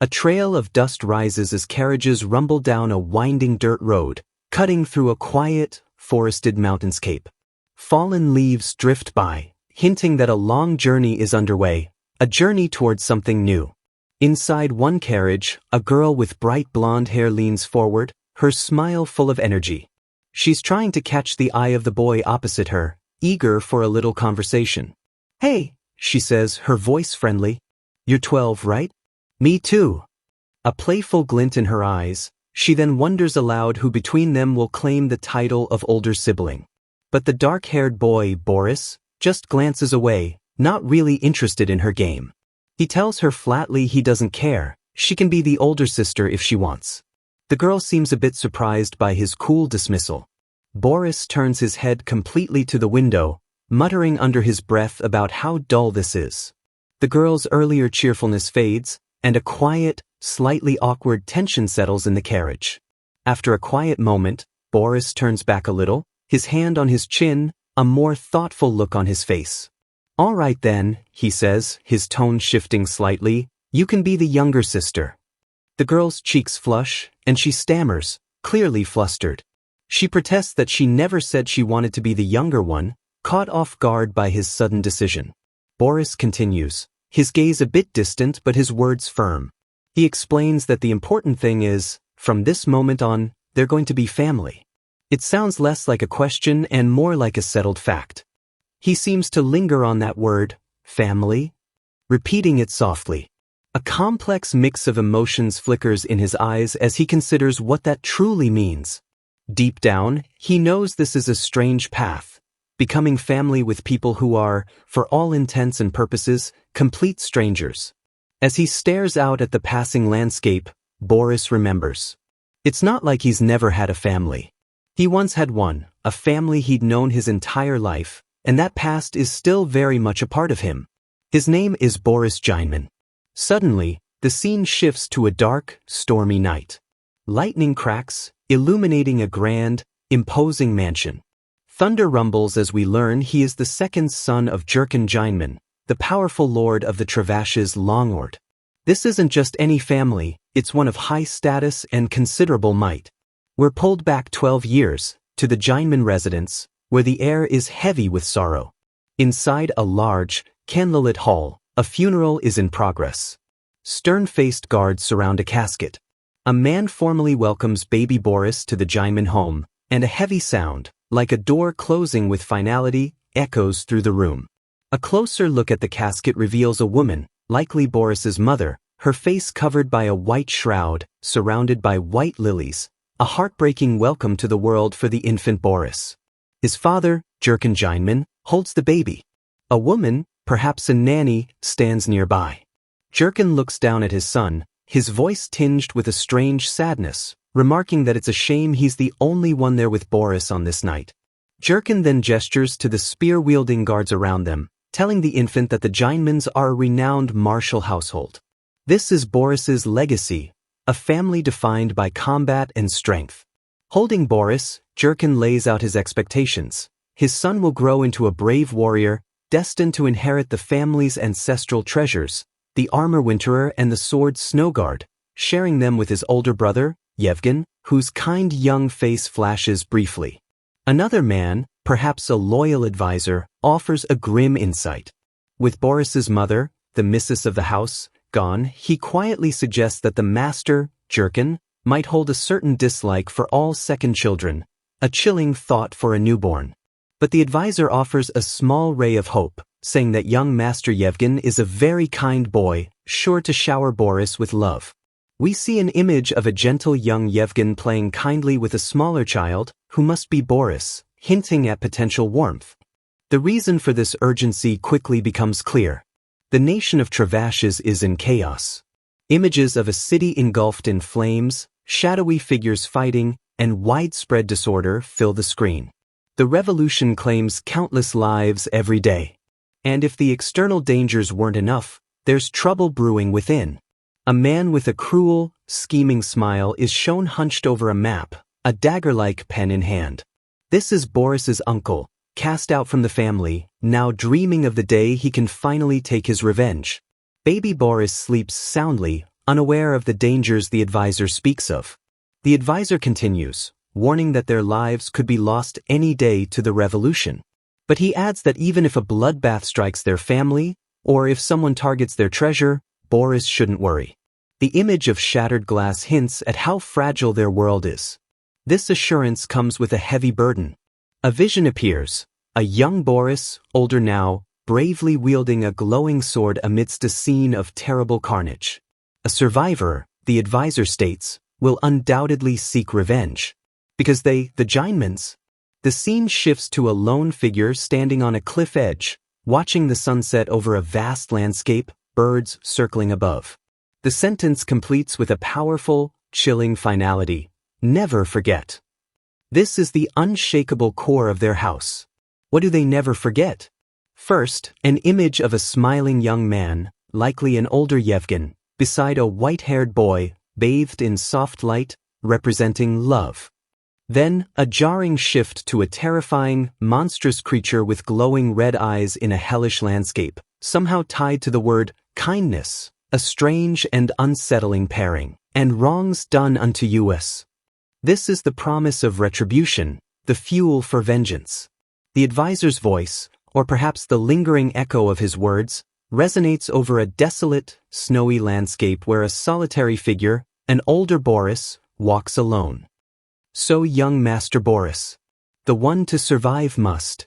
A trail of dust rises as carriages rumble down a winding dirt road, cutting through a quiet, forested mountainscape. Fallen leaves drift by, hinting that a long journey is underway, a journey towards something new. Inside one carriage, a girl with bright blonde hair leans forward, her smile full of energy. She's trying to catch the eye of the boy opposite her, eager for a little conversation. "Hey," she says, her voice friendly. "You're 12, right?" "Me too." A playful glint in her eyes, she then wonders aloud who between them will claim the title of older sibling. But the dark-haired boy, Boris, just glances away, not really interested in her game. He tells her flatly he doesn't care, she can be the older sister if she wants. The girl seems a bit surprised by his cool dismissal. Boris turns his head completely to the window, muttering under his breath about how dull this is. The girl's earlier cheerfulness fades, and a quiet, slightly awkward tension settles in the carriage. After a quiet moment, Boris turns back a little, his hand on his chin, a more thoughtful look on his face. "All right then," he says, his tone shifting slightly, "you can be the younger sister." The girl's cheeks flush, and she stammers, clearly flustered. She protests that she never said she wanted to be the younger one, caught off guard by his sudden decision. Boris continues, his gaze a bit distant but his words firm. He explains that the important thing is, from this moment on, they're going to be family. It sounds less like a question and more like a settled fact. He seems to linger on that word, family, repeating it softly. A complex mix of emotions flickers in his eyes as he considers what that truly means. Deep down, he knows this is a strange path, becoming family with people who are, for all intents and purposes, complete strangers. As he stares out at the passing landscape, Boris remembers. It's not like he's never had a family. He once had one, a family he'd known his entire life, and that past is still very much a part of him. His name is Boris Jineman. Suddenly, the scene shifts to a dark, stormy night. Lightning cracks, illuminating a grand, imposing mansion. Thunder rumbles as we learn he is the second son of Jurgen Jineman, the powerful lord of the Travashes Longord. This isn't just any family, it's one of high status and considerable might. We're pulled back 12 years, to the Jineman residence, where the air is heavy with sorrow. Inside a large, candlelit hall, a funeral is in progress. Stern-faced guards surround a casket. A man formally welcomes baby Boris to the Jineman home, and a heavy sound, like a door closing with finality, echoes through the room. A closer look at the casket reveals a woman, likely Boris's mother, her face covered by a white shroud, surrounded by white lilies, a heartbreaking welcome to the world for the infant Boris. His father, Jurgen Jineman, holds the baby. A woman, perhaps a nanny, stands nearby. Jurgen looks down at his son, his voice tinged with a strange sadness, remarking that it's a shame he's the only one there with Boris on this night. Jurgen then gestures to the spear-wielding guards around them, telling the infant that the Jinemans are a renowned martial household. This is Boris's legacy, a family defined by combat and strength. Holding Boris, Jurgen lays out his expectations. His son will grow into a brave warrior, destined to inherit the family's ancestral treasures, the armor Winterer and the sword Snowguard, sharing them with his older brother, Yevgen, whose kind young face flashes briefly. Another man, perhaps a loyal advisor, offers a grim insight. With Boris's mother, the missus of the house, gone, he quietly suggests that the master, Jurgen, might hold a certain dislike for all second children, a chilling thought for a newborn. But the advisor offers a small ray of hope, saying that young Master Yevgen is a very kind boy, sure to shower Boris with love. We see an image of a gentle young Yevgen playing kindly with a smaller child, who must be Boris, hinting at potential warmth. The reason for this urgency quickly becomes clear. The nation of Travashes is in chaos. Images of a city engulfed in flames, shadowy figures fighting, and widespread disorder fill the screen. The revolution claims countless lives every day. And if the external dangers weren't enough, there's trouble brewing within. A man with a cruel, scheming smile is shown hunched over a map, a dagger-like pen in hand. This is Boris's uncle, cast out from the family, now dreaming of the day he can finally take his revenge. Baby Boris sleeps soundly, unaware of the dangers the advisor speaks of. The advisor continues, warning that their lives could be lost any day to the revolution. But he adds that even if a bloodbath strikes their family, or if someone targets their treasure, Boris shouldn't worry. The image of shattered glass hints at how fragile their world is. This assurance comes with a heavy burden. A vision appears, a young Boris, older now, bravely wielding a glowing sword amidst a scene of terrible carnage. A survivor, the advisor states, will undoubtedly seek revenge. Because the Giantmans. The scene shifts to a lone figure standing on a cliff edge, watching the sunset over a vast landscape, birds circling above. The sentence completes with a powerful, chilling finality. Never forget. This is the unshakable core of their house. What do they never forget? First, an image of a smiling young man, likely an older Yevgen, beside a white-haired boy, bathed in soft light, representing love. Then, a jarring shift to a terrifying, monstrous creature with glowing red eyes in a hellish landscape, somehow tied to the word kindness, a strange and unsettling pairing, and wrongs done unto us. This is the promise of retribution, the fuel for vengeance. The advisor's voice, or perhaps the lingering echo of his words, resonates over a desolate, snowy landscape where a solitary figure, an older Boris, walks alone. So young Master Boris. The one to survive must.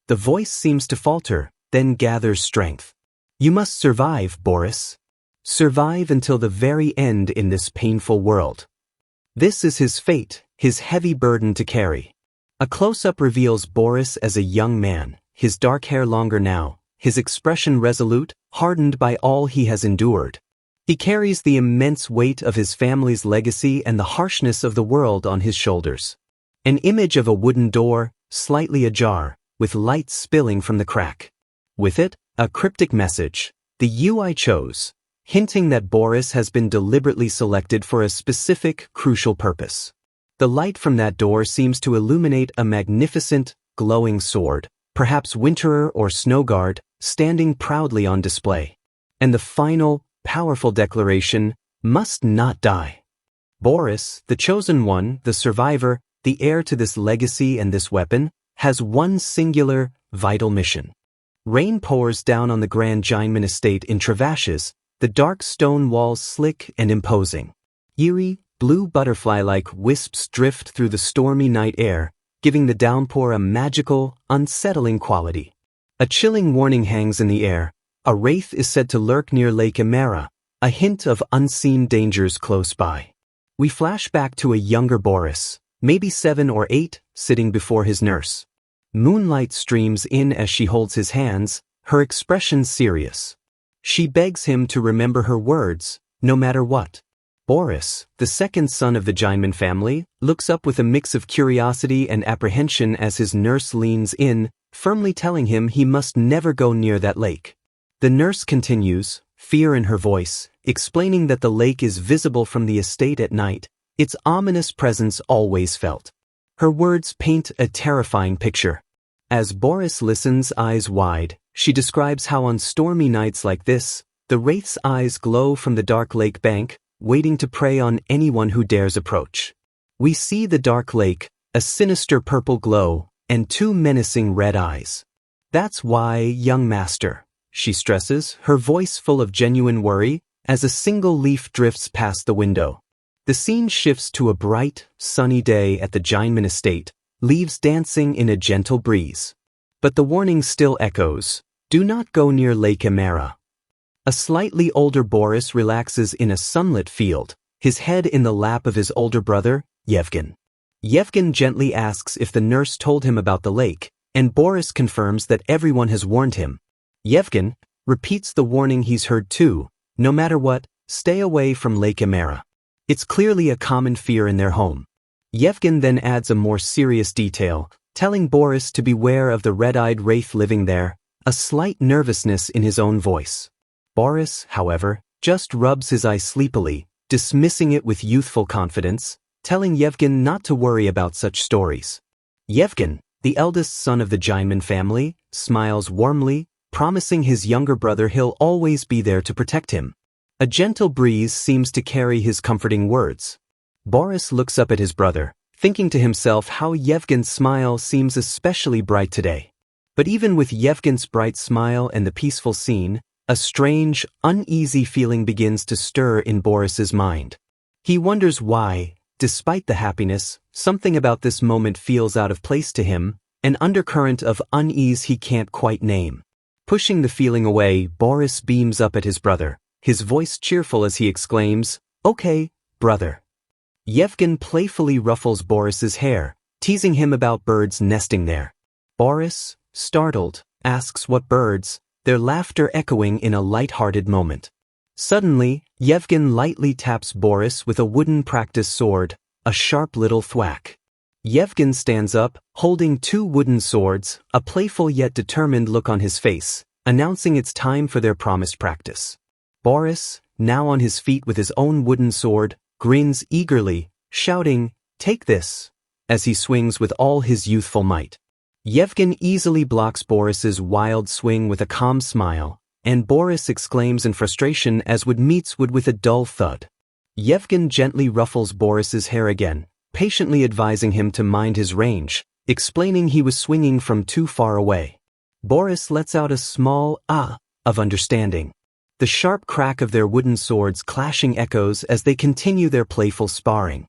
The voice seems to falter, then gathers strength. You must survive, Boris. Survive until the very end in this painful world. This is his fate, his heavy burden to carry. A close-up reveals Boris as a young man, his dark hair longer now, his expression resolute, hardened by all he has endured. He carries the immense weight of his family's legacy and the harshness of the world on his shoulders. An image of a wooden door, slightly ajar, with light spilling from the crack. With it, a cryptic message, the you I chose, hinting that Boris has been deliberately selected for a specific, crucial purpose. The light from that door seems to illuminate a magnificent, glowing sword, perhaps Winterer or Snowguard, standing proudly on display. And the final, powerful declaration, must not die. Boris, the chosen one, the survivor, the heir to this legacy and this weapon, has one singular, vital mission. Rain pours down on the Grand Giantman estate in Travashes, the dark stone walls slick and imposing. Eerie, blue butterfly-like wisps drift through the stormy night air, giving the downpour a magical, unsettling quality. A chilling warning hangs in the air. A wraith is said to lurk near Lake Emera, a hint of unseen dangers close by. We flash back to a younger Boris, maybe 7 or 8, sitting before his nurse. Moonlight streams in as she holds his hands, her expression serious. She begs him to remember her words, no matter what. Boris, the second son of the Giantman family, looks up with a mix of curiosity and apprehension as his nurse leans in, firmly telling him he must never go near that lake. The nurse continues, fear in her voice, explaining that the lake is visible from the estate at night, its ominous presence always felt. Her words paint a terrifying picture. As Boris listens, eyes wide, she describes how on stormy nights like this, the wraith's eyes glow from the dark lake bank, waiting to prey on anyone who dares approach. We see the dark lake, a sinister purple glow, and 2 menacing red eyes. That's why, young master, she stresses, her voice full of genuine worry, as a single leaf drifts past the window. The scene shifts to a bright, sunny day at the Giantman estate, leaves dancing in a gentle breeze. But the warning still echoes, do not go near Lake Emera. A slightly older Boris relaxes in a sunlit field, his head in the lap of his older brother, Yevgen. Yevgen gently asks if the nurse told him about the lake, and Boris confirms that everyone has warned him. Yevgen repeats the warning he's heard too, no matter what, stay away from Lake Emera. It's clearly a common fear in their home. Yevgen then adds a more serious detail, telling Boris to beware of the red-eyed wraith living there, a slight nervousness in his own voice. Boris, however, just rubs his eyes sleepily, dismissing it with youthful confidence, telling Yevgen not to worry about such stories. Yevgen, the eldest son of the Giantman family, smiles warmly, promising his younger brother he'll always be there to protect him. A gentle breeze seems to carry his comforting words. Boris looks up at his brother, thinking to himself how Yevgen's smile seems especially bright today. But even with Yevgen's bright smile and the peaceful scene, a strange, uneasy feeling begins to stir in Boris's mind. He wonders why, despite the happiness, something about this moment feels out of place to him, an undercurrent of unease he can't quite name. Pushing the feeling away, Boris beams up at his brother, his voice cheerful as he exclaims, "Okay, brother." Yevgen playfully ruffles Boris's hair, teasing him about birds nesting there. Boris, startled, asks what birds, their laughter echoing in a light-hearted moment. Suddenly, Yevgen lightly taps Boris with a wooden practice sword, a sharp little thwack. Yevgen stands up, holding two wooden swords, a playful yet determined look on his face, announcing it's time for their promised practice. Boris, now on his feet with his own wooden sword, grins eagerly, shouting, "Take this," as he swings with all his youthful might. Yevgen easily blocks Boris's wild swing with a calm smile, and Boris exclaims in frustration as wood meets wood with a dull thud. Yevgen gently ruffles Boris's hair again, patiently advising him to mind his range, explaining he was swinging from too far away. Boris lets out a small "ah" of understanding. The sharp crack of their wooden swords clashing echoes as they continue their playful sparring.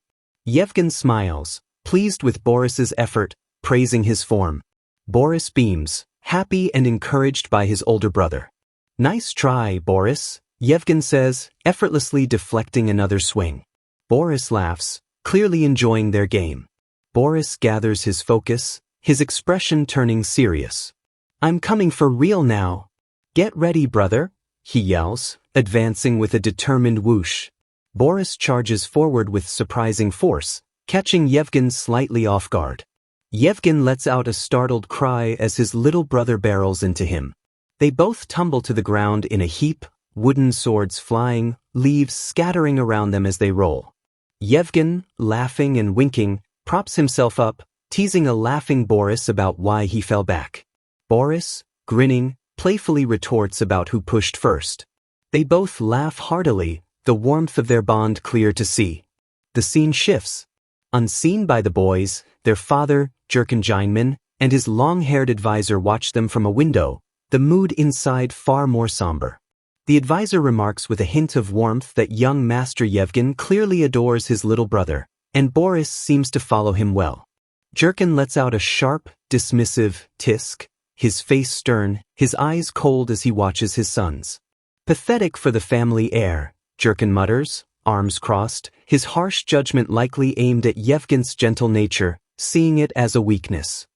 Yevgen smiles, pleased with Boris's effort, praising his form. Boris beams, happy and encouraged by his older brother. "Nice try, Boris," Yevgen says, effortlessly deflecting another swing. Boris laughs, clearly enjoying their game. Boris gathers his focus, his expression turning serious. "I'm coming for real now. Get ready, brother," he yells, advancing with a determined whoosh. Boris charges forward with surprising force, catching Yevgen slightly off guard. Yevgen lets out a startled cry as his little brother barrels into him. They both tumble to the ground in a heap, wooden swords flying, leaves scattering around them as they roll. Yevgen, laughing and winking, props himself up, teasing a laughing Boris about why he fell back. Boris, grinning, playfully retorts about who pushed first. They both laugh heartily, the warmth of their bond clear to see. The scene shifts. Unseen by the boys, their father, Jurkenjeinman, and his long-haired advisor watch them from a window, the mood inside far more somber. The advisor remarks with a hint of warmth that young Master Yevgen clearly adores his little brother, and Boris seems to follow him well. Jurken lets out a sharp, dismissive tisk, his face stern, his eyes cold as he watches his sons. "Pathetic for the family heir," Jurken mutters, arms crossed, his harsh judgment likely aimed at Yevgen's gentle nature, seeing it as a weakness.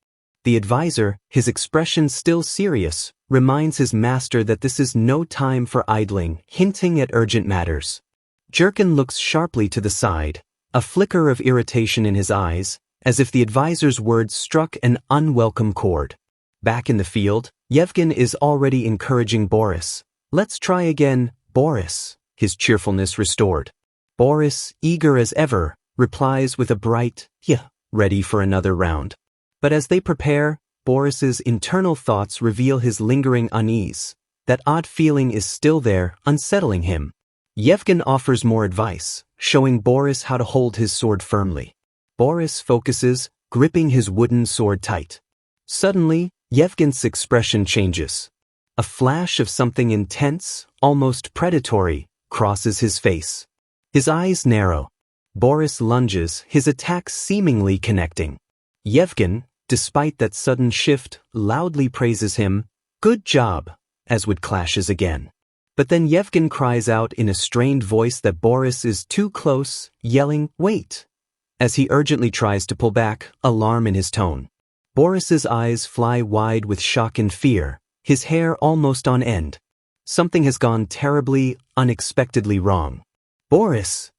The advisor, his expression still serious, reminds his master that this is no time for idling, hinting at urgent matters. Jurken looks sharply to the side, a flicker of irritation in his eyes, as if the advisor's words struck an unwelcome chord. Back in the field, Yevgen is already encouraging Boris. "Let's try again, Boris," his cheerfulness restored. Boris, eager as ever, replies with a bright, "Yeah," ready for another round. But as they prepare, Boris's internal thoughts reveal his lingering unease. That odd feeling is still there, unsettling him. Yevgen offers more advice, showing Boris how to hold his sword firmly. Boris focuses, gripping his wooden sword tight. Suddenly, Yevgen's expression changes. A flash of something intense, almost predatory, crosses his face. His eyes narrow. Boris lunges, his attack seemingly connecting. Yevgen, despite that sudden shift, loudly praises him, "Good job," as wood clashes again. But then Yevgen cries out in a strained voice that Boris is too close, yelling, "Wait," as he urgently tries to pull back, alarm in his tone. Boris's eyes fly wide with shock and fear, his hair almost on end. Something has gone terribly, unexpectedly wrong. "Boris!"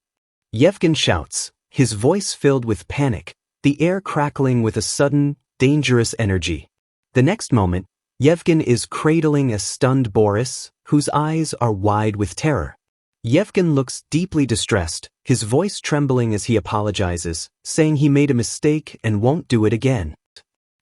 Yevgen shouts, his voice filled with panic, the air crackling with a sudden, dangerous energy. The next moment, Yevgen is cradling a stunned Boris, whose eyes are wide with terror. Yevgen looks deeply distressed, his voice trembling as he apologizes, saying he made a mistake and won't do it again.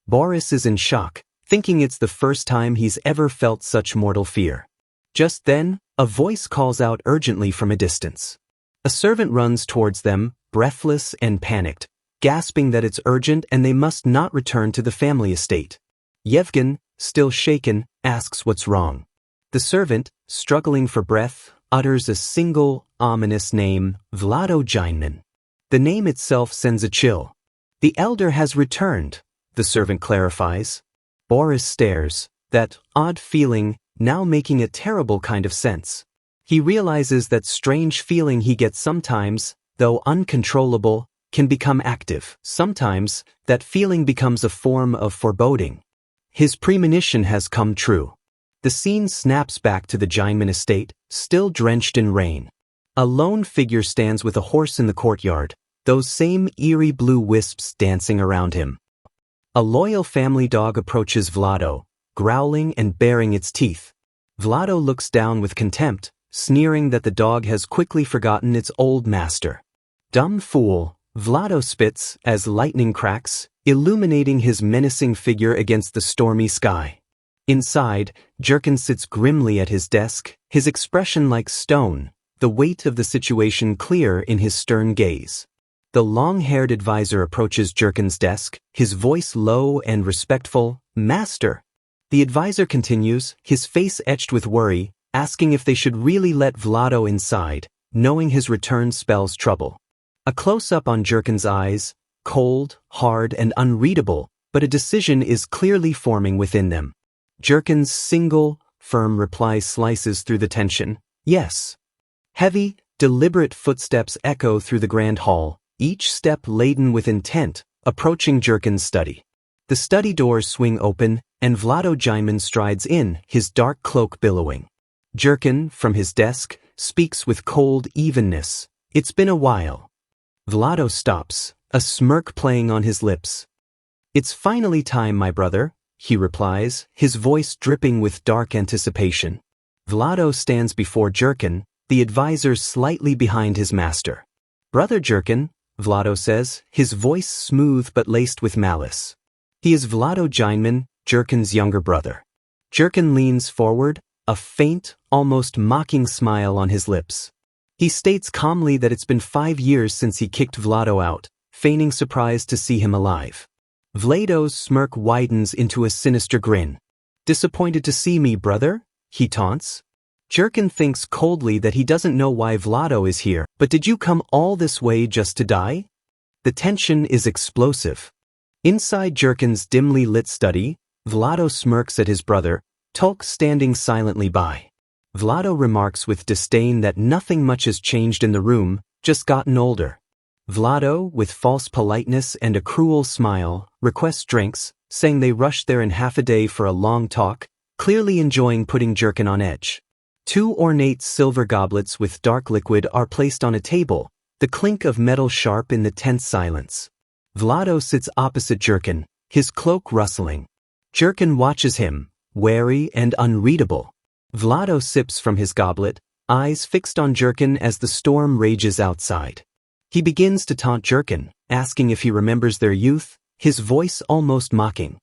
Boris is in shock, thinking it's the first time he's ever felt such mortal fear. Just then, A voice calls out urgently from a distance. A servant runs towards them, breathless and panicked, gasping that it's urgent and they must not return to the family estate. Yevgen, still shaken, asks what's wrong. The servant, struggling for breath, utters a single, ominous name, Vlado Jeinman. The name itself sends a chill. The elder has returned, the servant clarifies. Boris stares, that odd feeling now making a terrible kind of sense. He realizes that strange feeling he gets sometimes, though uncontrollable, can become active. Sometimes, that feeling becomes a form of foreboding. His premonition has come true. The scene snaps back to the Jeinman estate, still drenched in rain. A lone figure stands with a horse in the courtyard, those same eerie blue wisps dancing around him. A loyal family dog approaches Vlado, growling and baring its teeth. Vlado looks down with contempt, sneering that the dog has quickly forgotten its old master. Dumb fool, Vlado spits as lightning cracks, illuminating his menacing figure against the stormy sky. Inside, Jurkin sits grimly at his desk, his expression like stone, the weight of the situation clear in his stern gaze. The long-haired advisor approaches Jurkin's desk, his voice low and respectful. "Master." The advisor continues, his face etched with worry, asking if they should really let Vlado inside, knowing his return spells trouble. A close-up on Jurkin's eyes, cold, hard, and unreadable, but a decision is clearly forming within them. Jurkin's single, firm reply slices through the tension. "Yes." Heavy, deliberate footsteps echo through the grand hall, each step laden with intent, approaching Jurkin's study. The study doors swing open, and Vlado Jeinman strides in, his dark cloak billowing. Jurkin, from his desk, speaks with cold evenness. "It's been a while." Vlado stops, a smirk playing on his lips. "It's finally time, my brother," he replies, his voice dripping with dark anticipation. Vlado stands before Jurkin, the advisor slightly behind his master. "Brother Jurkin," Vlado says, his voice smooth but laced with malice. He is Vlado Jeinman, Jurkin's younger brother. Jurkin leans forward, a faint, almost mocking smile on his lips. He states calmly that it's been 5 years since he kicked Vlado out, feigning surprise to see him alive. Vlado's smirk widens into a sinister grin. "Disappointed to see me, brother?" he taunts. Jurkin thinks coldly that he doesn't know why Vlado is here, but did you come all this way just to die? The tension is explosive. Inside Jurkin's dimly lit study, Vlado smirks at his brother, Tulk standing silently by. Vlado remarks with disdain that nothing much has changed in the room, just gotten older. Vlado, with false politeness and a cruel smile, requests drinks, saying they rushed there in half a day for a long talk, clearly enjoying putting Jurkin on edge. 2 ornate silver goblets with dark liquid are placed on a table, the clink of metal sharp in the tense silence. Vlado sits opposite Jurkin, his cloak rustling. Jurkin watches him, wary and unreadable. Vlado sips from his goblet, eyes fixed on Jurkin as the storm rages outside. He begins to taunt Jurkin, asking if he remembers their youth, his voice almost mocking.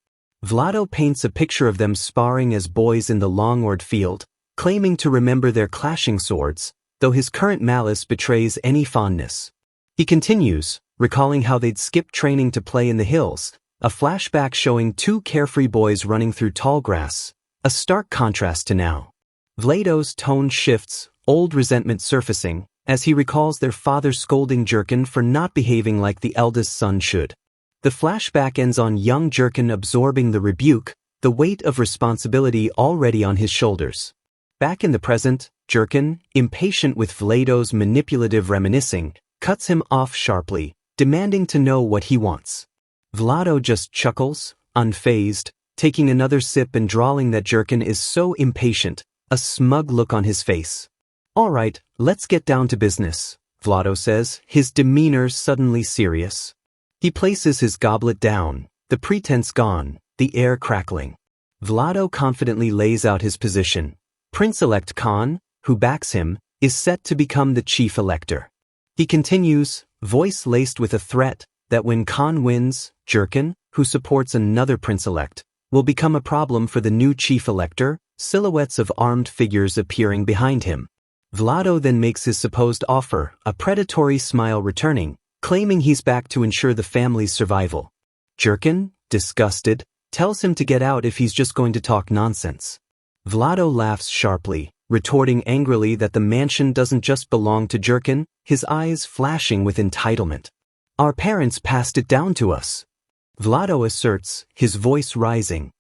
Vlado paints a picture of them sparring as boys in the long-oared field, claiming to remember their clashing swords, though his current malice betrays any fondness. He continues, recalling how they'd skipped training to play in the hills, a flashback showing 2 carefree boys running through tall grass, a stark contrast to now. Vlado's tone shifts, old resentment surfacing, as he recalls their father scolding Jurkin for not behaving like the eldest son should. The flashback ends on young Jurkin absorbing the rebuke, the weight of responsibility already on his shoulders. Back in the present, Jurkin, impatient with Vlado's manipulative reminiscing, cuts him off sharply, demanding to know what he wants. Vlado just chuckles, unfazed, taking another sip and drawling that Jurkin is so impatient, a smug look on his face. "All right, let's get down to business," Vlado says, his demeanor suddenly serious. He places his goblet down, the pretense gone, the air crackling. Vlado confidently lays out his position. Prince-elect Khan, who backs him, is set to become the chief elector. He continues, voice laced with a threat, that when Khan wins, Jurkin, who supports another prince-elect, will become a problem for the new chief elector, silhouettes of armed figures appearing behind him. Vlado then makes his supposed offer, a predatory smile returning, claiming he's back to ensure the family's survival. Jurkin, disgusted, tells him to get out if he's just going to talk nonsense. Vlado laughs sharply, retorting angrily that the mansion doesn't just belong to Jurkin, his eyes flashing with entitlement. Our parents passed it down to us, Vlado asserts, his voice rising.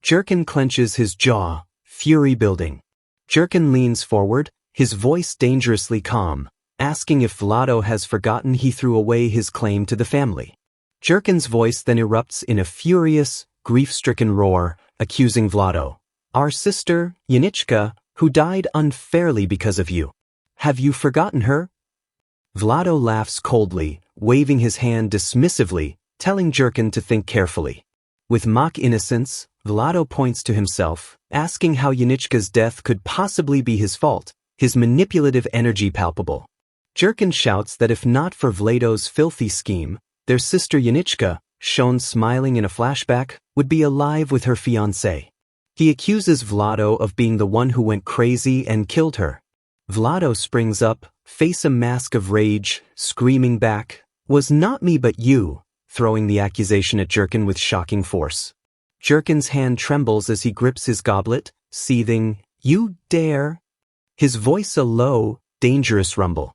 Jurkin clenches his jaw, fury building. Jurkin leans forward, his voice dangerously calm, asking if Vlado has forgotten he threw away his claim to the family. Jurkin's voice then erupts in a furious, grief-stricken roar, accusing Vlado. Our sister, Yanichka, who died unfairly because of you. Have you forgotten her? Vlado laughs coldly, waving his hand dismissively, telling Jurkin to think carefully. With mock innocence, Vlado points to himself, asking how Yanichka's death could possibly be his fault, his manipulative energy palpable. Jurkin shouts that if not for Vlado's filthy scheme, their sister Yanichka, shown smiling in a flashback, would be alive with her fiancé. He accuses Vlado of being the one who went crazy and killed her. Vlado springs up, face a mask of rage, screaming back, "Was not me but you," throwing the accusation at Jurkin with shocking force. Jurkin's hand trembles as he grips his goblet, seething, "You dare?" His voice a low, dangerous rumble.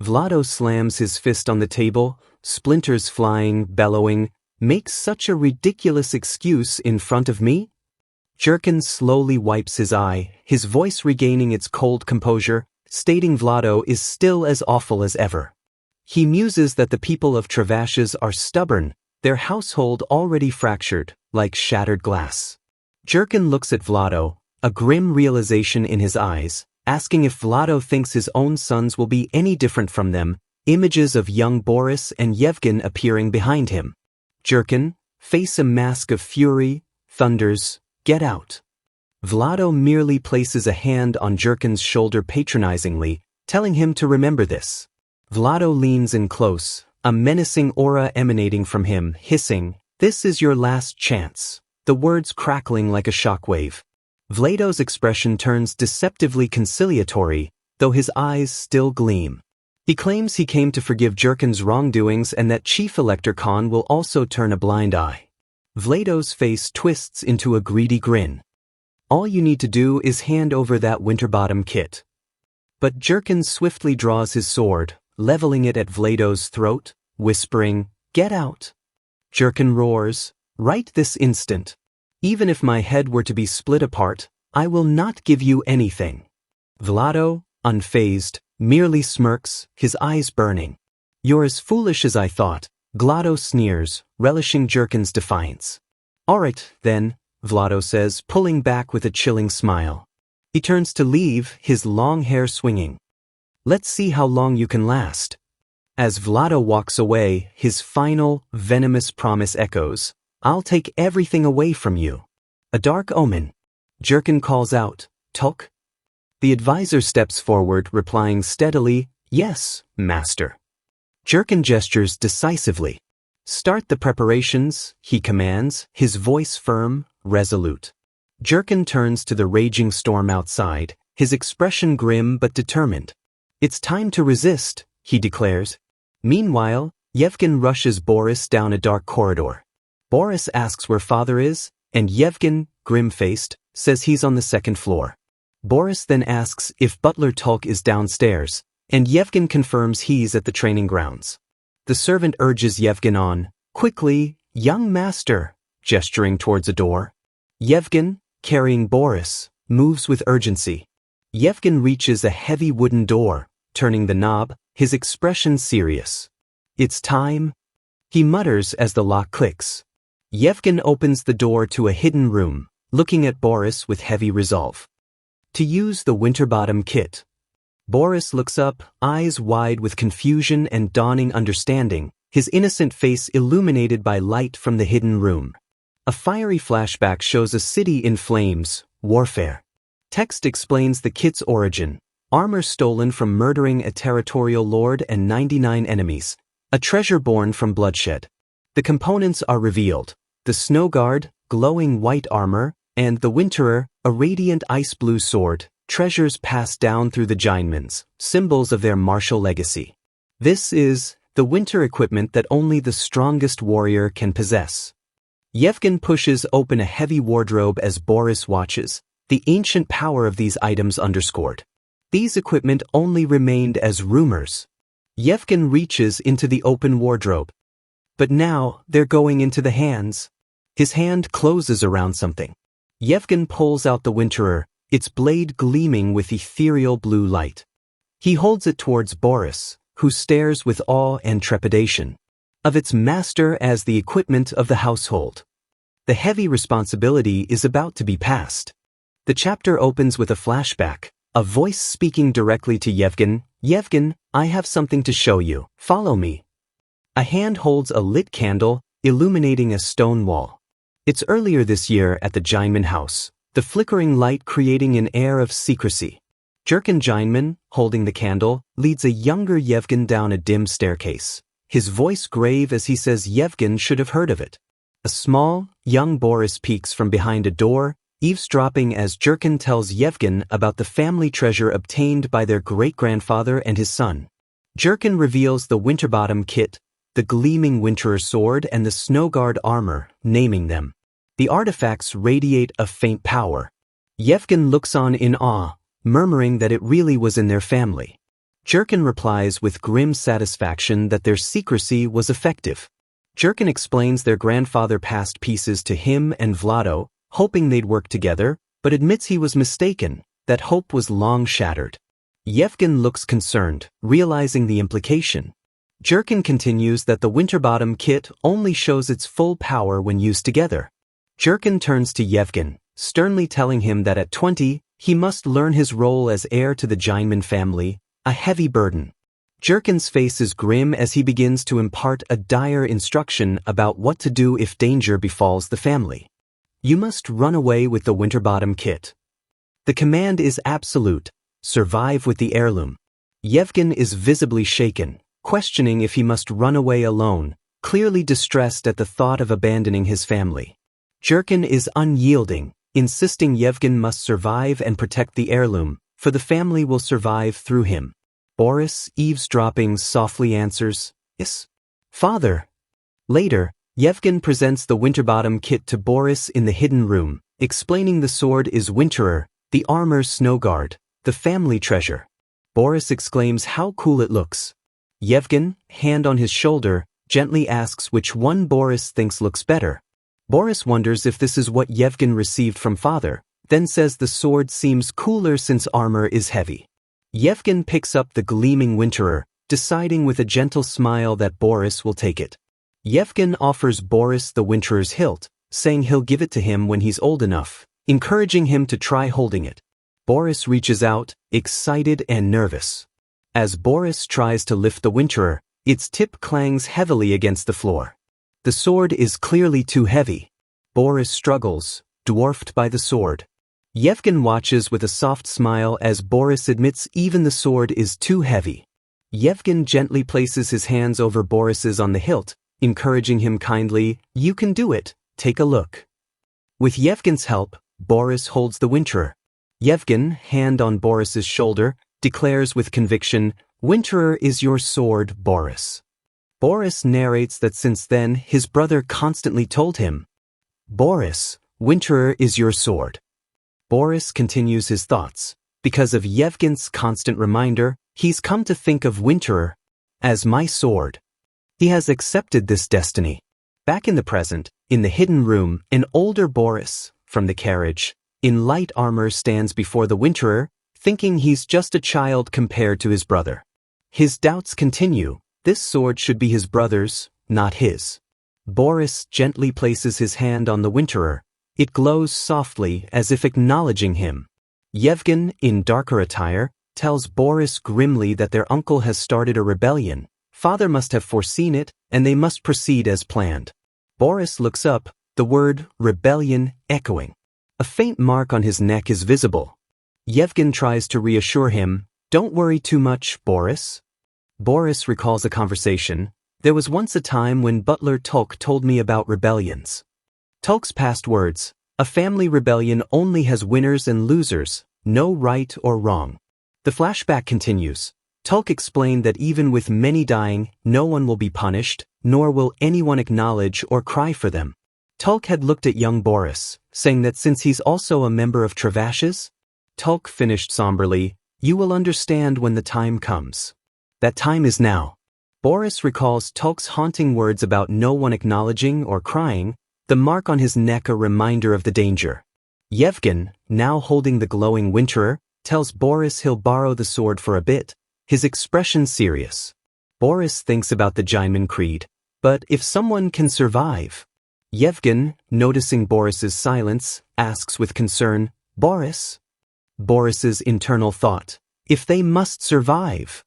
Vlado slams his fist on the table, splinters flying, bellowing, "Makes such a ridiculous excuse in front of me?" Jurkin slowly wipes his eye, his voice regaining its cold composure, stating Vlado is still as awful as ever. He muses that the people of Travashes are stubborn, their household already fractured, like shattered glass. Jurkin looks at Vlado, a grim realization in his eyes, asking if Vlado thinks his own sons will be any different from them, images of young Boris and Yevgen appearing behind him. Jurkin, face a mask of fury, thunders, "Get out." Vlado merely places a hand on Jurkin's shoulder patronizingly, telling him to remember this. Vlado leans in close, a menacing aura emanating from him, hissing, "This is your last chance," the words crackling like a shockwave. Vlado's expression turns deceptively conciliatory, though his eyes still gleam. He claims he came to forgive Jurkin's wrongdoings and that Chief Elector Khan will also turn a blind eye. Vlado's face twists into a greedy grin. "All you need to do is hand over that Winterbottom kit." But Jurkin swiftly draws his sword, leveling it at Vlado's throat, whispering, "Get out." Jurkin roars, "Right this instant. Even if my head were to be split apart, I will not give you anything." Vlado, unfazed, merely smirks, his eyes burning. "You're as foolish as I thought," Vlado sneers, relishing Jurkin's defiance. "All right, then," Vlado says, pulling back with a chilling smile. He turns to leave, his long hair swinging. "Let's see how long you can last." As Vlado walks away, his final, venomous promise echoes, "I'll take everything away from you." A dark omen. Jurkin calls out, "Tok?" The advisor steps forward, replying steadily, "Yes, master." Jurkin gestures decisively. "Start the preparations," he commands, his voice firm, resolute. Jurkin turns to the raging storm outside, his expression grim but determined. "It's time to resist," he declares. Meanwhile, Yevgen rushes Boris down a dark corridor. Boris asks where father is, and Yevgen, grim-faced, says he's on the second floor. Boris then asks if Butler Tulk is downstairs, and Yevgen confirms he's at the training grounds. The servant urges Yevgen on, "Quickly, young master," gesturing towards a door. Yevgen, carrying Boris, moves with urgency. Yevgen reaches a heavy wooden door, turning the knob, his expression serious. "It's time," he mutters as the lock clicks. Yevgen opens the door to a hidden room, looking at Boris with heavy resolve. To use the Winterbottom kit. Boris looks up, eyes wide with confusion and dawning understanding, his innocent face illuminated by light from the hidden room. A fiery flashback shows a city in flames, warfare. Text explains the kit's origin, armor stolen from murdering a territorial lord and 99 enemies, a treasure born from bloodshed. The components are revealed. The Snow Guard, glowing white armor, And the Winterer, a radiant ice blue sword, treasures passed down through the Jinemans, symbols of their martial legacy. This is the winter equipment that only the strongest warrior can possess. Yevgen pushes open a heavy wardrobe as Boris watches, the ancient power of these items underscored. These equipment only remained as rumors. Yevgen reaches into the open wardrobe. But now they're going into the hands. His hand closes around something. Yevgen pulls out the Winterer, its blade gleaming with ethereal blue light. He holds it towards Boris, who stares with awe and trepidation. Of its master as the equipment of the household. The heavy responsibility is about to be passed. The chapter opens with a flashback, a voice speaking directly to Yevgen. Yevgen, I have something to show you. Follow me. A hand holds a lit candle, illuminating a stone wall. It's earlier this year at the Jineman house, the flickering light creating an air of secrecy. Jurgen Jineman, holding the candle, leads a younger Yevgen down a dim staircase. His voice grave as he says Yevgen should have heard of it. A small, young Boris peeks from behind a door, eavesdropping as Jurgen tells Yevgen about the family treasure obtained by their great-grandfather and his son. Jurgen reveals the Winterbottom kit, the gleaming Winterer sword and the Snowguard armor, naming them. The artifacts radiate a faint power. Yevgen looks on in awe, murmuring that it really was in their family. Jurgen replies with grim satisfaction that their secrecy was effective. Jurgen explains their grandfather passed pieces to him and Vlado, hoping they'd work together, but admits he was mistaken, that hope was long shattered. Yevgen looks concerned, realizing the implication. Jurgen continues that the Winterbottom kit only shows its full power when used together. Jurgen turns to Yevgen, sternly telling him that at 20, he must learn his role as heir to the Jineman family, a heavy burden. Jurgen's face is grim as he begins to impart a dire instruction about what to do if danger befalls the family. You must run away with the Winterbottom kit. The command is absolute, survive with the heirloom. Yevgen is visibly shaken, questioning if he must run away alone, clearly distressed at the thought of abandoning his family. Jurgen is unyielding, insisting Yevgen must survive and protect the heirloom, for the family will survive through him. Boris, eavesdropping, softly answers, Yes, father. Later, Yevgen presents the Winterbottom kit to Boris in the hidden room, explaining the sword is Winterer, the armor Snowguard, the family treasure. Boris exclaims how cool it looks. Yevgen, hand on his shoulder, gently asks which one Boris thinks looks better. Boris wonders if this is what Yevgen received from father, then says the sword seems cooler since armor is heavy. Yevgen picks up the gleaming Winterer, deciding with a gentle smile that Boris will take it. Yevgen offers Boris the Winterer's hilt, saying he'll give it to him when he's old enough, encouraging him to try holding it. Boris reaches out, excited and nervous. As Boris tries to lift the Winterer, its tip clangs heavily against the floor. The sword is clearly too heavy. Boris struggles, dwarfed by the sword. Yevgen watches with a soft smile as Boris admits even the sword is too heavy. Yevgen gently places his hands over Boris's on the hilt, encouraging him kindly, You can do it, take a look. With Yevgen's help, Boris holds the Winterer. Yevgen, hand on Boris's shoulder, declares with conviction, Winterer is your sword, Boris. Boris narrates that since then his brother constantly told him, Boris, Winterer is your sword. Boris continues his thoughts. Because of Yevgen's constant reminder, he's come to think of Winterer as my sword. He has accepted this destiny. Back in the present, in the hidden room, an older Boris, from the carriage, in light armor stands before the Winterer, thinking he's just a child compared to his brother. His doubts continue. This sword should be his brother's, not his. Boris gently places his hand on the Winterer. It glows softly as if acknowledging him. Yevgen, in darker attire, tells Boris grimly that their uncle has started a rebellion. Father must have foreseen it, and they must proceed as planned. Boris looks up, the word rebellion echoing. A faint mark on his neck is visible. Yevgen tries to reassure him, Don't worry too much, Boris. Boris recalls a conversation. There was once a time when Butler Tulk told me about rebellions. Tulk's past words, A family rebellion only has winners and losers, no right or wrong. The flashback continues. Tulk explained that even with many dying, no one will be punished, nor will anyone acknowledge or cry for them. Tulk had looked at young Boris, saying that since he's also a member of Travashes, Tulk finished somberly, "You will understand when the time comes. That time is now." Boris recalls Tulk's haunting words about no one acknowledging or crying, the mark on his neck a reminder of the danger. Yevgen, now holding the glowing Winterer, tells Boris he'll borrow the sword for a bit, his expression serious. Boris thinks about the Jaimin Creed, but if someone can survive. Yevgen, noticing Boris's silence, asks with concern, "Boris?" Boris's internal thought, "If they must survive."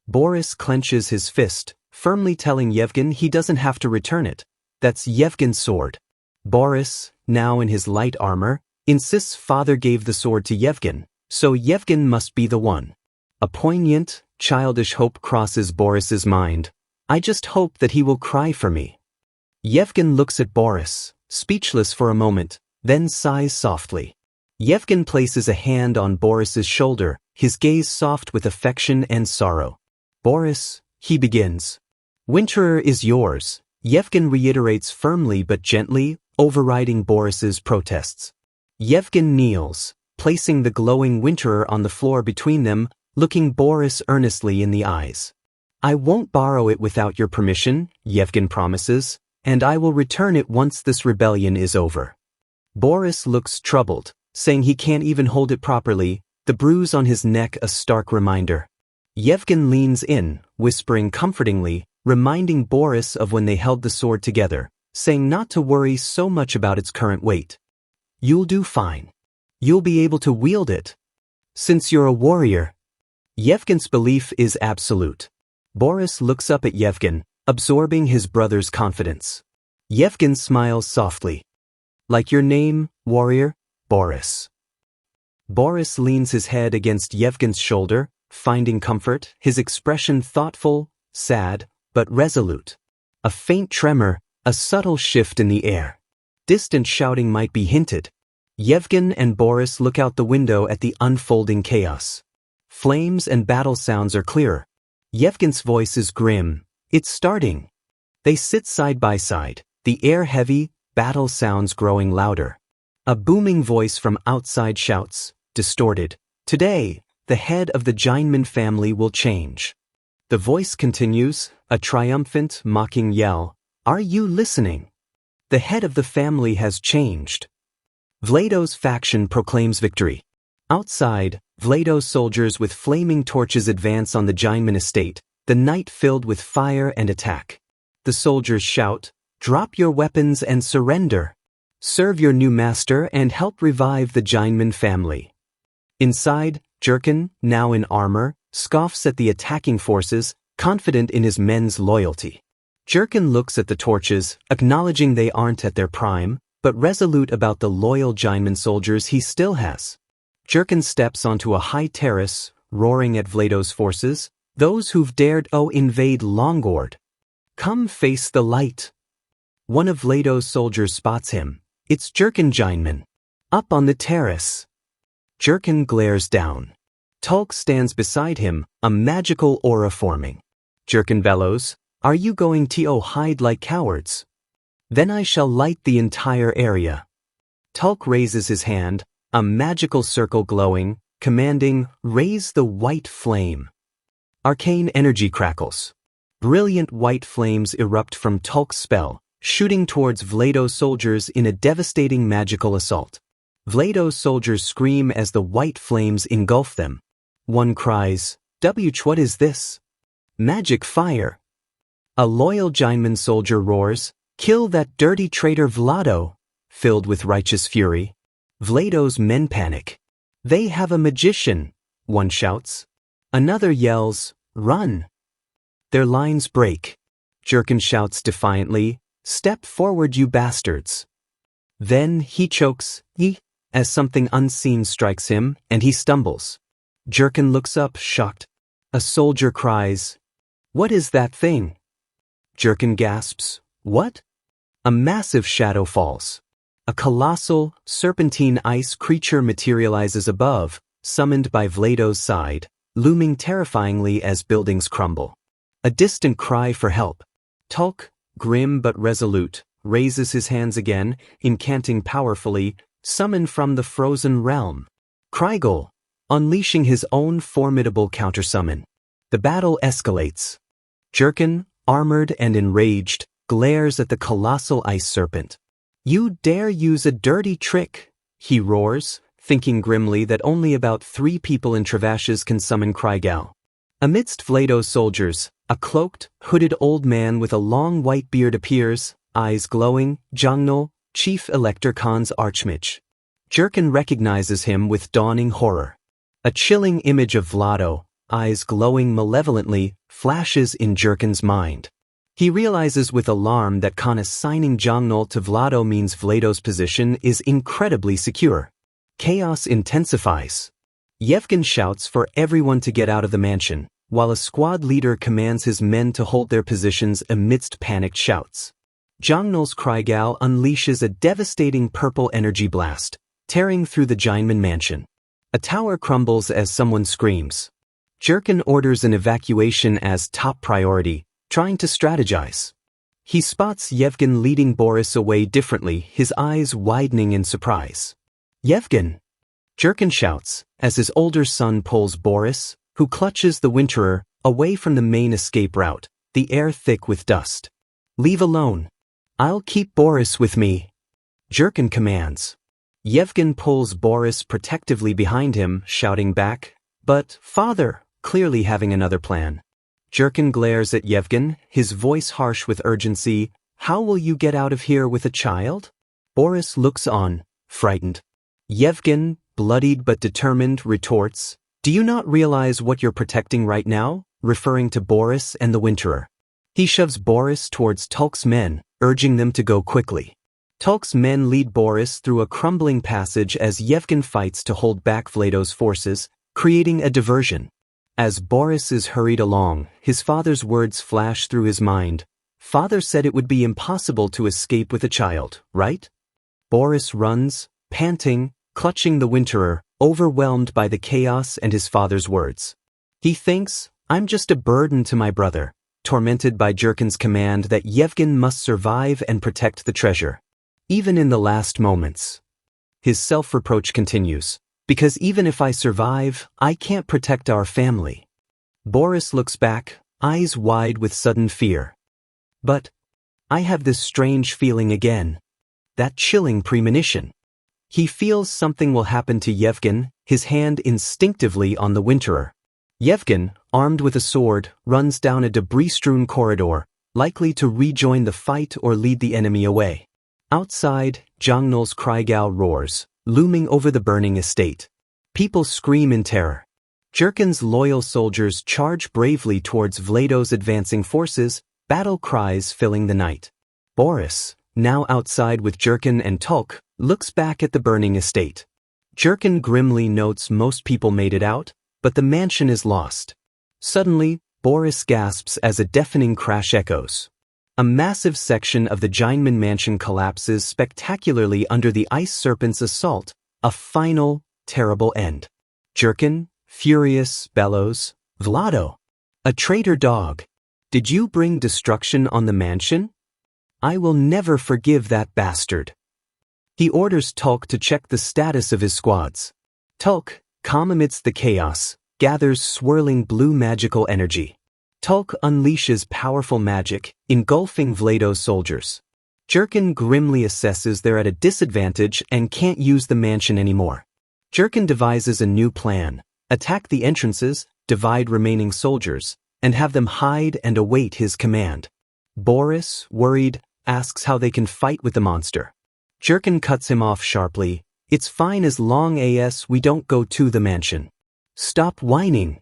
Boris clenches his fist, firmly telling Yevgen he doesn't have to return it. That's Yevgen's sword. Boris, now in his light armor, insists father gave the sword to Yevgen, so Yevgen must be the one. A poignant, childish hope crosses Boris's mind. "I just hope that he will cry for me." Yevgen looks at Boris, speechless for a moment, then sighs softly. Yevgen places a hand on Boris's shoulder, his gaze soft with affection and sorrow. "Boris," he begins. "Winterer is yours," Yevgen reiterates firmly but gently, overriding Boris's protests. Yevgen kneels, placing the glowing Winterer on the floor between them, looking Boris earnestly in the eyes. "I won't borrow it without your permission," Yevgen promises, "and I will return it once this rebellion is over." Boris looks troubled, saying he can't even hold it properly, the bruise on his neck a stark reminder. Yevgen leans in, whispering comfortingly, reminding Boris of when they held the sword together, saying not to worry so much about its current weight. "You'll do fine. You'll be able to wield it. Since you're a warrior." Yevgen's belief is absolute. Boris looks up at Yevgen, absorbing his brother's confidence. Yevgen smiles softly. "Like your name, warrior, Boris." Boris leans his head against Yevgen's shoulder, finding comfort, his expression thoughtful, sad, but resolute. A faint tremor, a subtle shift in the air. Distant shouting might be hinted. Yevgen and Boris look out the window at the unfolding chaos. Flames and battle sounds are clearer. Yevgen's voice is grim. "It's starting." They sit side by side, the air heavy, battle sounds growing louder. A booming voice from outside shouts, distorted, "Today, the head of the Jaimin family will change." The voice continues, a triumphant, mocking yell, "Are you listening? The head of the family has changed." Vlado's faction proclaims victory. Outside, Vlado's soldiers with flaming torches advance on the Jaimin estate, the night filled with fire and attack. The soldiers shout, "Drop your weapons and surrender. Serve your new master and help revive the Jaimin family." Inside, Jurkin, now in armor, scoffs at the attacking forces, confident in his men's loyalty. Jurkin looks at the torches, acknowledging they aren't at their prime, but resolute about the loyal Jaimin soldiers he still has. Jurkin steps onto a high terrace, roaring at Vlado's forces, "Those who've dared invade Longord. Come face the light." One of Vlado's soldiers spots him. It's Jurkin Jaimin. Up on the terrace. Jurkin glares down. Tulk stands beside him, a magical aura forming. Jurkin bellows, "Are you going to hide like cowards? Then I shall light the entire area." Tulk raises his hand, a magical circle glowing, commanding, "Raise the white flame." Arcane energy crackles. Brilliant white flames erupt from Tulk's spell, shooting towards Vlado's soldiers in a devastating magical assault. Vlado's soldiers scream as the white flames engulf them. One cries, What is this? Magic fire." A loyal Jaimin soldier roars, "Kill that dirty traitor Vlado," filled with righteous fury. Vlado's men panic. "They have a magician," one shouts. Another yells, "Run." Their lines break. Jurkin shouts defiantly, "Step forward, you bastards." Then he chokes, as something unseen strikes him, and he stumbles. Jurkin looks up, shocked. A soldier cries, "What is that thing?" Jurkin gasps, "What?" A massive shadow falls. A colossal, serpentine ice creature materializes above, summoned by Vlado's side, looming terrifyingly as buildings crumble. A distant cry for help. Tulk, grim but resolute, raises his hands again, incanting powerfully, summon from the frozen realm. Krygol, unleashing his own formidable countersummon. The battle escalates. Jurkin, armored and enraged, glares at the colossal ice serpent. "You dare use a dirty trick," he roars, thinking grimly that only about 3 people in Travashes can summon Krygol. Amidst Vlado's soldiers, a cloaked, hooded old man with a long white beard appears, eyes glowing, Jangnol, Chief Elector Khan's archmage. Jurkin recognizes him with dawning horror. A chilling image of Vlado, eyes glowing malevolently, flashes in Jurkin's mind. He realizes with alarm that Khan assigning Jangnol to Vlado means Vlado's position is incredibly secure. Chaos intensifies. Yevgen shouts for everyone to get out of the mansion, while a squad leader commands his men to hold their positions amidst panicked shouts. Jangnol's Krygol unleashes a devastating purple energy blast, tearing through the Jineman mansion. A tower crumbles as someone screams. Jurkin orders an evacuation as top priority, trying to strategize. He spots Yevgen leading Boris away differently, his eyes widening in surprise. "Yevgen!" Jurkin shouts, as his older son pulls Boris, who clutches the Winterer, away from the main escape route, the air thick with dust. "Leave alone. I'll keep Boris with me," Jurkin commands. Yevgen pulls Boris protectively behind him, shouting back, "But, father," clearly having another plan. Jurkin glares at Yevgen, his voice harsh with urgency. "How will you get out of here with a child?" Boris looks on, frightened. Yevgen, bloodied but determined, retorts, "Do you not realize what you're protecting right now?" referring to Boris and the Winterer. He shoves Boris towards Tulk's men, urging them to go quickly. Tulk's men lead Boris through a crumbling passage as Yevgen fights to hold back Vlado's forces, creating a diversion. As Boris is hurried along, his father's words flash through his mind. "Father said it would be impossible to escape with a child, right?" Boris runs, panting, clutching the Winterer, overwhelmed by the chaos and his father's words. He thinks, "I'm just a burden to my brother," tormented by Jurkin's command that Yevgen must survive and protect the treasure. Even in the last moments. His self-reproach continues. "Because even if I survive, I can't protect our family." Boris looks back, eyes wide with sudden fear. "But I have this strange feeling again. That chilling premonition." He feels something will happen to Yevgen, his hand instinctively on the Winterer. Yevgen, armed with a sword, runs down a debris-strewn corridor, likely to rejoin the fight or lead the enemy away. Outside, Jangnol's Krygol roars, looming over the burning estate. People scream in terror. Jurkin's loyal soldiers charge bravely towards Vlado's advancing forces, battle cries filling the night. Boris, now outside with Jurkin and Tulk, looks back at the burning estate. Jurkin grimly notes most people made it out, but the mansion is lost. Suddenly, Boris gasps as a deafening crash echoes. A massive section of the Jineman mansion collapses spectacularly under the ice serpent's assault, a final, terrible end. Jurkin, furious, bellows, "Vlado! A traitor dog! Did you bring destruction on the mansion? I will never forgive that bastard." He orders Tulk to check the status of his squads. Tulk, calm amidst the chaos, gathers swirling blue magical energy. Tulk unleashes powerful magic, engulfing Vlado's soldiers. Jurkin grimly assesses they're at a disadvantage and can't use the mansion anymore. Jurkin devises a new plan: attack the entrances, divide remaining soldiers, and have them hide and await his command. Boris, worried, asks how they can fight with the monster. Jurkin cuts him off sharply. "It's fine as long as we don't go to the mansion. Stop whining."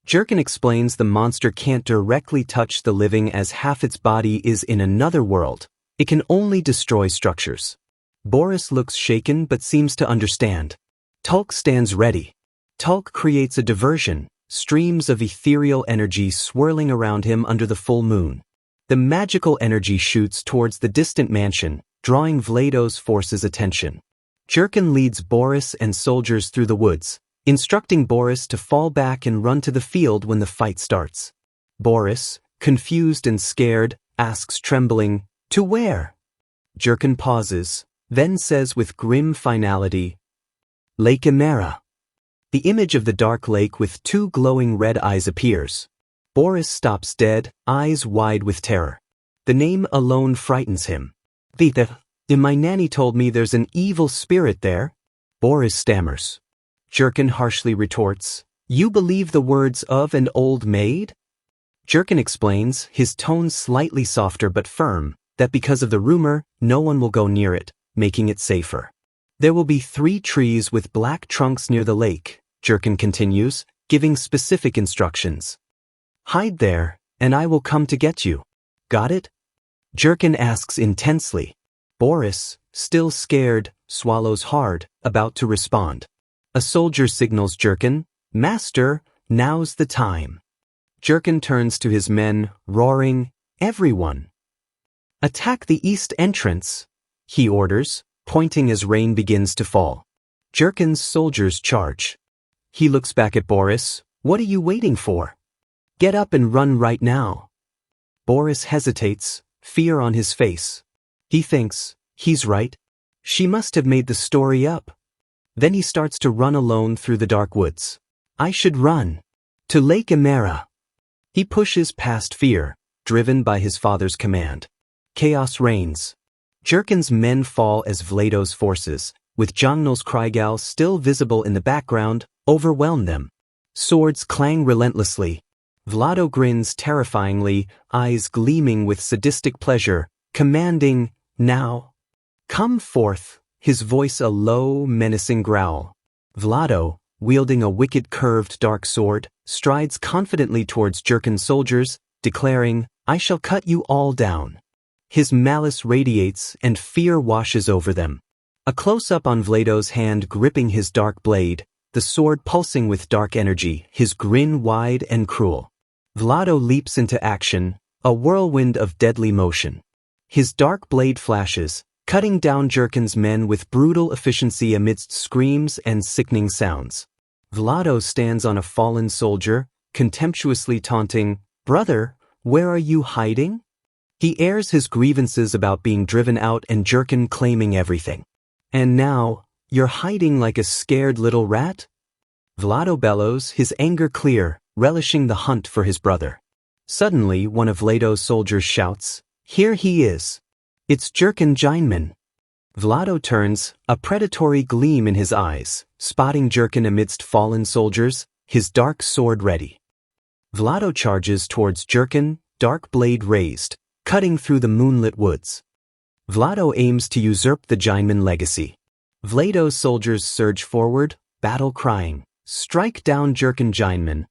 Jurkin explains the monster can't directly touch the living as half its body is in another world. It can only destroy structures. Boris looks shaken but seems to understand. Tulk stands ready. Tulk creates a diversion, streams of ethereal energy swirling around him under the full moon. The magical energy shoots towards the distant mansion, drawing Vlado's force's attention. Jurkin leads Boris and soldiers through the woods, instructing Boris to fall back and run to the field when the fight starts. Boris, confused and scared, asks trembling, "To where?" Jurkin pauses, then says with grim finality, "Lake Emera." The image of the dark lake with two glowing red eyes appears. Boris stops dead, eyes wide with terror. The name alone frightens him. "Vita, my nanny told me there's an evil spirit there." Boris stammers. Jurkin harshly retorts, "You believe the words of an old maid?" Jurkin explains, his tone slightly softer but firm, that because of the rumor, no one will go near it, making it safer. "There will be 3 trees with black trunks near the lake," Jurkin continues, giving specific instructions. "Hide there, and I will come to get you. Got it?" Jurkin asks intensely. Boris, still scared, swallows hard, about to respond. A soldier signals Jurkin, "Master, now's the time." Jurkin turns to his men, roaring, "Everyone! Attack the east entrance," he orders, pointing as rain begins to fall. Jurkin's soldiers charge. He looks back at Boris, "What are you waiting for? Get up and run right now." Boris hesitates, fear on his face. He thinks, he's right. She must have made the story up. Then he starts to run alone through the dark woods. "I should run. To Lake Emera." He pushes past fear, driven by his father's command. Chaos reigns. Jurkin's men fall as Vlado's forces, with Jongnal's Kriegal still visible in the background, overwhelm them. Swords clang relentlessly. Vlado grins terrifyingly, eyes gleaming with sadistic pleasure, commanding, "Now. Come forth," his voice a low, menacing growl. Vlado, wielding a wicked curved dark sword, strides confidently towards Jurkin's soldiers, declaring, "I shall cut you all down." His malice radiates and fear washes over them. A close-up on Vlado's hand gripping his dark blade, the sword pulsing with dark energy, his grin wide and cruel. Vlado leaps into action, a whirlwind of deadly motion. His dark blade flashes, cutting down Jurkin's men with brutal efficiency amidst screams and sickening sounds. Vlado stands on a fallen soldier, contemptuously taunting, "Brother, where are you hiding?" He airs his grievances about being driven out and Jurkin claiming everything. "And now, you're hiding like a scared little rat?" Vlado bellows, his anger clear, relishing the hunt for his brother. Suddenly, one of Vlado's soldiers shouts, "Here he is. It's Jurkin Jineman." Vlado turns, a predatory gleam in his eyes, spotting Jurkin amidst fallen soldiers, his dark sword ready. Vlado charges towards Jurkin, dark blade raised, cutting through the moonlit woods. Vlado aims to usurp the Jineman legacy. Vlado's soldiers surge forward, battle crying, "Strike down Jurkin Jineman."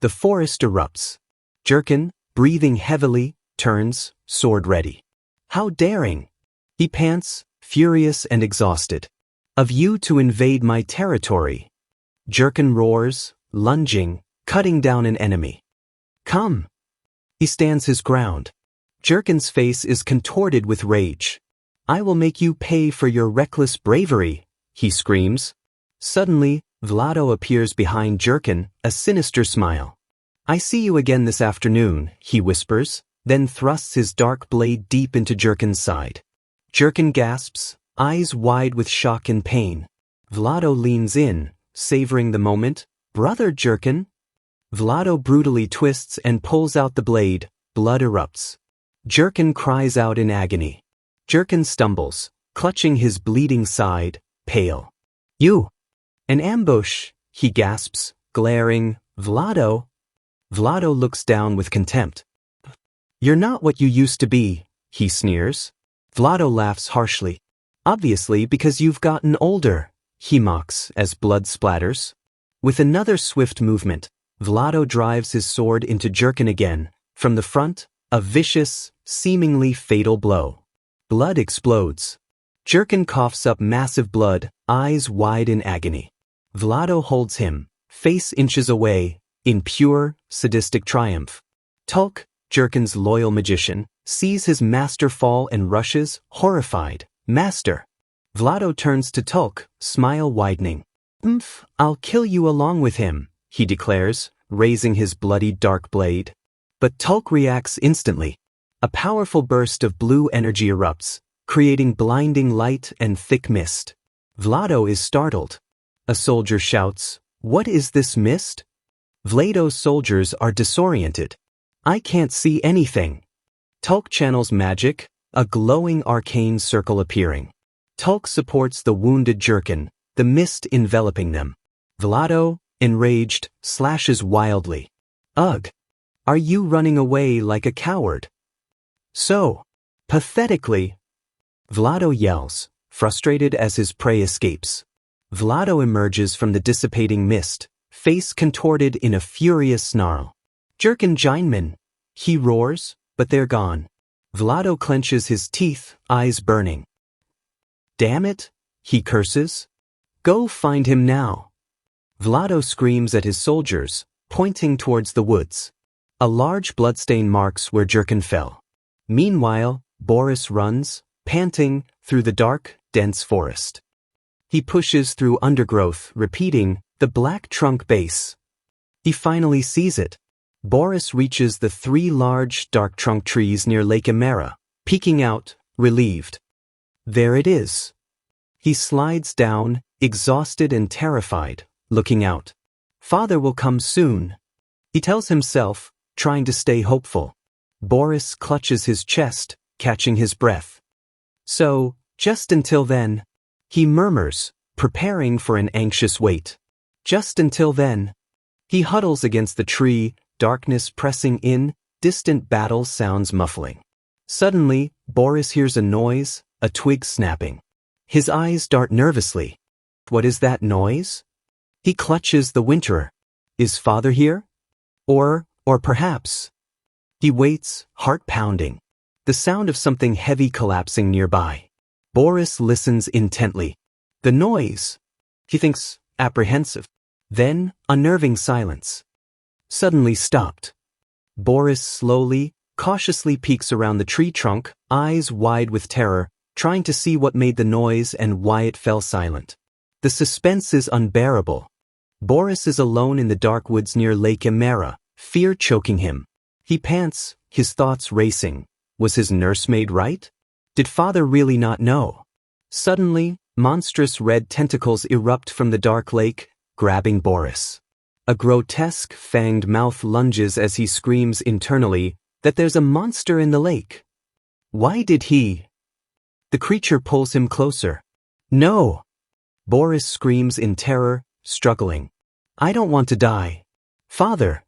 The forest erupts. Jurkin, breathing heavily, turns, sword ready. "How daring!" He pants, furious and exhausted. "Of you to invade my territory." Jurkin roars, lunging, cutting down an enemy. "Come!" He stands his ground. Jurkin's face is contorted with rage. "I will make you pay for your reckless bravery," he screams. Suddenly, Vlado appears behind Jurkin, a sinister smile. "I see you again this afternoon," he whispers, then thrusts his dark blade deep into Jurkin's side. Jurkin gasps, eyes wide with shock and pain. Vlado leans in, savoring the moment. "Brother Jurkin?" Vlado brutally twists and pulls out the blade, blood erupts. Jurkin cries out in agony. Jurkin stumbles, clutching his bleeding side, pale. "You! An ambush!" he gasps, glaring. "Vlado!" Vlado looks down with contempt. "You're not what you used to be," he sneers. Vlado laughs harshly. "Obviously because you've gotten older," he mocks as blood splatters. With another swift movement, Vlado drives his sword into Jurkin again, from the front, a vicious, seemingly fatal blow. Blood explodes. Jurkin coughs up massive blood, eyes wide in agony. Vlado holds him, face inches away, in pure, sadistic triumph. Tulk, Jurkin's loyal magician, sees his master fall and rushes, horrified. Master. Vlado turns to Tulk, smile widening. I'll kill you along with him, he declares, raising his bloody dark blade. But Tulk reacts instantly. A powerful burst of blue energy erupts, creating blinding light and thick mist. Vlado is startled. A soldier shouts, "What is this mist?" Vlado's soldiers are disoriented. "I can't see anything." Tulk channels magic, a glowing arcane circle appearing. Tulk supports the wounded Jurkin, the mist enveloping them. Vlado, enraged, slashes wildly. "Ugh! Are you running away like a coward?" "So pathetically," Vlado yells, frustrated as his prey escapes. Vlado emerges from the dissipating mist, face contorted in a furious snarl. "Jurkin Jineman!" He roars, but they're gone. Vlado clenches his teeth, eyes burning. "Damn it!" he curses. "Go find him now." Vlado screams at his soldiers, pointing towards the woods. A large bloodstain marks where Jurkin fell. Meanwhile, Boris runs, panting, through the dark, dense forest. He pushes through undergrowth, repeating, "The black trunk base." He finally sees it. Boris reaches the 3 large, dark trunk trees near Lake Emera, peeking out, relieved. There it is. He slides down, exhausted and terrified, looking out. Father will come soon, he tells himself, trying to stay hopeful. Boris clutches his chest, catching his breath. "So, just until then," he murmurs, preparing for an anxious wait. Just until then. He huddles against the tree, darkness pressing in, distant battle sounds muffling. Suddenly, Boris hears a noise, a twig snapping. His eyes dart nervously. What is that noise? He clutches the Winterer. Is Father here? Or perhaps. He waits, heart pounding. The sound of something heavy collapsing nearby. Boris listens intently. The noise. He thinks, apprehensive. Then, unnerving silence. Suddenly stopped. Boris slowly, cautiously peeks around the tree trunk, eyes wide with terror, trying to see what made the noise and why it fell silent. The suspense is unbearable. Boris is alone in the dark woods near Lake Emera, fear choking him. He pants, his thoughts racing. Was his nursemaid right? Did Father really not know? Suddenly, monstrous red tentacles erupt from the dark lake, grabbing Boris. A grotesque, fanged mouth lunges as he screams internally that there's a monster in the lake. Why did he? The creature pulls him closer. No! Boris screams in terror, struggling. I don't want to die. Father!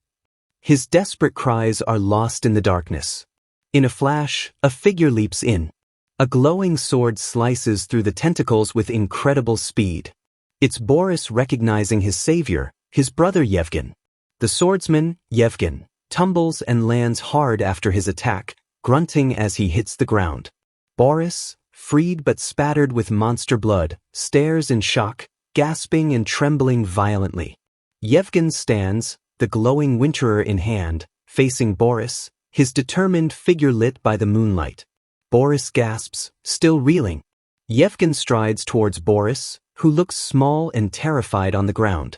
His desperate cries are lost in the darkness. In a flash, a figure leaps in. A glowing sword slices through the tentacles with incredible speed. It's Boris recognizing his savior, his brother Yevgen. The swordsman, Yevgen, tumbles and lands hard after his attack, grunting as he hits the ground. Boris, freed but spattered with monster blood, stares in shock, gasping and trembling violently. Yevgen stands, the glowing Winterer in hand, facing Boris, his determined figure lit by the moonlight. Boris gasps, still reeling. Yevgen strides towards Boris, who looks small and terrified on the ground.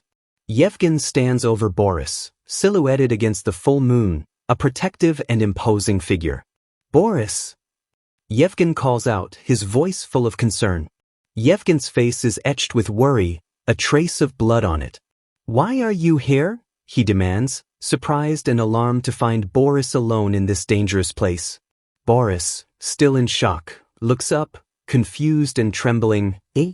Yevgen stands over Boris, silhouetted against the full moon, a protective and imposing figure. Boris! Yevgen calls out, his voice full of concern. Yevgen's face is etched with worry, a trace of blood on it. Why are you here? He demands, surprised and alarmed to find Boris alone in this dangerous place. Boris, still in shock, looks up, confused and trembling. Eh?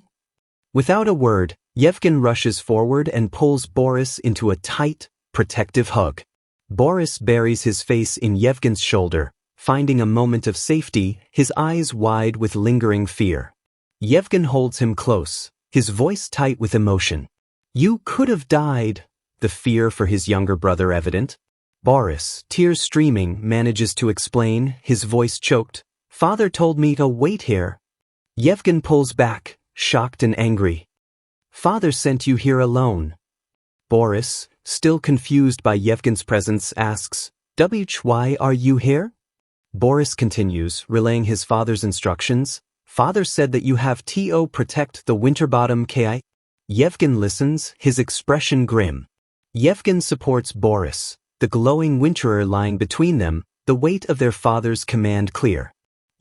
Without a word, Yevgen rushes forward and pulls Boris into a tight, protective hug. Boris buries his face in Yevgen's shoulder, finding a moment of safety, his eyes wide with lingering fear. Yevgen holds him close, his voice tight with emotion. You could have died, the fear for his younger brother evident. Boris, tears streaming, manages to explain, his voice choked. Father told me to wait here. Yevgen pulls back, shocked and angry. Father sent you here alone. Boris, still confused by Yevgen's presence, asks, why are you here? Boris continues, relaying his father's instructions. Father said that you have to protect the Winterbottom ki. Yevgen listens, his expression grim. Yevgen supports Boris, the glowing winterer lying between them, the weight of their father's command clear.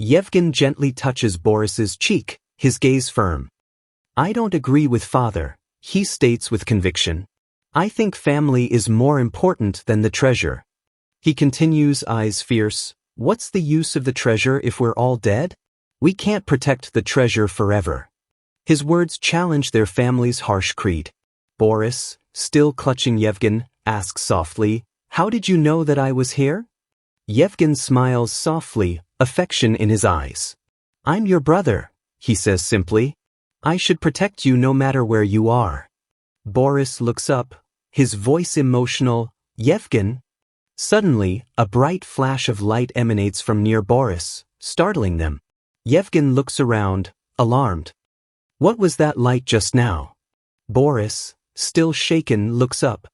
Yevgen gently touches Boris's cheek, his gaze firm. I don't agree with father, he states with conviction. I think family is more important than the treasure. He continues, eyes fierce. What's the use of the treasure if we're all dead? We can't protect the treasure forever. His words challenge their family's harsh creed. Boris, still clutching Yevgen, asks softly, How did you know that I was here? Yevgen smiles softly, affection in his eyes. I'm your brother, he says simply. I should protect you no matter where you are. Boris looks up, his voice emotional. Yevgen? Suddenly, a bright flash of light emanates from near Boris, startling them. Yevgen looks around, alarmed. What was that light just now? Boris, still shaken, looks up.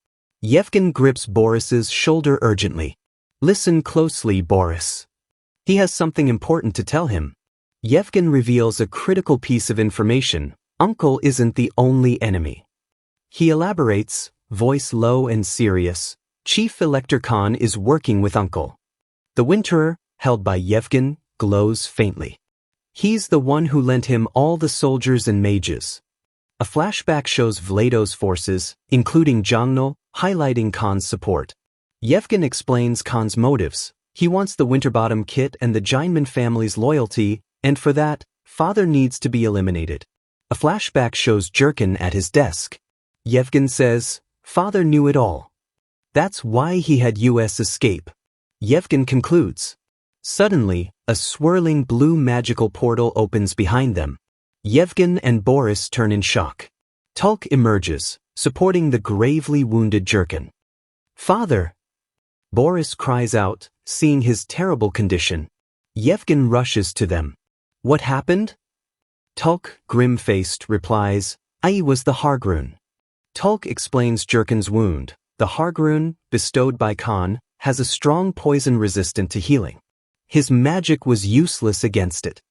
Yevgen grips Boris's shoulder urgently. Listen closely, Boris. He has something important to tell him. Yevgen reveals a critical piece of information. Uncle isn't the only enemy. He elaborates, voice low and serious. Chief Elector Khan is working with Uncle. The Winterer, held by Yevgen, glows faintly. He's the one who lent him all the soldiers and mages. A flashback shows Vlado's forces, including Jongnal, highlighting Khan's support. Yevgen explains Khan's motives. He wants the Winterbottom kit and the Jineman family's loyalty, and for that, father needs to be eliminated. A flashback shows Jurkin at his desk. Yevgen says, Father knew it all. That's why he had US escape. Yevgen concludes. Suddenly, a swirling blue magical portal opens behind them. Yevgen and Boris turn in shock. Tulk emerges, supporting the gravely wounded Jurkin. Father! Boris cries out, seeing his terrible condition. Yevgen rushes to them. What happened? Tulk, grim-faced, replies, I was the Hargrun. Tulk explains Jurkin's wound. The Hargrun, bestowed by Khan, has a strong poison resistant to healing. His magic was useless against it.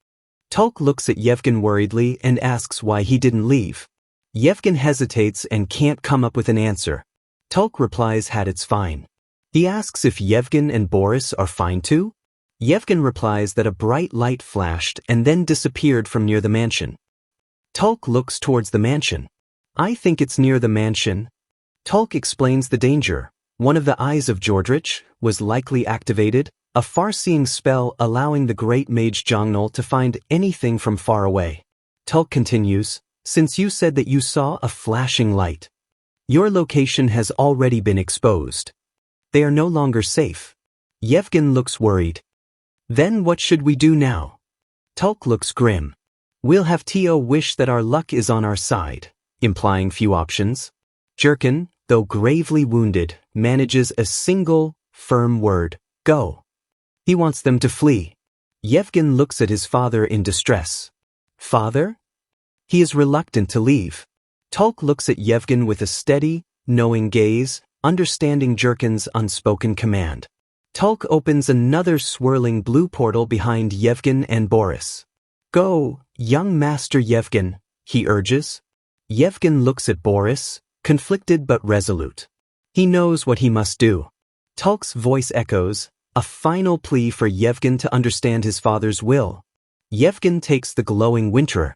Tulk looks at Yevgen worriedly and asks why he didn't leave. Yevgen hesitates and can't come up with an answer. Tulk replies that it's fine. He asks if Yevgen and Boris are fine too. Yevgen replies that a bright light flashed and then disappeared from near the mansion. Tulk looks towards the mansion. I think it's near the mansion. Tulk explains the danger. One of the eyes of Jordrich was likely activated, a far-seeing spell allowing the great mage Jongnal to find anything from far away. Tulk continues, since you said that you saw a flashing light, your location has already been exposed. They are no longer safe. Yevgen looks worried. Then what should we do now? Tulk looks grim. We'll have to wish that our luck is on our side, implying few options. Jurkin, though gravely wounded, manages a single, firm word, go. He wants them to flee. Yevgen looks at his father in distress. Father? He is reluctant to leave. Tulk looks at Yevgen with a steady, knowing gaze, understanding Jurkin's unspoken command. Tulk opens another swirling blue portal behind Yevgen and Boris. Go, young Master Yevgen, he urges. Yevgen looks at Boris, conflicted but resolute. He knows what he must do. Tulk's voice echoes, a final plea for Yevgen to understand his father's will. Yevgen takes the glowing Winterer.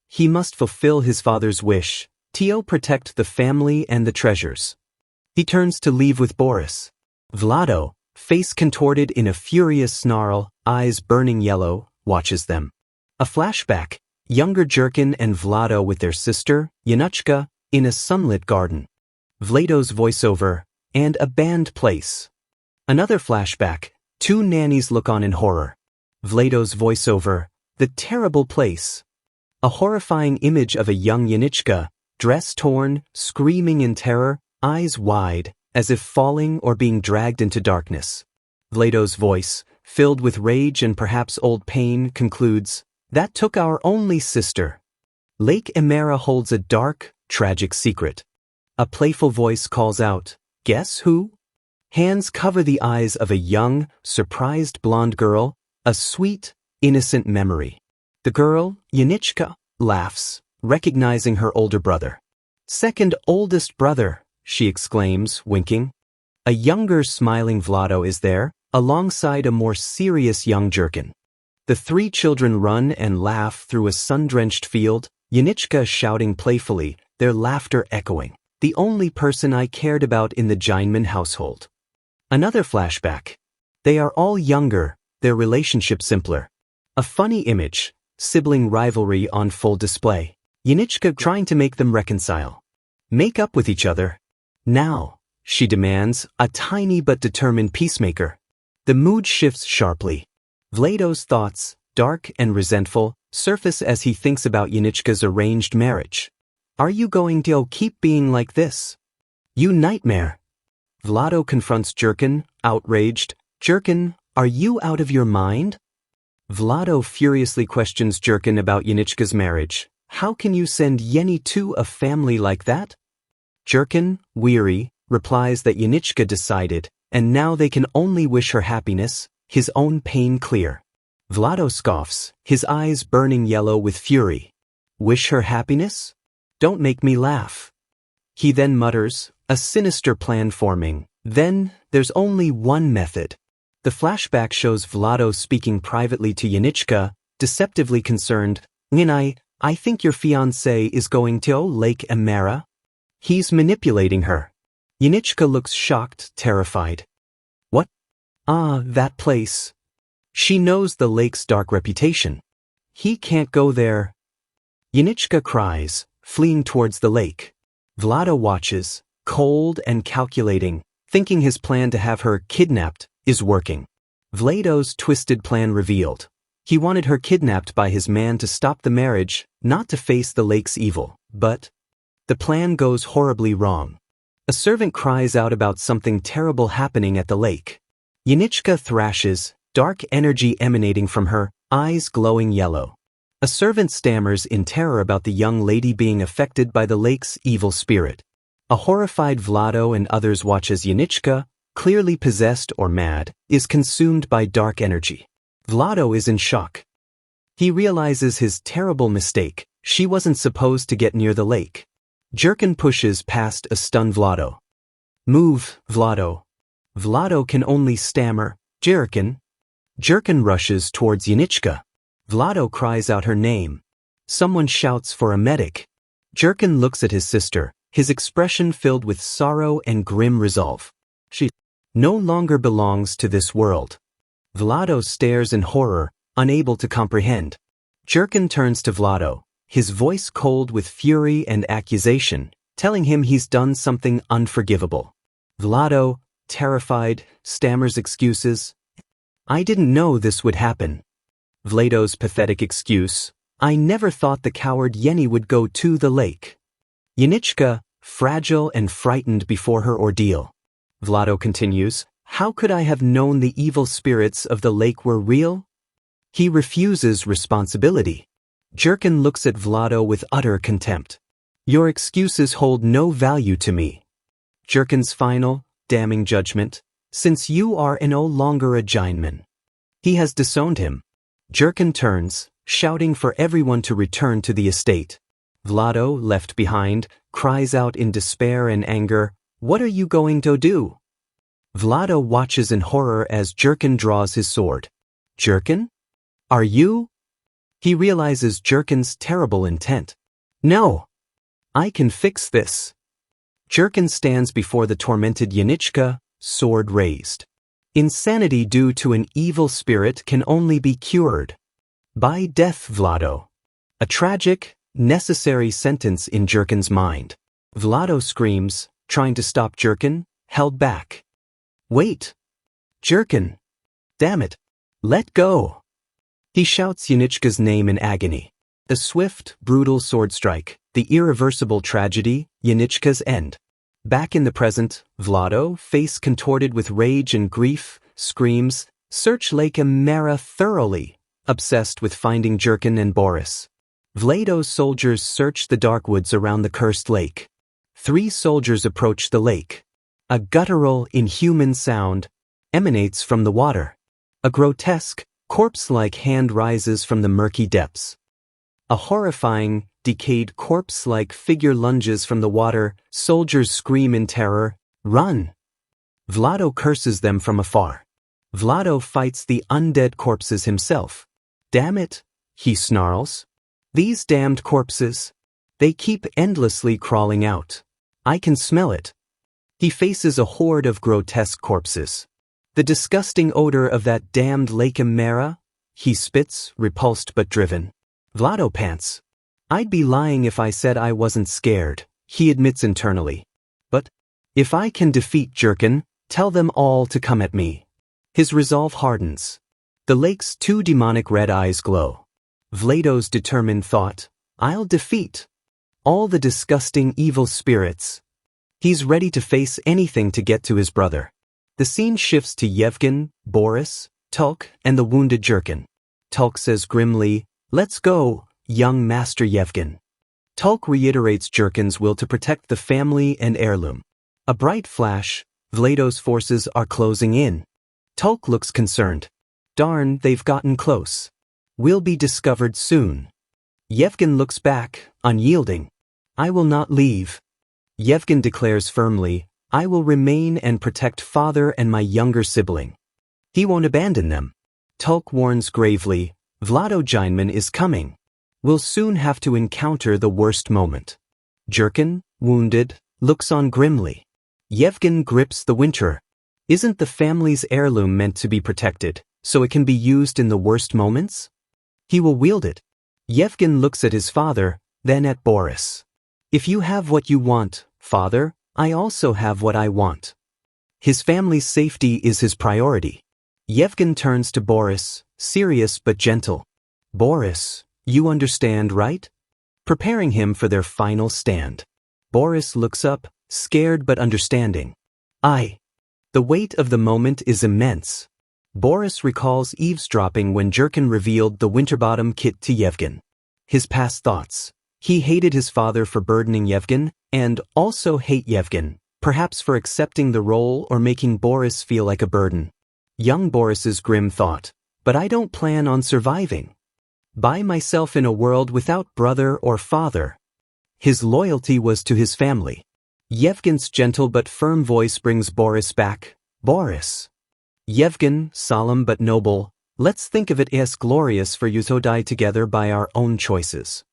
He must fulfill his father's wish, to protect the family and the treasures. He turns to leave with Boris. Vlado, face contorted in a furious snarl, eyes burning yellow, watches them. A flashback, younger Jurkin and Vlado with their sister, Yanuchka, in a sunlit garden. Vlado's voiceover, and a banned place. Another flashback, two nannies look on in horror. Vlado's voiceover, the terrible place. A horrifying image of a young Yanuchka, dress torn, screaming in terror, eyes wide, as if falling or being dragged into darkness. Vlado's voice, filled with rage and perhaps old pain, concludes, that took our only sister. Lake Emera holds a dark, tragic secret. A playful voice calls out, guess who? Hands cover the eyes of a young, surprised blonde girl, a sweet, innocent memory. The girl, Yanichka, laughs, recognizing her older brother. Second oldest brother, she exclaims, winking. A younger smiling Vlado is there, alongside a more serious young Jurkin. The three children run and laugh through a sun-drenched field, Yanichka shouting playfully, their laughter echoing. The only person I cared about in the Jineman household. Another flashback. They are all younger, their relationship simpler. A funny image, sibling rivalry on full display. Yanichka trying to make them reconcile. Make up with each other. Now, she demands, a tiny but determined peacemaker. The mood shifts sharply. Vlado's thoughts, dark and resentful, surface as he thinks about Yanichka's arranged marriage. Are you going to keep being like this? You nightmare. Vlado confronts Jurkin, outraged. Jurkin, are you out of your mind? Vlado furiously questions Jurkin about Yanichka's marriage. How can you send Yeni to a family like that? Jurkin, weary, replies that Yanichka decided, and now they can only wish her happiness, his own pain clear. Vlado scoffs, his eyes burning yellow with fury. Wish her happiness? Don't make me laugh. He then mutters, a sinister plan forming. Then, there's only one method. The flashback shows Vlado speaking privately to Yanichka, deceptively concerned. Ninai, I think your fiancé is going to Lake Amara. He's manipulating her. Yanichka looks shocked, terrified. What? Ah, that place. She knows the lake's dark reputation. He can't go there. Yanichka cries, fleeing towards the lake. Vlado watches, cold and calculating, thinking his plan to have her kidnapped is working. Vlado's twisted plan revealed. He wanted her kidnapped by his man to stop the marriage, not to face the lake's evil, but the plan goes horribly wrong. A servant cries out about something terrible happening at the lake. Yanichka thrashes, dark energy emanating from her, eyes glowing yellow. A servant stammers in terror about the young lady being affected by the lake's evil spirit. A horrified Vlado and others watch as Yanichka, clearly possessed or mad, is consumed by dark energy. Vlado is in shock. He realizes his terrible mistake. She wasn't supposed to get near the lake. Jurkin pushes past a stunned Vlado. Move, Vlado. Vlado can only stammer, Jurkin. Jurkin rushes towards Yanichka. Vlado cries out her name. Someone shouts for a medic. Jurkin looks at his sister, his expression filled with sorrow and grim resolve. She no longer belongs to this world. Vlado stares in horror, unable to comprehend. Jurkin turns to Vlado, his voice cold with fury and accusation, telling him he's done something unforgivable. Vlado, terrified, stammers excuses. I didn't know this would happen. Vlado's pathetic excuse. I never thought the coward Yeni would go to the lake. Yanichka, fragile and frightened before her ordeal. Vlado continues, how could I have known the evil spirits of the lake were real? He refuses responsibility. Jurkin looks at Vlado with utter contempt. Your excuses hold no value to me. Jurkin's final, damning judgment, since you are no longer a Jineman. He has disowned him. Jurkin turns, shouting for everyone to return to the estate. Vlado, left behind, cries out in despair and anger, what are you going to do? Vlado watches in horror as Jurkin draws his sword. Jurkin? Are you? He realizes Jurkin's terrible intent. No! I can fix this. Jurkin stands before the tormented Yanichka, sword raised. Insanity due to an evil spirit can only be cured. By death, Vlado. A tragic, necessary sentence in Jurkin's mind. Vlado screams, trying to stop Jurkin, held back. Wait! Jurkin! Damn it! Let go! He shouts Yanichka's name in agony. The swift, brutal sword strike, the irreversible tragedy, Yanichka's end. Back in the present, Vlado, face contorted with rage and grief, screams, search Lake Amara thoroughly, obsessed with finding Jurkin and Boris. Vlado's soldiers search the dark woods around the cursed lake. 3 soldiers approach the lake. A guttural, inhuman sound emanates from the water. A grotesque, corpse-like hand rises from the murky depths. A horrifying, decayed corpse-like figure lunges from the water. Soldiers scream in terror, "Run!" Vlado curses them from afar. Vlado fights the undead corpses himself. "Damn it," he snarls. "These damned corpses. They keep endlessly crawling out. I can smell it." He faces a horde of grotesque corpses. "The disgusting odor of that damned Lake Mera," he spits, repulsed but driven. Vlado pants. "I'd be lying if I said I wasn't scared," he admits internally. "But if I can defeat Jurkin, tell them all to come at me." His resolve hardens. The lake's two demonic red eyes glow. Vlado's determined thought, "I'll defeat all the disgusting evil spirits." He's ready to face anything to get to his brother. The scene shifts to Yevgen, Boris, Tulk, and the wounded Jurkin. Tulk says grimly, "Let's go, young Master Yevgen." Tulk reiterates Jurkin's will to protect the family and heirloom. A bright flash, Vlado's forces are closing in. Tulk looks concerned. "Darn, they've gotten close. We'll be discovered soon." Yevgen looks back, unyielding. "I will not leave." Yevgen declares firmly, "I will remain and protect father and my younger sibling." He won't abandon them. Tulk warns gravely, "Vlado Jeinman is coming. We'll soon have to encounter the worst moment." Jurkin, wounded, looks on grimly. Yevgen grips the winterer. Isn't the family's heirloom meant to be protected, so it can be used in the worst moments? He will wield it. Yevgen looks at his father, then at Boris. "If you have what you want, father, I also have what I want." His family's safety is his priority. Yevgen turns to Boris, serious but gentle. "Boris, you understand, right?" Preparing him for their final stand. Boris looks up, scared but understanding. "I." The weight of the moment is immense. Boris recalls eavesdropping when Jurkin revealed the Winterbottom kit to Yevgen. His past thoughts. He hated his father for burdening Yevgen, and also hate Yevgen, perhaps for accepting the role or making Boris feel like a burden. Young Boris's grim thought, "But I don't plan on surviving by myself in a world without brother or father." His loyalty was to his family. Yevgen's gentle but firm voice brings Boris back. "Boris." Yevgen, solemn but noble, "Let's think of it as glorious for you to die together by our own choices."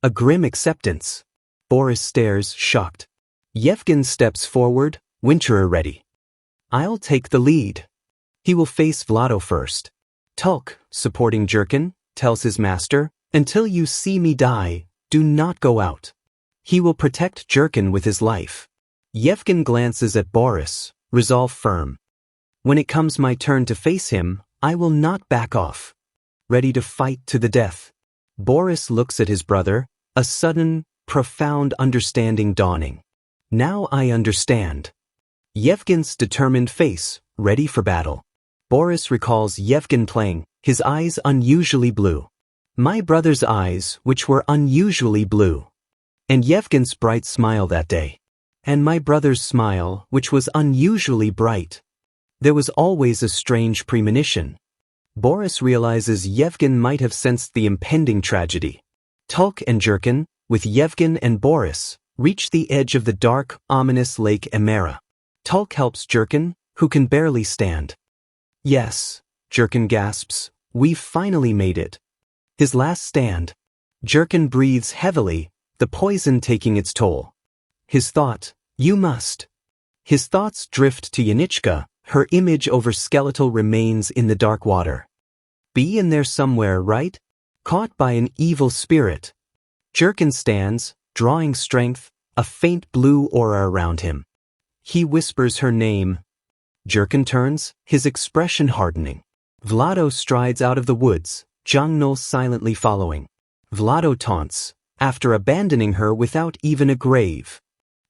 A grim acceptance. Boris stares, shocked. Yevgen steps forward, winterer ready. "I'll take the lead." He will face Vlado first. Tulk, supporting Jurkin, tells his master, "Until you see me die, do not go out." He will protect Jurkin with his life. Yevgen glances at Boris, resolve firm. "When it comes my turn to face him, I will not back off." Ready to fight to the death. Boris looks at his brother, a sudden, profound understanding dawning. "Now I understand." Yevgen's determined face, ready for battle. Boris recalls Yevgen playing, his eyes unusually blue. My brother's eyes, which were unusually blue. And Yevgen's bright smile that day. And my brother's smile, which was unusually bright. There was always a strange premonition. Boris realizes Yevgen might have sensed the impending tragedy. Tulk and Jurkin, with Yevgen and Boris, reach the edge of the dark, ominous Lake Mera. Tulk helps Jurkin, who can barely stand. "Yes," Jurkin gasps, "we've finally made it." His last stand. Jurkin breathes heavily, the poison taking its toll. His thought, "You must." His thoughts drift to Yanichka, her image over skeletal remains in the dark water. Be in there somewhere, right? Caught by an evil spirit. Jurkin stands, drawing strength, a faint blue aura around him. He whispers her name. Jurkin turns, his expression hardening. Vlado strides out of the woods, Jongnul silently following. Vlado taunts, after abandoning her without even a grave.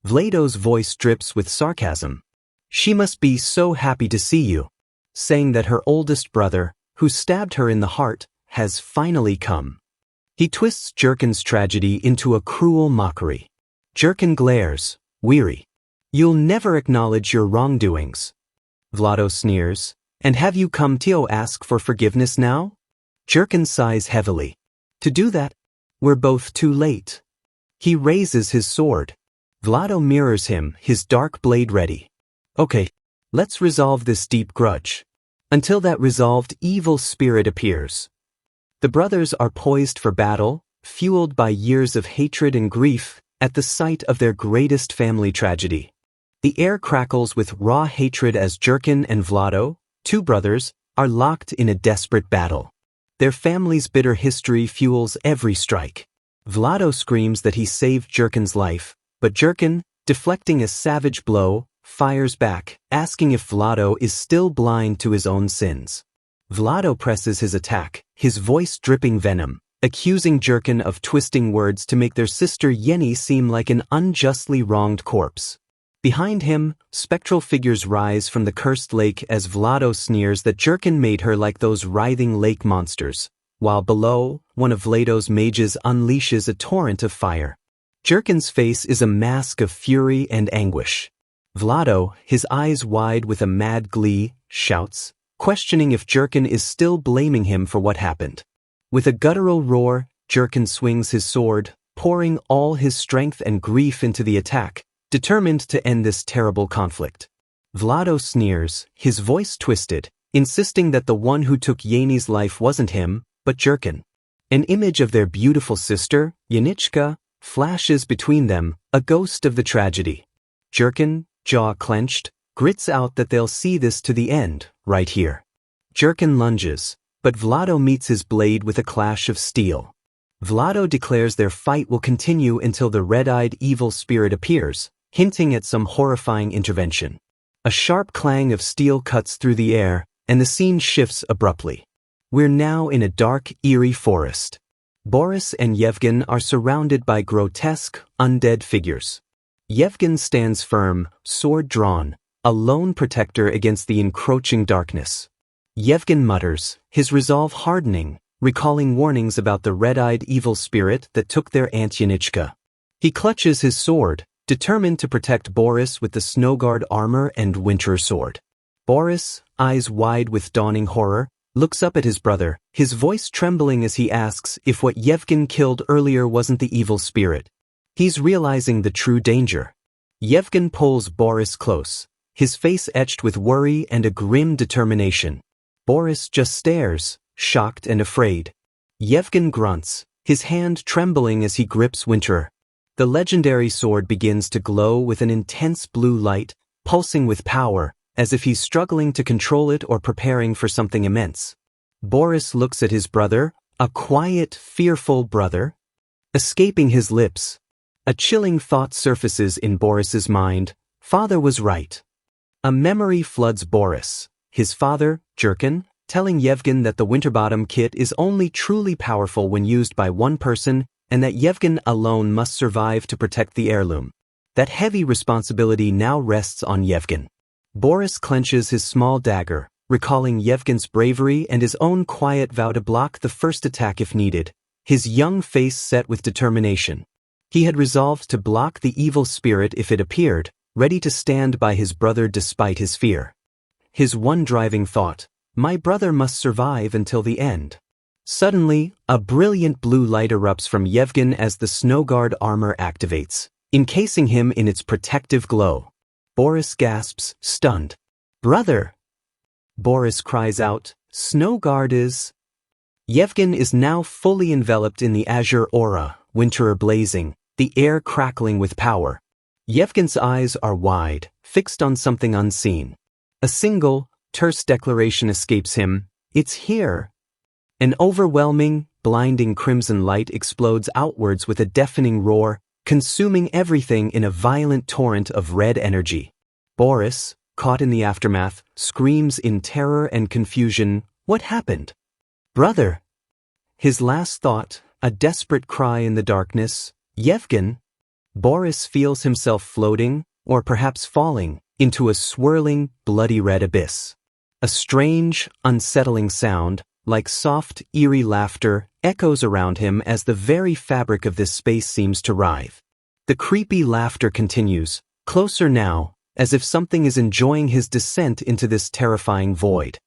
Vlado's voice drips with sarcasm. "She must be so happy to see you," saying that her oldest brother, who stabbed her in the heart, has finally come. He twists Jurkin's tragedy into a cruel mockery. Jurkin glares, weary. "You'll never acknowledge your wrongdoings." Vlado sneers, "And have you come to ask for forgiveness now?" Jurkin sighs heavily. To do that, we're both too late. He raises his sword. Vlado mirrors him, his dark blade ready. Okay, let's resolve this deep grudge. Until that resolved evil spirit appears. The brothers are poised for battle, fueled by years of hatred and grief, at the sight of their greatest family tragedy. The air crackles with raw hatred as Jurkin and Vlado, two brothers, are locked in a desperate battle. Their family's bitter history fuels every strike. Vlado screams that he saved Jurkin's life, but Jurkin, deflecting a savage blow, fires back, asking if Vlado is still blind to his own sins. Vlado presses his attack, his voice dripping venom, accusing Jurkin of twisting words to make their sister Yenny seem like an unjustly wronged corpse. Behind him, spectral figures rise from the cursed lake as Vlado sneers that Jurkin made her like those writhing lake monsters, while below, one of Vlado's mages unleashes a torrent of fire. Jurkin's face is a mask of fury and anguish. Vlado, his eyes wide with a mad glee, shouts, questioning if Jurkin is still blaming him for what happened. With a guttural roar, Jurkin swings his sword, pouring all his strength and grief into the attack, determined to end this terrible conflict. Vlado sneers, his voice twisted, insisting that the one who took Yenny's life wasn't him, but Jurkin. An image of their beautiful sister, Yenichka, flashes between them, a ghost of the tragedy. Jurkin, jaw clenched, grits out that they'll see this to the end, right here. Jurkin lunges, but Vlado meets his blade with a clash of steel. Vlado declares their fight will continue until the red-eyed evil spirit appears, hinting at some horrifying intervention. A sharp clang of steel cuts through the air, and the scene shifts abruptly. We're now in a dark, eerie forest. Boris and Yevgen are surrounded by grotesque, undead figures. Yevgen stands firm, sword drawn, a lone protector against the encroaching darkness. Yevgen mutters, his resolve hardening, recalling warnings about the red-eyed evil spirit that took their Aunt Yenichka. He clutches his sword, determined to protect Boris with the Snowguard armor and Winter sword. Boris, eyes wide with dawning horror, looks up at his brother, his voice trembling as he asks if what Yevgen killed earlier wasn't the evil spirit. He's realizing the true danger. Yevgen pulls Boris close, his face etched with worry and a grim determination. Boris just stares, shocked and afraid. Yevgen grunts, his hand trembling as he grips Winter. The legendary sword begins to glow with an intense blue light, pulsing with power, as if he's struggling to control it or preparing for something immense. Boris looks at his brother, a quiet, fearful brother. Escaping his lips, a chilling thought surfaces in Boris's mind. Father was right. A memory floods Boris. His father, Jurkin, telling Yevgen that the Winterbottom kit is only truly powerful when used by one person, and that Yevgen alone must survive to protect the heirloom. That heavy responsibility now rests on Yevgen. Boris clenches his small dagger, recalling Yevgen's bravery and his own quiet vow to block the first attack if needed, his young face set with determination. He had resolved to block the evil spirit if it appeared, ready to stand by his brother despite his fear. His one driving thought, my brother must survive until the end. Suddenly, a brilliant blue light erupts from Yevgen as the Snowguard armor activates, encasing him in its protective glow. Boris gasps, stunned. Brother! Boris cries out, Snowguard is... Yevgen is now fully enveloped in the azure aura, Winter blazing, the air crackling with power. Yevgen's eyes are wide, fixed on something unseen. A single, terse declaration escapes him, it's here. An overwhelming, blinding crimson light explodes outwards with a deafening roar, consuming everything in a violent torrent of red energy. Boris, caught in the aftermath, screams in terror and confusion, what happened? Brother! His last thought, a desperate cry in the darkness, Yevgen. Boris feels himself floating, or perhaps falling, into a swirling, bloody red abyss. A strange, unsettling sound, like soft, eerie laughter, echoes around him as the very fabric of this space seems to writhe. The creepy laughter continues, closer now, as if something is enjoying his descent into this terrifying void.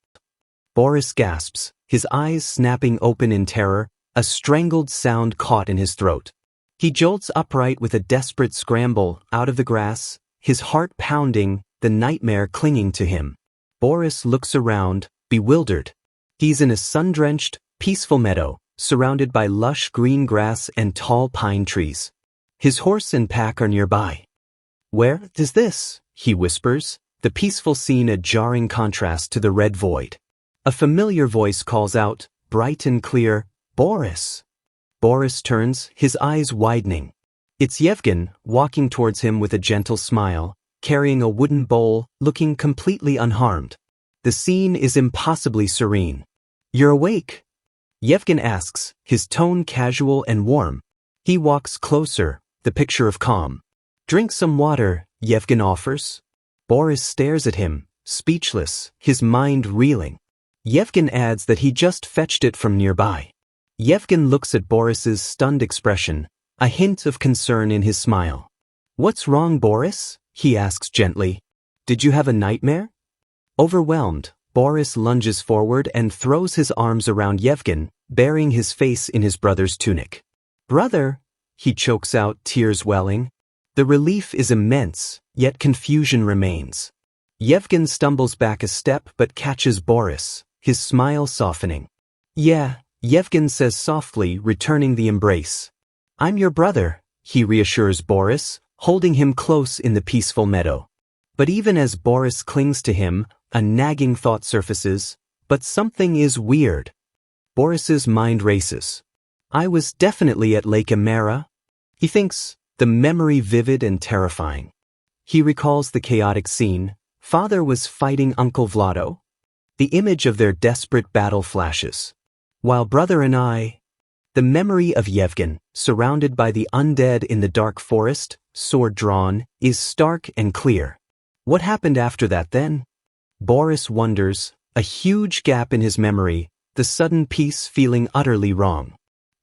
Boris gasps, his eyes snapping open in terror, a strangled sound caught in his throat. He jolts upright with a desperate scramble out of the grass, his heart pounding, the nightmare clinging to him. Boris looks around, bewildered. He's in a sun-drenched, peaceful meadow, surrounded by lush green grass and tall pine trees. His horse and pack are nearby. "Where is this?" he whispers, the peaceful scene a jarring contrast to the red void. A familiar voice calls out, bright and clear, "Boris!" Boris turns, his eyes widening. It's Yevgen, walking towards him with a gentle smile, carrying a wooden bowl, looking completely unharmed. The scene is impossibly serene. "You're awake?" Yevgen asks, his tone casual and warm. He walks closer, the picture of calm. "Drink some water," Yevgen offers. Boris stares at him, speechless, his mind reeling. Yevgen adds that he just fetched it from nearby. Yevgen looks at Boris's stunned expression, a hint of concern in his smile. "What's wrong, Boris?" he asks gently. "Did you have a nightmare?" Overwhelmed, Boris lunges forward and throws his arms around Yevgen, burying his face in his brother's tunic. "Brother," he chokes out, tears welling. The relief is immense, yet confusion remains. Yevgen stumbles back a step but catches Boris, his smile softening. "Yeah," Yevgen says softly, returning the embrace. "I'm your brother," he reassures Boris, holding him close in the peaceful meadow. But even as Boris clings to him, a nagging thought surfaces, "But something is weird." Boris's mind races. "I was definitely at Lake Amara." He thinks, the memory vivid and terrifying. He recalls the chaotic scene. Father was fighting Uncle Vlado. The image of their desperate battle flashes. While brother and I... The memory of Yevgen, surrounded by the undead in the dark forest, sword drawn, is stark and clear. What happened after that then? Boris wonders, a huge gap in his memory, the sudden peace feeling utterly wrong.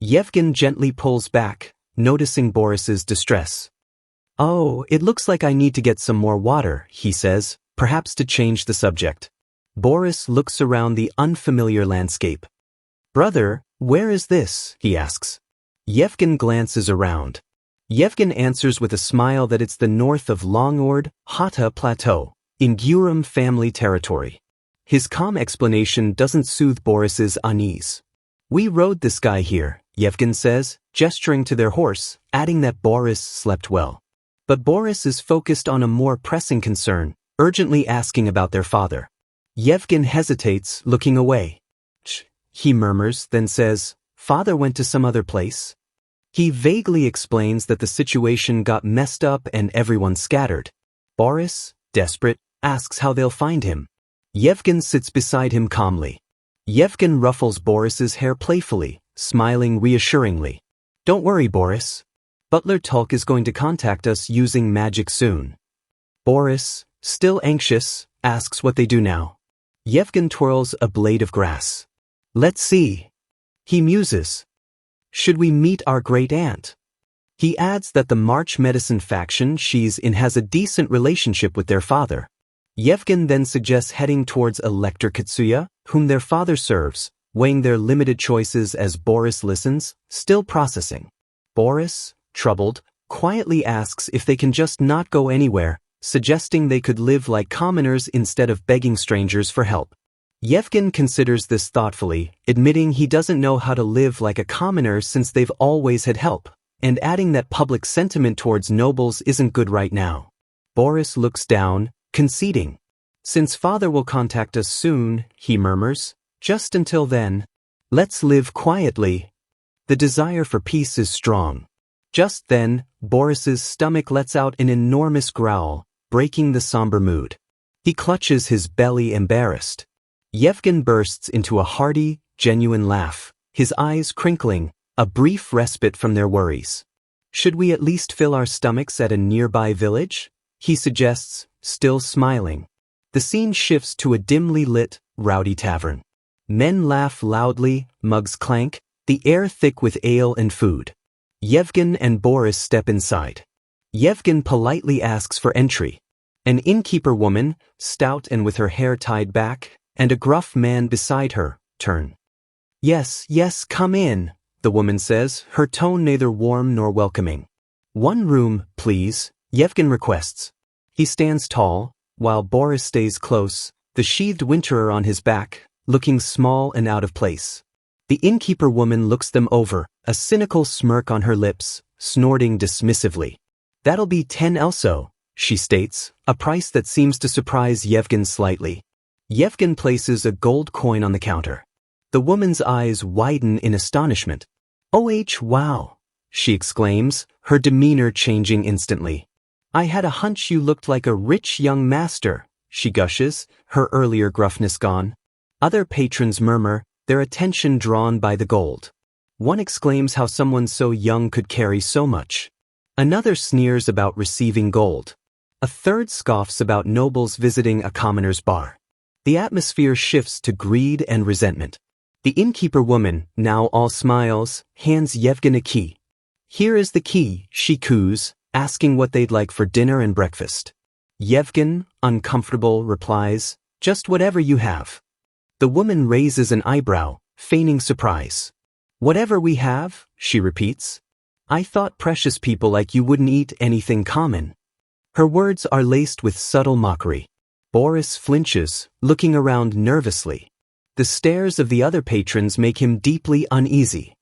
Yevgen gently pulls back, noticing Boris's distress. "Oh, it looks like I need to get some more water," he says, perhaps to change the subject. Boris looks around the unfamiliar landscape. "Brother, where is this?" he asks. Yevgen glances around. Yevgen answers with a smile that it's the north of Longord, Hata Plateau, in Guram family territory. His calm explanation doesn't soothe Boris's unease. "We rode this guy here," Yevgen says, gesturing to their horse, adding that Boris slept well. But Boris is focused on a more pressing concern, urgently asking about their father. Yevgen hesitates, looking away. "Shh," he murmurs, then says, "Father went to some other place." He vaguely explains that the situation got messed up and everyone scattered. Boris, desperate, asks how they'll find him. Yevgen sits beside him calmly. Yevgen ruffles Boris's hair playfully, smiling reassuringly. "Don't worry, Boris. Butler Tulk is going to contact us using magic soon." Boris, still anxious, asks what they do now. Yevgen twirls a blade of grass. "Let's see." He muses. "Should we meet our great-aunt?" He adds that the March Medicine faction she's in has a decent relationship with their father. Yevgen then suggests heading towards Elector Katsuya, whom their father serves, weighing their limited choices as Boris listens, still processing. Boris, troubled, quietly asks if they can just not go anywhere, suggesting they could live like commoners instead of begging strangers for help. Yevgen considers this thoughtfully, admitting he doesn't know how to live like a commoner since they've always had help, and adding that public sentiment towards nobles isn't good right now. Boris looks down, conceding. "Since father will contact us soon," he murmurs, "just until then, let's live quietly." The desire for peace is strong. Just then, Boris's stomach lets out an enormous growl, breaking the somber mood. He clutches his belly embarrassed. Yevgen bursts into a hearty, genuine laugh, his eyes crinkling, a brief respite from their worries. "Should we at least fill our stomachs at a nearby village?" he suggests, still smiling. The scene shifts to a dimly lit, rowdy tavern. Men laugh loudly, mugs clank, the air thick with ale and food. Yevgen and Boris step inside. Yevgen politely asks for entry. An innkeeper woman, stout and with her hair tied back, and a gruff man beside her, turn. Yes, yes, come in, the woman says, her tone neither warm nor welcoming. One room, please, Yevgen requests. He stands tall, while Boris stays close, the sheathed winterer on his back, looking small and out of place. The innkeeper woman looks them over, a cynical smirk on her lips, snorting dismissively. That'll be 10 elso, she states, a price that seems to surprise Yevgen slightly. Yevgen places a gold coin on the counter. The woman's eyes widen in astonishment. Oh wow, she exclaims, her demeanor changing instantly. I had a hunch you looked like a rich young master, she gushes, her earlier gruffness gone. Other patrons murmur, their attention drawn by the gold. One exclaims how someone so young could carry so much. Another sneers about receiving gold. A third scoffs about nobles visiting a commoner's bar. The atmosphere shifts to greed and resentment. The innkeeper woman, now all smiles, hands Yevgen a key. Here is the key, she coos, asking what they'd like for dinner and breakfast. Yevgen, uncomfortable, replies, just whatever you have. The woman raises an eyebrow, feigning surprise. Whatever we have, she repeats. I thought precious people like you wouldn't eat anything common. Her words are laced with subtle mockery. Boris flinches, looking around nervously. The stares of the other patrons make him deeply uneasy.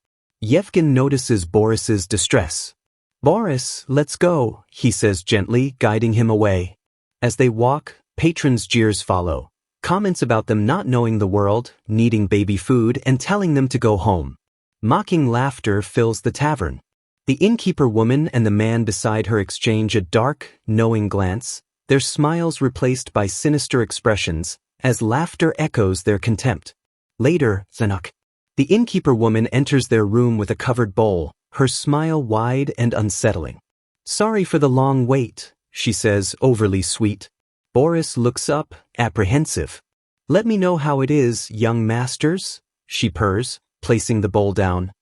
Yevgen notices Boris's distress. Boris, let's go, he says gently, guiding him away. As they walk, patrons' jeers follow. Comments about them not knowing the world, needing baby food, and telling them to go home. Mocking laughter fills the tavern. The innkeeper woman and the man beside her exchange a dark, knowing glance, their smiles replaced by sinister expressions, as laughter echoes their contempt. Later, Zanuck. The innkeeper woman enters their room with a covered bowl, her smile wide and unsettling. Sorry for the long wait, she says, overly sweet. Boris looks up, apprehensive. Let me know how it is, young masters, she purrs, placing the bowl down.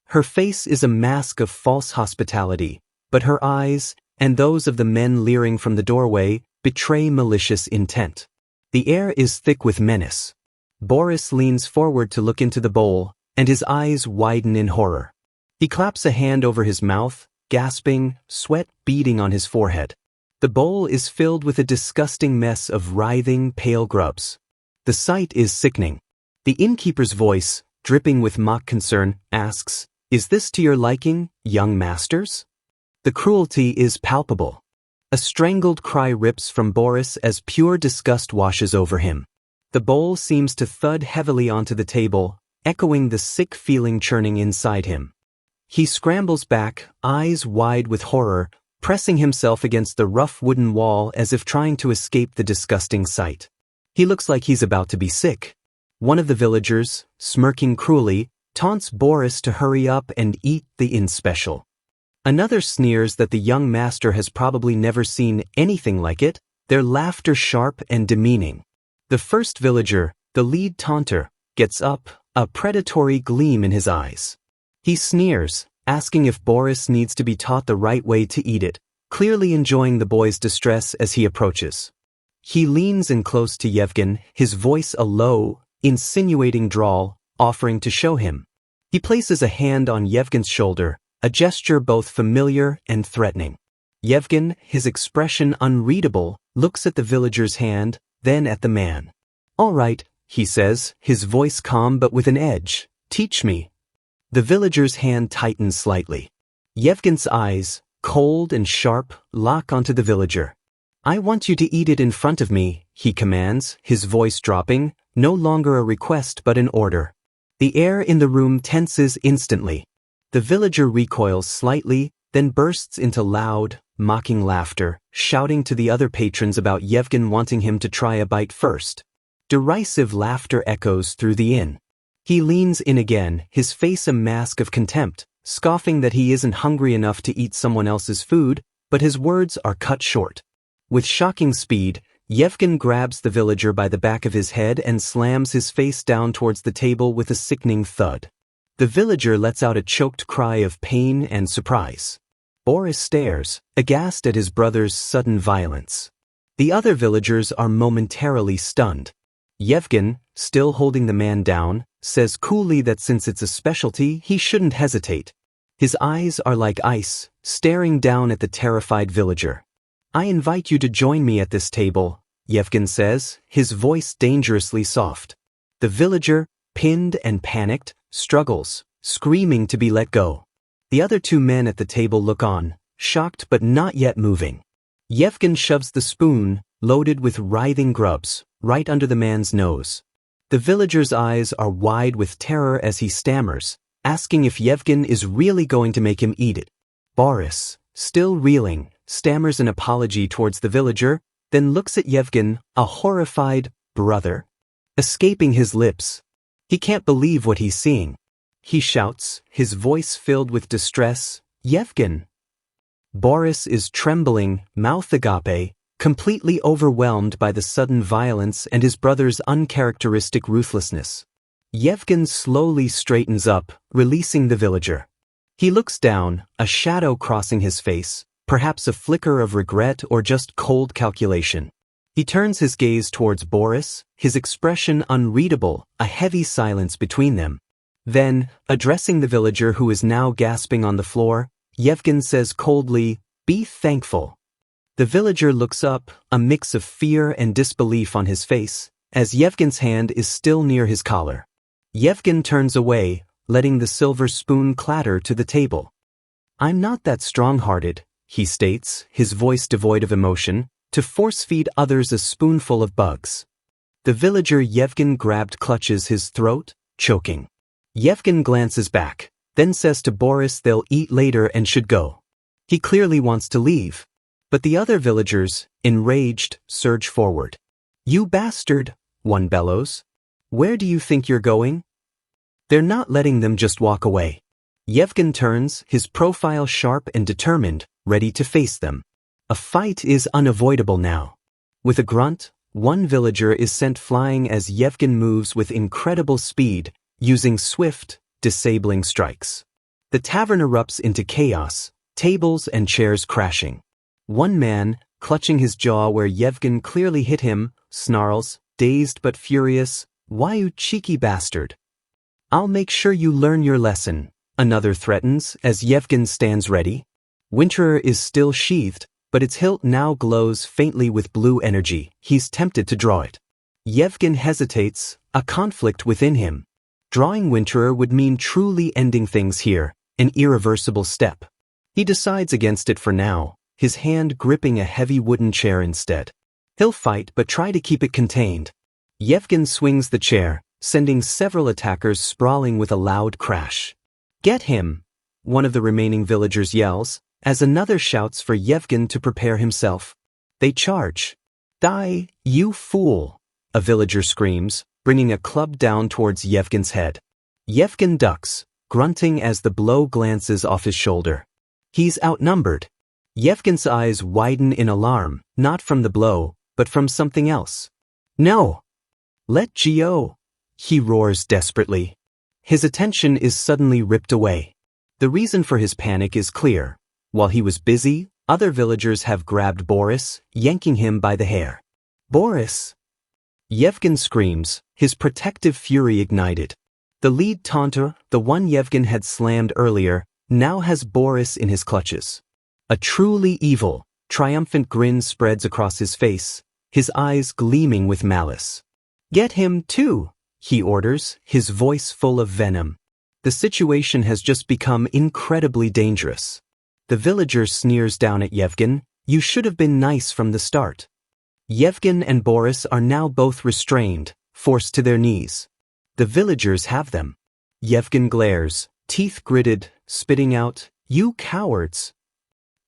Her face is a mask of false hospitality, but her eyes, and those of the men leering from the doorway, betray malicious intent. The air is thick with menace. Boris leans forward to look into the bowl, and his eyes widen in horror. He claps a hand over his mouth, gasping, sweat beading on his forehead. The bowl is filled with a disgusting mess of writhing, pale grubs. The sight is sickening. The innkeeper's voice, dripping with mock concern, asks, Is this to your liking, young masters? The cruelty is palpable. A strangled cry rips from Boris as pure disgust washes over him. The bowl seems to thud heavily onto the table, echoing the sick feeling churning inside him. He scrambles back, eyes wide with horror, pressing himself against the rough wooden wall as if trying to escape the disgusting sight. He looks like he's about to be sick. One of the villagers, smirking cruelly, taunts Boris to hurry up and eat the inn special. Another sneers that the young master has probably never seen anything like it, their laughter sharp and demeaning. The first villager, the lead taunter, gets up, a predatory gleam in his eyes. He sneers, asking if Boris needs to be taught the right way to eat it, clearly enjoying the boy's distress as he approaches. He leans in close to Yevgen, his voice a low, insinuating drawl, offering to show him. He places a hand on Yevgen's shoulder, a gesture both familiar and threatening. Yevgen, his expression unreadable, looks at the villager's hand, then at the man. All right, he says, his voice calm but with an edge. Teach me. The villager's hand tightens slightly. Yevgen's eyes, cold and sharp, lock onto the villager. I want you to eat it in front of me, he commands, his voice dropping, no longer a request but an order. The air in the room tenses instantly. The villager recoils slightly, then bursts into loud, mocking laughter, shouting to the other patrons about Yevgen wanting him to try a bite first. Derisive laughter echoes through the inn. He leans in again, his face a mask of contempt, scoffing that he isn't hungry enough to eat someone else's food, but his words are cut short. With shocking speed, Yevgen grabs the villager by the back of his head and slams his face down towards the table with a sickening thud. The villager lets out a choked cry of pain and surprise. Boris stares, aghast at his brother's sudden violence. The other villagers are momentarily stunned. Yevgen, still holding the man down, says coolly that since it's a specialty, he shouldn't hesitate. His eyes are like ice, staring down at the terrified villager. I invite you to join me at this table, Yevgen says, his voice dangerously soft. The villager, pinned and panicked, struggles, screaming to be let go. The other two men at the table look on, shocked but not yet moving. Yevgen shoves the spoon, loaded with writhing grubs, right under the man's nose. The villager's eyes are wide with terror as he stammers, asking if Yevgen is really going to make him eat it. Boris, still reeling, stammers an apology towards the villager, then looks at Yevgen, a horrified brother, escaping his lips. He can't believe what he's seeing. He shouts, his voice filled with distress, Yevgen. Boris is trembling, mouth agape, completely overwhelmed by the sudden violence and his brother's uncharacteristic ruthlessness. Yevgen slowly straightens up, releasing the villager. He looks down, a shadow crossing his face, perhaps a flicker of regret or just cold calculation. He turns his gaze towards Boris, his expression unreadable, a heavy silence between them. Then, addressing the villager who is now gasping on the floor, Yevgen says coldly, "Be thankful." The villager looks up, a mix of fear and disbelief on his face, as Yevgen's hand is still near his collar. Yevgen turns away, letting the silver spoon clatter to the table. "I'm not that strong-hearted," he states, his voice devoid of emotion, "to force-feed others a spoonful of bugs." The villager Yevgen grabbed clutches his throat, choking. Yevgen glances back, then says to Boris they'll eat later and should go. He clearly wants to leave. But the other villagers, enraged, surge forward. "You bastard," one bellows. "Where do you think you're going?" They're not letting them just walk away. Yevgen turns, his profile sharp and determined, ready to face them. A fight is unavoidable now. With a grunt, one villager is sent flying as Yevgen moves with incredible speed, using swift, disabling strikes. The tavern erupts into chaos, tables and chairs crashing. One man, clutching his jaw where Yevgen clearly hit him, snarls, dazed but furious, "Why, you cheeky bastard? I'll make sure you learn your lesson," another threatens as Yevgen stands ready. Winterer is still sheathed, but its hilt now glows faintly with blue energy. He's tempted to draw it. Yevgen hesitates, a conflict within him. Drawing Winterer would mean truly ending things here, an irreversible step. He decides against it for now, his hand gripping a heavy wooden chair instead. He'll fight but try to keep it contained. Yevgen swings the chair, sending several attackers sprawling with a loud crash. "Get him!" one of the remaining villagers yells, as another shouts for Yevgen to prepare himself. They charge. "Die, you fool!" a villager screams, bringing a club down towards Yevgen's head. Yevgen ducks, grunting as the blow glances off his shoulder. He's outnumbered. Yevgen's eyes widen in alarm, not from the blow, but from something else. "No! Let go!" he roars desperately. His attention is suddenly ripped away. The reason for his panic is clear. While he was busy, other villagers have grabbed Boris, yanking him by the hair. "Boris!" Yevgen screams, his protective fury ignited. The lead taunter, the one Yevgen had slammed earlier, now has Boris in his clutches. A truly evil, triumphant grin spreads across his face, his eyes gleaming with malice. "Get him too!" he orders, his voice full of venom. The situation has just become incredibly dangerous. The villager sneers down at Yevgen, "You should have been nice from the start." Yevgen and Boris are now both restrained, forced to their knees. The villagers have them. Yevgen glares, teeth gritted, spitting out, "You cowards!"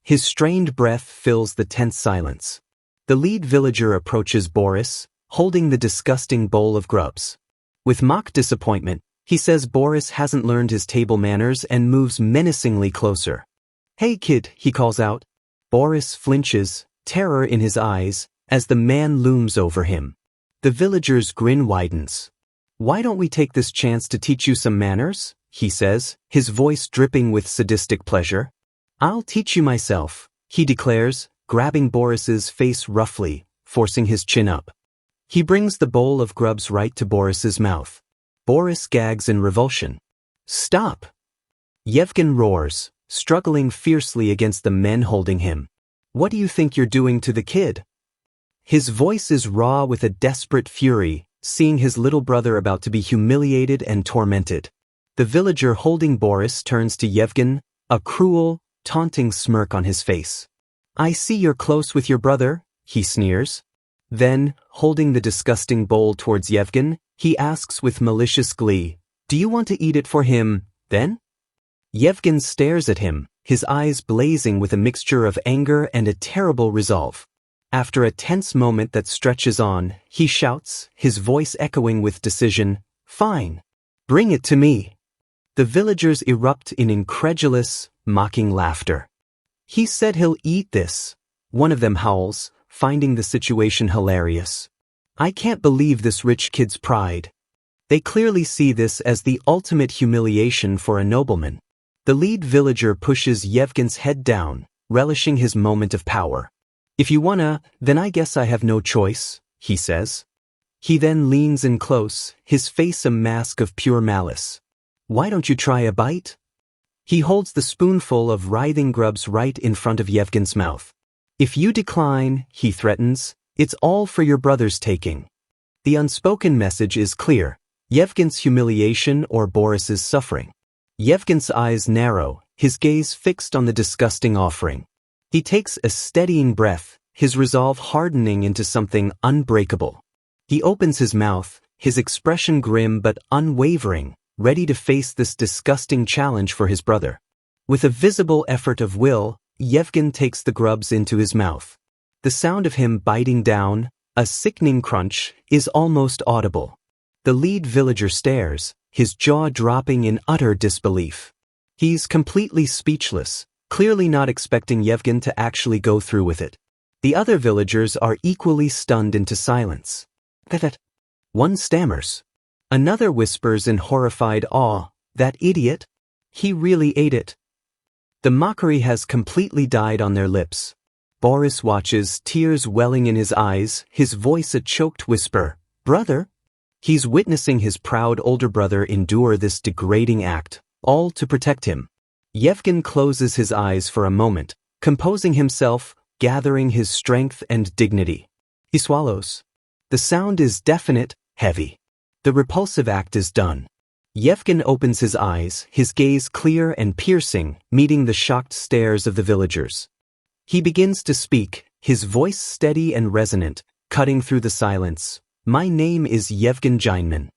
His strained breath fills the tense silence. The lead villager approaches Boris, holding the disgusting bowl of grubs. With mock disappointment, he says Boris hasn't learned his table manners and moves menacingly closer. "Hey kid," he calls out. Boris flinches, terror in his eyes, as the man looms over him. The villager's grin widens. "Why don't we take this chance to teach you some manners?" he says, his voice dripping with sadistic pleasure. "I'll teach you myself," he declares, grabbing Boris's face roughly, forcing his chin up. He brings the bowl of grubs right to Boris's mouth. Boris gags in revulsion. Stop! Yevgen roars, struggling fiercely against the men holding him. What do you think you're doing to the kid? His voice is raw with a desperate fury, seeing his little brother about to be humiliated and tormented. The villager holding Boris turns to Yevgen, a cruel, taunting smirk on his face. I see you're close with your brother, he sneers. Then, holding the disgusting bowl towards Yevgen, he asks with malicious glee, do you want to eat it for him, then? Yevgen stares at him, his eyes blazing with a mixture of anger and a terrible resolve. After a tense moment that stretches on, he shouts, his voice echoing with decision, Fine. Bring it to me. The villagers erupt in incredulous, mocking laughter. He said he'll eat this. One of them howls, finding the situation hilarious. I can't believe this rich kid's pride. They clearly see this as the ultimate humiliation for a nobleman. The lead villager pushes Yevgen's head down, relishing his moment of power. If you wanna, then I guess I have no choice, he says. He then leans in close, his face a mask of pure malice. Why don't you try a bite? He holds the spoonful of writhing grubs right in front of Yevgen's mouth. If you decline, he threatens, it's all for your brother's taking. The unspoken message is clear, Yevgen's humiliation or Boris's suffering. Yevgen's eyes narrow, his gaze fixed on the disgusting offering. He takes a steadying breath, his resolve hardening into something unbreakable. He opens his mouth, his expression grim but unwavering, ready to face this disgusting challenge for his brother. With a visible effort of will, Yevgen takes the grubs into his mouth. The sound of him biting down, a sickening crunch, is almost audible. The lead villager stares, his jaw dropping in utter disbelief. He's completely speechless, clearly not expecting Yevgen to actually go through with it. The other villagers are equally stunned into silence. That. One stammers. Another whispers in horrified awe, that idiot? He really ate it. The mockery has completely died on their lips. Boris watches, tears welling in his eyes, his voice a choked whisper, Brother? He's witnessing his proud older brother endure this degrading act, all to protect him. Yevgen closes his eyes for a moment, composing himself, gathering his strength and dignity. He swallows. The sound is definite, heavy. The repulsive act is done. Yevgen opens his eyes, his gaze clear and piercing, meeting the shocked stares of the villagers. He begins to speak, his voice steady and resonant, cutting through the silence. My name is Yevgen Jeinman.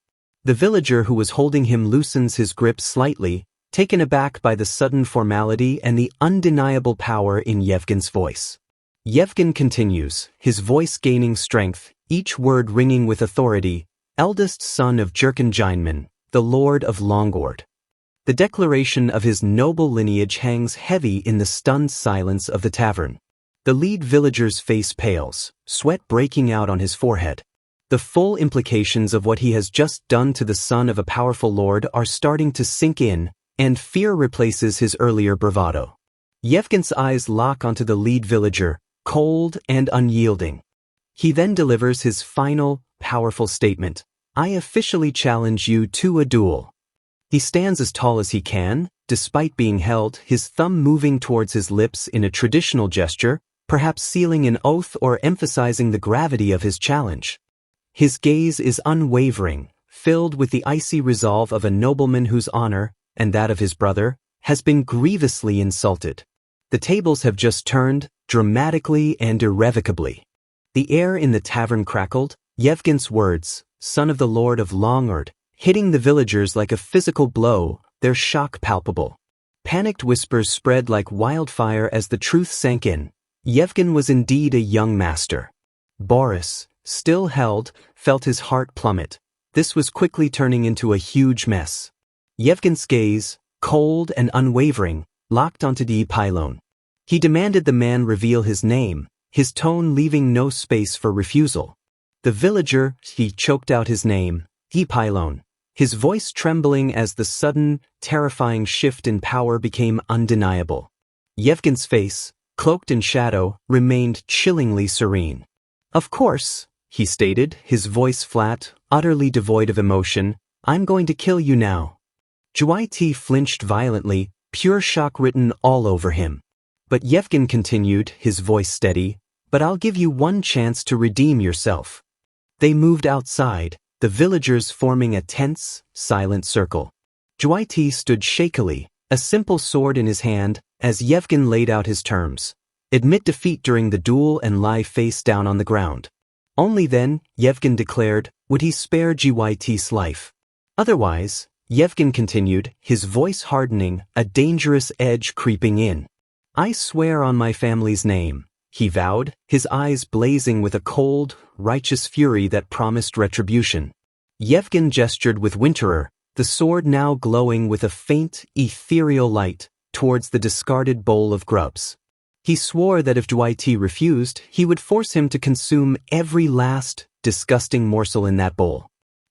The villager who was holding him loosens his grip slightly, taken aback by the sudden formality and the undeniable power in Yevgen's voice. Yevgen continues, his voice gaining strength, each word ringing with authority, eldest son of Jurgen Jeinman, the Lord of Longord. The declaration of his noble lineage hangs heavy in the stunned silence of the tavern. The lead villager's face pales, sweat breaking out on his forehead. The full implications of what he has just done to the son of a powerful lord are starting to sink in, and fear replaces his earlier bravado. Yevgen's eyes lock onto the lead villager, cold and unyielding. He then delivers his final, powerful statement. I officially challenge you to a duel. He stands as tall as he can, despite being held, his thumb moving towards his lips in a traditional gesture, perhaps sealing an oath or emphasizing the gravity of his challenge. His gaze is unwavering, filled with the icy resolve of a nobleman whose honor, and that of his brother, has been grievously insulted. The tables have just turned, dramatically and irrevocably. The air in the tavern crackled, Yevgen's words, son of the Lord of Longord, hitting the villagers like a physical blow, their shock palpable. Panicked whispers spread like wildfire as the truth sank in. Yevgen was indeed a young master. Boris, still held, felt his heart plummet. This was quickly turning into a huge mess. Yevgen's gaze, cold and unwavering, locked onto the pylon. He demanded the man reveal his name, his tone leaving no space for refusal. The villager, he choked out his name, pylon, his voice trembling as the sudden, terrifying shift in power became undeniable. Yevgen's face, cloaked in shadow, remained chillingly serene. Of course, he stated, his voice flat, utterly devoid of emotion, I'm going to kill you now. Juwaiti flinched violently, pure shock written all over him. But Yevgen continued, his voice steady, but I'll give you one chance to redeem yourself. They moved outside, the villagers forming a tense, silent circle. Juwaiti stood shakily, a simple sword in his hand, as Yevgen laid out his terms. Admit defeat during the duel and lie face down on the ground. Only then, Yevgen declared, would he spare Juwaiti's life. Otherwise, Yevgen continued, his voice hardening, a dangerous edge creeping in. I swear on my family's name, he vowed, his eyes blazing with a cold, righteous fury that promised retribution. Yevgen gestured with Winterer, the sword now glowing with a faint, ethereal light, towards the discarded bowl of grubs. He swore that if Juwaiti refused, he would force him to consume every last, disgusting morsel in that bowl.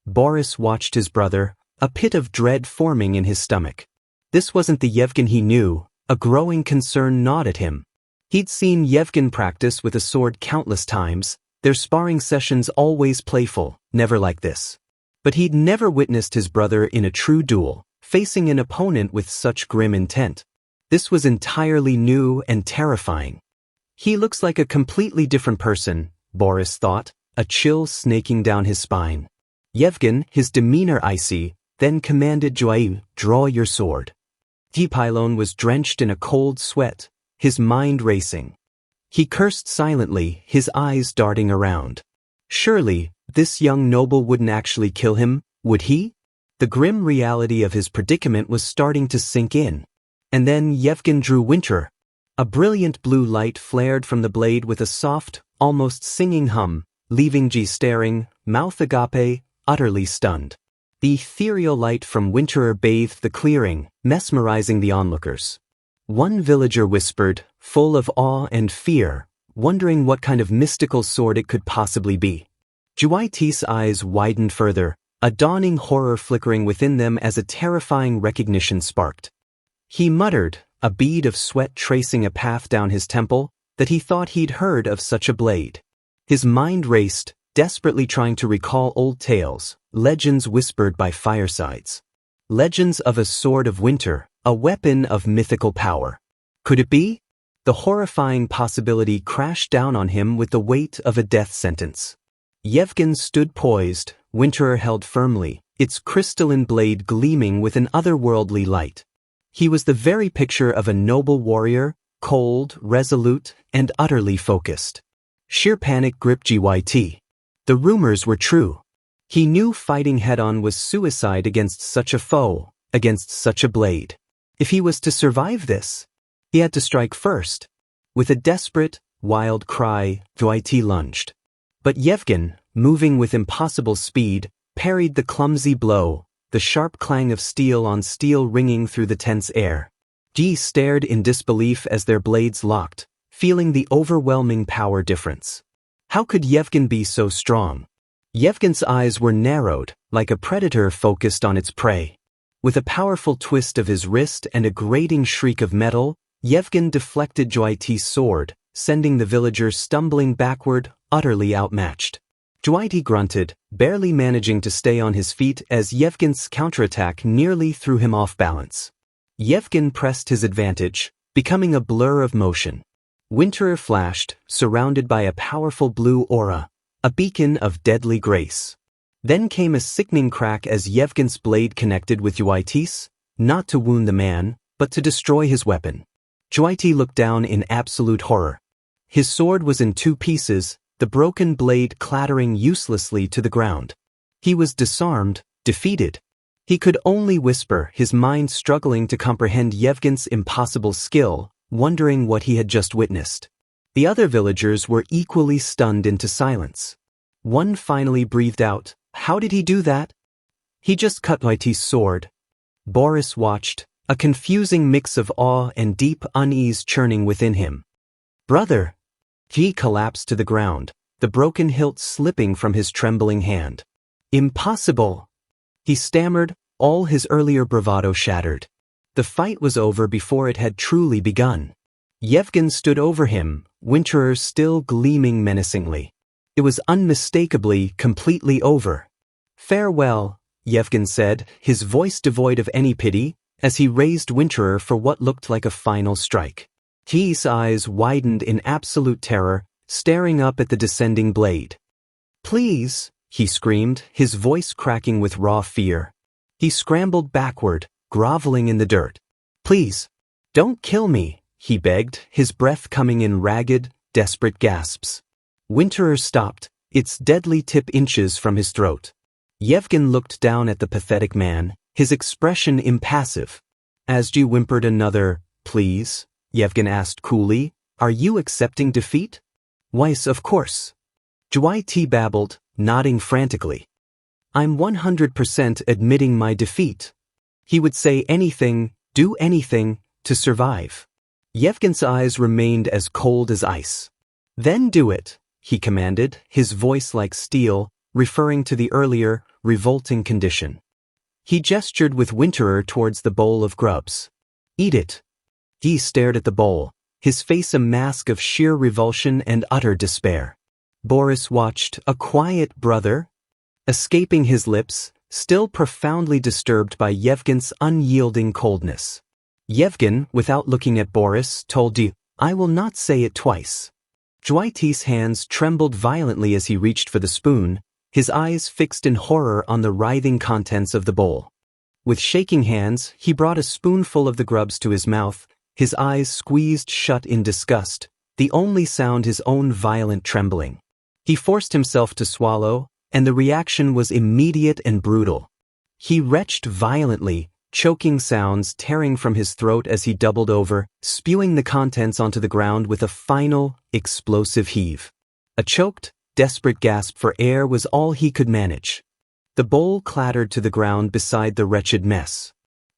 Boris watched his brother, a pit of dread forming in his stomach. This wasn't the Yevgen he knew, a growing concern gnawed at him. He'd seen Yevgen practice with a sword countless times, their sparring sessions always playful, never like this. But he'd never witnessed his brother in a true duel, facing an opponent with such grim intent. This was entirely new and terrifying. He looks like a completely different person, Boris thought, a chill snaking down his spine. Yevgen, his demeanor icy, then commanded Juwaiti, draw your sword. Pylon was drenched in a cold sweat, his mind racing. He cursed silently, his eyes darting around. Surely, this young noble wouldn't actually kill him, would he? The grim reality of his predicament was starting to sink in. And then Yevgen drew Winterer. A brilliant blue light flared from the blade with a soft, almost singing hum, leaving G staring, mouth agape, utterly stunned. The ethereal light from Winterer bathed the clearing, mesmerizing the onlookers. One villager whispered, full of awe and fear, wondering what kind of mystical sword it could possibly be. Juwaiti's eyes widened further, a dawning horror flickering within them as a terrifying recognition sparked. He muttered, a bead of sweat tracing a path down his temple, that he thought he'd heard of such a blade. His mind raced, desperately trying to recall old tales, legends whispered by firesides. Legends of a sword of winter, a weapon of mythical power. Could it be? The horrifying possibility crashed down on him with the weight of a death sentence. Yevgen stood poised, Winterer held firmly, its crystalline blade gleaming with an otherworldly light. He was the very picture of a noble warrior, cold, resolute, and utterly focused. Sheer panic gripped Juwaiti. The rumors were true. He knew fighting head-on was suicide against such a foe, against such a blade. If he was to survive this, he had to strike first. With a desperate, wild cry, Juwaiti lunged. But Yevgen, moving with impossible speed, parried the clumsy blow, the sharp clang of steel on steel ringing through the tense air. Ji stared in disbelief as their blades locked, feeling the overwhelming power difference. How could Yevgen be so strong? Yevgen's eyes were narrowed, like a predator focused on its prey. With a powerful twist of his wrist and a grating shriek of metal, Yevgen deflected Juwaiti's sword, sending the villager stumbling backward, utterly outmatched. Juwaiti grunted, barely managing to stay on his feet as Yevgen's counterattack nearly threw him off balance. Yevgen pressed his advantage, becoming a blur of motion. Winterer flashed, surrounded by a powerful blue aura, a beacon of deadly grace. Then came a sickening crack as Yevgen's blade connected with Juwaiti's, not to wound the man, but to destroy his weapon. Juwaiti looked down in absolute horror. His sword was in two pieces, the broken blade clattering uselessly to the ground. He was disarmed, defeated. He could only whisper, his mind struggling to comprehend Yevgen's impossible skill, wondering what he had just witnessed. The other villagers were equally stunned into silence. One finally breathed out, "How did he do that?" "He just cut Juwaiti's sword." Boris watched, a confusing mix of awe and deep unease churning within him. "Brother!" He collapsed to the ground, the broken hilt slipping from his trembling hand. "Impossible!" He stammered, all his earlier bravado shattered. The fight was over before it had truly begun. Yevgen stood over him, Winterer still gleaming menacingly. It was unmistakably, completely over. "Farewell," Yevgen said, his voice devoid of any pity, as he raised Winterer for what looked like a final strike. His eyes widened in absolute terror, staring up at the descending blade. "Please," he screamed, his voice cracking with raw fear. He scrambled backward, groveling in the dirt. "Please, don't kill me," he begged, his breath coming in ragged, desperate gasps. Winterer stopped, its deadly tip inches from his throat. Yevgen looked down at the pathetic man, his expression impassive. As Ji whimpered another, "Please," Yevgen asked coolly, "are you accepting defeat?" "Weiss, of course." Jyt babbled, nodding frantically. "I'm 100% admitting my defeat." He would say anything, do anything, to survive. Yevgen's eyes remained as cold as ice. "Then do it," he commanded, his voice like steel, referring to the earlier, revolting condition. He gestured with Winterer towards the bowl of grubs. "Eat it." He stared at the bowl, his face a mask of sheer revulsion and utter despair. Boris watched, a quiet brother, escaping his lips, still profoundly disturbed by Yevgen's unyielding coldness. Yevgen, without looking at Boris, told Ji, "I will not say it twice." Jyt's hands trembled violently as he reached for the spoon, his eyes fixed in horror on the writhing contents of the bowl. With shaking hands, he brought a spoonful of the grubs to his mouth, his eyes squeezed shut in disgust, the only sound his own violent trembling. He forced himself to swallow, and the reaction was immediate and brutal. He retched violently, choking sounds tearing from his throat as he doubled over, spewing the contents onto the ground with a final, explosive heave. A choked, desperate gasp for air was all he could manage. The bowl clattered to the ground beside the wretched mess.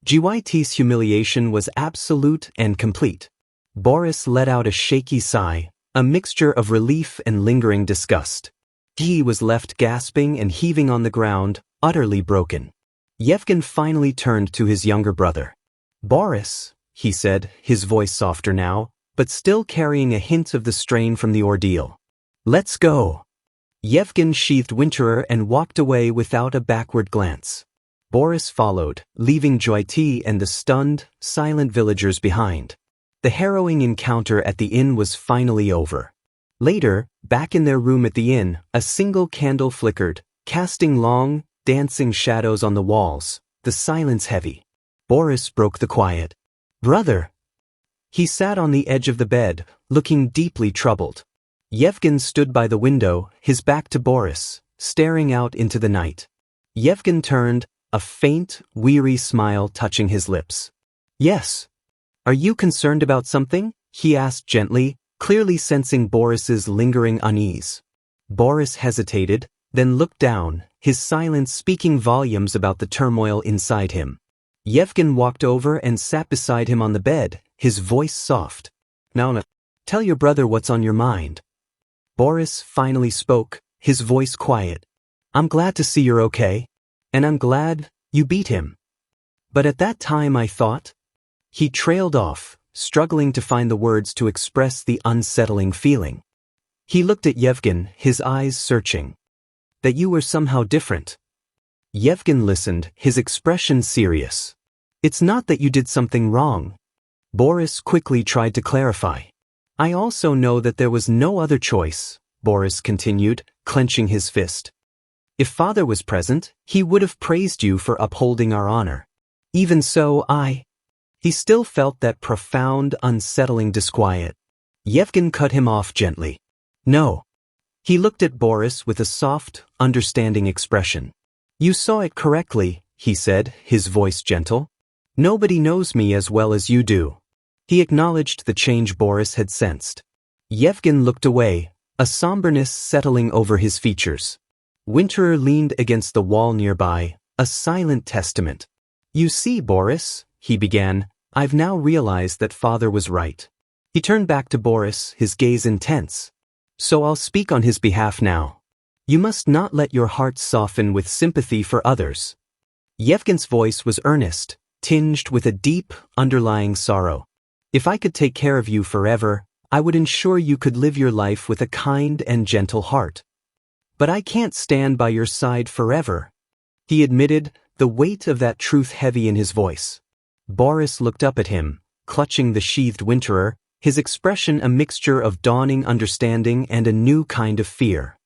Jyt's humiliation was absolute and complete. Boris let out a shaky sigh, a mixture of relief and lingering disgust. He was left gasping and heaving on the ground, utterly broken. Yevgen finally turned to his younger brother. "Boris," he said, his voice softer now, but still carrying a hint of the strain from the ordeal. "Let's go." Yevgen sheathed Winterer and walked away without a backward glance. Boris followed, leaving Jyt and the stunned, silent villagers behind. The harrowing encounter at the inn was finally over. Later, back in their room at the inn, a single candle flickered, casting long, dancing shadows on the walls, the silence heavy. Boris broke the quiet. "Brother." He sat on the edge of the bed, looking deeply troubled. Yevgen stood by the window, his back to Boris, staring out into the night. Yevgen turned, a faint, weary smile touching his lips. "Yes." "Are you concerned about something?" he asked gently, clearly sensing Boris's lingering unease. Boris hesitated, then looked down, his silence speaking volumes about the turmoil inside him. Yevgen walked over and sat beside him on the bed, his voice soft. "Now, tell your brother what's on your mind." Boris finally spoke, his voice quiet. "I'm glad to see you're okay. And I'm glad you beat him. But at that time I thought..." He trailed off, struggling to find the words to express the unsettling feeling. He looked at Yevgen, his eyes searching. "That you were somehow different." Yevgen listened, his expression serious. "It's not that you did something wrong." Boris quickly tried to clarify. "I also know that there was no other choice," Boris continued, clenching his fist. "If Father was present, he would have praised you for upholding our honor. Even so, He still felt that profound, unsettling disquiet. Yevgen cut him off gently. "No." He looked at Boris with a soft, understanding expression. "You saw it correctly," he said, his voice gentle. "Nobody knows me as well as you do." He acknowledged the change Boris had sensed. Yevgen looked away, a somberness settling over his features. Winterer leaned against the wall nearby, a silent testament. "You see, Boris," he began, "I've now realized that Father was right." He turned back to Boris, his gaze intense. "So I'll speak on his behalf now. You must not let your heart soften with sympathy for others." Yevgen's voice was earnest, tinged with a deep, underlying sorrow. "If I could take care of you forever, I would ensure you could live your life with a kind and gentle heart. But I can't stand by your side forever." he admitted, the weight of that truth heavy in his voice. Boris looked up at him, clutching the sheathed winterer, his expression a mixture of dawning understanding and a new kind of fear.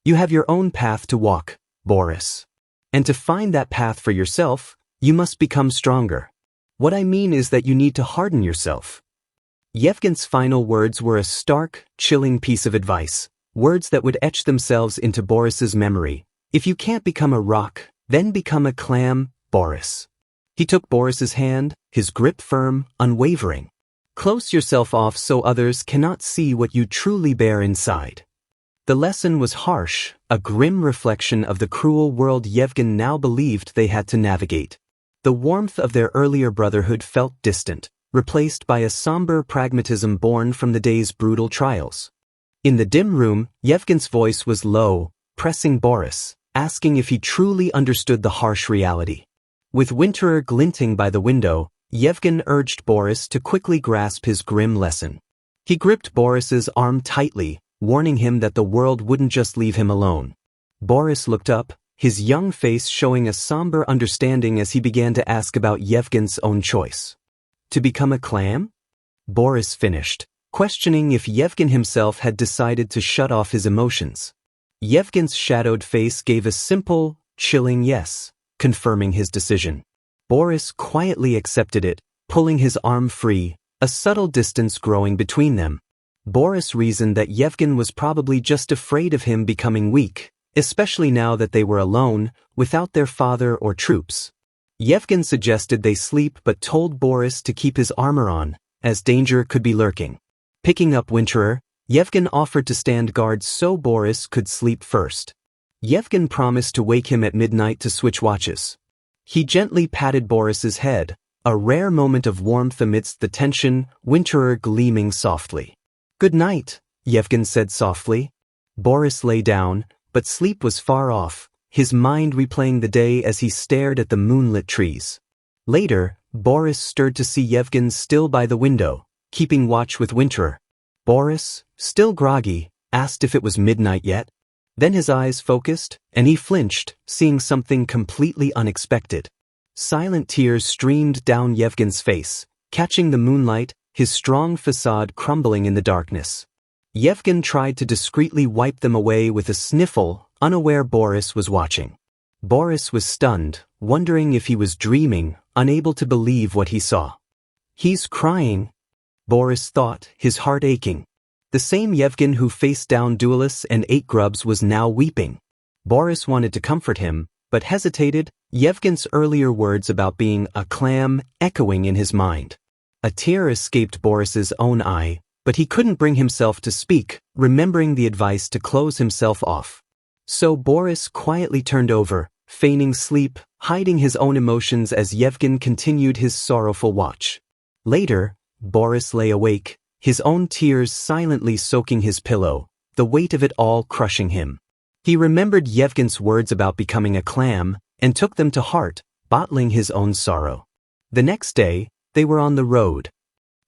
You have your own path to walk, Boris. And to find that path for yourself, you must become stronger. What I mean is that you need to harden yourself. Yevgen's final words were a stark, chilling piece of advice, words that would etch themselves into Boris's memory. If you can't become a rock, then become a clam, Boris. He took Boris's hand, his grip firm, unwavering. Close yourself off so others cannot see what you truly bear inside. The lesson was harsh, a grim reflection of the cruel world Yevgen now believed they had to navigate. The warmth of their earlier brotherhood felt distant, replaced by a somber pragmatism born from the day's brutal trials. In the dim room, Yevgen's voice was low, pressing Boris, asking if he truly understood the harsh reality. With Winterer glinting by the window, Yevgen urged Boris to quickly grasp his grim lesson. He gripped Boris's arm tightly, warning him that the world wouldn't just leave him alone. Boris looked up, his young face showing a somber understanding as he began to ask about Yevgen's own choice. To become a clam? Boris finished, questioning if Yevgen himself had decided to shut off his emotions. Yevgen's shadowed face gave a simple, chilling yes, confirming his decision. Boris quietly accepted it, pulling his arm free, a subtle distance growing between them. Boris reasoned that Yevgen was probably just afraid of him becoming weak, especially now that they were alone, without their father or troops. Yevgen suggested they sleep but told Boris to keep his armor on, as danger could be lurking. Picking up Winterer, Yevgen offered to stand guard so Boris could sleep first. Yevgen promised to wake him at midnight to switch watches. He gently patted Boris's head, a rare moment of warmth amidst the tension, Winterer gleaming softly. Good night, Yevgen said softly. Boris lay down, but sleep was far off, his mind replaying the day as he stared at the moonlit trees. Later, Boris stirred to see Yevgen still by the window, keeping watch with Winterer. Boris, still groggy, asked if it was midnight yet. Then his eyes focused, and he flinched, seeing something completely unexpected. Silent tears streamed down Yevgen's face, catching the moonlight, his strong facade crumbling in the darkness. Yevgen tried to discreetly wipe them away with a sniffle, unaware Boris was watching. Boris was stunned, wondering if he was dreaming, unable to believe what he saw. He's crying, Boris thought, his heart aching. The same Yevgen who faced down duelists and ate grubs was now weeping. Boris wanted to comfort him, but hesitated, Yevgen's earlier words about being a clam echoing in his mind. A tear escaped Boris's own eye, but he couldn't bring himself to speak, remembering the advice to close himself off. So Boris quietly turned over, feigning sleep, hiding his own emotions as Yevgen continued his sorrowful watch. Later, Boris lay awake, his own tears silently soaking his pillow, the weight of it all crushing him. He remembered Yevgen's words about becoming a clam, and took them to heart, bottling his own sorrow. The next day, they were on the road.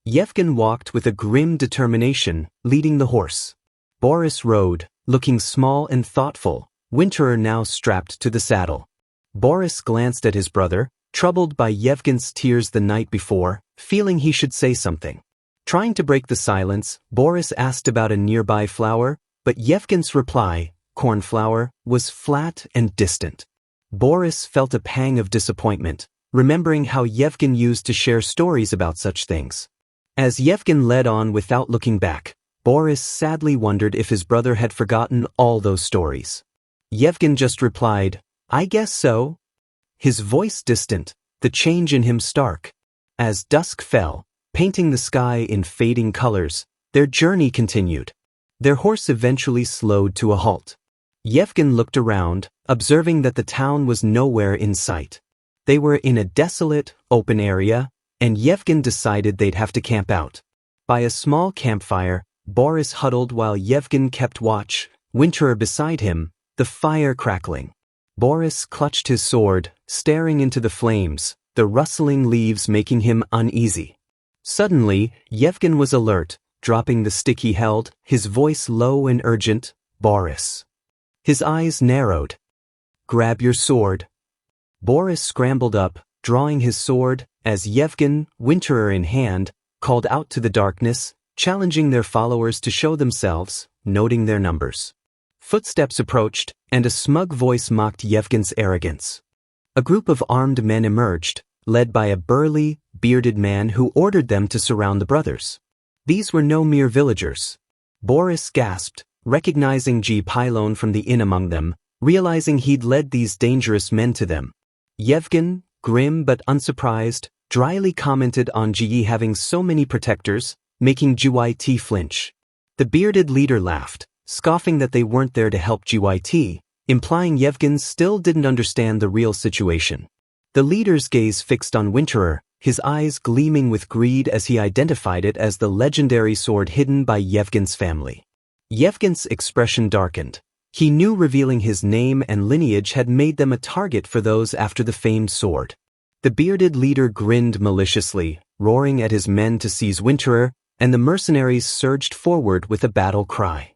Yevgen walked with a grim determination, leading the horse. Boris rode, looking small and thoughtful, Winterer now strapped to the saddle. Boris glanced at his brother, troubled by Yevgen's tears the night before, feeling he should say something. Trying to break the silence, Boris asked about a nearby flower, but Yevgen's reply, cornflower, was flat and distant. Boris felt a pang of disappointment, remembering how Yevgen used to share stories about such things. As Yevgen led on without looking back, Boris sadly wondered if his brother had forgotten all those stories. Yevgen just replied, "I guess so." His voice distant, the change in him stark. As dusk fell, painting the sky in fading colors, their journey continued. Their horse eventually slowed to a halt. Yevgen looked around, observing that the town was nowhere in sight. They were in a desolate, open area, and Yevgen decided they'd have to camp out. By a small campfire, Boris huddled while Yevgen kept watch, Winterer beside him, the fire crackling. Boris clutched his sword, staring into the flames, the rustling leaves making him uneasy. Suddenly, Yevgen was alert, dropping the stick he held, his voice low and urgent, "Boris." His eyes narrowed. "Grab your sword," Boris scrambled up, drawing his sword, as Yevgen, Winterer in hand, called out to the darkness, challenging their followers to show themselves, noting their numbers. Footsteps approached, and a smug voice mocked Yevgen's arrogance. A group of armed men emerged, led by a burly, bearded man who ordered them to surround the brothers. These were no mere villagers. Boris gasped, recognizing Ji Pylon from the inn among them, realizing he'd led these dangerous men to them. Yevgen, grim but unsurprised, dryly commented on Ji having so many protectors, making GYT flinch. The bearded leader laughed, scoffing that they weren't there to help GYT, implying Yevgen still didn't understand the real situation. The leader's gaze fixed on Winterer, his eyes gleaming with greed as he identified it as the legendary sword hidden by Yevgen's family. Yevgen's expression darkened. He knew revealing his name and lineage had made them a target for those after the famed sword. The bearded leader grinned maliciously, roaring at his men to seize Winterer, and the mercenaries surged forward with a battle cry.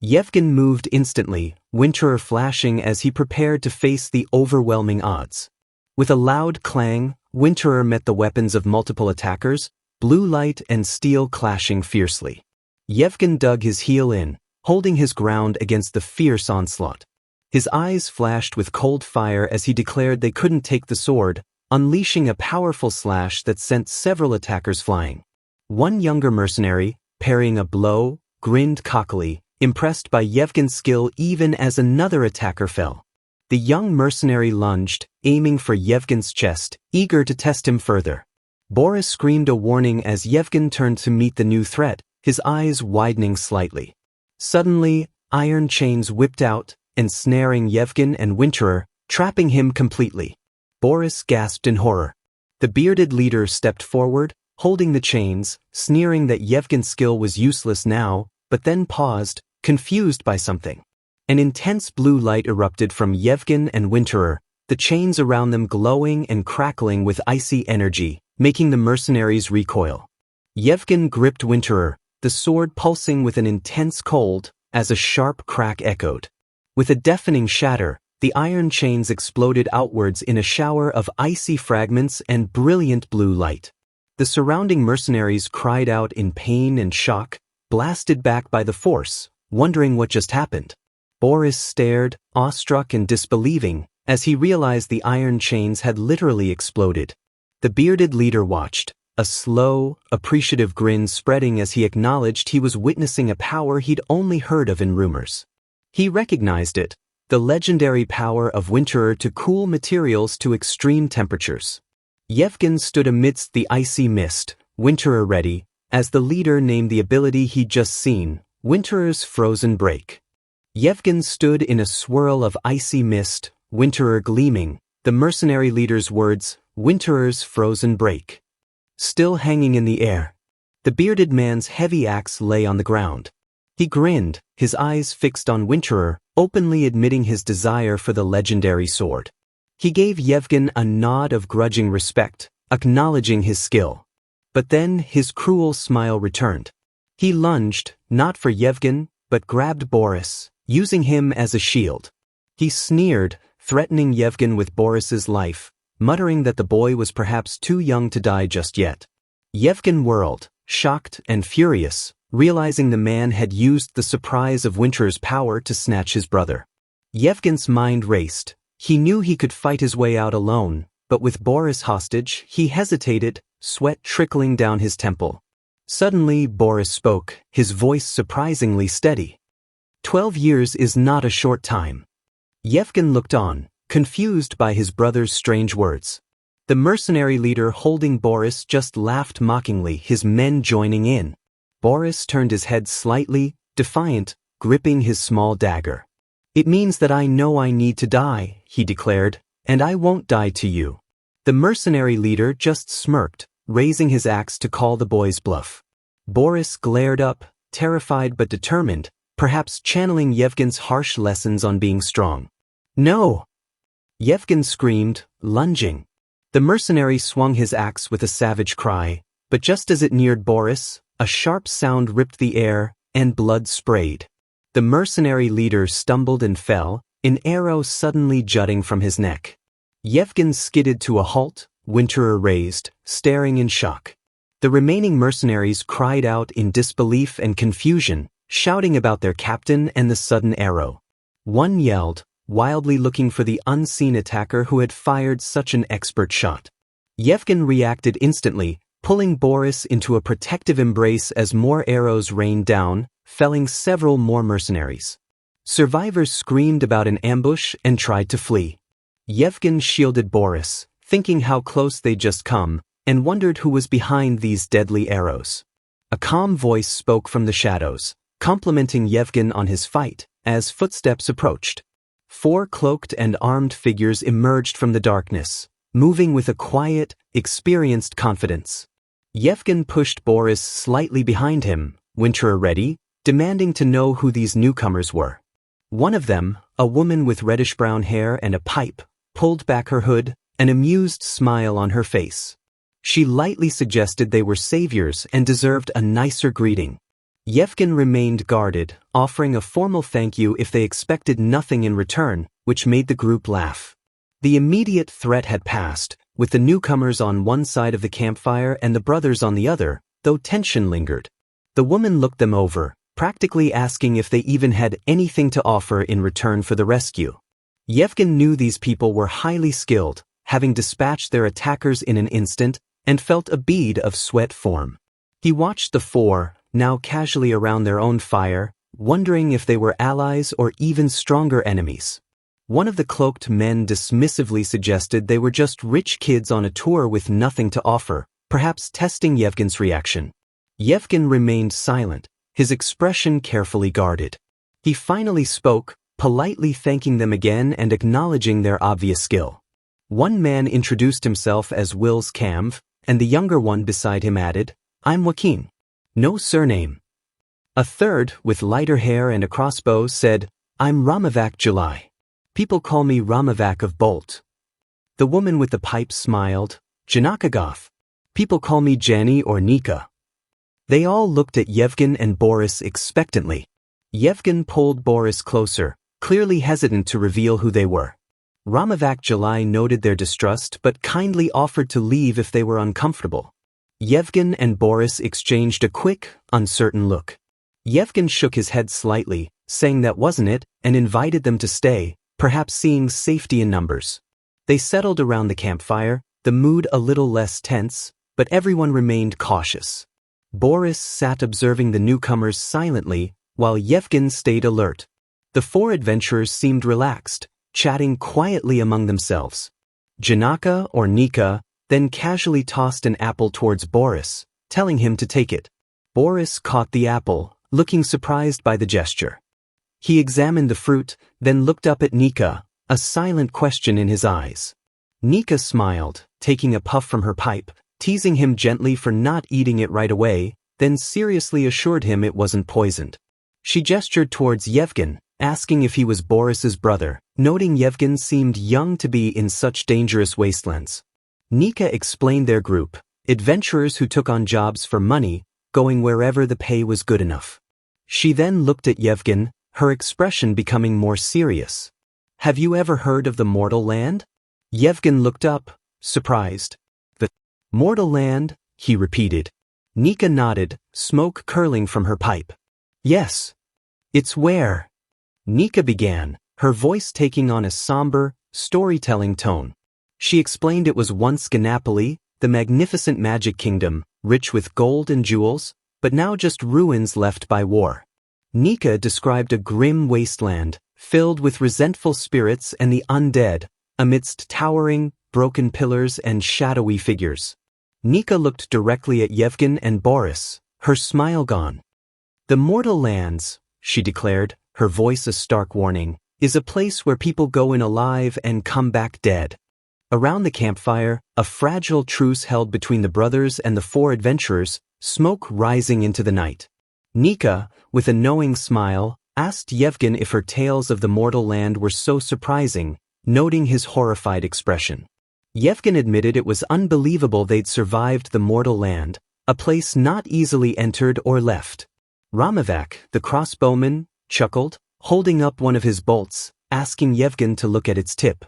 Yevgen moved instantly, Winterer flashing as he prepared to face the overwhelming odds. With a loud clang, Winterer met the weapons of multiple attackers, blue light and steel clashing fiercely. Yevgen dug his heel in, holding his ground against the fierce onslaught. His eyes flashed with cold fire as he declared they couldn't take the sword, unleashing a powerful slash that sent several attackers flying. One younger mercenary, parrying a blow, grinned cockily, impressed by Yevgen's skill even as another attacker fell. The young mercenary lunged, aiming for Yevgen's chest, eager to test him further. Boris screamed a warning as Yevgen turned to meet the new threat, his eyes widening slightly. Suddenly, iron chains whipped out, ensnaring Yevgen and Winterer, trapping him completely. Boris gasped in horror. The bearded leader stepped forward, holding the chains, sneering that Yevgen's skill was useless now, but then paused, confused by something. An intense blue light erupted from Yevgen and Winterer, the chains around them glowing and crackling with icy energy, making the mercenaries recoil. Yevgen gripped Winterer, the sword pulsing with an intense cold, as a sharp crack echoed. With a deafening shatter, the iron chains exploded outwards in a shower of icy fragments and brilliant blue light. The surrounding mercenaries cried out in pain and shock, blasted back by the force, wondering what just happened. Boris stared, awestruck and disbelieving, as he realized the iron chains had literally exploded. The bearded leader watched, a slow, appreciative grin spreading as he acknowledged he was witnessing a power he'd only heard of in rumors. He recognized it, the legendary power of Winterer to cool materials to extreme temperatures. Yevgen stood amidst the icy mist, Winterer ready, as the leader named the ability he'd just seen, Winterer's Frozen Break. Yevgen stood in a swirl of icy mist, Winterer gleaming, the mercenary leader's words, Winterer's Frozen Break, still hanging in the air. The bearded man's heavy axe lay on the ground. He grinned, his eyes fixed on Winterer, openly admitting his desire for the legendary sword. He gave Yevgen a nod of grudging respect, acknowledging his skill. But then his cruel smile returned. He lunged, not for Yevgen, but grabbed Boris, using him as a shield. He sneered, threatening Yevgen with Boris's life, muttering that the boy was perhaps too young to die just yet. Yevgen whirled, shocked and furious, realizing the man had used the surprise of Winterer's power to snatch his brother. Yevgen's mind raced. He knew he could fight his way out alone, but with Boris hostage, he hesitated, sweat trickling down his temple. Suddenly, Boris spoke, his voice surprisingly steady. 12 years is not a short time. Yevgen looked on, confused by his brother's strange words. The mercenary leader holding Boris just laughed mockingly, his men joining in. Boris turned his head slightly, defiant, gripping his small dagger. "It means that I know I need to die," he declared, "and I won't die to you." The mercenary leader just smirked, raising his axe to call the boy's bluff. Boris glared up, terrified but determined, perhaps channeling Yevgen's harsh lessons on being strong. "No!" Yevgen screamed, lunging. The mercenary swung his axe with a savage cry, but just as it neared Boris, a sharp sound ripped the air, and blood sprayed. The mercenary leader stumbled and fell, an arrow suddenly jutting from his neck. Yevgen skidded to a halt, winter raised, staring in shock. The remaining mercenaries cried out in disbelief and confusion, shouting about their captain and the sudden arrow. One yelled, wildly looking for the unseen attacker who had fired such an expert shot. Yevgen reacted instantly, pulling Boris into a protective embrace as more arrows rained down, felling several more mercenaries. Survivors screamed about an ambush and tried to flee. Yevgen shielded Boris, thinking how close they'd just come, and wondered who was behind these deadly arrows. A calm voice spoke from the shadows, complimenting Yevgen on his fight, as footsteps approached. 4 cloaked and armed figures emerged from the darkness, moving with a quiet, experienced confidence. Yevgen pushed Boris slightly behind him, winter ready, demanding to know who these newcomers were. One of them, a woman with reddish-brown hair and a pipe, pulled back her hood, an amused smile on her face. She lightly suggested they were saviors and deserved a nicer greeting. Yevgen remained guarded, offering a formal thank you if they expected nothing in return, which made the group laugh. The immediate threat had passed, with the newcomers on one side of the campfire and the brothers on the other, though tension lingered. The woman looked them over, practically asking if they even had anything to offer in return for the rescue. Yevgen knew these people were highly skilled, having dispatched their attackers in an instant, and felt a bead of sweat form. He watched the 4, now casually around their own fire, wondering if they were allies or even stronger enemies. One of the cloaked men dismissively suggested they were just rich kids on a tour with nothing to offer, perhaps testing Yevgen's reaction. Yevgen remained silent, his expression carefully guarded. He finally spoke, politely thanking them again and acknowledging their obvious skill. One man introduced himself as Will's Camv, and the younger one beside him added, "I'm Joaquin. No surname." A third, with lighter hair and a crossbow, said, "I'm Ramavac July. People call me Ramavac of Bolt." The woman with the pipe smiled, "Janaka Goth. People call me Jenny or Nika." They all looked at Yevgen and Boris expectantly. Yevgen pulled Boris closer, clearly hesitant to reveal who they were. Ramavac July noted their distrust but kindly offered to leave if they were uncomfortable. Yevgen and Boris exchanged a quick, uncertain look. Yevgen shook his head slightly, saying that wasn't it, and invited them to stay, perhaps seeing safety in numbers. They settled around the campfire, the mood a little less tense, but everyone remained cautious. Boris sat observing the newcomers silently, while Yevgen stayed alert. The 4 adventurers seemed relaxed, chatting quietly among themselves. Janaka or Nika then casually tossed an apple towards Boris, telling him to take it. Boris caught the apple, looking surprised by the gesture. He examined the fruit, then looked up at Nika, a silent question in his eyes. Nika smiled, taking a puff from her pipe, teasing him gently for not eating it right away, then seriously assured him it wasn't poisoned. She gestured towards Yevgen, asking if he was Boris's brother, noting Yevgen seemed young to be in such dangerous wastelands. Nika explained their group, adventurers who took on jobs for money, going wherever the pay was good enough. She then looked at Yevgen, her expression becoming more serious. "Have you ever heard of the Mortal Land?" Yevgen looked up, surprised. "The Mortal Land?" he repeated. Nika nodded, smoke curling from her pipe. "Yes. It's where?" Nika began, her voice taking on a somber, storytelling tone. She explained it was once Ganapoli, the magnificent magic kingdom, rich with gold and jewels, but now just ruins left by war. Nika described a grim wasteland, filled with resentful spirits and the undead, amidst towering, broken pillars and shadowy figures. Nika looked directly at Yevgen and Boris, her smile gone. "The Mortal Lands," she declared, her voice a stark warning, "is a place where people go in alive and come back dead." Around the campfire, a fragile truce held between the brothers and the 4 adventurers, smoke rising into the night. Nika, with a knowing smile, asked Yevgen if her tales of the Mortal Land were so surprising, noting his horrified expression. Yevgen admitted it was unbelievable they'd survived the Mortal Land, a place not easily entered or left. Ramavac, the crossbowman, chuckled, holding up one of his bolts, asking Yevgen to look at its tip.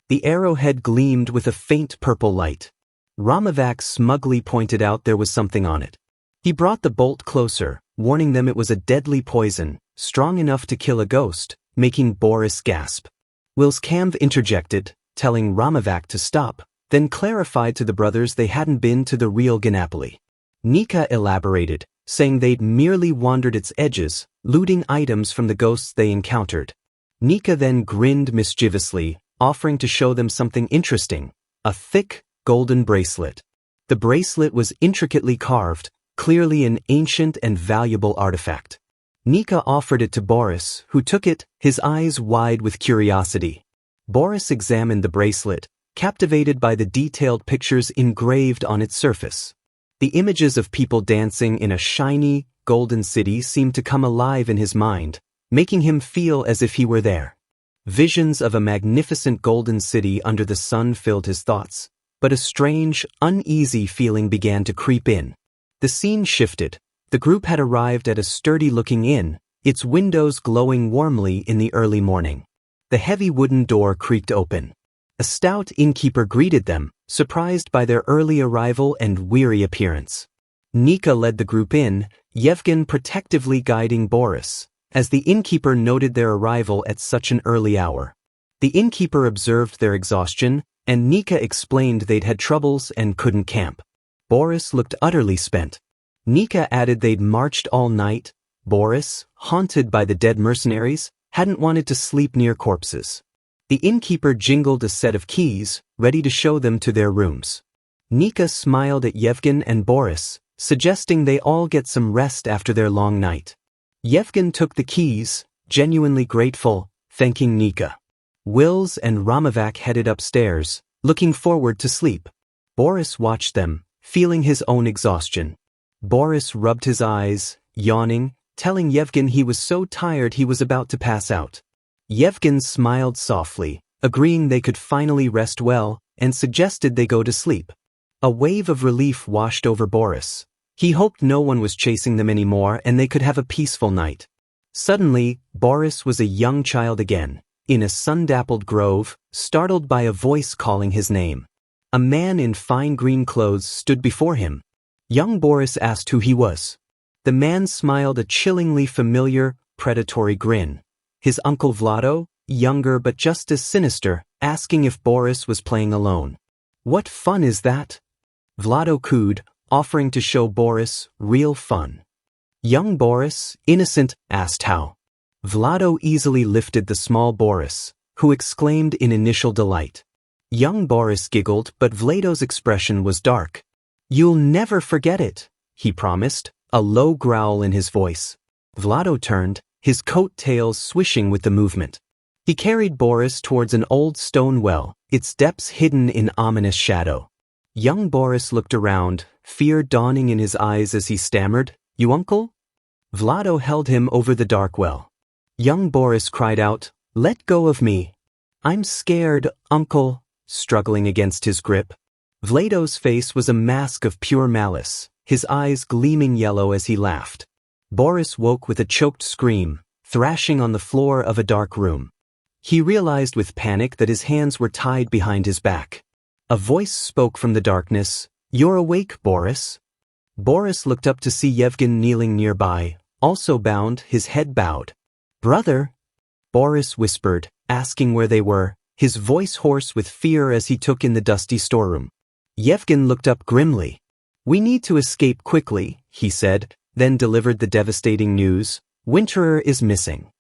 The arrowhead gleamed with a faint purple light. Ramavak smugly pointed out there was something on it. He brought the bolt closer, warning them it was a deadly poison, strong enough to kill a ghost, making Boris gasp. Wilskamv interjected, telling Ramavak to stop, then clarified to the brothers they hadn't been to the real Ganapoli. Nika elaborated, saying they'd merely wandered its edges, looting items from the ghosts they encountered. Nika then grinned mischievously, offering to show them something interesting, a thick, golden bracelet. The bracelet was intricately carved, clearly an ancient and valuable artifact. Nika offered it to Boris, who took it, his eyes wide with curiosity. Boris examined the bracelet, captivated by the detailed pictures engraved on its surface. The images of people dancing in a shiny, golden city seemed to come alive in his mind, making him feel as if he were there. Visions of a magnificent golden city under the sun filled his thoughts, but a strange, uneasy feeling began to creep in. The scene shifted. The group had arrived at a sturdy-looking inn, its windows glowing warmly in the early morning. The heavy wooden door creaked open. A stout innkeeper greeted them, surprised by their early arrival and weary appearance. Nika led the group in, Yevgen protectively guiding Boris, as the innkeeper noted their arrival at such an early hour. The innkeeper observed their exhaustion, and Nika explained they'd had troubles and couldn't camp. Boris looked utterly spent. Nika added they'd marched all night. Boris, haunted by the dead mercenaries, hadn't wanted to sleep near corpses. The innkeeper jingled a set of keys, ready to show them to their rooms. Nika smiled at Yevgen and Boris, suggesting they all get some rest after their long night. Yevgen took the keys, genuinely grateful, thanking Nika. Wills and Ramavak headed upstairs, looking forward to sleep. Boris watched them, feeling his own exhaustion. Boris rubbed his eyes, yawning, telling Yevgen he was so tired he was about to pass out. Yevgen smiled softly, agreeing they could finally rest well, and suggested they go to sleep. A wave of relief washed over Boris. He hoped no one was chasing them anymore and they could have a peaceful night. Suddenly, Boris was a young child again, in a sun-dappled grove, startled by a voice calling his name. A man in fine green clothes stood before him. Young Boris asked who he was. The man smiled a chillingly familiar, predatory grin. His uncle Vlado, younger but just as sinister, asking if Boris was playing alone. "What fun is that?" Vlado cooed, offering to show Boris real fun. Young Boris, innocent, asked how. Vlado easily lifted the small Boris, who exclaimed in initial delight. Young Boris giggled, but Vlado's expression was dark. "You'll never forget it," he promised, a low growl in his voice. Vlado turned, his coat tails swishing with the movement. He carried Boris towards an old stone well, its depths hidden in ominous shadow. Young Boris looked around, fear dawning in his eyes as he stammered, "You uncle?" Vlado held him over the dark well. Young Boris cried out, "Let go of me. I'm scared, uncle," struggling against his grip. Vlado's face was a mask of pure malice, his eyes gleaming yellow as he laughed. Boris woke with a choked scream, thrashing on the floor of a dark room. He realized with panic that his hands were tied behind his back. A voice spoke from the darkness, "You're awake, Boris." Boris looked up to see Yevgen kneeling nearby, also bound, his head bowed. "Brother?" Boris whispered, asking where they were, his voice hoarse with fear as he took in the dusty storeroom. Yevgen looked up grimly. "We need to escape quickly," he said, then delivered the devastating news, "Winterer is missing."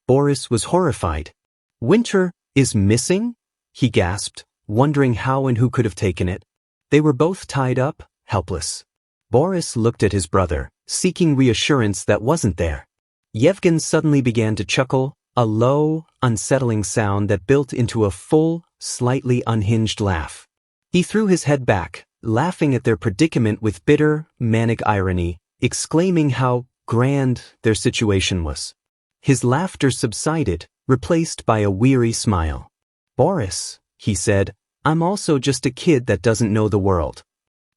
Boris was horrified. "Winter is missing?" he gasped, wondering how and who could have taken it. They were both tied up, helpless. Boris looked at his brother, seeking reassurance that wasn't there. Yevgen suddenly began to chuckle, a low, unsettling sound that built into a full, slightly unhinged laugh. He threw his head back, laughing at their predicament with bitter, manic irony, exclaiming how grand their situation was. His laughter subsided, replaced by a weary smile. "Boris," he said, "I'm also just a kid that doesn't know the world."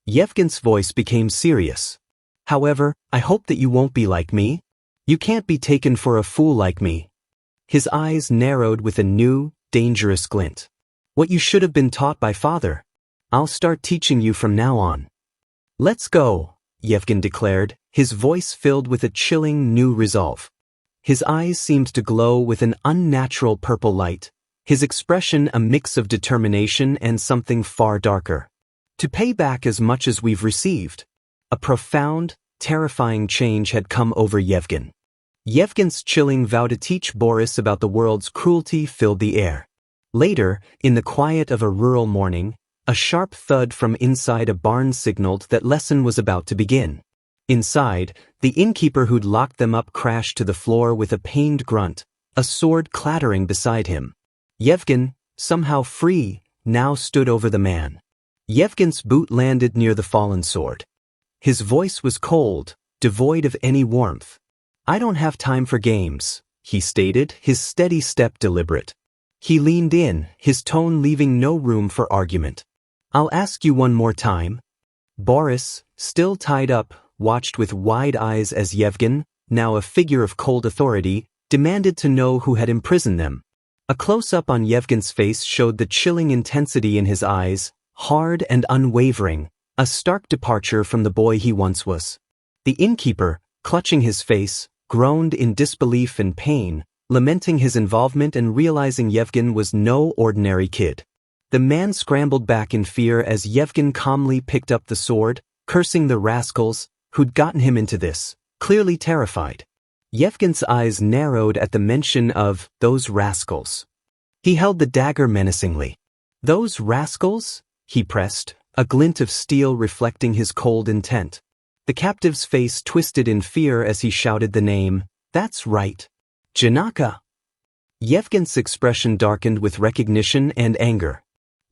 Yevgen's voice became serious. "However, I hope that you won't be like me. You can't be taken for a fool like me." His eyes narrowed with a new, dangerous glint. What you should have been taught by father. I'll start teaching you from now on. Let's go, Yevgen declared, his voice filled with a chilling new resolve. His eyes seemed to glow with an unnatural purple light, his expression a mix of determination and something far darker. To pay back as much as we've received. A profound, terrifying change had come over Yevgen. Yevgen's chilling vow to teach Boris about the world's cruelty filled the air. Later, in the quiet of a rural morning, a sharp thud from inside a barn signaled that lesson was about to begin. Inside, the innkeeper who'd locked them up crashed to the floor with a pained grunt, a sword clattering beside him. Yevgen, somehow free, now stood over the man. Yevgen's boot landed near the fallen sword. His voice was cold, devoid of any warmth. I don't have time for games, he stated, his steady step deliberate. He leaned in, his tone leaving no room for argument. I'll ask you one more time. Boris, still tied up, watched with wide eyes as Yevgen, now a figure of cold authority, demanded to know who had imprisoned them. A close-up on Yevgen's face showed the chilling intensity in his eyes, hard and unwavering, a stark departure from the boy he once was. The innkeeper, clutching his face, groaned in disbelief and pain, lamenting his involvement and realizing Yevgen was no ordinary kid. The man scrambled back in fear as Yevgen calmly picked up the sword, cursing the rascals who'd gotten him into this, clearly terrified. Yevgen's eyes narrowed at the mention of those rascals. He held the dagger menacingly. Those rascals? He pressed, a glint of steel reflecting his cold intent. The captive's face twisted in fear as he shouted the name. That's right. Janaka. Yevgen's expression darkened with recognition and anger.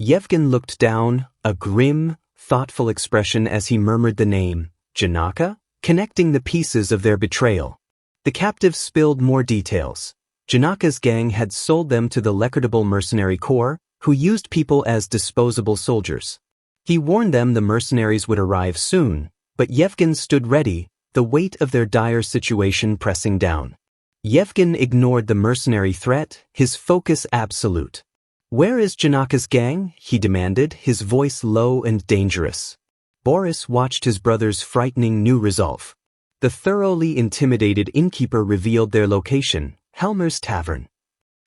Yevgen looked down, a grim, thoughtful expression as he murmured the name, Janaka, connecting the pieces of their betrayal. The captive spilled more details. Janaka's gang had sold them to the Lekardable mercenary corps, who used people as disposable soldiers. He warned them the mercenaries would arrive soon, but Yevgen stood ready, the weight of their dire situation pressing down. Yevgen ignored the mercenary threat, his focus absolute. Where is Janaka's gang? He demanded, his voice low and dangerous. Boris watched his brother's frightening new resolve. The thoroughly intimidated innkeeper revealed their location, Helmer's Tavern.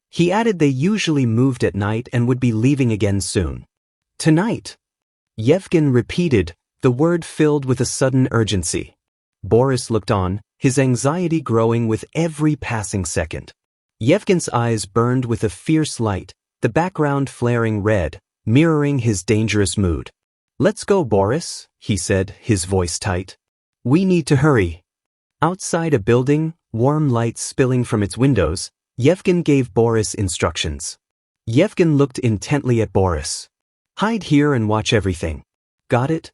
He added they usually moved at night and would be leaving again soon. Tonight? Yevgen repeated, the word filled with a sudden urgency. Boris looked on, his anxiety growing with every passing second. Yevgen's eyes burned with a fierce light, the background flaring red, mirroring his dangerous mood. Let's go, Boris, he said, his voice tight. We need to hurry. Outside a building, warm light spilling from its windows, Yevgen gave Boris instructions. Yevgen looked intently at Boris. Hide here and watch everything. Got it?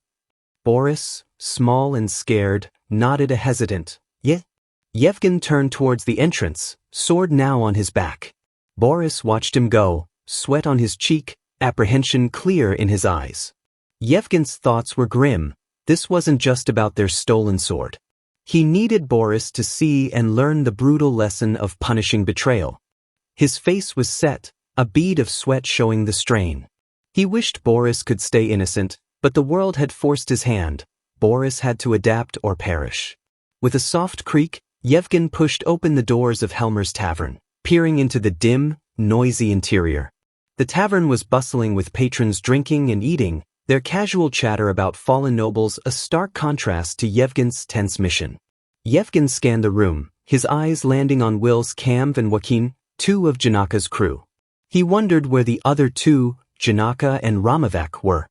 Boris, small and scared, nodded a hesitant, yeah. Yevgen turned towards the entrance, sword now on his back. Boris watched him go, sweat on his cheek, apprehension clear in his eyes. Yevgen's thoughts were grim. This wasn't just about their stolen sword. He needed Boris to see and learn the brutal lesson of punishing betrayal. His face was set, a bead of sweat showing the strain. He wished Boris could stay innocent, but the world had forced his hand. Boris had to adapt or perish. With a soft creak, Yevgen pushed open the doors of Helmer's Tavern, peering into the dim, noisy interior. The tavern was bustling with patrons drinking and eating, their casual chatter about fallen nobles a stark contrast to Yevgen's tense mission. Yevgen scanned the room, his eyes landing on Will's Camv and Joaquin, two of Janaka's crew. He wondered where the other two, Janaka and Ramavak, were.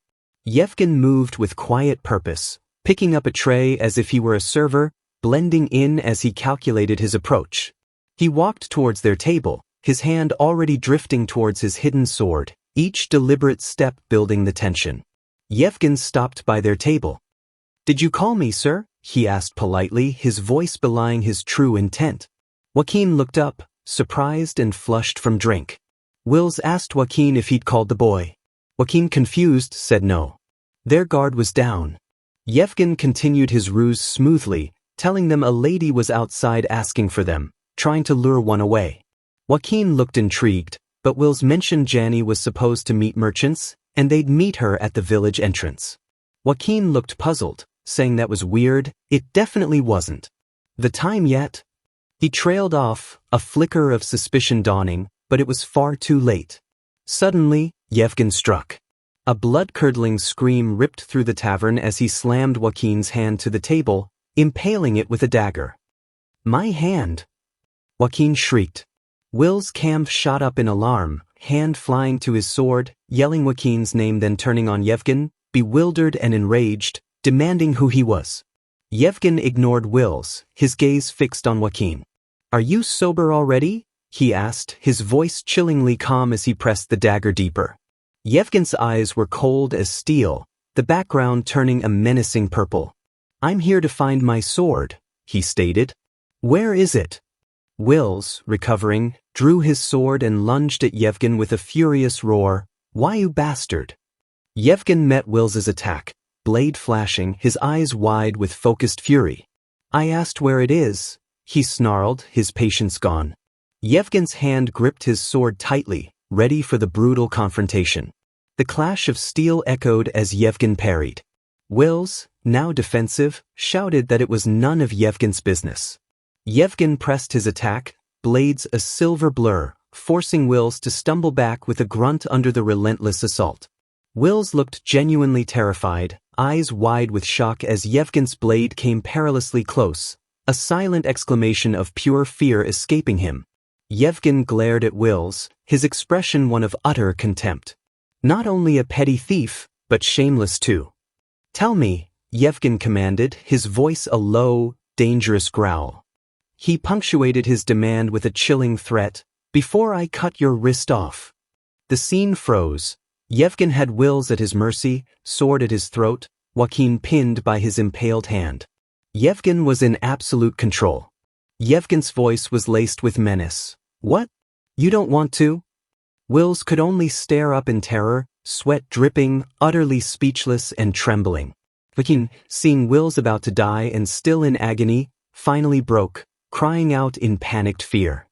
Yevgen moved with quiet purpose, picking up a tray as if he were a server, blending in as he calculated his approach. He walked towards their table, his hand already drifting towards his hidden sword, each deliberate step building the tension. Yevgen stopped by their table. Did you call me, sir? He asked politely, his voice belying his true intent. Joaquin looked up, surprised and flushed from drink. Wills asked Joaquin if he'd called the boy. Joaquin, confused, said no. Their guard was down. Yevgen continued his ruse smoothly, telling them a lady was outside asking for them, trying to lure one away. Joaquin looked intrigued, but Wills mentioned Janny was supposed to meet merchants, and they'd meet her at the village entrance. Joaquin looked puzzled, saying that was weird. It definitely wasn't. The time yet? He trailed off, a flicker of suspicion dawning, but it was far too late. Suddenly, Yevgen struck. A blood-curdling scream ripped through the tavern as he slammed Joaquin's hand to the table, impaling it with a dagger. "My hand!" Joaquin shrieked. Will's cam shot up in alarm, hand flying to his sword, yelling Joaquin's name, then turning on Yevgen, bewildered and enraged, demanding who he was. Yevgen ignored Will's, his gaze fixed on Joaquin. "Are you sober already?" he asked, his voice chillingly calm as he pressed the dagger deeper. Yevgen's eyes were cold as steel, the background turning a menacing purple. "I'm here to find my sword," he stated. "Where is it?" Wills, recovering, drew his sword and lunged at Yevgen with a furious roar. "Why, you bastard!" Yevgen met Wills's attack, blade flashing, his eyes wide with focused fury. "I asked where it is," he snarled, his patience gone. Yevgen's hand gripped his sword tightly, ready for the brutal confrontation. The clash of steel echoed as Yevgen parried. Wills, now defensive, shouted that it was none of Yevgen's business. Yevgen pressed his attack, blades a silver blur, forcing Wills to stumble back with a grunt under the relentless assault. Wills looked genuinely terrified, eyes wide with shock as Yevgen's blade came perilously close, a silent exclamation of pure fear escaping him. Yevgen glared at Wills, his expression one of utter contempt. Not only a petty thief, but shameless too. "Tell me," Yevgen commanded, his voice a low, dangerous growl. He punctuated his demand with a chilling threat, "Before I cut your wrist off." The scene froze. Yevgen had Wills at his mercy, sword at his throat, Joaquin pinned by his impaled hand. Yevgen was in absolute control. Yevgen's voice was laced with menace. "What? You don't want to?" Wills could only stare up in terror, sweat dripping, utterly speechless and trembling. Joaquin, seeing Wills about to die and still in agony, finally broke, crying out in panicked fear.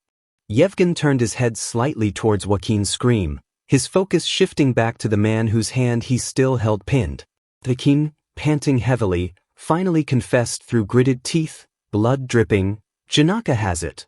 Yevgen turned his head slightly towards Joaquin's scream, his focus shifting back to the man whose hand he still held pinned. Joaquin, panting heavily, finally confessed through gritted teeth, blood dripping, "Janaka has it.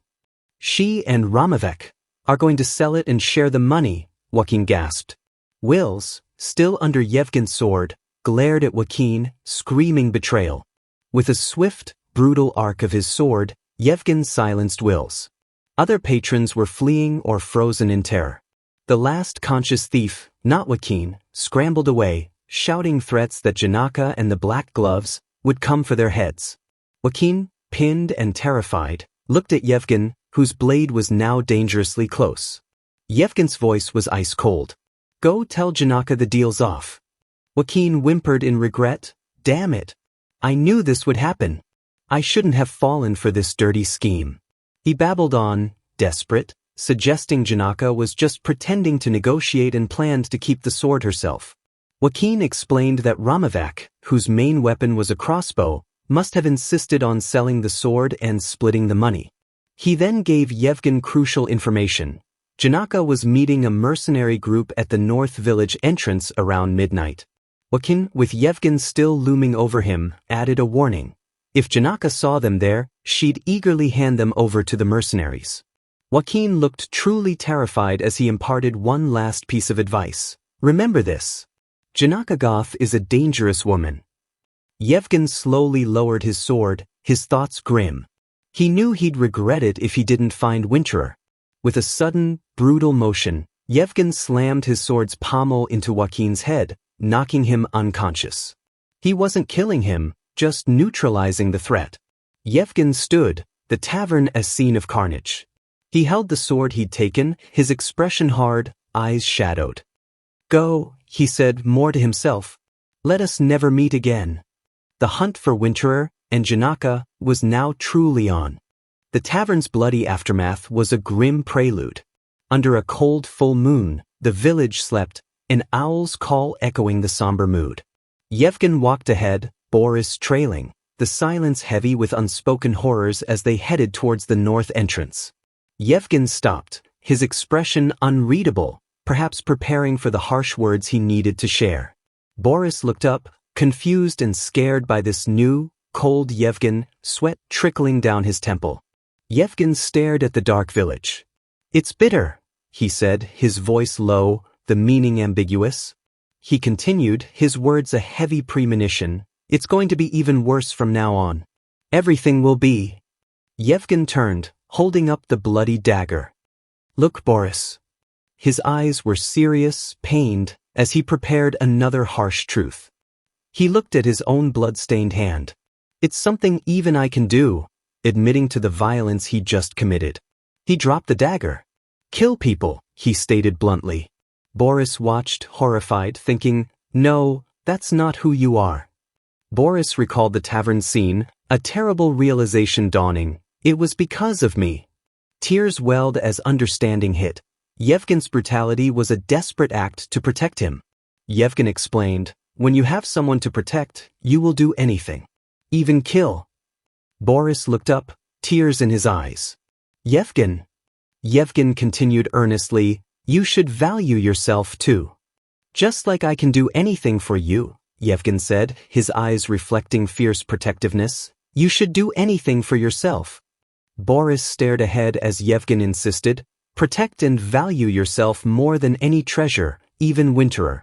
She and Ramavek are going to sell it and share the money," Joaquin gasped. Wills, still under Yevgen's sword, glared at Joaquin, screaming betrayal. With a swift, brutal arc of his sword, Yevgen silenced Wills. Other patrons were fleeing or frozen in terror. The last conscious thief, not Joaquin, scrambled away, shouting threats that Janaka and the Black Gloves would come for their heads. Joaquin, pinned and terrified, looked at Yevgen, whose blade was now dangerously close. Yevgen's voice was ice cold. "Go tell Janaka the deal's off." Joaquin whimpered in regret. "Damn it. I knew this would happen. I shouldn't have fallen for this dirty scheme." He babbled on, desperate, suggesting Janaka was just pretending to negotiate and planned to keep the sword herself. Joaquin explained that Ramavak, whose main weapon was a crossbow, must have insisted on selling the sword and splitting the money. He then gave Yevgen crucial information. Janaka was meeting a mercenary group at the North Village entrance around midnight. Joaquin, with Yevgen still looming over him, added a warning. If Janaka saw them there, she'd eagerly hand them over to the mercenaries. Joaquin looked truly terrified as he imparted one last piece of advice. "Remember this. Janaka Goth is a dangerous woman." Yevgen slowly lowered his sword, his thoughts grim. He knew he'd regret it if he didn't find Winterer. With a sudden, brutal motion, Yevgen slammed his sword's pommel into Joaquin's head, knocking him unconscious. He wasn't killing him, just neutralizing the threat. Yevgen stood, the tavern a scene of carnage. He held the sword he'd taken, his expression hard, eyes shadowed. "Go," he said more to himself. "Let us never meet again." The hunt for Winterer and Janaka was now truly on. The tavern's bloody aftermath was a grim prelude. Under a cold full moon, the village slept, an owl's call echoing the somber mood. Yevgen walked ahead, Boris trailing, the silence heavy with unspoken horrors as they headed towards the north entrance. Yevgen stopped, his expression unreadable, perhaps preparing for the harsh words he needed to share. Boris looked up, confused and scared by this new, cold Yevgen, sweat trickling down his temple. Yevgen stared at the dark village. "It's bitter," he said, his voice low, the meaning ambiguous. He continued, his words a heavy premonition. "It's going to be even worse from now on. Everything will be." Yevgen turned, holding up the bloody dagger. "Look, Boris." His eyes were serious, pained, as he prepared another harsh truth. He looked at his own blood-stained hand. "It's something even I can do," admitting to the violence he just committed. He dropped the dagger. "Kill people," he stated bluntly. Boris watched, horrified, thinking, "No, that's not who you are." Boris recalled the tavern scene, a terrible realization dawning. "It was because of me." Tears welled as understanding hit. Yevgen's brutality was a desperate act to protect him. Yevgen explained, "When you have someone to protect, you will do anything. Even kill." Boris looked up, tears in his eyes. "Yevgen." Yevgen continued earnestly, "You should value yourself too." "Just like I can do anything for you," Yevgen said, his eyes reflecting fierce protectiveness. "You should do anything for yourself." Boris stared ahead as Yevgen insisted, "Protect and value yourself more than any treasure, even Winterer."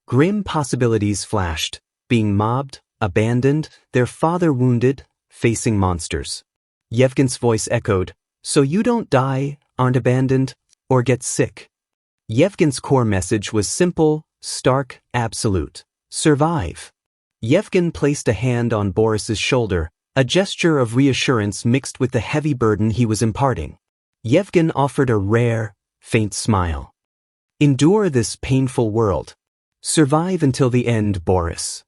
Grim possibilities flashed, being mobbed, abandoned, their father wounded, facing monsters. Yevgen's voice echoed, "So you don't die, aren't abandoned, or get sick." Yevgen's core message was simple, stark, absolute. Survive. Yevgen placed a hand on Boris's shoulder, a gesture of reassurance mixed with the heavy burden he was imparting. Yevgen offered a rare, faint smile. "Endure this painful world. Survive until the end, Boris."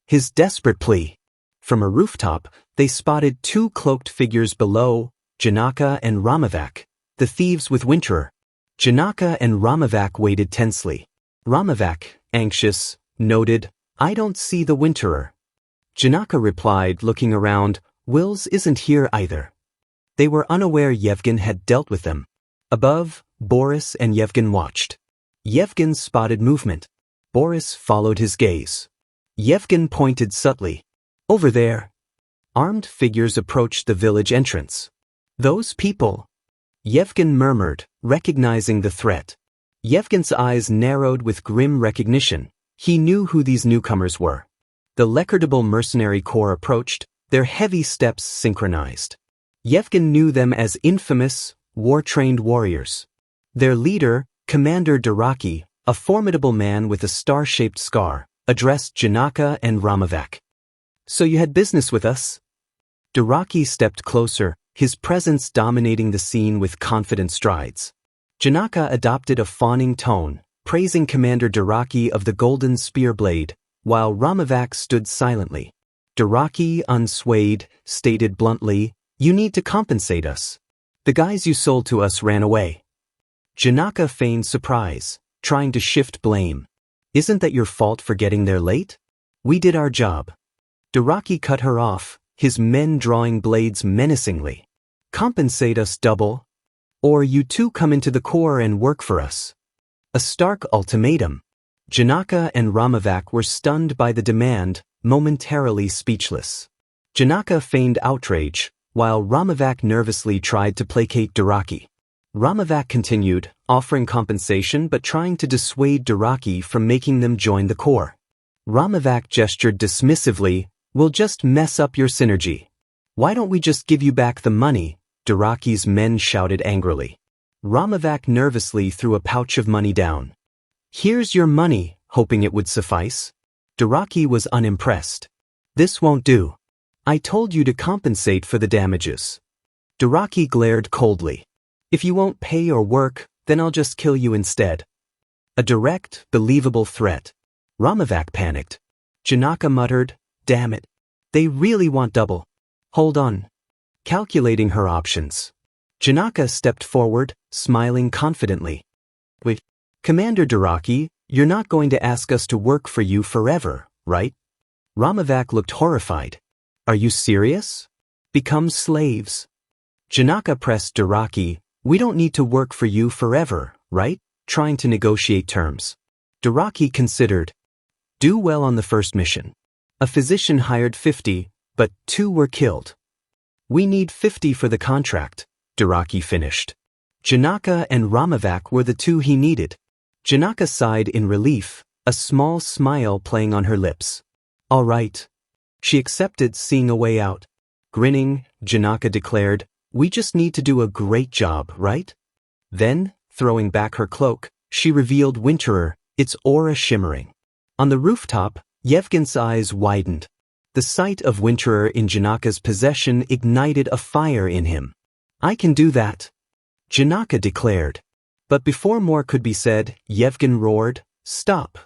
His desperate plea. From a rooftop, they spotted two cloaked figures below, Janaka and Ramavak, the thieves with Winterer. Janaka and Ramavak waited tensely. Ramavak, anxious, noted, "I don't see the Winterer." Janaka replied, looking around, "Wills isn't here either." They were unaware Yevgen had dealt with them. Above, Boris and Yevgen watched. Yevgen spotted movement. Boris followed his gaze. Yevgen pointed subtly. "Over there." Armed figures approached the village entrance. "Those people." Yevgen murmured, recognizing the threat. Yevgen's eyes narrowed with grim recognition. He knew who these newcomers were. The Lekardable mercenary corps approached, their heavy steps synchronized. Yevgen knew them as infamous, war-trained warriors. Their leader, Commander Daraki, a formidable man with a star-shaped scar, addressed Janaka and Ramavak. "So you had business with us?" Daraki stepped closer, his presence dominating the scene with confident strides. Janaka adopted a fawning tone, praising Commander Daraki of the golden spear blade, while Ramavak stood silently. Daraki, unswayed, stated bluntly, "You need to compensate us. The guys you sold to us ran away." Janaka feigned surprise, trying to shift blame. "Isn't that your fault for getting there late? We did our job." Daraki cut her off, his men drawing blades menacingly. "Compensate us double, or you too come into the corps and work for us." A stark ultimatum. Janaka and Ramavak were stunned by the demand, momentarily speechless. Janaka feigned outrage, while Ramavak nervously tried to placate Daraki. Ramavak continued, offering compensation but trying to dissuade Daraki from making them join the corps. Ramavak gestured dismissively, "We'll just mess up your synergy." "Why don't we just give you back the money?" Daraki's men shouted angrily. Ramavak nervously threw a pouch of money down. "Here's your money," hoping it would suffice. Daraki was unimpressed. "This won't do. I told you to compensate for the damages." Daraki glared coldly. "If you won't pay or work, then I'll just kill you instead." A direct, believable threat. Ramavak panicked. Janaka muttered, "Damn it. They really want double. Hold on." Calculating her options. Janaka stepped forward, smiling confidently. "Wait, Commander Daraki, you're not going to ask us to work for you forever, right?" Ramavak looked horrified. "Are you serious? Become slaves?" Janaka pressed Daraki, We don't need to work for you forever, right? Trying to negotiate terms. Doraki considered. Do well on the first mission. A physician hired 50, but 2 were killed. We need 50 for the contract, Doraki finished. Janaka and Ramavak were the 2 he needed. Janaka sighed in relief, a small smile playing on her lips. All right. She accepted, seeing a way out. Grinning, Janaka declared, we just need to do a great job, right? Then, throwing back her cloak, she revealed Winterer, its aura shimmering. On the rooftop, Yevgen's eyes widened. The sight of Winterer in Janaka's possession ignited a fire in him. I can do that, Janaka declared. But before more could be said, Yevgen roared, stop,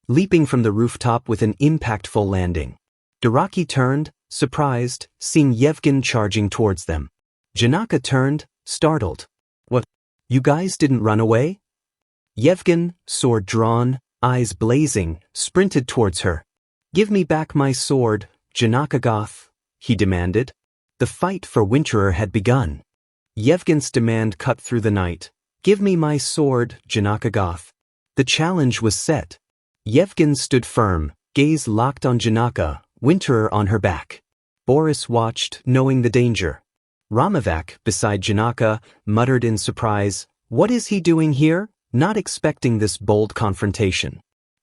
leaping from the rooftop with an impactful landing. Doraki turned, surprised, seeing Yevgen charging towards them. Janaka turned, startled. What? You guys didn't run away? Yevgen, sword drawn, eyes blazing, sprinted towards her. Give me back my sword, Janaka Goth, he demanded. The fight for Winterer had begun. Yevgen's demand cut through the night. Give me my sword, Janaka Goth. The challenge was set. Yevgen stood firm, gaze locked on Janaka, Winterer on her back. Boris watched, knowing the danger. Ramavak, beside Janaka, muttered in surprise, what is he doing here? Not expecting this bold confrontation.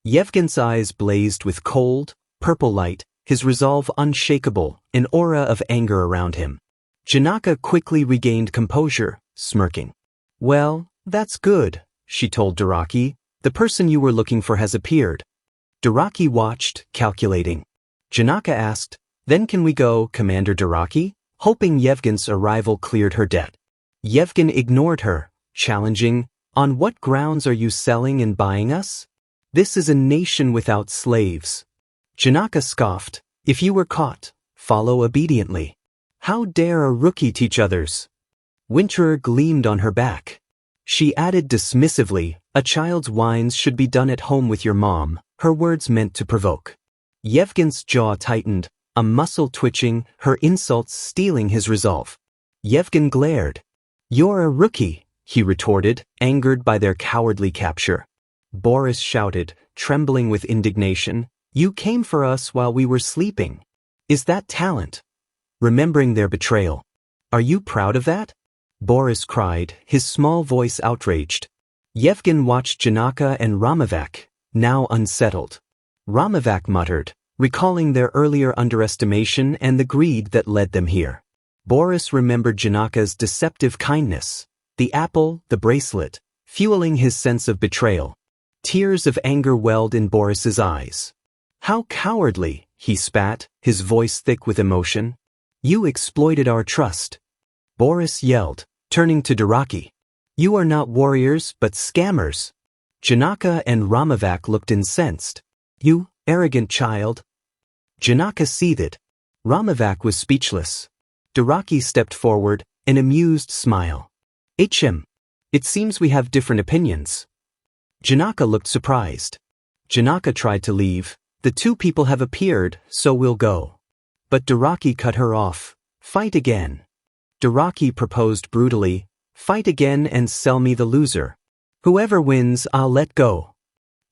Yevgen's eyes blazed with cold, purple light, his resolve unshakable, an aura of anger around him. Janaka quickly regained composure, smirking. Well, that's good, she told Doraki. The person you were looking for has appeared. Doraki watched, calculating. Janaka asked, then can we go, Commander Doraki? Hoping Yevgen's arrival cleared her debt. Yevgen ignored her, challenging, on what grounds are you selling and buying us? This is a nation without slaves. Janaka scoffed, if you were caught, follow obediently. How dare a rookie teach others? Winterer gleamed on her back. She added dismissively, a child's whines should be done at home with your mom, her words meant to provoke. Yevgen's jaw tightened, a muscle twitching, her insults stealing his resolve. Yevgen glared. You're a rookie, he retorted, angered by their cowardly capture. Boris shouted, trembling with indignation, you came for us while we were sleeping. Is that talent? Remembering their betrayal. Are you proud of that? Boris cried, his small voice outraged. Yevgen watched Janaka and Ramavak, now unsettled. Ramavak muttered, recalling their earlier underestimation and the greed that led them here. Boris remembered Janaka's deceptive kindness, the apple, the bracelet, fueling his sense of betrayal. Tears of anger welled in Boris's eyes. How cowardly, he spat, his voice thick with emotion. You exploited our trust. Boris yelled, turning to Doraki. You are not warriors, but scammers. Janaka and Ramavak looked incensed. You, arrogant child. Janaka seethed. Ramavak was speechless. Doraki stepped forward, an amused smile. HM. It seems we have different opinions. Janaka looked surprised. Janaka tried to leave. The 2 people have appeared, so we'll go. But Doraki cut her off. Fight again. Doraki proposed brutally, fight again and sell me the loser. Whoever wins, I'll let go.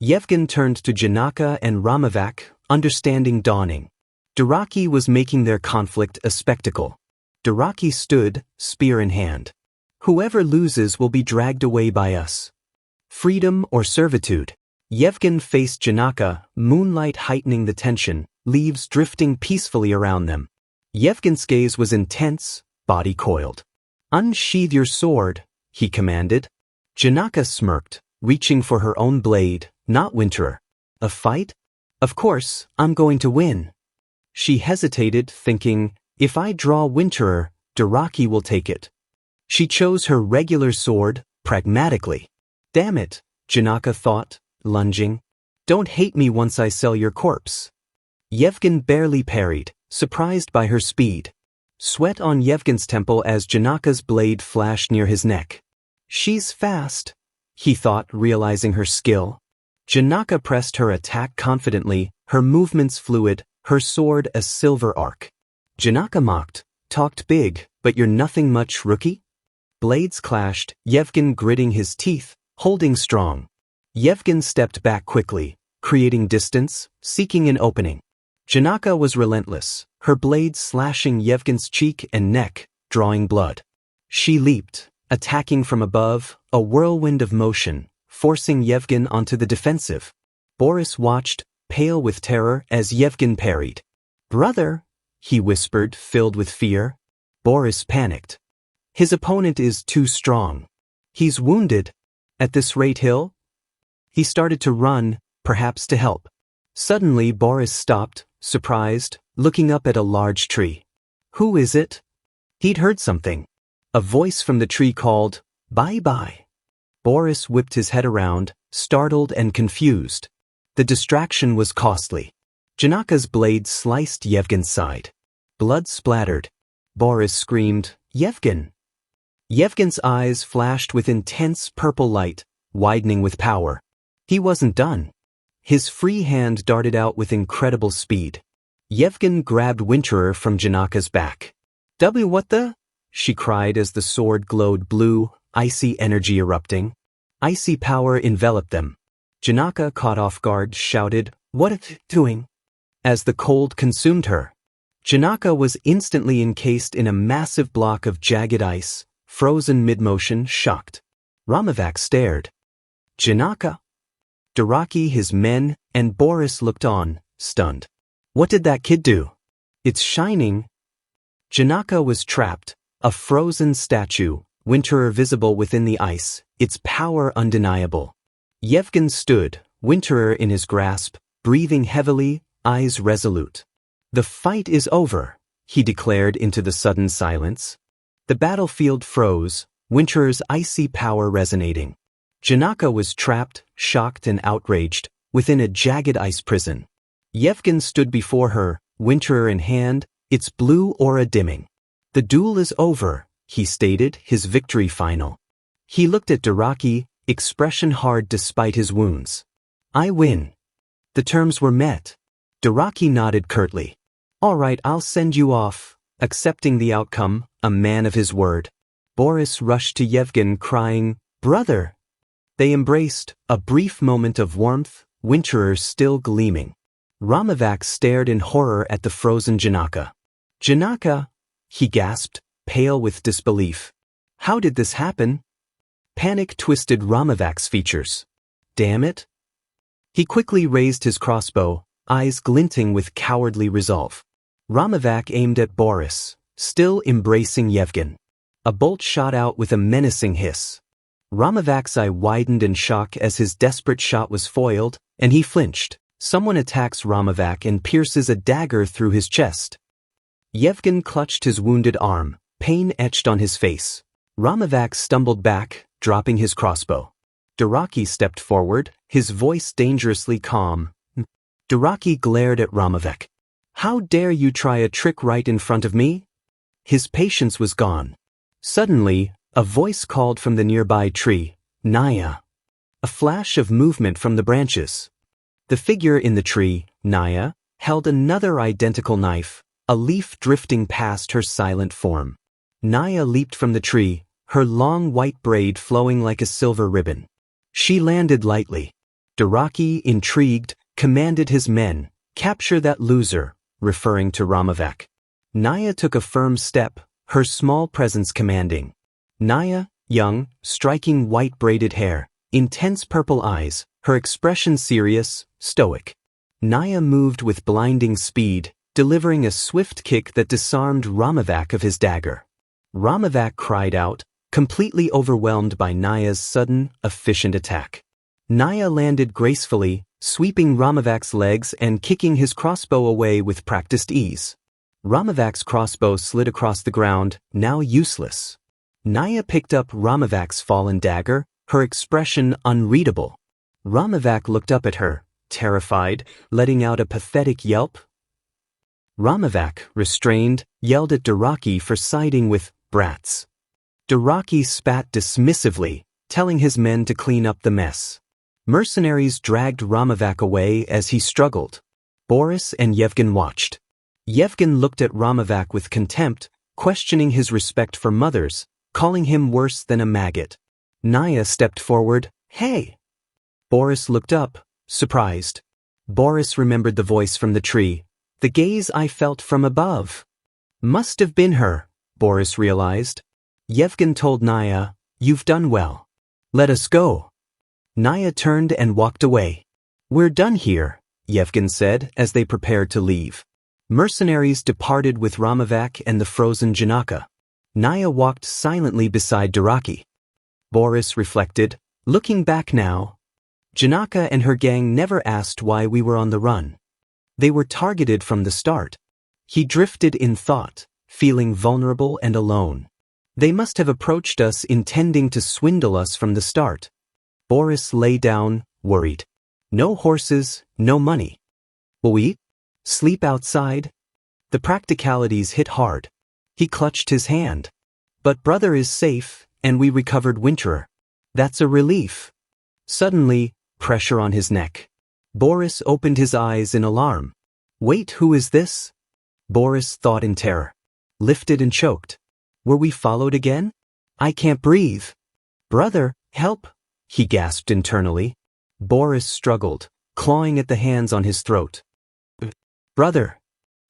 Yevgen turned to Janaka and Ramavak, understanding dawning. Doraki was making their conflict a spectacle. Doraki stood, spear in hand. Whoever loses will be dragged away by us. Freedom or servitude. Yevgen faced Janaka, moonlight heightening the tension, leaves drifting peacefully around them. Yevgen's gaze was intense, body coiled. Unsheathe your sword, he commanded. Janaka smirked, reaching for her own blade, not Winterer. A fight? Of course, I'm going to win. She hesitated, thinking, if I draw Winterer, Doraki will take it. She chose her regular sword, pragmatically. Damn it, Janaka thought, lunging. Don't hate me once I sell your corpse. Yevgen barely parried, surprised by her speed. Sweat on Yevgen's temple as Janaka's blade flashed near his neck. She's fast, he thought, realizing her skill. Janaka pressed her attack confidently, her movements fluid, her sword a silver arc. Janaka mocked, talked big, but you're nothing much, rookie? Blades clashed, Yevgen gritting his teeth, holding strong. Yevgen stepped back quickly, creating distance, seeking an opening. Janaka was relentless, her blades slashing Yevgen's cheek and neck, drawing blood. She leaped, attacking from above, a whirlwind of motion, forcing Yevgen onto the defensive. Boris watched, pale with terror, as Yevgen parried. "Brother," he whispered, filled with fear. Boris panicked. His opponent is too strong. He's wounded. At this rate he'll? He started to run, perhaps to help. Suddenly Boris stopped, surprised, looking up at a large tree. Who is it? He'd heard something. A voice from the tree called, "Bye-bye." Boris whipped his head around, startled and confused. The distraction was costly. Janaka's blade sliced Yevgen's side. Blood splattered. Boris screamed, "Yevgen!" Yevgen's eyes flashed with intense purple light, widening with power. He wasn't done. His free hand darted out with incredible speed. Yevgen grabbed Winterer from Janaka's back. What the? She cried as the sword glowed blue, icy energy erupting. Icy power enveloped them. Janaka, caught off guard, shouted, "What are you doing?" as the cold consumed her. Janaka was instantly encased in a massive block of jagged ice, frozen mid-motion, shocked. Ramavak stared. Janaka? Daraki, his men, and Boris looked on, stunned. What did that kid do? It's shining. Janaka was trapped, a frozen statue, Winterer visible within the ice, its power undeniable. Yevgen stood, Winterer in his grasp, breathing heavily, eyes resolute. The fight is over, he declared into the sudden silence. The battlefield froze, Winterer's icy power resonating. Janaka was trapped, shocked and outraged, within a jagged ice prison. Yevgen stood before her, Winterer in hand, its blue aura dimming. The duel is over, he stated, his victory final. He looked at Daraki, expression hard despite his wounds. I win. The terms were met. Daraki nodded curtly. All right, I'll send you off. Accepting the outcome, a man of his word. Boris rushed to Yevgen crying, "Brother!" They embraced, a brief moment of warmth, Winterer still gleaming. Ramavak stared in horror at the frozen Janaka. Janaka, he gasped, pale with disbelief. How did this happen? Panic twisted Ramavak's features. Damn it. He quickly raised his crossbow, eyes glinting with cowardly resolve. Ramavak aimed at Boris, still embracing Yevgen. A bolt shot out with a menacing hiss. Ramavak's eye widened in shock as his desperate shot was foiled, and he flinched. Someone attacks Ramavak and pierces a dagger through his chest. Yevgen clutched his wounded arm, pain etched on his face. Ramavak stumbled back, dropping his crossbow. Daraki stepped forward, his voice dangerously calm. Daraki glared at Ramavak. How dare you try a trick right in front of me? His patience was gone. Suddenly, a voice called from the nearby tree, Naya. A flash of movement from the branches. The figure in the tree, Naya, held another identical knife, a leaf drifting past her silent form. Naya leaped from the tree, her long white braid flowing like a silver ribbon. She landed lightly. Daraki, intrigued, commanded his men, "Capture that loser," referring to Ramavak. Naya took a firm step, her small presence commanding. Naya, young, striking white braided hair, intense purple eyes, her expression serious, stoic. Naya moved with blinding speed, delivering a swift kick that disarmed Ramavak of his dagger. Ramavak cried out, completely overwhelmed by Naya's sudden, efficient attack. Naya landed gracefully, sweeping Ramavak's legs and kicking his crossbow away with practiced ease. Ramavak's crossbow slid across the ground, now useless. Naya picked up Ramavak's fallen dagger, her expression unreadable. Ramavak looked up at her, terrified, letting out a pathetic yelp. Ramavak, restrained, yelled at Daraki for siding with brats. Daraki spat dismissively, telling his men to clean up the mess. Mercenaries dragged Ramavak away as he struggled. Boris and Yevgen watched. Yevgen looked at Ramavak with contempt, questioning his respect for mothers, calling him worse than a maggot. Naya stepped forward. Hey! Boris looked up, surprised. Boris remembered the voice from the tree, the gaze I felt from above. Must have been her, Boris realized. Yevgen told Naya, you've done well. Let us go. Naya turned and walked away. We're done here, Yevgen said as they prepared to leave. Mercenaries departed with Ramavak and the frozen Janaka. Naya walked silently beside Daraki. Boris reflected, looking back now. Janaka and her gang never asked why we were on the run. They were targeted from the start. He drifted in thought, feeling vulnerable and alone. They must have approached us intending to swindle us from the start. Boris lay down, worried. No horses, no money. Will we eat? Sleep outside? The practicalities hit hard. He clutched his hand. But brother is safe, and we recovered Winterer. That's a relief. Suddenly, pressure on his neck. Boris opened his eyes in alarm. Wait, who is this? Boris thought in terror. Lifted and choked. Were we followed again? I can't breathe. Brother, help! He gasped internally. Boris struggled, clawing at the hands on his throat. Brother!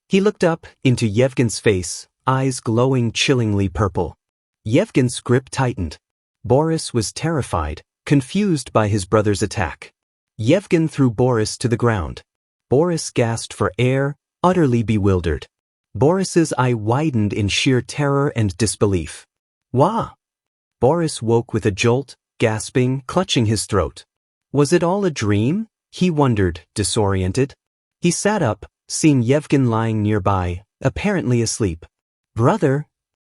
He looked up into Yevgen's face, eyes glowing chillingly purple. Yevgen's grip tightened. Boris was terrified, confused by his brother's attack. Yevgen threw Boris to the ground. Boris gasped for air, utterly bewildered. Boris's eye widened in sheer terror and disbelief. Wah! Boris woke with a jolt, gasping, clutching his throat. Was it all a dream? He wondered, disoriented. He sat up, seeing Yevgen lying nearby, apparently asleep. Brother!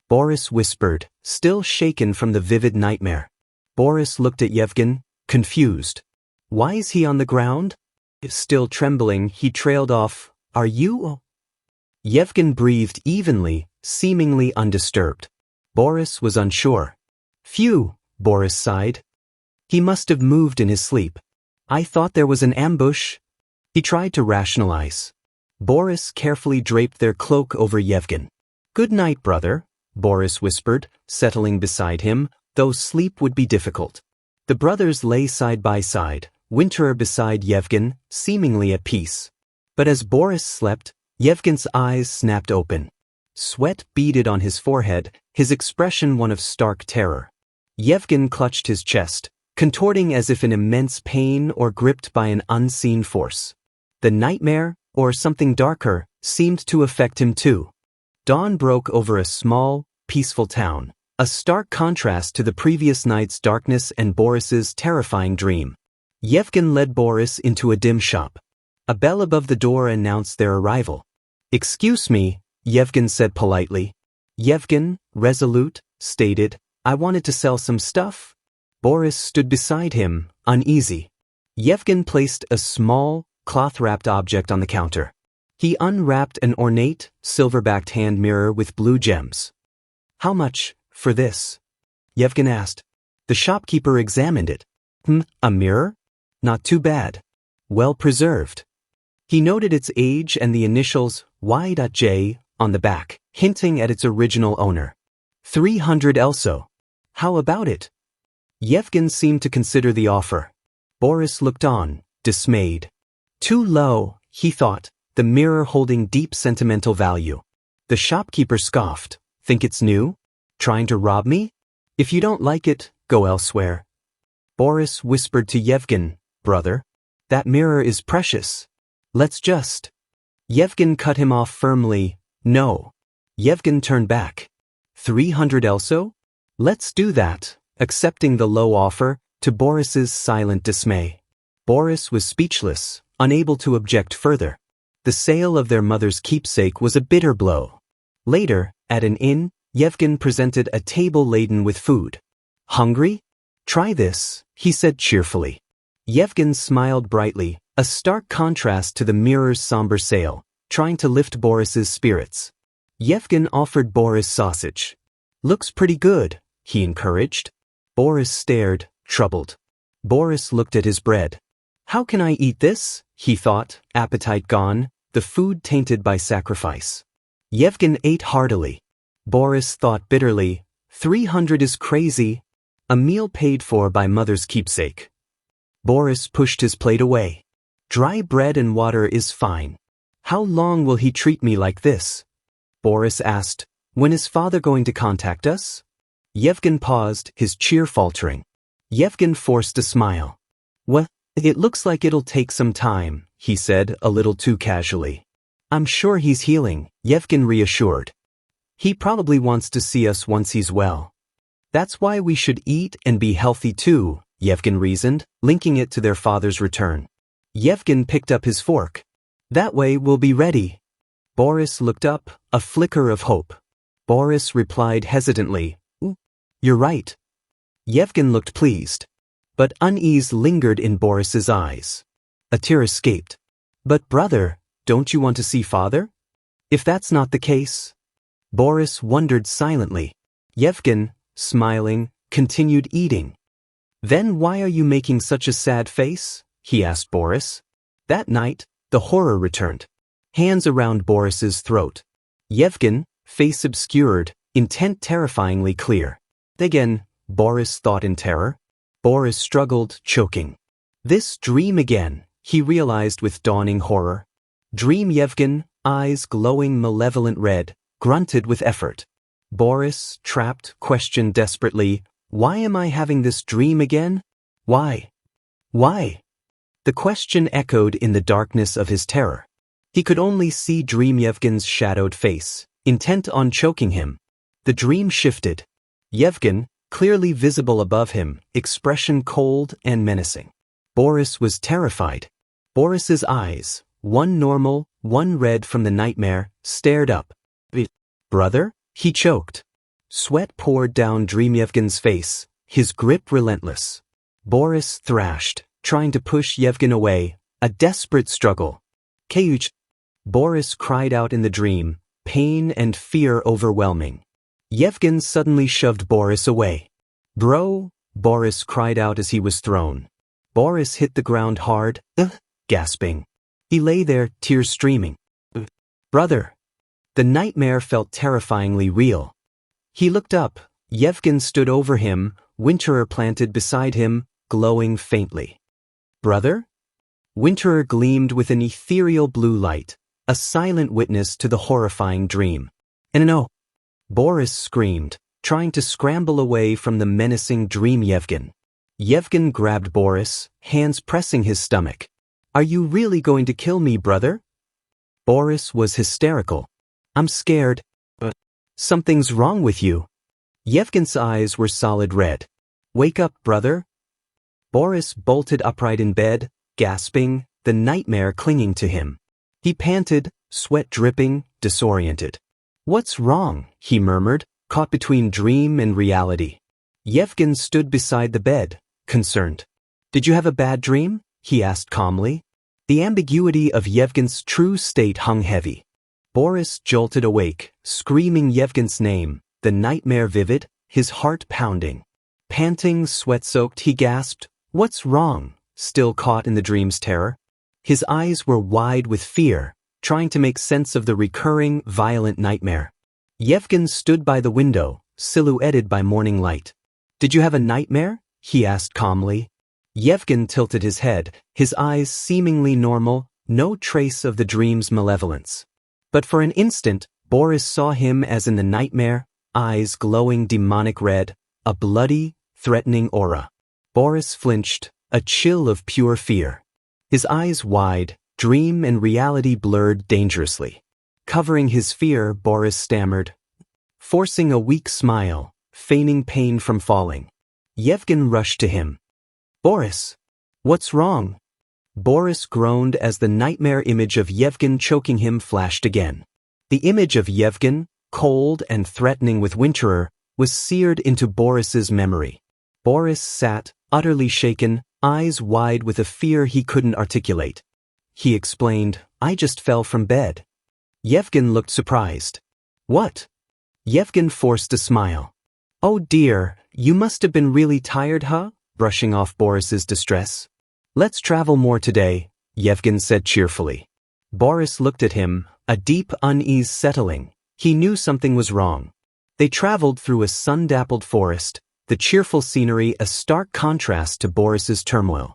Boris whispered, still shaken from the vivid nightmare. Boris looked at Yevgen, confused. Why is he on the ground? Still trembling, he trailed off. Are you? Yevgen breathed evenly, seemingly undisturbed. Boris was unsure. Phew, Boris sighed. He must have moved in his sleep. I thought there was an ambush. He tried to rationalize. Boris carefully draped their cloak over Yevgen. Good night, brother, Boris whispered, settling beside him, though sleep would be difficult. The brothers lay side by side, Winterer beside Yevgen, seemingly at peace. But as Boris slept, Yevgen's eyes snapped open. Sweat beaded on his forehead, his expression one of stark terror. Yevgen clutched his chest, contorting as if in immense pain or gripped by an unseen force. The nightmare, or something darker, seemed to affect him too. Dawn broke over a small, peaceful town, a stark contrast to the previous night's darkness and Boris's terrifying dream. Yevgen led Boris into a dim shop. A bell above the door announced their arrival. Excuse me, Yevgen said politely. Yevgen, resolute, stated, I wanted to sell some stuff. Boris stood beside him, uneasy. Yevgen placed a small, cloth-wrapped object on the counter. He unwrapped an ornate, silver-backed hand mirror with blue gems. How much, for this? Yevgen asked. The shopkeeper examined it. A mirror? Not too bad. Well preserved. He noted its age and the initials Y.J on the back, hinting at its original owner. 300 elso. How about it? Yevgen seemed to consider the offer. Boris looked on, dismayed. Too low, he thought, the mirror holding deep sentimental value. The shopkeeper scoffed. Think it's new? Trying to rob me? If you don't like it, go elsewhere. Boris whispered to Yevgen, brother, that mirror is precious. Let's just. Yevgen cut him off firmly. No. Yevgen turned back. 300 elso? Let's do that, accepting the low offer, to Boris's silent dismay. Boris was speechless, unable to object further. The sale of their mother's keepsake was a bitter blow. Later, at an inn, Yevgen presented a table laden with food. Hungry? Try this, he said cheerfully. Yevgen smiled brightly, a stark contrast to the mirror's somber sale, trying to lift Boris's spirits. Yevgen offered Boris sausage. Looks pretty good, he encouraged. Boris stared, troubled. Boris looked at his bread. How can I eat this? He thought, appetite gone, the food tainted by sacrifice. Yevgen ate heartily. Boris thought bitterly, 300 is crazy. A meal paid for by mother's keepsake. Boris pushed his plate away. Dry bread and water is fine. How long will he treat me like this? Boris asked. When is father going to contact us? Yevgen paused, his cheer faltering. Yevgen forced a smile. Well, it looks like it'll take some time, he said, a little too casually. I'm sure he's healing, Yevgen reassured. He probably wants to see us once he's well. That's why we should eat and be healthy too, Yevgen reasoned, linking it to their father's return. Yevgen picked up his fork. That way we'll be ready. Boris looked up, a flicker of hope. Boris replied hesitantly, You're right. Yevgen looked pleased. But unease lingered in Boris's eyes. A tear escaped. But brother, don't you want to see father? If that's not the case? Boris wondered silently. Yevgen, smiling, continued eating. Then why are you making such a sad face? He asked Boris. That night, the horror returned. Hands around Boris's throat. Yevgen, face obscured, intent terrifyingly clear. Again, Boris thought in terror. Boris struggled, choking. This dream again, he realized with dawning horror. Dream Yevgen, eyes glowing malevolent red, grunted with effort. Boris, trapped, questioned desperately, Why am I having this dream again? Why? Why? The question echoed in the darkness of his terror. He could only see Dream Yevgen's shadowed face, intent on choking him. The dream shifted. Yevgen, clearly visible above him, expression cold and menacing. Boris was terrified. Boris's eyes, one normal, one red from the nightmare, stared up. Brother? He choked. Sweat poured down Dream Yevgen's face, his grip relentless. Boris thrashed, trying to push Yevgen away, a desperate struggle. Keuch! Boris cried out in the dream, pain and fear overwhelming. Yevgen suddenly shoved Boris away. Bro! Boris cried out as he was thrown. Boris hit the ground hard, gasping. He lay there, tears streaming. Brother! The nightmare felt terrifyingly real. He looked up. Yevgen stood over him, Winterer planted beside him, glowing faintly. Brother? Winterer gleamed with an ethereal blue light, a silent witness to the horrifying dream. And no! Boris screamed, trying to scramble away from the menacing Dream Yevgen. Yevgen grabbed Boris, hands pressing his stomach. Are you really going to kill me, brother? Boris was hysterical. I'm scared. Something's wrong with you. Yevgen's eyes were solid red. Wake up, brother. Boris bolted upright in bed, gasping, the nightmare clinging to him. He panted, sweat dripping, disoriented. What's wrong? He murmured, caught between dream and reality. Yevgen stood beside the bed, concerned. Did you have a bad dream? He asked calmly. The ambiguity of Yevgen's true state hung heavy. Boris jolted awake, screaming Yevgen's name, the nightmare vivid, his heart pounding. Panting, sweat-soaked, he gasped, What's wrong? Still caught in the dream's terror. His eyes were wide with fear, trying to make sense of the recurring, violent nightmare. Yevgen stood by the window, silhouetted by morning light. Did you have a nightmare? He asked calmly. Yevgen tilted his head, his eyes seemingly normal, no trace of the dream's malevolence. But for an instant, Boris saw him as in the nightmare, eyes glowing demonic red, a bloody, threatening aura. Boris flinched, a chill of pure fear. His eyes wide, dream and reality blurred dangerously. Covering his fear, Boris stammered, forcing a weak smile, feigning pain from falling. Yevgen rushed to him. Boris! What's wrong? Boris groaned as the nightmare image of Yevgen choking him flashed again. The image of Yevgen, cold and threatening with Winterer, was seared into Boris's memory. Boris sat, utterly shaken, eyes wide with a fear he couldn't articulate. He explained, I just fell from bed. Yevgen looked surprised. What? Yevgen forced a smile. Oh dear, you must have been really tired, huh? Brushing off Boris's distress. Let's travel more today, Yevgen said cheerfully. Boris looked at him, a deep unease settling. He knew something was wrong. They traveled through a sun-dappled forest, the cheerful scenery a stark contrast to Boris's turmoil.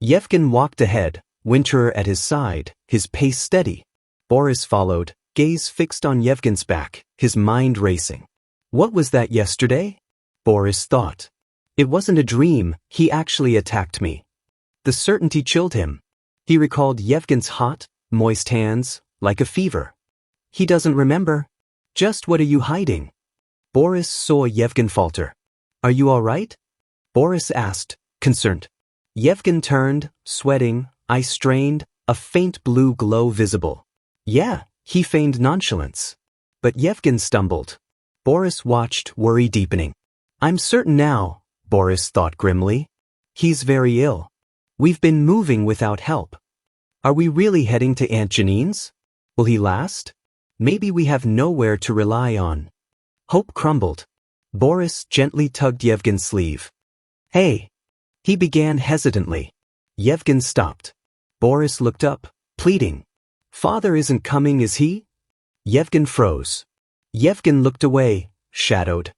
Yevgen walked ahead, Winterer at his side, his pace steady. Boris followed, gaze fixed on Yevgen's back, his mind racing. What was that yesterday? Boris thought. It wasn't a dream, he actually attacked me. The certainty chilled him. He recalled Yevgen's hot, moist hands, like a fever. He doesn't remember. Just what are you hiding? Boris saw Yevgen falter. Are you all right? Boris asked, concerned. Yevgen turned, sweating, eyes strained, a faint blue glow visible. Yeah, he feigned nonchalance. But Yevgen stumbled. Boris watched, worry deepening. I'm certain now, Boris thought grimly. He's very ill. We've been moving without help. Are we really heading to Aunt Janine's? Will he last? Maybe we have nowhere to rely on. Hope crumbled. Boris gently tugged Yevgen's sleeve. Hey! He began hesitantly. Yevgen stopped. Boris looked up, pleading. Father isn't coming, is he? Yevgen froze. Yevgen looked away, shadowed.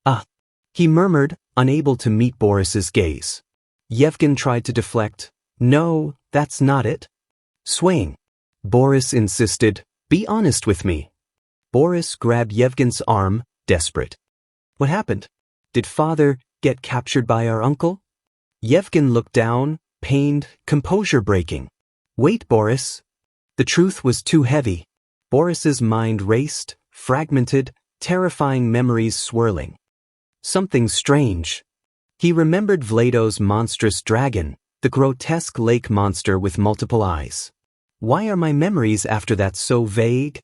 Ah! He murmured, unable to meet Boris's gaze. Yevgen tried to deflect. No, that's not it. Swaying. Boris insisted, be honest with me. Boris grabbed Yevgen's arm, desperate. What happened? Did father get captured by our uncle? Yevgen looked down, pained, composure breaking. Wait, Boris. The truth was too heavy. Boris's mind raced, fragmented, terrifying memories swirling. Something strange. He remembered Vlado's monstrous dragon, the grotesque lake monster with multiple eyes. Why are my memories after that so vague?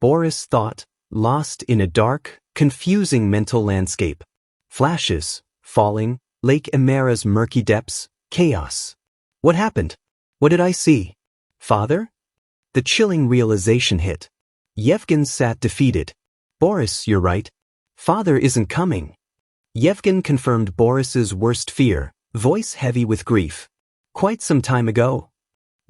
Boris thought, lost in a dark, confusing mental landscape. Flashes, falling, Lake Emera's murky depths, chaos. What happened? What did I see? Father? The chilling realization hit. Yevgen sat defeated. Boris, you're right. Father isn't coming. Yevgen confirmed Boris's worst fear, voice heavy with grief. Quite some time ago.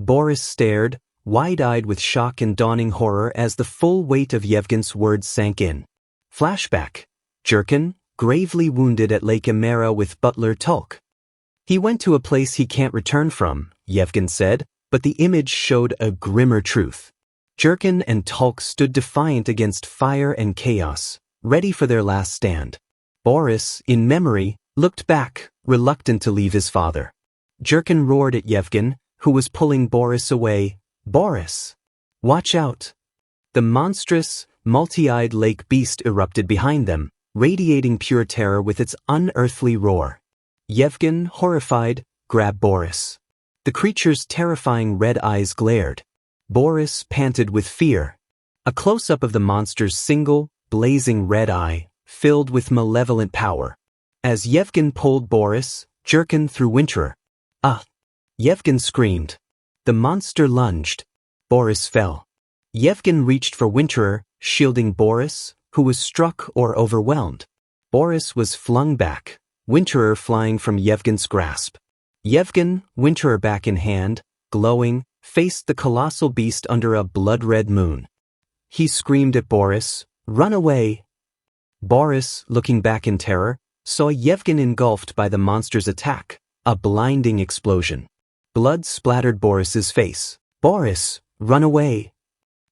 Boris stared, wide-eyed with shock and dawning horror as the full weight of Yevgen's words sank in. Flashback. Jurkin, gravely wounded at Lake Emera with butler Tulk. He went to a place he can't return from, Yevgen said, but the image showed a grimmer truth. Jurkin and Tulk stood defiant against fire and chaos, ready for their last stand. Boris, in memory, looked back, reluctant to leave his father. Jurkin roared at Yevgen, who was pulling Boris away. Boris! Watch out! The monstrous, multi-eyed lake beast erupted behind them, radiating pure terror with its unearthly roar. Yevgen, horrified, grabbed Boris. The creature's terrifying red eyes glared. Boris panted with fear. A close-up of the monster's single, blazing red eye, filled with malevolent power. As Yevgen pulled Boris, Jurkin through Winterer. Ah! Yevgen screamed. The monster lunged. Boris fell. Yevgen reached for Winterer, shielding Boris, who was struck or overwhelmed. Boris was flung back, Winterer flying from Yevgen's grasp. Yevgen, Winterer back in hand, glowing, faced the colossal beast under a blood-red moon. He screamed at Boris, "Run away!" Boris, looking back in terror, saw Yevgen engulfed by the monster's attack, a blinding explosion. Blood splattered Boris's face. "Boris, run away!"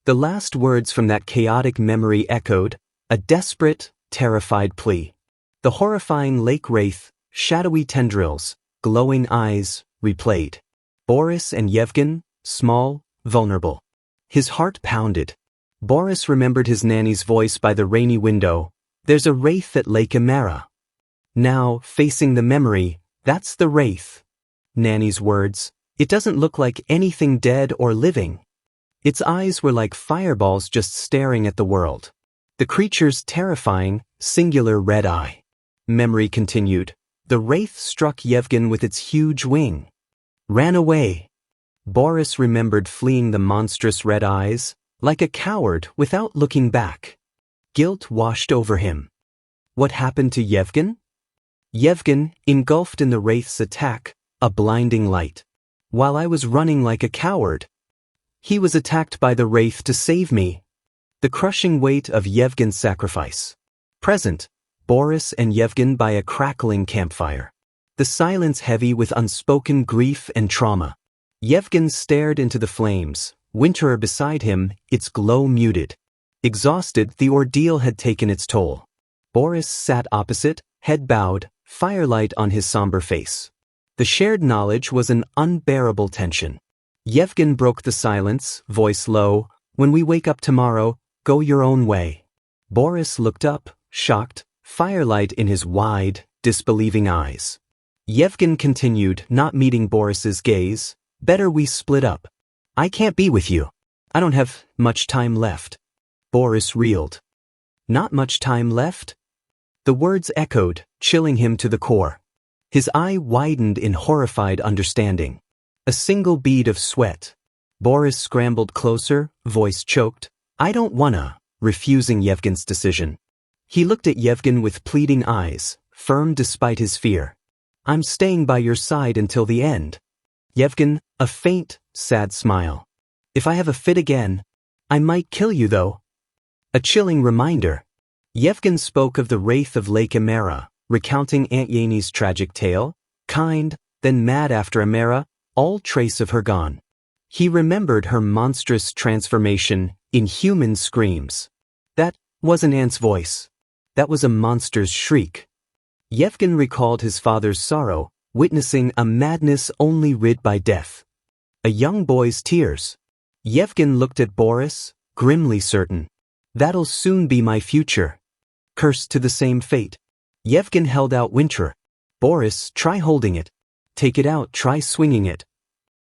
The last words from that chaotic memory echoed, a desperate, terrified plea. The horrifying lake wraith, shadowy tendrils, glowing eyes, replayed. Boris and Yevgen, small, vulnerable. His heart pounded. Boris remembered his nanny's voice by the rainy window. There's a wraith at Lake Emera. Now, facing the memory, that's the wraith. Nanny's words. It doesn't look like anything dead or living. Its eyes were like fireballs just staring at the world. The creature's terrifying, singular red eye. Memory continued. The wraith struck Yevgen with its huge wing. Ran away. Boris remembered fleeing the monstrous red eyes, like a coward without looking back. Guilt washed over him. What happened to Yevgen? Yevgen, engulfed in the wraith's attack, a blinding light. While I was running like a coward, he was attacked by the wraith to save me. The crushing weight of Yevgen's sacrifice. Present, Boris and Yevgen by a crackling campfire. The silence heavy with unspoken grief and trauma. Yevgen stared into the flames, Winterer beside him, its glow muted. Exhausted, the ordeal had taken its toll. Boris sat opposite, head bowed, firelight on his somber face. The shared knowledge was an unbearable tension. Yevgen broke the silence, voice low, "When we wake up tomorrow, go your own way." Boris looked up, shocked, firelight in his wide, disbelieving eyes. Yevgen continued, not meeting Boris's gaze, "Better we split up. I can't be with you. I don't have much time left." Boris reeled. Not much time left? The words echoed, chilling him to the core. His eye widened in horrified understanding. A single bead of sweat. Boris scrambled closer, voice choked. "I don't wanna," refusing Yevgen's decision. He looked at Yevgen with pleading eyes, firm despite his fear. "I'm staying by your side until the end." Yevgen, a faint, sad smile. "If I have a fit again, I might kill you though." A chilling reminder. Yevgen spoke of the wraith of Lake Amera, recounting Aunt Yeni's tragic tale, kind, then mad after Amera, all trace of her gone. He remembered her monstrous transformation, inhuman screams. That wasn't Aunt's voice. That was a monster's shriek. Yevgen recalled his father's sorrow, witnessing a madness only rid by death. A young boy's tears. Yevgen looked at Boris, grimly certain. "That'll soon be my future. Cursed to the same fate." Yevgen held out Winterer. "Boris, try holding it. Take it out, try swinging it."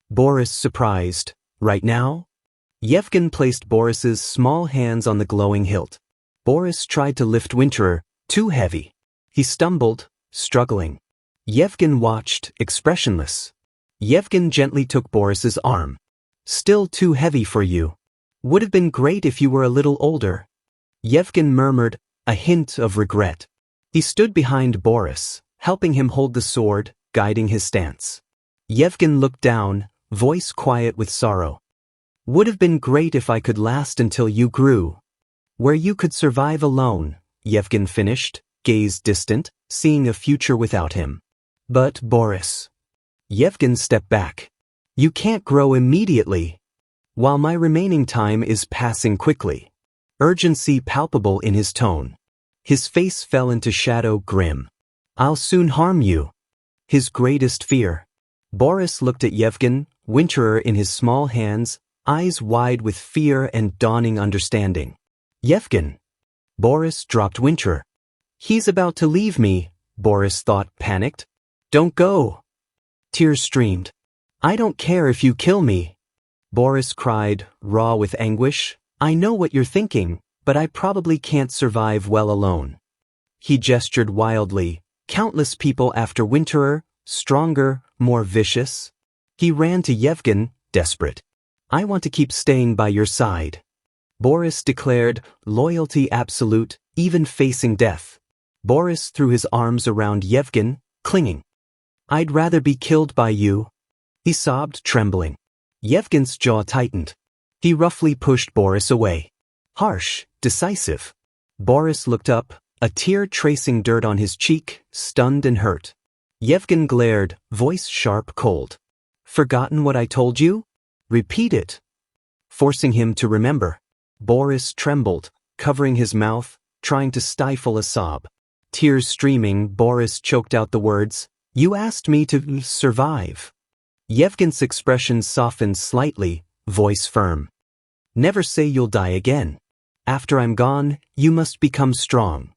Boris surprised. "Right now?" Yevgen placed Boris's small hands on the glowing hilt. Boris tried to lift Winterer, too heavy. He stumbled, struggling. Yevgen watched, expressionless. Yevgen gently took Boris's arm. "Still too heavy for you. Would have been great if you were a little older." Yevgen murmured, a hint of regret. He stood behind Boris, helping him hold the sword, guiding his stance. Yevgen looked down, voice quiet with sorrow. "Would have been great if I could last until you grew. Where you could survive alone," Yevgen finished, gaze distant, seeing a future without him. "But, Boris." Yevgen stepped back. "You can't grow immediately. While my remaining time is passing quickly." Urgency palpable in his tone. His face fell into shadow, grim. "I'll soon harm you." His greatest fear. Boris looked at Yevgen, Winterer in his small hands, eyes wide with fear and dawning understanding. "Yevgen." Boris dropped Winterer. "He's about to leave me," Boris thought, panicked. "Don't go." Tears streamed. "I don't care if you kill me." Boris cried, raw with anguish. "I know what you're thinking, but I probably can't survive well alone." He gestured wildly. Countless people after Winterer, stronger, more vicious. He ran to Yevgen, desperate. "I want to keep staying by your side." Boris declared, loyalty absolute, even facing death. Boris threw his arms around Yevgen, clinging. "I'd rather be killed by you." He sobbed, trembling. Yevgen's jaw tightened. He roughly pushed Boris away. Harsh, decisive. Boris looked up, a tear tracing dirt on his cheek, stunned and hurt. Yevgen glared, voice sharp, cold. "Forgotten what I told you? Repeat it." Forcing him to remember. Boris trembled, covering his mouth, trying to stifle a sob. Tears streaming, Boris choked out the words, "You asked me to survive." Yevgen's expression softened slightly, voice firm. "Never say you'll die again. After I'm gone, you must become strong."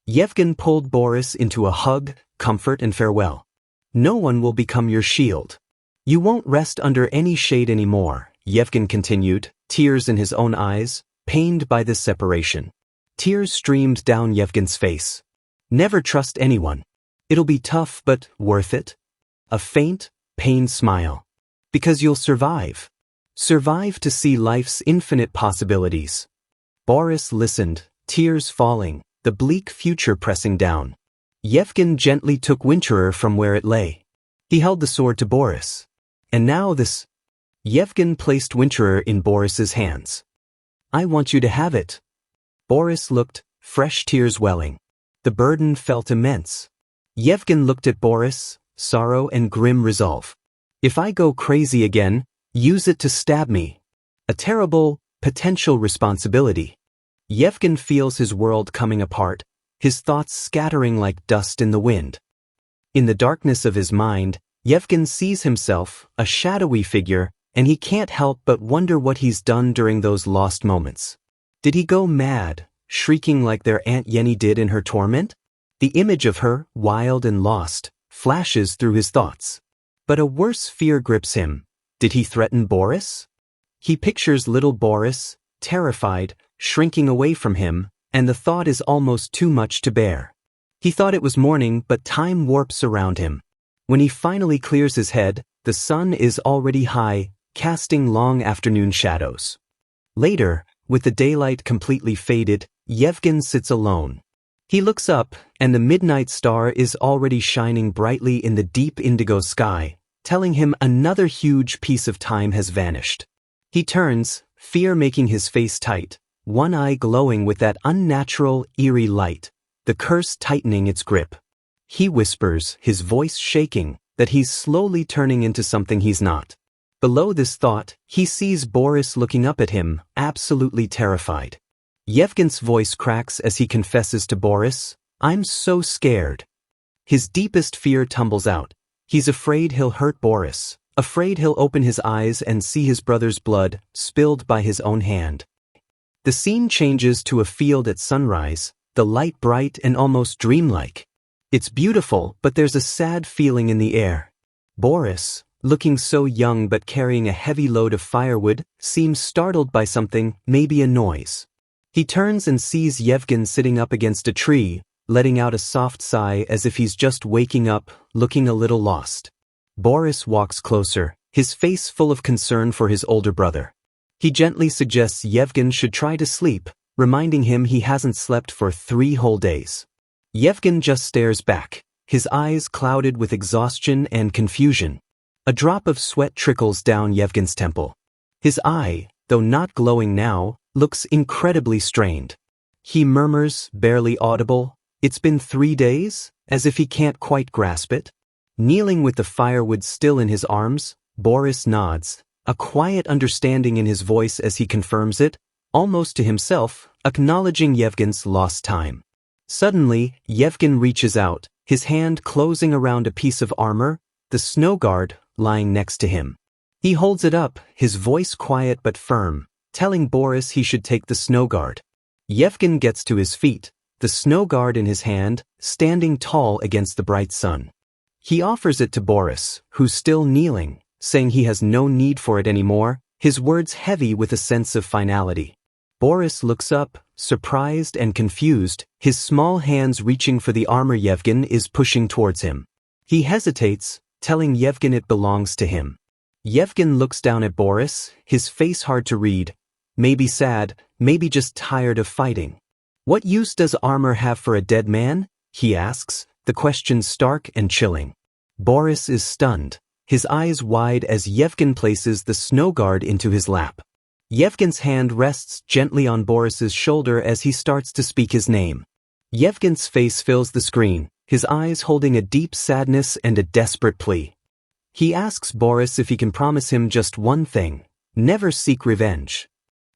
Yevgen pulled Boris into a hug, comfort and farewell. "No one will become your shield. You won't rest under any shade anymore," Yevgen continued, tears in his own eyes, pained by this separation. Tears streamed down Yevgen's face. "Never trust anyone. It'll be tough but worth it." A faint, pained smile. "Because you'll survive. Survive to see life's infinite possibilities." Boris listened, tears falling, the bleak future pressing down. Yevgen gently took Winterer from where it lay. He held the sword to Boris. "And now this." Yevgen placed Winterer in Boris's hands. "I want you to have it." Boris looked, fresh tears welling. The burden felt immense. Yevgen looked at Boris, sorrow and grim resolve. If I go crazy again, use it to stab me. A terrible, potential responsibility. Yevgen feels his world coming apart, his thoughts scattering like dust in the wind. In the darkness of his mind, Yevgen sees himself, a shadowy figure, and he can't help but wonder what he's done during those lost moments. Did he go mad, shrieking like their Aunt Yenny did in her torment? The image of her, wild and lost, flashes through his thoughts. But a worse fear grips him. Did he threaten Boris? He pictures little Boris, terrified, shrinking away from him, and the thought is almost too much to bear. He thought it was morning, but time warps around him. When he finally clears his head, the sun is already high, casting long afternoon shadows. Later, with the daylight completely faded, Yevgen sits alone. He looks up, and the midnight star is already shining brightly in the deep indigo sky, telling him another huge piece of time has vanished. He turns, fear making his face tight, one eye glowing with that unnatural, eerie light, the curse tightening its grip. He whispers, his voice shaking, that he's slowly turning into something he's not. Below this thought, he sees Boris looking up at him, absolutely terrified. Yevgen's voice cracks as he confesses to Boris, "I'm so scared." His deepest fear tumbles out. He's afraid he'll hurt Boris, afraid he'll open his eyes and see his brother's blood spilled by his own hand. The scene changes to a field at sunrise, the light bright and almost dreamlike. It's beautiful, but there's a sad feeling in the air. Boris, looking so young but carrying a heavy load of firewood, seems startled by something, maybe a noise. He turns and sees Yevgen sitting up against a tree, letting out a soft sigh as if he's just waking up, looking a little lost. Boris walks closer, his face full of concern for his older brother. He gently suggests Yevgen should try to sleep, reminding him he hasn't slept for 3 whole days. Yevgen just stares back, his eyes clouded with exhaustion and confusion. A drop of sweat trickles down Yevgen's temple. His eye, though not glowing now, looks incredibly strained. He murmurs, barely audible, "It's been 3 days?" as if he can't quite grasp it. Kneeling with the firewood still in his arms, Boris nods, a quiet understanding in his voice as he confirms it, almost to himself, acknowledging Yevgen's lost time. Suddenly, Yevgen reaches out, his hand closing around a piece of armor, the snow guard, lying next to him. He holds it up, his voice quiet but firm, telling Boris he should take the snow guard. Yevgen gets to his feet, the snow guard in his hand, standing tall against the bright sun. He offers it to Boris, who's still kneeling, saying he has no need for it anymore, his words heavy with a sense of finality. Boris looks up, surprised and confused, his small hands reaching for the armor Yevgen is pushing towards him. He hesitates, telling Yevgen it belongs to him. Yevgen looks down at Boris, his face hard to read, maybe sad, maybe just tired of fighting. "What use does armor have for a dead man?" he asks, the question stark and chilling. Boris is stunned, his eyes wide as Yevgen places the snow guard into his lap. Yevgen's hand rests gently on Boris's shoulder as he starts to speak his name. Yevgen's face fills the screen, his eyes holding a deep sadness and a desperate plea. He asks Boris if he can promise him just one thing: never seek revenge.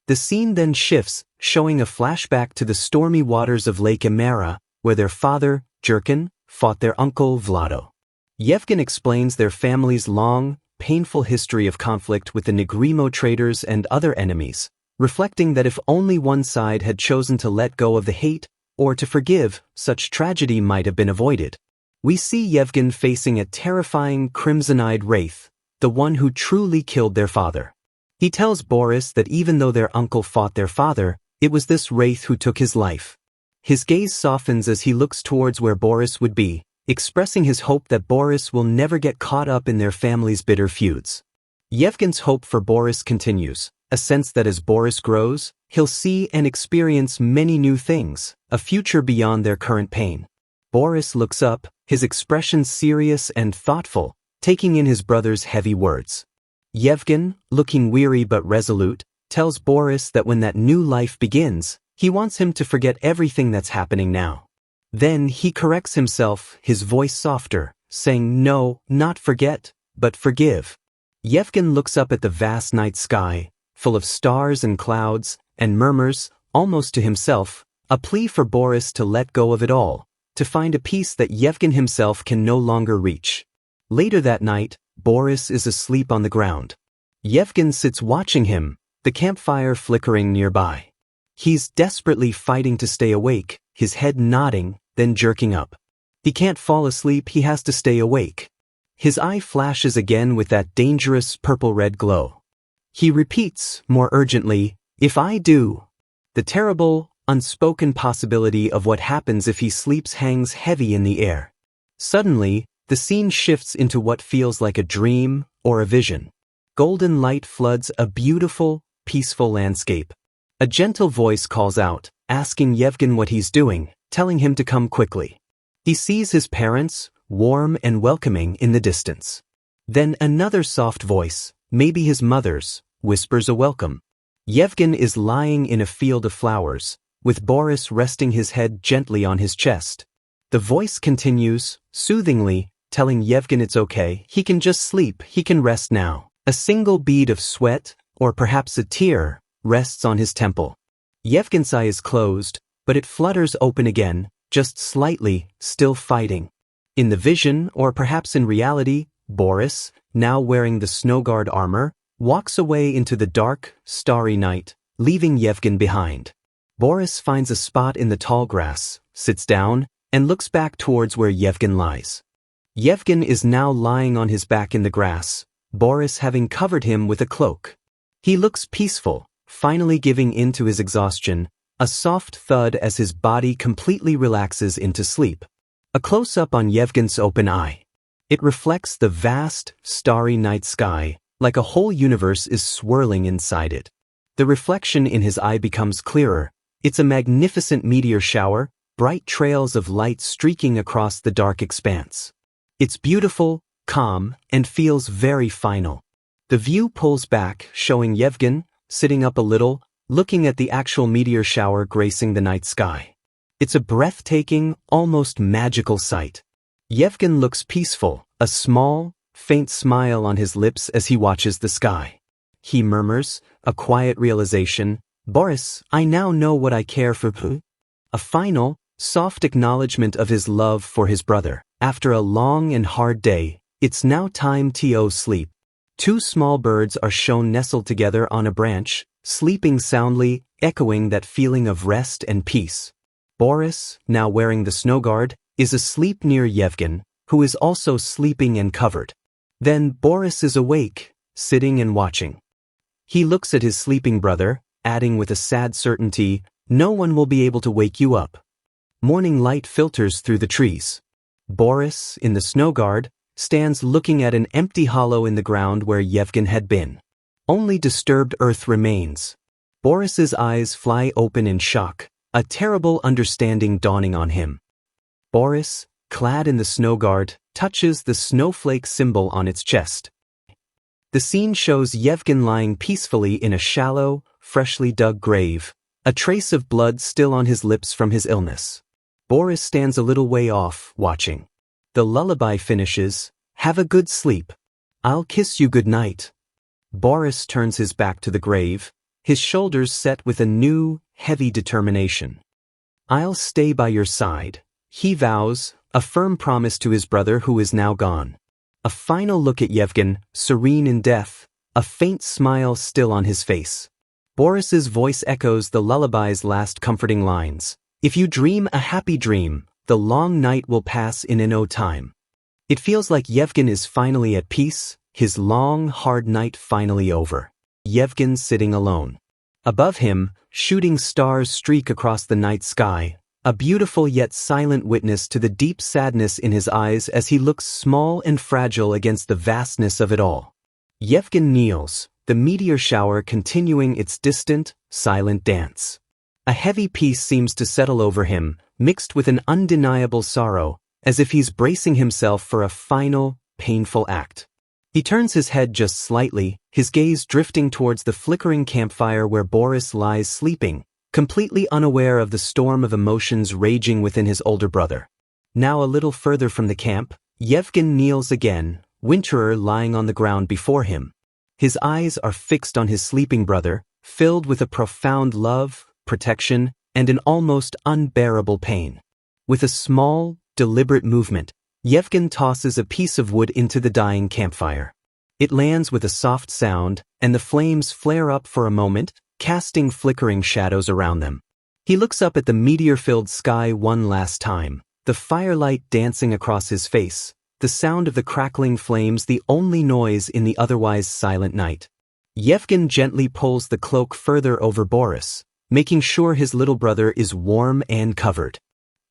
The scene then shifts, showing a flashback to the stormy waters of Lake Emera, where their father, Jurkin, fought their uncle, Vlado. Yevgen explains their family's long, painful history of conflict with the Negrimo traders and other enemies, reflecting that if only one side had chosen to let go of the hate, or to forgive, such tragedy might have been avoided. We see Yevgen facing a terrifying crimson-eyed wraith, the one who truly killed their father. He tells Boris that even though their uncle fought their father, it was this wraith who took his life. His gaze softens as he looks towards where Boris would be, expressing his hope that Boris will never get caught up in their family's bitter feuds. Yevgen's hope for Boris continues, a sense that as Boris grows, he'll see and experience many new things, a future beyond their current pain. Boris looks up, his expression serious and thoughtful, taking in his brother's heavy words. Yevgen, looking weary but resolute, tells Boris that when that new life begins, He wants him to forget everything that's happening now. Then he corrects himself, his voice softer, saying no, not forget, but forgive. Yevgen looks up at the vast night sky, full of stars and clouds, and murmurs, almost to himself, a plea for Boris to let go of it all, to find a peace that Yevgen himself can no longer reach. Later that night, Boris is asleep on the ground. Yevgen sits watching him, the campfire flickering nearby. He's desperately fighting to stay awake, his head nodding, then jerking up. He can't fall asleep, he has to stay awake. His eye flashes again with that dangerous purple-red glow. He repeats, more urgently, "If I do." The terrible, unspoken possibility of what happens if he sleeps hangs heavy in the air. Suddenly, the scene shifts into what feels like a dream or a vision. Golden light floods a beautiful, peaceful landscape. A gentle voice calls out, asking Yevgen what he's doing, telling him to come quickly. He sees his parents, warm and welcoming, in the distance. Then another soft voice, maybe his mother's, whispers a welcome. Yevgen is lying in a field of flowers, with Boris resting his head gently on his chest. The voice continues, soothingly, telling Yevgen it's okay, he can just sleep, he can rest now. A single bead of sweat, or perhaps a tear, rests on his temple. Yevgen's eye is closed, but it flutters open again, just slightly, still fighting. In the vision, or perhaps in reality, Boris, now wearing the snow guard armor, walks away into the dark, starry night, leaving Yevgen behind. Boris finds a spot in the tall grass, sits down, and looks back towards where Yevgen lies. Yevgen is now lying on his back in the grass, Boris having covered him with a cloak. He looks peaceful, finally giving in to his exhaustion, a soft thud as his body completely relaxes into sleep. A close-up on Yevgen's open eye. It reflects the vast, starry night sky, like a whole universe is swirling inside it. The reflection in his eye becomes clearer. It's a magnificent meteor shower, bright trails of light streaking across the dark expanse. It's beautiful, calm, and feels very final. The view pulls back, showing Yevgen, sitting up a little, looking at the actual meteor shower gracing the night sky. It's a breathtaking, almost magical sight. Yevgen looks peaceful, a small, faint smile on his lips as he watches the sky. He murmurs, a quiet realization, "Boris, I now know what I care for." A final, soft acknowledgement of his love for his brother. After a long and hard day, it's now time to sleep. Two small birds are shown nestled together on a branch, sleeping soundly, echoing that feeling of rest and peace. Boris, now wearing the snow guard, is asleep near Yevgen, who is also sleeping and covered. Then Boris is awake, sitting and watching. He looks at his sleeping brother, adding with a sad certainty, "No one will be able to wake you up." Morning light filters through the trees. Boris, in the snow guard, stands looking at an empty hollow in the ground where Yevgen had been. Only disturbed earth remains. Boris's eyes fly open in shock, a terrible understanding dawning on him. Boris, clad in the snow guard, touches the snowflake symbol on its chest. The scene shows Yevgen lying peacefully in a shallow, freshly dug grave, a trace of blood still on his lips from his illness. Boris stands a little way off, watching. The lullaby finishes, "Have a good sleep. I'll kiss you good night." Boris turns his back to the grave, his shoulders set with a new, heavy determination. "I'll stay by your side," he vows, a firm promise to his brother who is now gone. A final look at Yevgen, serene in death, a faint smile still on his face. Boris's voice echoes the lullaby's last comforting lines. "If you dream a happy dream, the long night will pass in no time." It feels like Yevgen is finally at peace, his long, hard night finally over. Yevgen sitting alone. Above him, shooting stars streak across the night sky, a beautiful yet silent witness to the deep sadness in his eyes as he looks small and fragile against the vastness of it all. Yevgen kneels, the meteor shower continuing its distant, silent dance. A heavy peace seems to settle over him, mixed with an undeniable sorrow, as if he's bracing himself for a final, painful act. He turns his head just slightly, his gaze drifting towards the flickering campfire where Boris lies sleeping, completely unaware of the storm of emotions raging within his older brother. Now a little further from the camp, Yevgen kneels again, Winterer lying on the ground before him. His eyes are fixed on his sleeping brother, filled with a profound love, protection, and an almost unbearable pain. With a small, deliberate movement, Yevgen tosses a piece of wood into the dying campfire. It lands with a soft sound, and the flames flare up for a moment, casting flickering shadows around them. He looks up at the meteor-filled sky one last time, the firelight dancing across his face, the sound of the crackling flames the only noise in the otherwise silent night. Yevgen gently pulls the cloak further over Boris, making sure his little brother is warm and covered.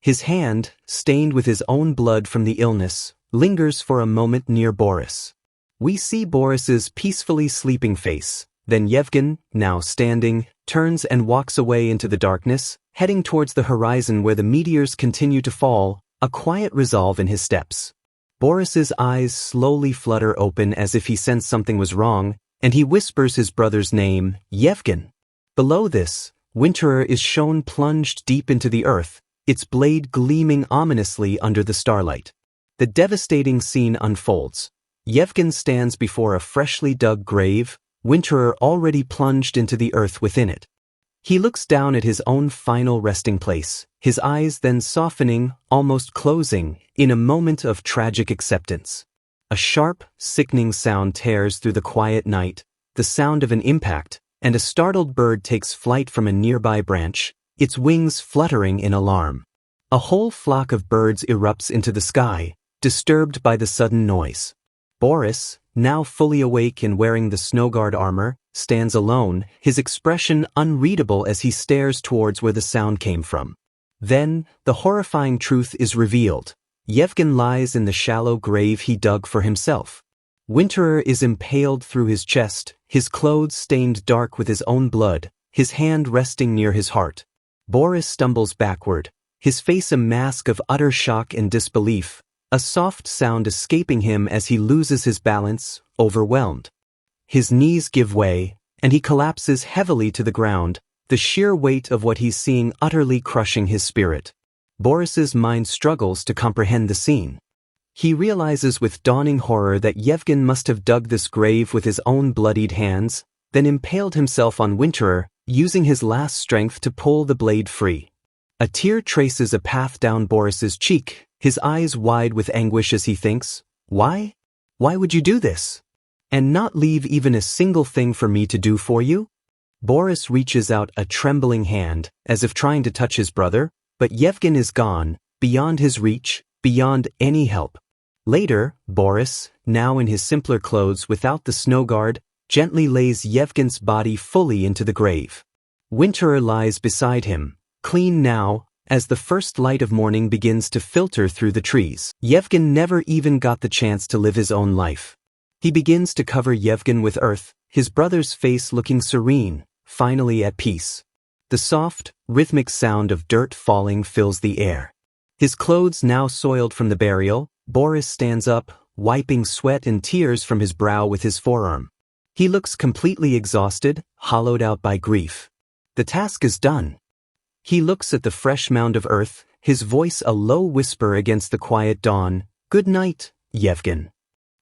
His hand, stained with his own blood from the illness, lingers for a moment near Boris. We see Boris's peacefully sleeping face, then Yevgen, now standing, turns and walks away into the darkness, heading towards the horizon where the meteors continue to fall, a quiet resolve in his steps. Boris's eyes slowly flutter open as if he sensed something was wrong, and he whispers his brother's name, Yevgen. Below this, Winterer is shown plunged deep into the earth, its blade gleaming ominously under the starlight. The devastating scene unfolds. Yevgen stands before a freshly dug grave, Winterer already plunged into the earth within it. He looks down at his own final resting place, his eyes then softening, almost closing, in a moment of tragic acceptance. A sharp, sickening sound tears through the quiet night, the sound of an impact, and a startled bird takes flight from a nearby branch, its wings fluttering in alarm. A whole flock of birds erupts into the sky, disturbed by the sudden noise. Boris, now fully awake and wearing the snowguard armor, stands alone, his expression unreadable as he stares towards where the sound came from. Then, the horrifying truth is revealed. Yevgen lies in the shallow grave he dug for himself. Winterer is impaled through his chest, his clothes stained dark with his own blood, his hand resting near his heart. Boris stumbles backward, his face a mask of utter shock and disbelief, a soft sound escaping him as he loses his balance, overwhelmed. His knees give way, and he collapses heavily to the ground, the sheer weight of what he's seeing utterly crushing his spirit. Boris's mind struggles to comprehend the scene. He realizes with dawning horror that Yevgen must have dug this grave with his own bloodied hands, then impaled himself on Winterer, using his last strength to pull the blade free. A tear traces a path down Boris's cheek, his eyes wide with anguish as he thinks, "Why? Why would you do this? And not leave even a single thing for me to do for you?" Boris reaches out a trembling hand, as if trying to touch his brother, but Yevgen is gone, beyond his reach, beyond any help. Later, Boris, now in his simpler clothes without the snow guard, gently lays Yevgen's body fully into the grave. Winterer lies beside him, clean now, as the first light of morning begins to filter through the trees. Yevgen never even got the chance to live his own life. He begins to cover Yevgen with earth, his brother's face looking serene, finally at peace. The soft, rhythmic sound of dirt falling fills the air. His clothes now soiled from the burial, Boris stands up, wiping sweat and tears from his brow with his forearm. He looks completely exhausted, hollowed out by grief. The task is done. He looks at the fresh mound of earth, his voice a low whisper against the quiet dawn, "Good night, Yevgen."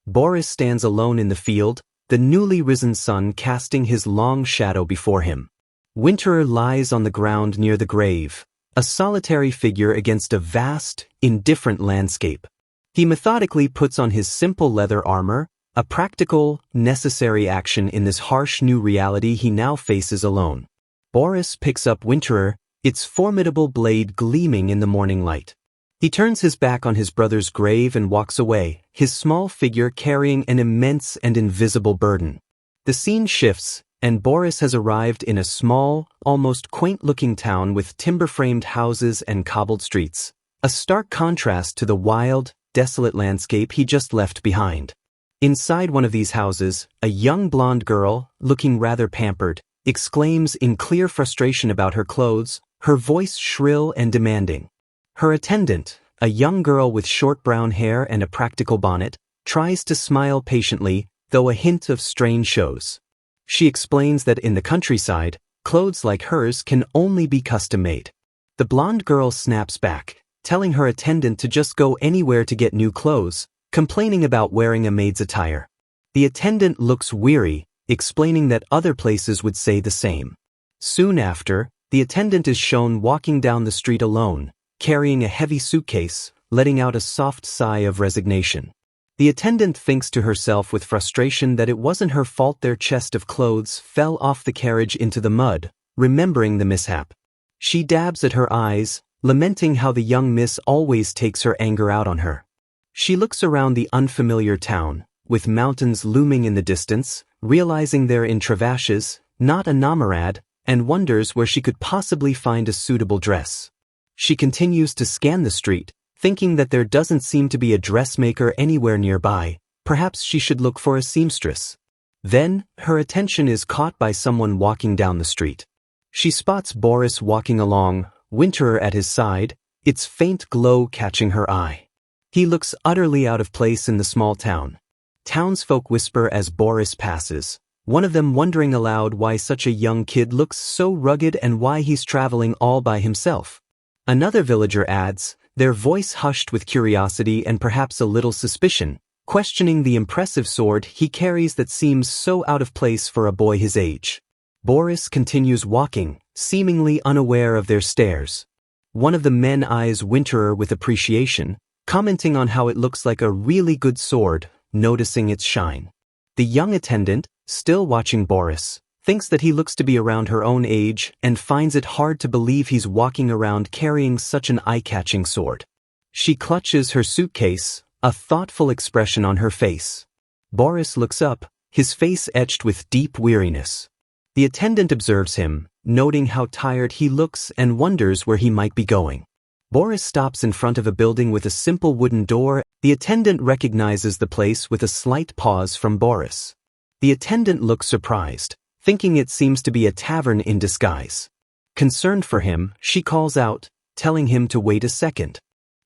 Boris stands alone in the field, the newly risen sun casting his long shadow before him. Winterer lies on the ground near the grave, a solitary figure against a vast, indifferent landscape. He methodically puts on his simple leather armor, a practical, necessary action in this harsh new reality he now faces alone. Boris picks up Winterer, its formidable blade gleaming in the morning light. He turns his back on his brother's grave and walks away, his small figure carrying an immense and invisible burden. The scene shifts, and Boris has arrived in a small, almost quaint-looking town with timber-framed houses and cobbled streets, a stark contrast to the wild, desolate landscape he just left behind. Inside one of these houses, a young blonde girl, looking rather pampered, exclaims in clear frustration about her clothes, her voice shrill and demanding. Her attendant, a young girl with short brown hair and a practical bonnet, tries to smile patiently, though a hint of strain shows. She explains that in the countryside, Clothes like hers can only be custom-made. The blonde girl snaps back, telling her attendant to just go anywhere to get new clothes, complaining about wearing a maid's attire. The attendant looks weary, explaining that other places would say the same. Soon after, the attendant is shown walking down the street alone, carrying a heavy suitcase, letting out a soft sigh of resignation. The attendant thinks to herself with frustration that it wasn't her fault their chest of clothes fell off the carriage into the mud, remembering the mishap. She dabs at her eyes, lamenting how the young miss always takes her anger out on her. She looks around the unfamiliar town, with mountains looming in the distance, realizing they're in Travashes, not a Namarad, and wonders where she could possibly find a suitable dress. She continues to scan the street, thinking that there doesn't seem to be a dressmaker anywhere nearby. Perhaps she should look for a seamstress. Then, her attention is caught by someone walking down the street. She spots Boris walking along, Winterer at his side, its faint glow catching her eye. He looks utterly out of place in the small town. Townsfolk whisper as Boris passes, one of them wondering aloud why such a young kid looks so rugged and why he's traveling all by himself. Another villager adds, their voice hushed with curiosity and perhaps a little suspicion, questioning the impressive sword he carries that seems so out of place for a boy his age. Boris continues walking, seemingly unaware of their stares. One of the men eyes Winterer with appreciation, commenting on how it looks like a really good sword, noticing its shine. The young attendant, still watching Boris, thinks that he looks to be around her own age and finds it hard to believe he's walking around carrying such an eye-catching sword. She clutches her suitcase, a thoughtful expression on her face. Boris looks up, his face etched with deep weariness. The attendant observes him, noting how tired he looks and wonders where he might be going. Boris stops in front of a building with a simple wooden door. The attendant recognizes the place with a slight pause from Boris. The attendant looks surprised, thinking it seems to be a tavern in disguise. Concerned for him, she calls out, telling him to wait a second.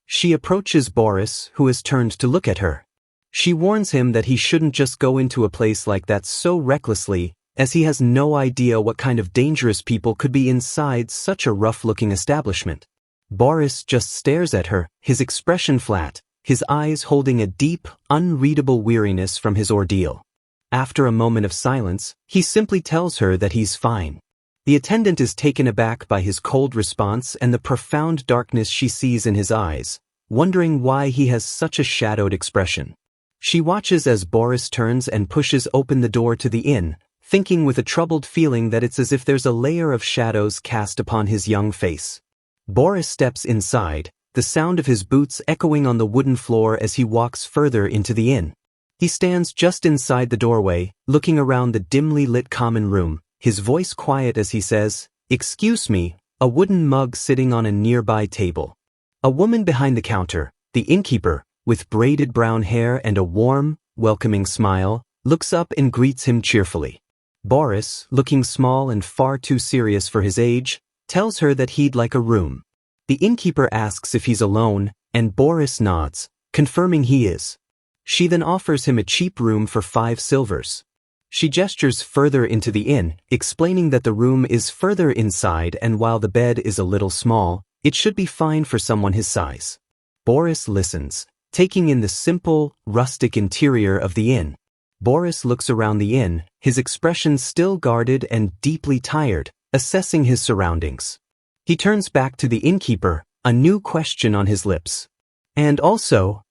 She approaches Boris, who has turned to look at her. She warns him that he shouldn't just go into a place like that so recklessly, as he has no idea what kind of dangerous people could be inside such a rough-looking establishment. Boris just stares at her, his expression flat, his eyes holding a deep, unreadable weariness from his ordeal. After a moment of silence, he simply tells her that he's fine. The attendant is taken aback by his cold response and the profound darkness she sees in his eyes, wondering why he has such a shadowed expression. She watches as Boris turns and pushes open the door to the inn, thinking with a troubled feeling that it's as if there's a layer of shadows cast upon his young face. Boris steps inside, the sound of his boots echoing on the wooden floor as he walks further into the inn. He stands just inside the doorway, looking around the dimly lit common room, his voice quiet as he says, "Excuse me," a wooden mug sitting on a nearby table. A woman behind the counter, the innkeeper, with braided brown hair and a warm, welcoming smile, looks up and greets him cheerfully. Boris, looking small and far too serious for his age, tells her that he'd like a room. The innkeeper asks if he's alone, and Boris nods, confirming he is. She then offers him a cheap room for 5 silvers. She gestures further into the inn, explaining that the room is further inside and while the bed is a little small, it should be fine for someone his size. Boris listens, taking in the simple, rustic interior of the inn. Boris looks around the inn, his expression still guarded and deeply tired, assessing his surroundings. He turns back to the innkeeper, a new question on his lips. And also,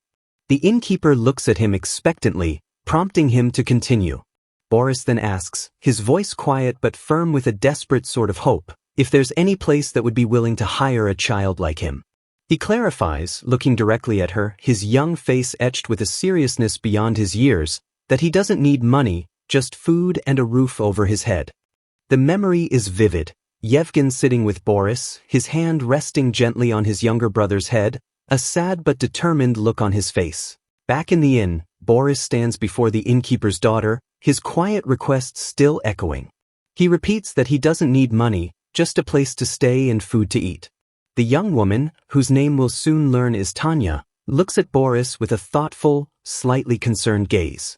the innkeeper looks at him expectantly, prompting him to continue. Boris then asks, his voice quiet but firm with a desperate sort of hope, if there's any place that would be willing to hire a child like him. He clarifies, looking directly at her, his young face etched with a seriousness beyond his years, that he doesn't need money, just food and a roof over his head. The memory is vivid. Yevgen sitting with Boris, his hand resting gently on his younger brother's head, a sad but determined look on his face. Back in the inn, Boris stands before the innkeeper's daughter, his quiet request still echoing. He repeats that he doesn't need money, just a place to stay and food to eat. The young woman, whose name we'll soon learn is Tanya, looks at Boris with a thoughtful, slightly concerned gaze.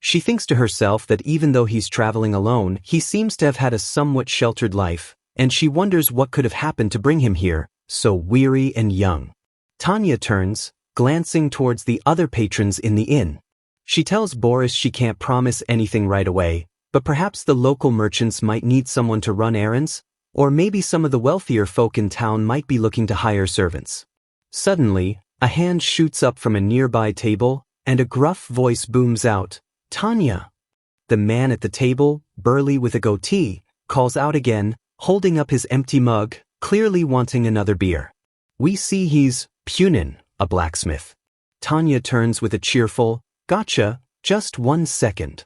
She thinks to herself that even though he's traveling alone, he seems to have had a somewhat sheltered life, and she wonders what could have happened to bring him here, so weary and young. Tanya turns, glancing towards the other patrons in the inn. She tells Boris she can't promise anything right away, but perhaps the local merchants might need someone to run errands, or maybe some of the wealthier folk in town might be looking to hire servants. Suddenly, a hand shoots up from a nearby table, and a gruff voice booms out, "Tanya!" The man at the table, burly with a goatee, calls out again, holding up his empty mug, clearly wanting another beer. We see he's Punin, a blacksmith. Tanya turns with a cheerful, "Gotcha, just 1 second."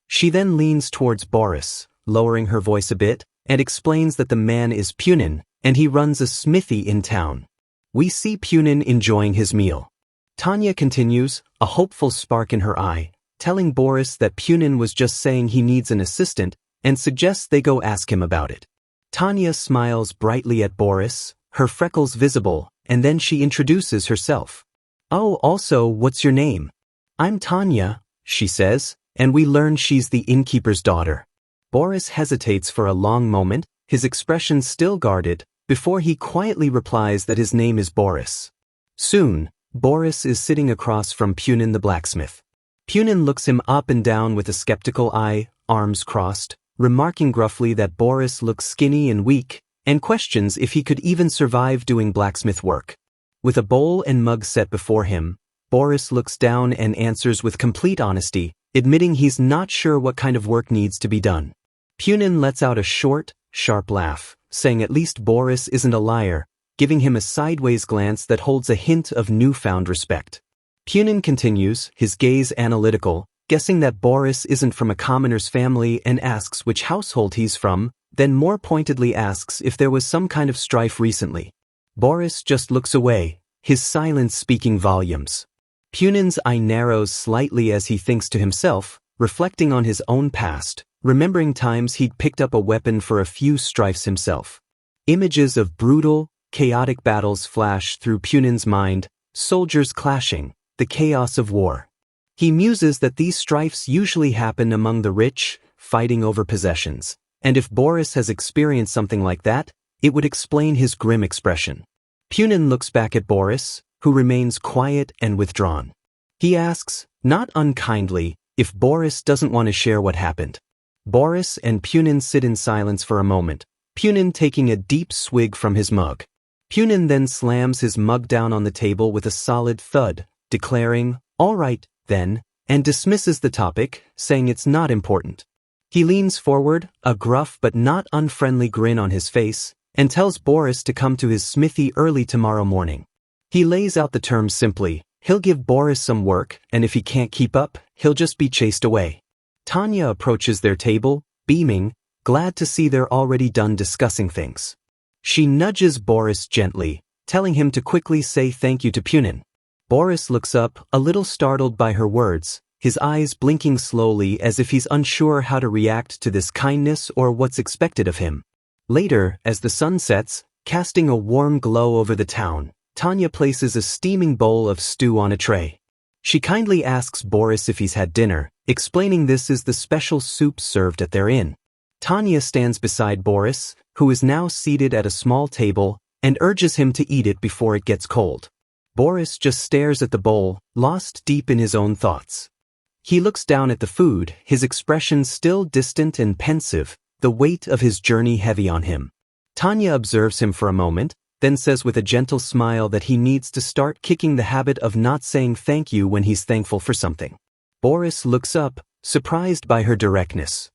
She then leans towards Boris, lowering her voice a bit, and explains that the man is Punin, and he runs a smithy in town. We see Punin enjoying his meal. Tanya continues, a hopeful spark in her eye, telling Boris that Punin was just saying he needs an assistant, and suggests they go ask him about it. Tanya smiles brightly at Boris, her freckles visible, and then she introduces herself. "Oh, also, what's your name?" "I'm Tanya," she says, and we learn she's the innkeeper's daughter. Boris hesitates for a long moment, his expression still guarded, before he quietly replies that his name is Boris. Soon, Boris is sitting across from Punin the blacksmith. Punin looks him up and down with a skeptical eye, arms crossed, remarking gruffly that Boris looks skinny and weak, and questions if he could even survive doing blacksmith work. With a bowl and mug set before him, Boris looks down and answers with complete honesty, admitting he's not sure what kind of work needs to be done. Punin lets out a short, sharp laugh, saying at least Boris isn't a liar, giving him a sideways glance that holds a hint of newfound respect. Punin continues, his gaze analytical, guessing that Boris isn't from a commoner's family, and asks which household he's from, then more pointedly asks if there was some kind of strife recently. Boris just looks away, his silence speaking volumes. Punin's eye narrows slightly as he thinks to himself, reflecting on his own past, remembering times he'd picked up a weapon for a few strifes himself. Images of brutal, chaotic battles flash through Punin's mind, soldiers clashing, the chaos of war. He muses that these strifes usually happen among the rich, fighting over possessions, and if Boris has experienced something like that, it would explain his grim expression. Punin looks back at Boris, who remains quiet and withdrawn. He asks, not unkindly, if Boris doesn't want to share what happened. Boris and Punin sit in silence for a moment, Punin taking a deep swig from his mug. Punin then slams his mug down on the table with a solid thud, declaring, "All right, then," and dismisses the topic, saying it's not important. He leans forward, a gruff but not unfriendly grin on his face, and tells Boris to come to his smithy early tomorrow morning. He lays out the terms simply, he'll give Boris some work, and if he can't keep up, he'll just be chased away. Tanya approaches their table, beaming, glad to see they're already done discussing things. She nudges Boris gently, telling him to quickly say thank you to Punin. Boris looks up, a little startled by her words, his eyes blinking slowly as if he's unsure how to react to this kindness or what's expected of him. Later, as the sun sets, casting a warm glow over the town, Tanya places a steaming bowl of stew on a tray. She kindly asks Boris if he's had dinner, explaining this is the special soup served at their inn. Tanya stands beside Boris, who is now seated at a small table, and urges him to eat it before it gets cold. Boris just stares at the bowl, lost deep in his own thoughts. He looks down at the food, his expression still distant and pensive, the weight of his journey heavy on him. Tanya observes him for a moment, then says with a gentle smile that he needs to start kicking the habit of not saying thank you when he's thankful for something. Boris looks up, surprised by her directness.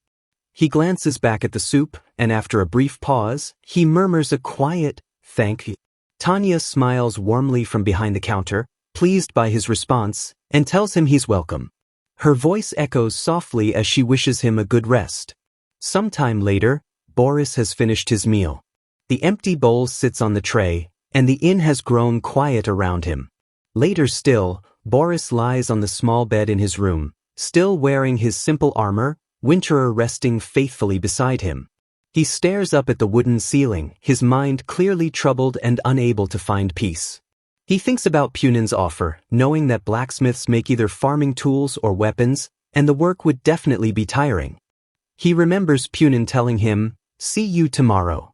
He glances back at the soup, and after a brief pause, he murmurs a quiet, "Thank you." Tanya smiles warmly from behind the counter, pleased by his response, and tells him he's welcome. Her voice echoes softly as she wishes him a good rest. Sometime later, Boris has finished his meal. The empty bowl sits on the tray, and the inn has grown quiet around him. Later still, Boris lies on the small bed in his room, still wearing his simple armor, Winterer resting faithfully beside him. He stares up at the wooden ceiling, his mind clearly troubled and unable to find peace. He thinks about Punin's offer, knowing that blacksmiths make either farming tools or weapons, and the work would definitely be tiring. He remembers Punin telling him, "See you tomorrow."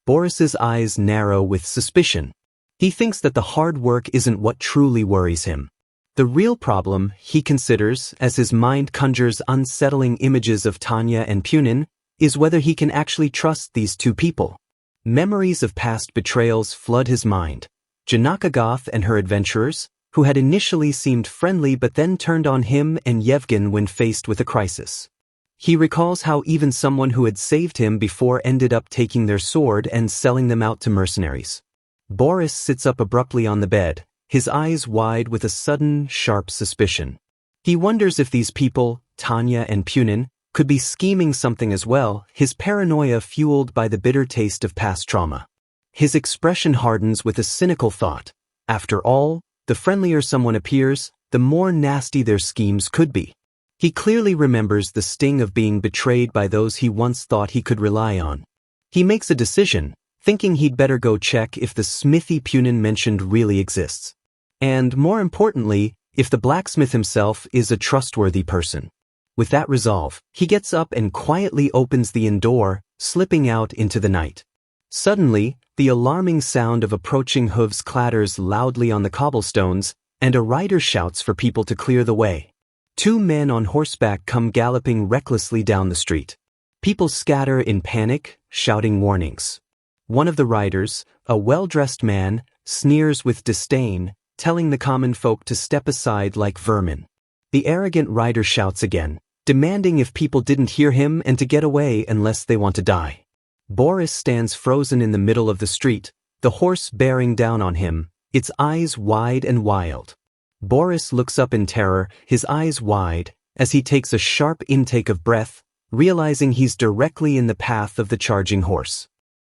Boris's eyes narrow with suspicion. He thinks that the hard work isn't what truly worries him. The real problem, he considers, as his mind conjures unsettling images of Tanya and Punin, is whether he can actually trust these two people. Memories of past betrayals flood his mind. Janaka Goth and her adventurers, who had initially seemed friendly but then turned on him and Yevgen when faced with a crisis. He recalls how even someone who had saved him before ended up taking their sword and selling them out to mercenaries. Boris sits up abruptly on the bed, his eyes wide with a sudden, sharp suspicion. He wonders if these people, Tanya and Punin, could be scheming something as well, his paranoia fueled by the bitter taste of past trauma. His expression hardens with a cynical thought. After all, the friendlier someone appears, the more nasty their schemes could be. He clearly remembers the sting of being betrayed by those he once thought he could rely on. He makes a decision, thinking he'd better go check if the smithy Punin mentioned really exists. And, more importantly, if the blacksmith himself is a trustworthy person. With that resolve, he gets up and quietly opens the inn door, slipping out into the night. Suddenly, the alarming sound of approaching hooves clatters loudly on the cobblestones, and a rider shouts for people to clear the way. Two men on horseback come galloping recklessly down the street. People scatter in panic, shouting warnings. One of the riders, a well-dressed man, sneers with disdain, telling the common folk to step aside like vermin. The arrogant rider shouts again, demanding if people didn't hear him and to get away unless they want to die. Boris stands frozen in the middle of the street, the horse bearing down on him, its eyes wide and wild. Boris looks up in terror, his eyes wide, as he takes a sharp intake of breath, realizing he's directly in the path of the charging horse.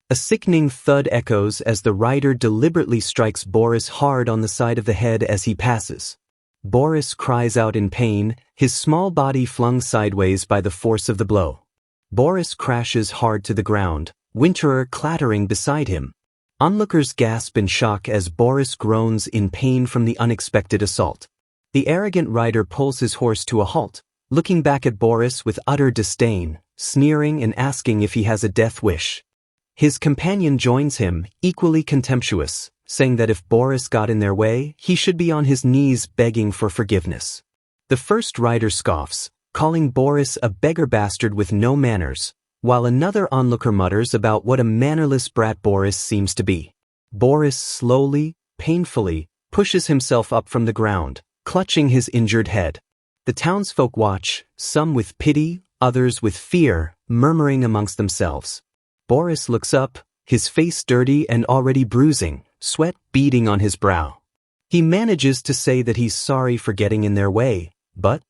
A sickening thud echoes as the rider deliberately strikes Boris hard on the side of the head as he passes. Boris cries out in pain, his small body flung sideways by the force of the blow. Boris crashes hard to the ground, Winterer clattering beside him. Onlookers gasp in shock as Boris groans in pain from the unexpected assault. The arrogant rider pulls his horse to a halt, looking back at Boris with utter disdain, sneering and asking if he has a death wish. His companion joins him, equally contemptuous, saying that if Boris got in their way, he should be on his knees begging for forgiveness. The first rider scoffs, calling Boris a beggar bastard with no manners, while another onlooker mutters about what a mannerless brat Boris seems to be. Boris slowly, painfully, pushes himself up from the ground, clutching his injured head. The townsfolk watch, some with pity, others with fear, murmuring amongst themselves. Boris looks up, his face dirty and already bruising, sweat beading on his brow. He manages to say that he's sorry for getting in their way, but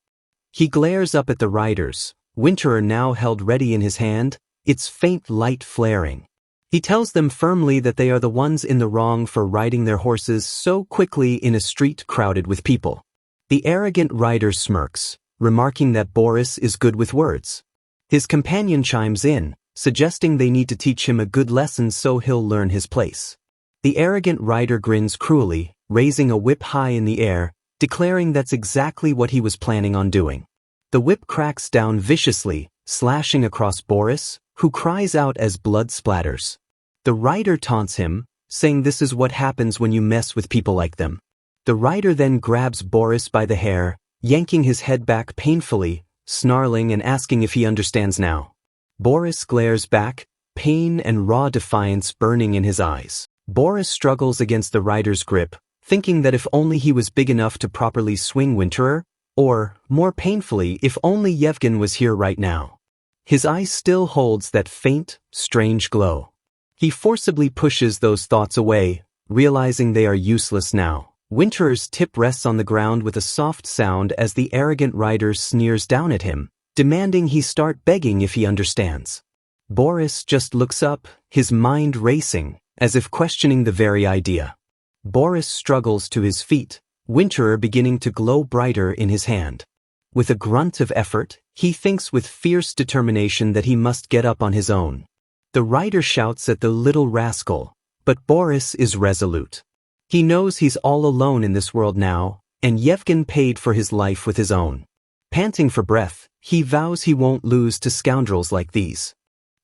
he glares up at the riders, Winterer now held ready in his hand, its faint light flaring. He tells them firmly that they are the ones in the wrong for riding their horses so quickly in a street crowded with people. The arrogant rider smirks, remarking that Boris is good with words. His companion chimes in, suggesting they need to teach him a good lesson so he'll learn his place. The arrogant rider grins cruelly, raising a whip high in the air, declaring that's exactly what he was planning on doing. The whip cracks down viciously, slashing across Boris, who cries out as blood splatters. The rider taunts him, saying this is what happens when you mess with people like them. The rider then grabs Boris by the hair, yanking his head back painfully, snarling and asking if he understands now. Boris glares back, pain and raw defiance burning in his eyes. Boris struggles against the rider's grip, thinking that if only he was big enough to properly swing Winterer, or, more painfully, if only Yevgen was here right now. His eye still holds that faint, strange glow. He forcibly pushes those thoughts away, realizing they are useless now. Winterer's tip rests on the ground with a soft sound as the arrogant rider sneers down at him, demanding he start begging if he understands. Boris just looks up, his mind racing, as if questioning the very idea. Boris struggles to his feet, Winterer beginning to glow brighter in his hand. With a grunt of effort, he thinks with fierce determination that he must get up on his own. The rider shouts at the little rascal, but Boris is resolute. He knows he's all alone in this world now, and Yevgen paid for his life with his own. Panting for breath, he vows he won't lose to scoundrels like these.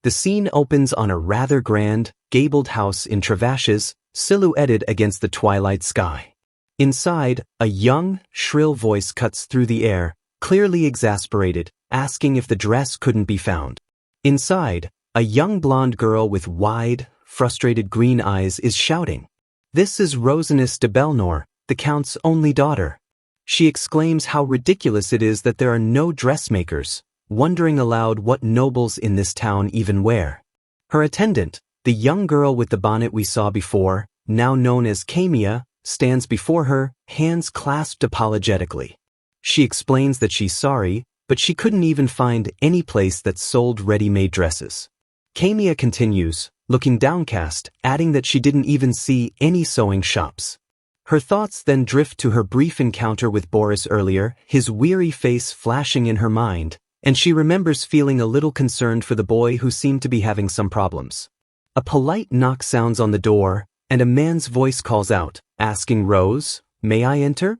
The scene opens on a rather grand, gabled house in Regresses, silhouetted against the twilight sky. Inside, a young, shrill voice cuts through the air, clearly exasperated, asking if the dress couldn't be found. Inside, a young blonde girl with wide, frustrated green eyes is shouting. This is Rosinus de Belnor, the Count's only daughter. She exclaims how ridiculous it is that there are no dressmakers, wondering aloud what nobles in this town even wear. Her attendant, the young girl with the bonnet we saw before, now known as Camia, stands before her, hands clasped apologetically. She explains that she's sorry, but she couldn't even find any place that sold ready-made dresses. Camia continues, looking downcast, adding that she didn't even see any sewing shops. Her thoughts then drift to her brief encounter with Boris earlier, his weary face flashing in her mind, and she remembers feeling a little concerned for the boy who seemed to be having some problems. A polite knock sounds on the door, and a man's voice calls out, asking Rose, "May I enter?"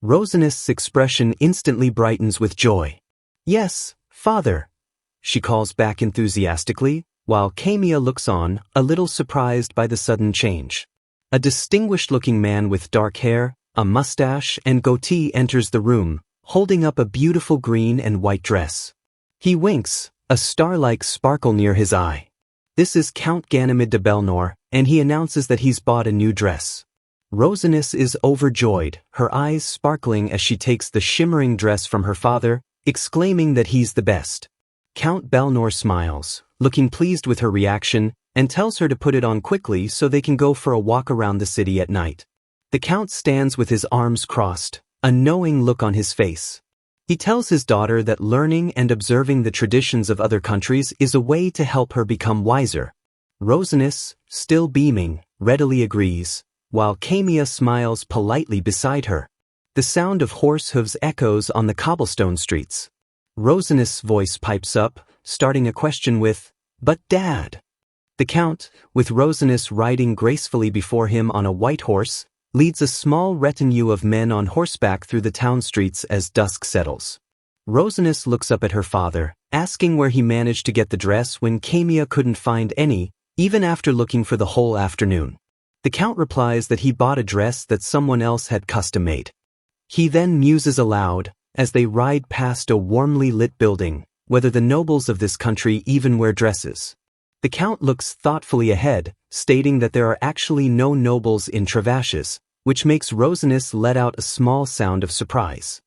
Rosinus' expression instantly brightens with joy. "Yes, father," she calls back enthusiastically, while Camia looks on, a little surprised by the sudden change. A distinguished-looking man with dark hair, a mustache, and goatee enters the room, holding up a beautiful green and white dress. He winks, a star-like sparkle near his eye. This is Count Ganymede de Belnor, and he announces that he's bought a new dress. Rosinus is overjoyed, her eyes sparkling as she takes the shimmering dress from her father, exclaiming that he's the best. Count Belnor smiles, looking pleased with her reaction, and tells her to put it on quickly so they can go for a walk around the city at night. The Count stands with his arms crossed, a knowing look on his face. He tells his daughter that learning and observing the traditions of other countries is a way to help her become wiser. Rosinus, still beaming, readily agrees, while Camia smiles politely beside her. The sound of horse hooves echoes on the cobblestone streets. Rosinus' voice pipes up, starting a question with, "But Dad?" The Count, with Rosinus riding gracefully before him on a white horse, leads a small retinue of men on horseback through the town streets as dusk settles. Rosinus looks up at her father, asking where he managed to get the dress when Camia couldn't find any, even after looking for the whole afternoon. The Count replies that he bought a dress that someone else had custom-made. He then muses aloud, as they ride past a warmly lit building, whether the nobles of this country even wear dresses. The Count looks thoughtfully ahead, stating that there are actually no nobles in Regresses, which makes Rosinus let out a small sound of surprise.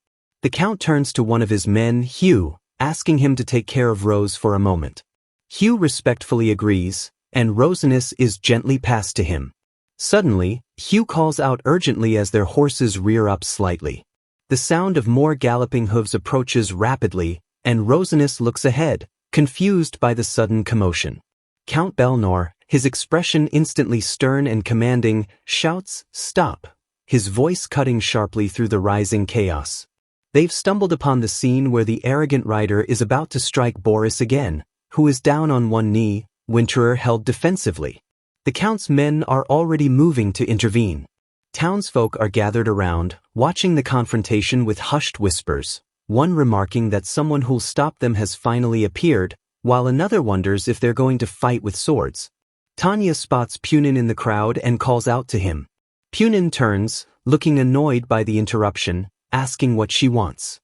The Count turns to one of his men, Hugh, asking him to take care of Rose for a moment. Hugh respectfully agrees, and Rosinus is gently passed to him. Suddenly, Hugh calls out urgently as their horses rear up slightly. The sound of more galloping hooves approaches rapidly, and Rosinus looks ahead, confused by the sudden commotion. Count Belnor, his expression instantly stern and commanding, shouts, "Stop!" his voice cutting sharply through the rising chaos. They've stumbled upon the scene where the arrogant rider is about to strike Boris again, who is down on one knee, Winterer held defensively. The Count's men are already moving to intervene. Townsfolk are gathered around, watching the confrontation with hushed whispers, one remarking that someone who'll stop them has finally appeared, while another wonders if they're going to fight with swords. Tanya spots Punin in the crowd and calls out to him. Punin turns, looking annoyed by the interruption, asking what she wants.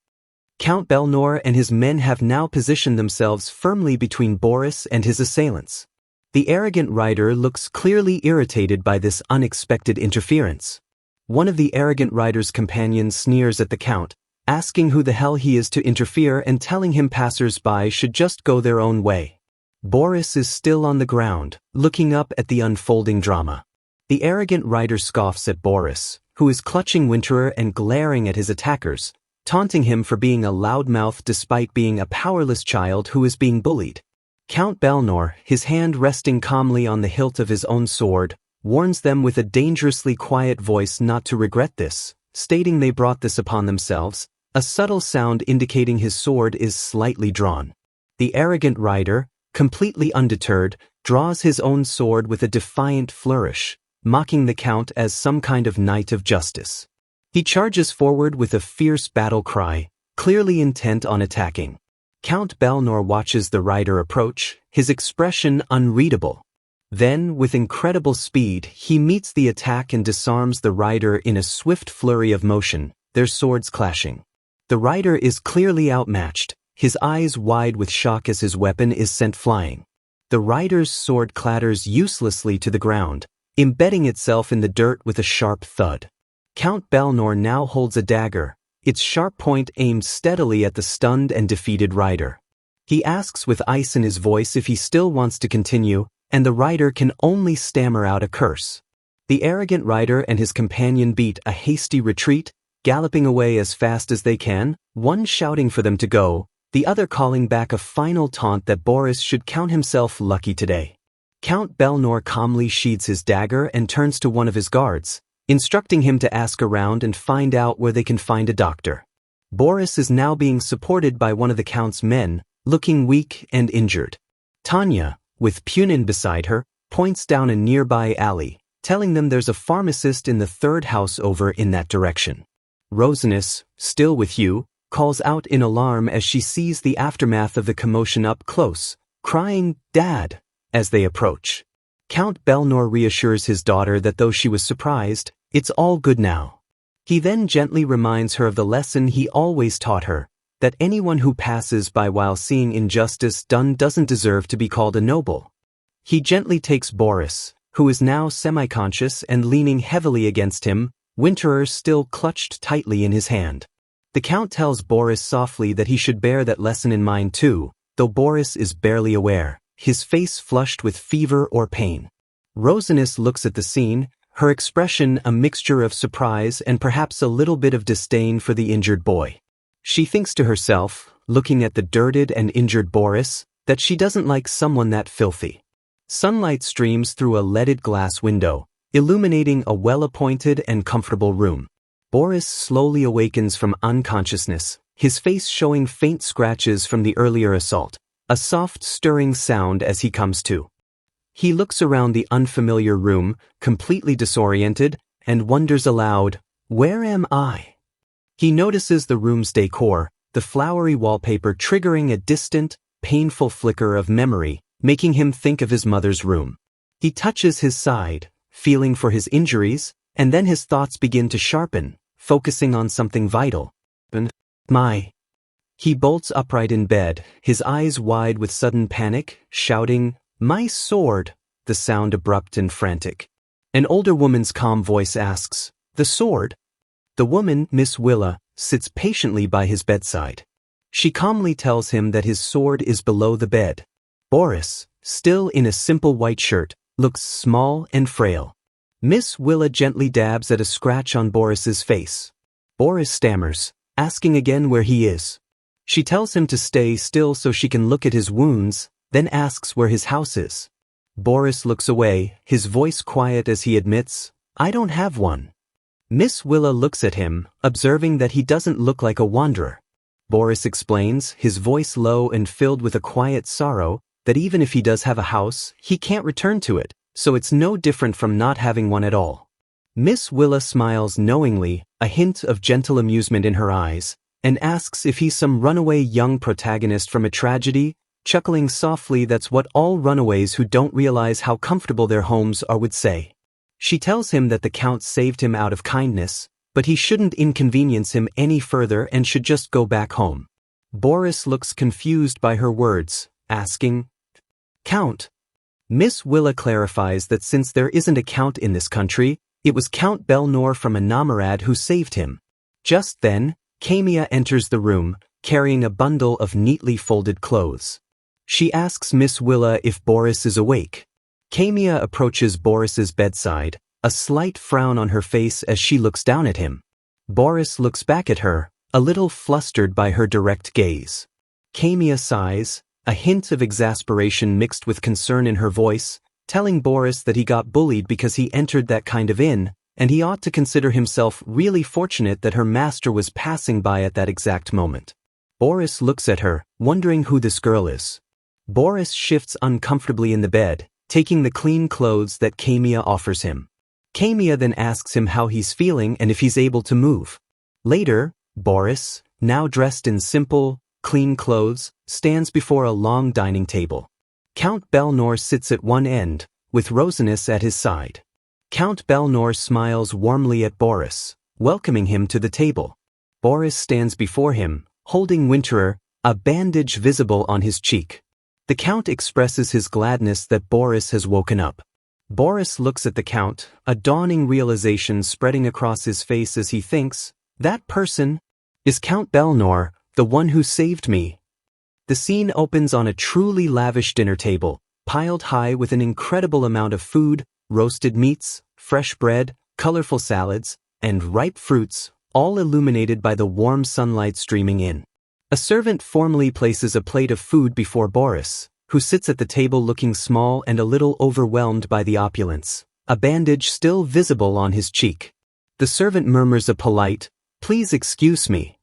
Count Belnor and his men have now positioned themselves firmly between Boris and his assailants. The arrogant rider looks clearly irritated by this unexpected interference. One of the arrogant rider's companions sneers at the Count, asking who the hell he is to interfere and telling him passers-by should just go their own way. Boris is still on the ground, looking up at the unfolding drama. The arrogant rider scoffs at Boris, who is clutching Winterer and glaring at his attackers, taunting him for being a loudmouth despite being a powerless child who is being bullied. Count Belnor, his hand resting calmly on the hilt of his own sword, warns them with a dangerously quiet voice not to regret this, stating they brought this upon themselves, a subtle sound indicating his sword is slightly drawn. The arrogant rider, completely undeterred, draws his own sword with a defiant flourish, mocking the Count as some kind of knight of justice. He charges forward with a fierce battle cry, clearly intent on attacking. Count Belnor watches the rider approach, his expression unreadable. Then, with incredible speed, he meets the attack and disarms the rider in a swift flurry of motion, their swords clashing. The rider is clearly outmatched, his eyes wide with shock as his weapon is sent flying. The rider's sword clatters uselessly to the ground, embedding itself in the dirt with a sharp thud. Count Belnor now holds a dagger, its sharp point aimed steadily at the stunned and defeated rider. He asks with ice in his voice if he still wants to continue, and the rider can only stammer out a curse. The arrogant rider and his companion beat a hasty retreat, galloping away as fast as they can, one shouting for them to go, the other calling back a final taunt that Boris should count himself lucky today. Count Belnor calmly sheathes his dagger and turns to one of his guards, instructing him to ask around and find out where they can find a doctor. Boris is now being supported by one of the Count's men, looking weak and injured. Tanya, with Punin beside her, points down a nearby alley, telling them there's a pharmacist in the third house over in that direction. Rosinus, still with you, calls out in alarm as she sees the aftermath of the commotion up close, crying, "Dad," as they approach. Count Belnor reassures his daughter that though she was surprised, it's all good now. He then gently reminds her of the lesson he always taught her, that anyone who passes by while seeing injustice done doesn't deserve to be called a noble. He gently takes Boris, who is now semi-conscious and leaning heavily against him, Winterer still clutched tightly in his hand. The Count tells Boris softly that he should bear that lesson in mind too, though Boris is barely aware, his face flushed with fever or pain. Rosinus looks at the scene, her expression a mixture of surprise and perhaps a little bit of disdain for the injured boy. She thinks to herself, looking at the dirted and injured Boris, that she doesn't like someone that filthy. Sunlight streams through a leaded glass window, illuminating a well-appointed and comfortable room. Boris slowly awakens from unconsciousness, his face showing faint scratches from the earlier assault, a soft stirring sound as he comes to. He looks around the unfamiliar room, completely disoriented, and wonders aloud, "Where am I?" He notices the room's decor, the flowery wallpaper triggering a distant, painful flicker of memory, making him think of his mother's room. He touches his side, feeling for his injuries, and then his thoughts begin to sharpen, focusing on something vital. He bolts upright in bed, his eyes wide with sudden panic, shouting, "My sword!" the sound abrupt and frantic. An older woman's calm voice asks, "The sword?" The woman, Miss Willa, sits patiently by his bedside. She calmly tells him that his sword is below the bed. Boris, still in a simple white shirt, looks small and frail. Miss Willa gently dabs at a scratch on Boris's face. Boris stammers, asking again where he is. She tells him to stay still so she can look at his wounds, then asks where his house is. Boris looks away, his voice quiet as he admits, "I don't have one." Miss Willa looks at him, observing that he doesn't look like a wanderer. Boris explains, his voice low and filled with a quiet sorrow, that even if he does have a house, he can't return to it, so it's no different from not having one at all. Miss Willa smiles knowingly, a hint of gentle amusement in her eyes, and asks if he's some runaway young protagonist from a tragedy, chuckling softly that's what all runaways who don't realize how comfortable their homes are would say. She tells him that the Count saved him out of kindness, but he shouldn't inconvenience him any further and should just go back home. Boris looks confused by her words, asking, "Count?" Miss Willa clarifies that since there isn't a Count in this country, it was Count Belnor from Anamarad who saved him. Just then, Kamia enters the room, carrying a bundle of neatly folded clothes. She asks Miss Willa if Boris is awake. Kamia approaches Boris's bedside, a slight frown on her face as she looks down at him. Boris looks back at her, a little flustered by her direct gaze. Kamia sighs, a hint of exasperation mixed with concern in her voice, telling Boris that he got bullied because he entered that kind of inn, and he ought to consider himself really fortunate that her master was passing by at that exact moment. Boris looks at her, wondering who this girl is. Boris shifts uncomfortably in the bed, taking the clean clothes that Kamia offers him. Kamia then asks him how he's feeling and if he's able to move. Later, Boris, now dressed in simple, clean clothes, stands before a long dining table. Count Belnor sits at one end, with Rosinus at his side. Count Belnor smiles warmly at Boris, welcoming him to the table. Boris stands before him, holding Winterer, a bandage visible on his cheek. The Count expresses his gladness that Boris has woken up. Boris looks at the Count, a dawning realization spreading across his face as he thinks, that person is Count Belnor, the one who saved me. The scene opens on a truly lavish dinner table, piled high with an incredible amount of food, roasted meats, fresh bread, colorful salads, and ripe fruits, all illuminated by the warm sunlight streaming in. A servant formally places a plate of food before Boris, who sits at the table looking small and a little overwhelmed by the opulence, a bandage still visible on his cheek. The servant murmurs a polite, "Please excuse me."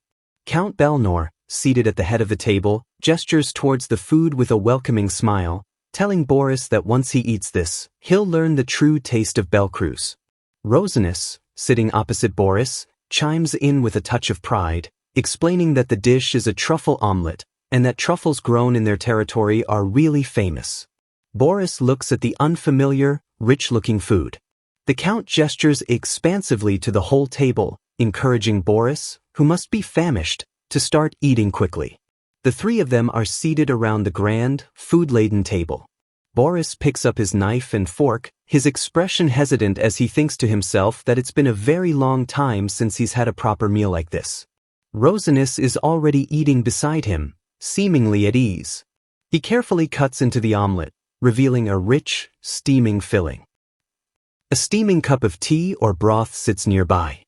Count Belnor, seated at the head of the table, gestures towards the food with a welcoming smile, telling Boris that once he eats this, he'll learn the true taste of Belcruz. Rosinus, sitting opposite Boris, chimes in with a touch of pride, explaining that the dish is a truffle omelette, and that truffles grown in their territory are really famous. Boris looks at the unfamiliar, rich-looking food. The Count gestures expansively to the whole table, encouraging Boris, who must be famished, to start eating quickly. The three of them are seated around the grand, food-laden table. Boris picks up his knife and fork, his expression hesitant as he thinks to himself that it's been a very long time since he's had a proper meal like this. Rosinus is already eating beside him, seemingly at ease. He carefully cuts into the omelette, revealing a rich, steaming filling. A steaming cup of tea or broth sits nearby.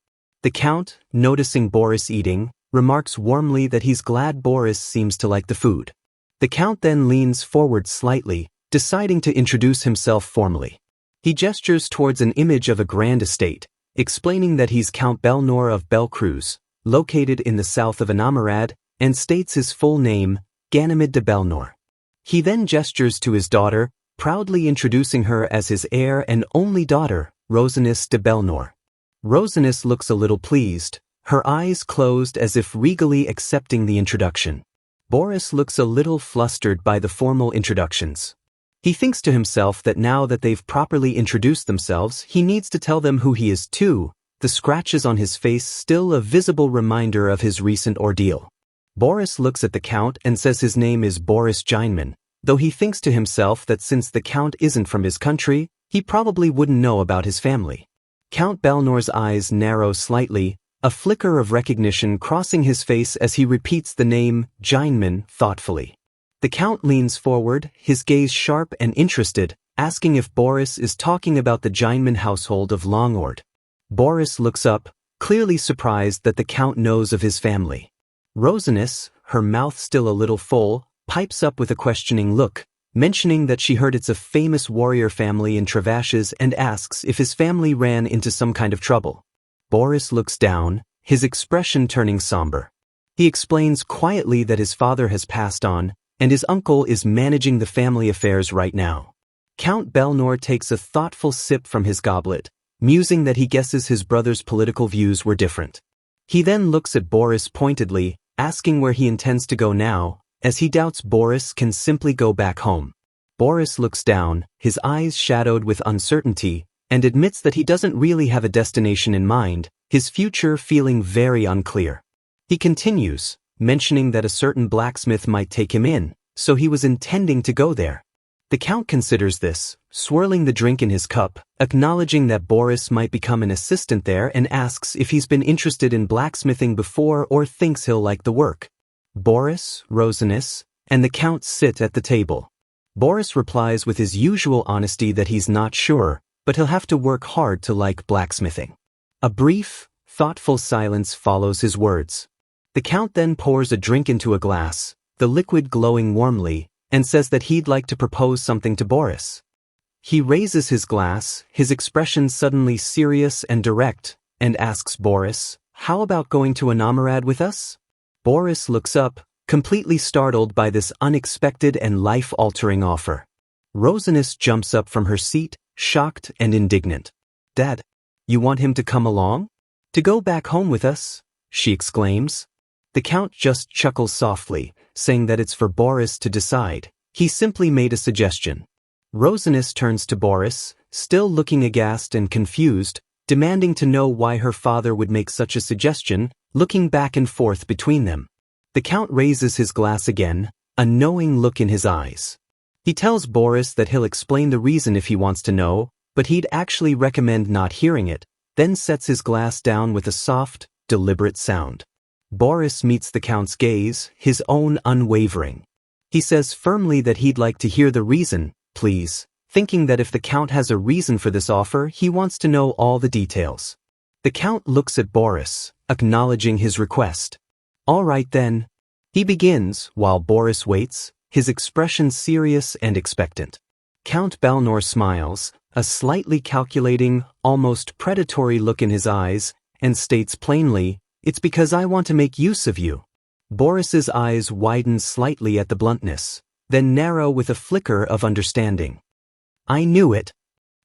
The Count, noticing Boris eating, remarks warmly that he's glad Boris seems to like the food. The Count then leans forward slightly, deciding to introduce himself formally. He gestures towards an image of a grand estate, explaining that he's Count Belnor of Belcruz, located in the south of Anamarad, and states his full name, Ganymede de Belnor. He then gestures to his daughter, proudly introducing her as his heir and only daughter, Rosinus de Belnor. Rosinus looks a little pleased, her eyes closed as if regally accepting the introduction. Boris looks a little flustered by the formal introductions. He thinks to himself that now that they've properly introduced themselves, he needs to tell them who he is too, the scratches on his face still a visible reminder of his recent ordeal. Boris looks at the Count and says his name is Boris Gineman, though he thinks to himself that since the Count isn't from his country, he probably wouldn't know about his family. Count Belnor's eyes narrow slightly, a flicker of recognition crossing his face as he repeats the name, Gineman, thoughtfully. The Count leans forward, his gaze sharp and interested, asking if Boris is talking about the Gineman household of Longord. Boris looks up, clearly surprised that the Count knows of his family. Rosinus, her mouth still a little full, pipes up with a questioning look, mentioning that she heard it's a famous warrior family in Travashes and asks if his family ran into some kind of trouble. Boris looks down, his expression turning somber. He explains quietly that his father has passed on, and his uncle is managing the family affairs right now. Count Belnor takes a thoughtful sip from his goblet, musing that he guesses his brother's political views were different. He then looks at Boris pointedly, asking where he intends to go now, as he doubts Boris can simply go back home. Boris looks down, his eyes shadowed with uncertainty, and admits that he doesn't really have a destination in mind, his future feeling very unclear. He continues, mentioning that a certain blacksmith might take him in, so he was intending to go there. The Count considers this, swirling the drink in his cup, acknowledging that Boris might become an assistant there and asks if he's been interested in blacksmithing before or thinks he'll like the work. Boris, Rosinus, and the Count sit at the table. Boris replies with his usual honesty that he's not sure, but he'll have to work hard to like blacksmithing. A brief, thoughtful silence follows his words. The Count then pours a drink into a glass, the liquid glowing warmly, and says that he'd like to propose something to Boris. He raises his glass, his expression suddenly serious and direct, and asks Boris, "How about going to Anamarad with us?" Boris looks up, completely startled by this unexpected and life-altering offer. Rosinus jumps up from her seat, shocked and indignant. "Dad, you want him to come along? To go back home with us?" she exclaims. The Count just chuckles softly, saying that it's for Boris to decide. He simply made a suggestion. Rosinus turns to Boris, still looking aghast and confused, demanding to know why her father would make such a suggestion, looking back and forth between them. The Count raises his glass again, a knowing look in his eyes. He tells Boris that he'll explain the reason if he wants to know, but he'd actually recommend not hearing it, then sets his glass down with a soft, deliberate sound. Boris meets the Count's gaze, his own unwavering. He says firmly that he'd like to hear the reason, please, thinking that if the Count has a reason for this offer, he wants to know all the details. The Count looks at Boris, acknowledging his request. All right then. He begins, while Boris waits, his expression serious and expectant. Count Balnor smiles, a slightly calculating, almost predatory look in his eyes, and states plainly, "It's because I want to make use of you." Boris's eyes widen slightly at the bluntness, then narrow with a flicker of understanding. I knew it.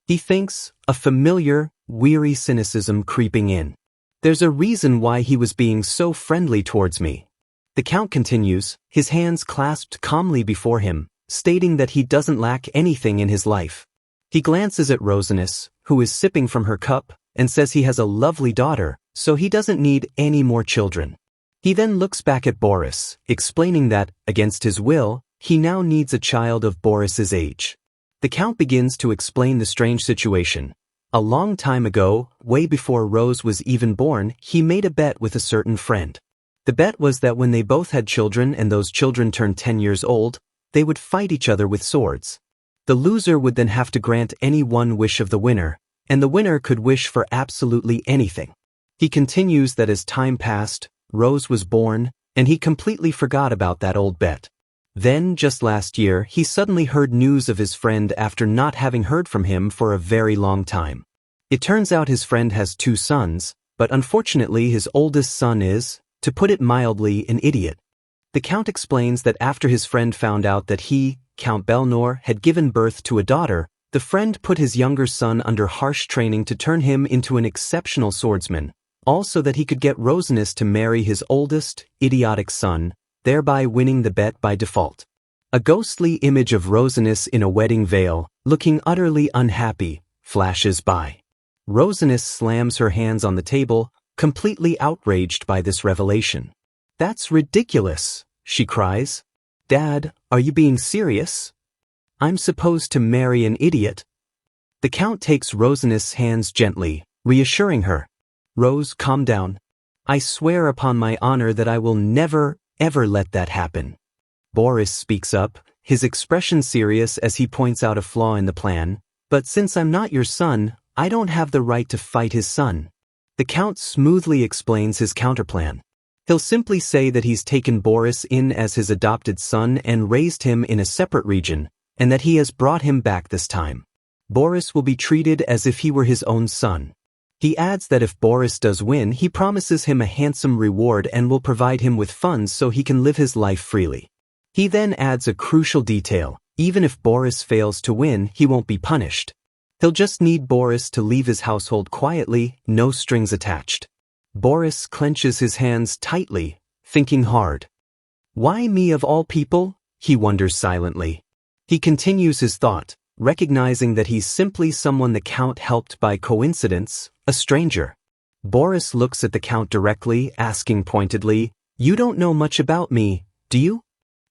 He thinks, a familiar, weary cynicism creeping in. There's a reason why he was being so friendly towards me. The Count continues, his hands clasped calmly before him, stating that he doesn't lack anything in his life. He glances at Rosinus, who is sipping from her cup, and says he has a lovely daughter, so he doesn't need any more children. He then looks back at Boris, explaining that, against his will, he now needs a child of Boris's age. The Count begins to explain the strange situation. A long time ago, way before Rose was even born, he made a bet with a certain friend. The bet was that when they both had children and those children turned 10 years old, they would fight each other with swords. The loser would then have to grant any one wish of the winner, and the winner could wish for absolutely anything. He continues that as time passed, Rose was born, and he completely forgot about that old bet. Then, just last year, he suddenly heard news of his friend after not having heard from him for a very long time. It turns out his friend has 2 sons, but unfortunately his oldest son is, to put it mildly, an idiot. The Count explains that after his friend found out that he, Count Balnor, had given birth to a daughter, the friend put his younger son under harsh training to turn him into an exceptional swordsman, also that he could get Rosinus to marry his oldest, idiotic son, thereby winning the bet by default. A ghostly image of Rosinus in a wedding veil, looking utterly unhappy, flashes by. Rosinus slams her hands on the table, completely outraged by this revelation. That's ridiculous, she cries. Dad, are you being serious? I'm supposed to marry an idiot? The Count takes Rosinus' hands gently, reassuring her. Rose, calm down. I swear upon my honor that I will never, ever let that happen. Boris speaks up, his expression serious as he points out a flaw in the plan. But since I'm not your son, I don't have the right to fight his son. The Count smoothly explains his counterplan. He'll simply say that he's taken Boris in as his adopted son and raised him in a separate region, and that he has brought him back this time. Boris will be treated as if he were his own son. He adds that if Boris does win, he promises him a handsome reward and will provide him with funds so he can live his life freely. He then adds a crucial detail. Even if Boris fails to win, he won't be punished. He'll just need Boris to leave his household quietly, no strings attached. Boris clenches his hands tightly, thinking hard. Why me of all people? He wonders silently. He continues his thought, recognizing that he's simply someone the Count helped by coincidence, a stranger. Boris looks at the Count directly, asking pointedly, You don't know much about me, do you?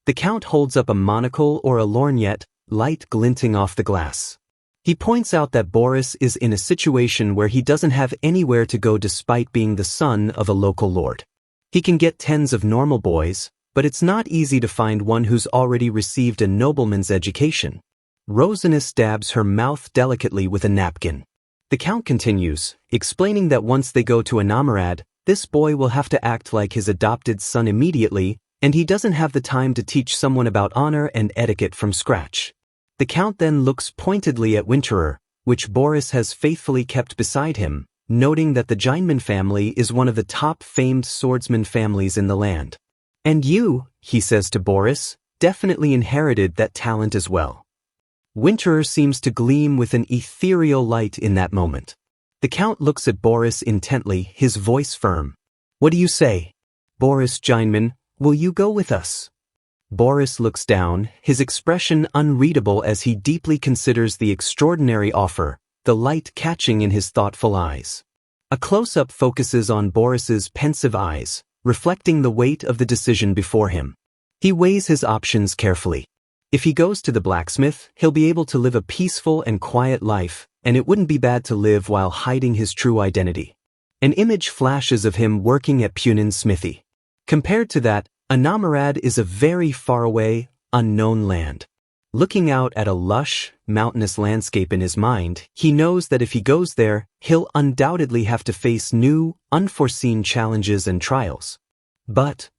The Count holds up a monocle or a lorgnette, light glinting off the glass. He points out that Boris is in a situation where he doesn't have anywhere to go despite being the son of a local lord. He can get tens of normal boys, but it's not easy to find one who's already received a nobleman's education. Rosinus dabs her mouth delicately with a napkin. The Count continues, explaining that once they go to Anamarad, this boy will have to act like his adopted son immediately, and he doesn't have the time to teach someone about honor and etiquette from scratch. The Count then looks pointedly at Winterer, which Boris has faithfully kept beside him, noting that the Jeinman family is one of the top famed swordsman families in the land. And you, he says to Boris, definitely inherited that talent as well. Winterer seems to gleam with an ethereal light in that moment. The Count looks at Boris intently, his voice firm. What do you say? Boris Jeinman, will you go with us? Boris looks down, his expression unreadable as he deeply considers the extraordinary offer, the light catching in his thoughtful eyes. A close-up focuses on Boris's pensive eyes, reflecting the weight of the decision before him. He weighs his options carefully. If he goes to the blacksmith, he'll be able to live a peaceful and quiet life, and it wouldn't be bad to live while hiding his true identity. An image flashes of him working at Punin's smithy. Compared to that, Anamarad is a very faraway, unknown land. Looking out at a lush, mountainous landscape in his mind, he knows that if he goes there, he'll undoubtedly have to face new, unforeseen challenges and trials. But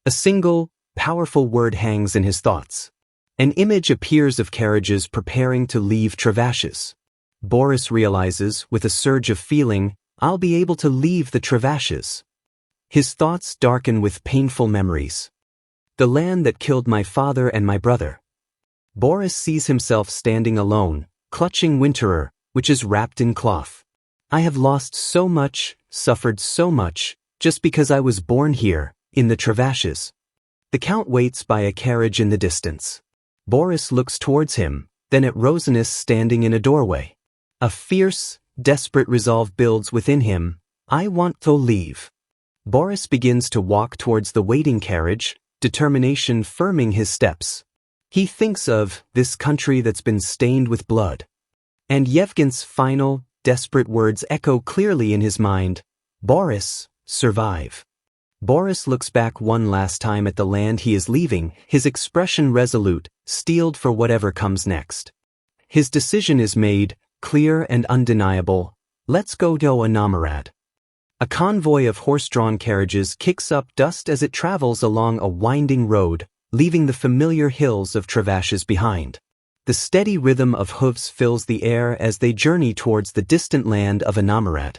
a single, powerful word hangs in his thoughts. An image appears of carriages preparing to leave Travashes. Boris realizes, with a surge of feeling, I'll be able to leave the Travashes. His thoughts darken with painful memories. The land that killed my father and my brother. Boris sees himself standing alone, clutching Winterer, which is wrapped in cloth. I have lost so much, suffered so much, just because I was born here, in the Travashes. The Count waits by a carriage in the distance. Boris looks towards him, then at Rosinus standing in a doorway. A fierce, desperate resolve builds within him. I want to leave. Boris begins to walk towards the waiting carriage, determination firming his steps. He thinks of this country that's been stained with blood. And Yevgen's final, desperate words echo clearly in his mind. Boris, survive. Boris looks back one last time at the land he is leaving, his expression resolute, steeled for whatever comes next. His decision is made, clear and undeniable. Let's go to Anamarad. A convoy of horse-drawn carriages kicks up dust as it travels along a winding road, leaving the familiar hills of Travashes behind. The steady rhythm of hoofs fills the air as they journey towards the distant land of Anamarad.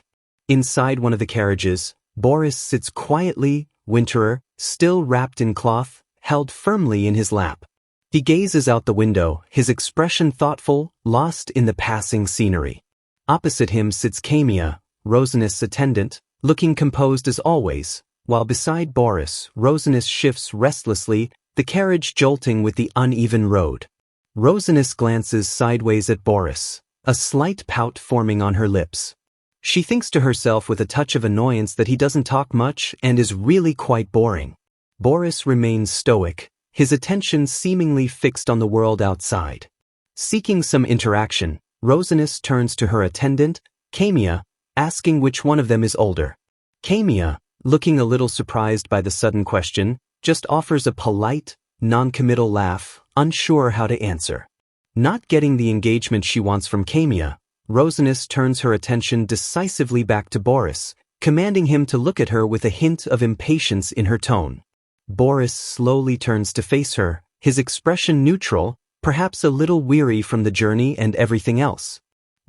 Inside one of the carriages, Boris sits quietly, Winterer, still wrapped in cloth, held firmly in his lap. He gazes out the window, his expression thoughtful, lost in the passing scenery. Opposite him sits Kamia, Rosinus' attendant, looking composed as always, while beside Boris, Rosinus shifts restlessly, the carriage jolting with the uneven road. Rosinus glances sideways at Boris, a slight pout forming on her lips. She thinks to herself with a touch of annoyance that he doesn't talk much and is really quite boring. Boris remains stoic, his attention seemingly fixed on the world outside. Seeking some interaction, Rosinus turns to her attendant, Kamia, asking which one of them is older. Kamia, looking a little surprised by the sudden question, just offers a polite, non-committal laugh, unsure how to answer. Not getting the engagement she wants from Kamia, Rosinus turns her attention decisively back to Boris, commanding him to look at her with a hint of impatience in her tone. Boris slowly turns to face her, his expression neutral, perhaps a little weary from the journey and everything else.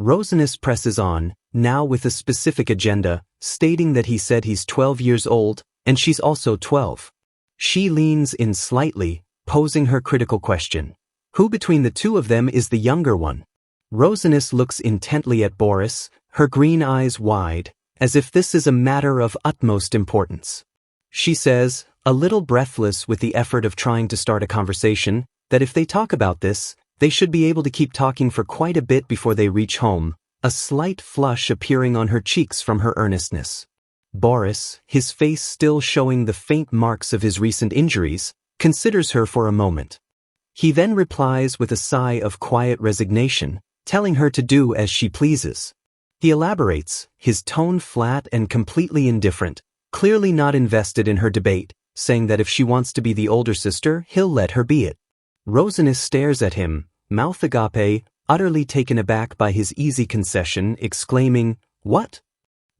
Rosinus presses on, now with a specific agenda, stating that he said he's 12 years old, and she's also 12. She leans in slightly, posing her critical question. Who between the two of them is the younger one? Rosinus looks intently at Boris, her green eyes wide, as if this is a matter of utmost importance. She says, a little breathless with the effort of trying to start a conversation, that if they talk about this, they should be able to keep talking for quite a bit before they reach home, a slight flush appearing on her cheeks from her earnestness. Boris, his face still showing the faint marks of his recent injuries, considers her for a moment. He then replies with a sigh of quiet resignation, telling her to do as she pleases. He elaborates, his tone flat and completely indifferent, clearly not invested in her debate, saying that if she wants to be the older sister, he'll let her be it. Rosinus stares at him, mouth agape, utterly taken aback by his easy concession, exclaiming, "What?"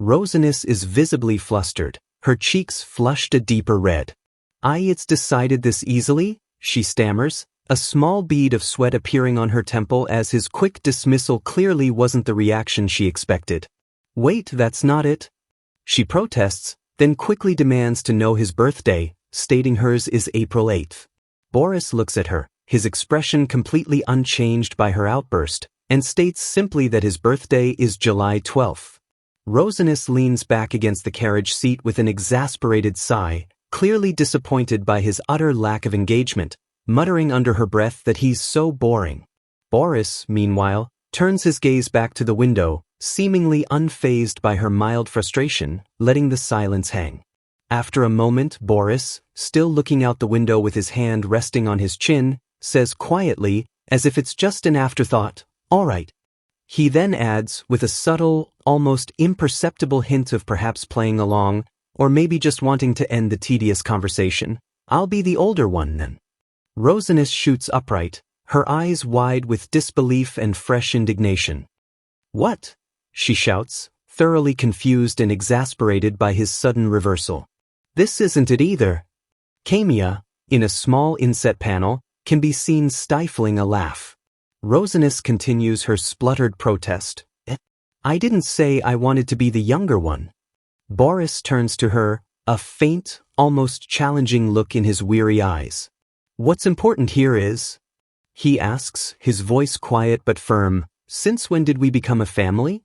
Rosinus is visibly flustered, her cheeks flushed a deeper red. It's decided this easily," she stammers, a small bead of sweat appearing on her temple as his quick dismissal clearly wasn't the reaction she expected. "Wait, that's not it." She protests, then quickly demands to know his birthday, stating hers is April 8th. Boris looks at her, his expression completely unchanged by her outburst, and states simply that his birthday is July 12th. Rosinus leans back against the carriage seat with an exasperated sigh, clearly disappointed by his utter lack of engagement, muttering under her breath that he's so boring. Boris, meanwhile, turns his gaze back to the window, seemingly unfazed by her mild frustration, letting the silence hang. After a moment, Boris, still looking out the window with his hand resting on his chin, says quietly, as if it's just an afterthought, "All right." He then adds, with a subtle, almost imperceptible hint of perhaps playing along, or maybe just wanting to end the tedious conversation, "I'll be the older one then." Rosinus shoots upright, her eyes wide with disbelief and fresh indignation. "What?" she shouts, thoroughly confused and exasperated by his sudden reversal. "This isn't it either." Camia, in a small inset panel, can be seen stifling a laugh. Rosinus continues her spluttered protest. "I didn't say I wanted to be the younger one." Boris turns to her, a faint, almost challenging look in his weary eyes. "What's important here is," he asks, his voice quiet but firm, "since when did we become a family?"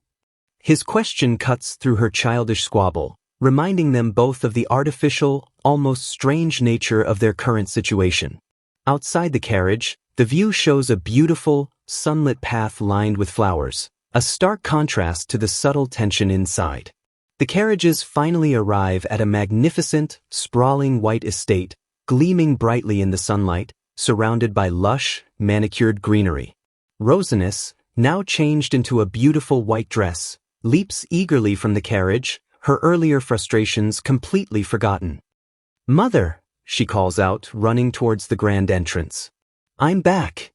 His question cuts through her childish squabble, reminding them both of the artificial, almost strange nature of their current situation. Outside the carriage, the view shows a beautiful, sunlit path lined with flowers, a stark contrast to the subtle tension inside. The carriages finally arrive at a magnificent, sprawling white estate, gleaming brightly in the sunlight, surrounded by lush, manicured greenery. Rosinus, now changed into a beautiful white dress, leaps eagerly from the carriage, her earlier frustrations completely forgotten. "Mother," she calls out, running towards the grand entrance. "I'm back."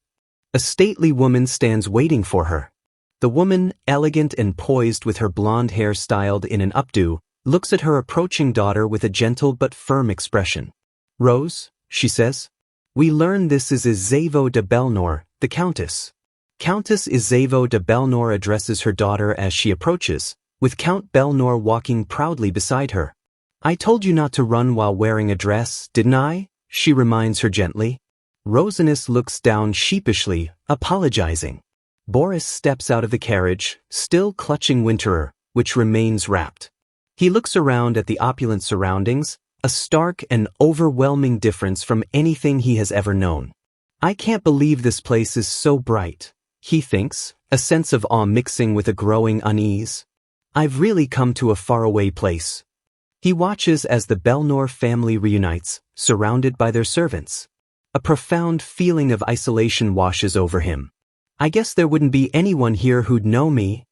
A stately woman stands waiting for her. The woman, elegant and poised with her blonde hair styled in an updo, looks at her approaching daughter with a gentle but firm expression. "Rose," she says, "we learn this is Izavo de Belnor, the Countess." Countess Izavo de Belnor addresses her daughter as she approaches, with Count Belnor walking proudly beside her. "I told you not to run while wearing a dress, didn't I?" she reminds her gently. Rosinus looks down sheepishly, apologizing. Boris steps out of the carriage, still clutching Winterer, which remains wrapped. He looks around at the opulent surroundings, a stark and overwhelming difference from anything he has ever known. "I can't believe this place is so bright," he thinks, a sense of awe mixing with a growing unease. "I've really come to a faraway place." He watches as the Belnor family reunites, surrounded by their servants. A profound feeling of isolation washes over him. "I guess there wouldn't be anyone here who'd know me,"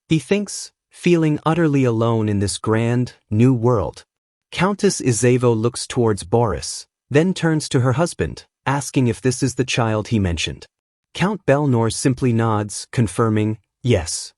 he thinks, feeling utterly alone in this grand, new world. Countess Izavo looks towards Boris, then turns to her husband, asking if this is the child he mentioned. Count Belnor simply nods, confirming, yes.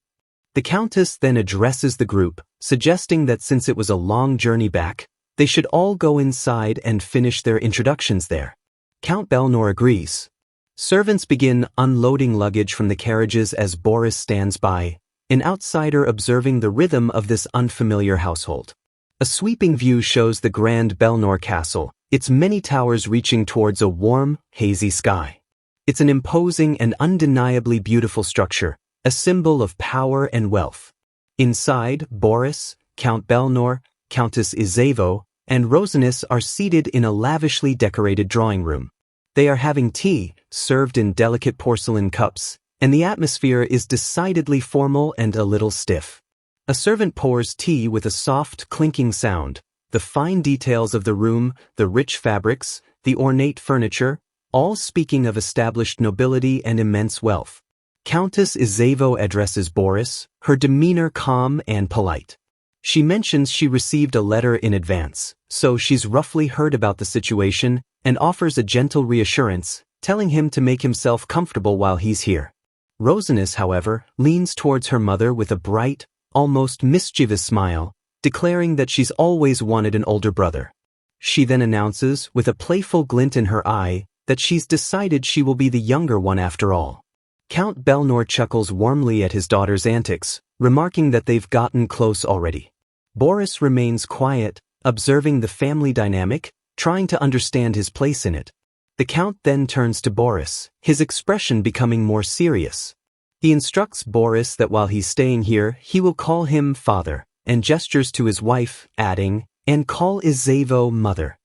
The Countess then addresses the group, suggesting that since it was a long journey back, they should all go inside and finish their introductions there. Count Belnor agrees. Servants begin unloading luggage from the carriages as Boris stands by, an outsider observing the rhythm of this unfamiliar household. A sweeping view shows the grand Belnor castle, its many towers reaching towards a warm, hazy sky. It's an imposing and undeniably beautiful structure, a symbol of power and wealth. Inside, Boris, Count Belnor, Countess Izavo, and Rosinus are seated in a lavishly decorated drawing room. They are having tea, served in delicate porcelain cups, and the atmosphere is decidedly formal and a little stiff. A servant pours tea with a soft, clinking sound. The fine details of the room, the rich fabrics, the ornate furniture, all speaking of established nobility and immense wealth. Countess Izavo addresses Boris, her demeanor calm and polite. She mentions she received a letter in advance, so she's roughly heard about the situation, and offers a gentle reassurance, telling him to make himself comfortable while he's here. Rosinus, however, leans towards her mother with a bright, almost mischievous smile, declaring that she's always wanted an older brother. She then announces, with a playful glint in her eye, that she's decided she will be the younger one after all. Count Belnor chuckles warmly at his daughter's antics, remarking that they've gotten close already. Boris remains quiet, observing the family dynamic, trying to understand his place in it. The Count then turns to Boris, his expression becoming more serious. He instructs Boris that while he's staying here, he will call him father, and gestures to his wife, adding, "And call Izavo mother."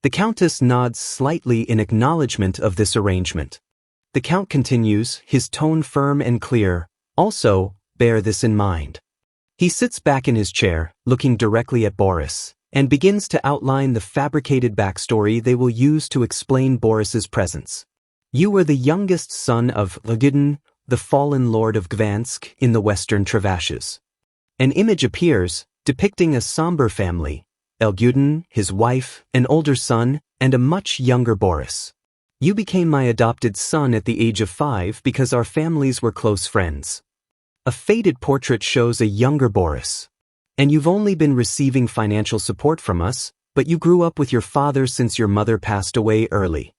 The Countess nods slightly in acknowledgement of this arrangement. The Count continues, his tone firm and clear, also, bear this in mind. He sits back in his chair, looking directly at Boris, and begins to outline the fabricated backstory they will use to explain Boris's presence. You were the youngest son of Elgyuden, the fallen lord of Gvansk in the western Travashes. An image appears, depicting a somber family, Elgyuden, his wife, an older son, and a much younger Boris. You became my adopted son at the age of 5 because our families were close friends. A faded portrait shows a younger Boris. And you've only been receiving financial support from us, but you grew up with your father since your mother passed away early.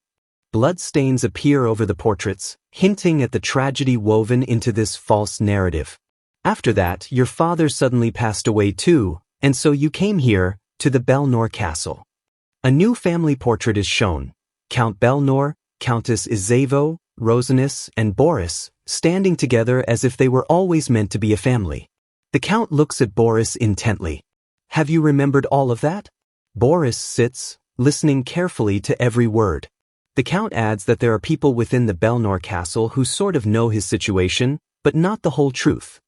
Bloodstains appear over the portraits, hinting at the tragedy woven into this false narrative. After that, your father suddenly passed away too, and so you came here, to the Belnor castle. A new family portrait is shown. Count Belnor, Countess Izevo, Rosinus, and Boris, standing together as if they were always meant to be a family. The Count looks at Boris intently. Have you remembered all of that? Boris sits, listening carefully to every word. The Count adds that there are people within the Belnor castle who sort of know his situation, but not the whole truth.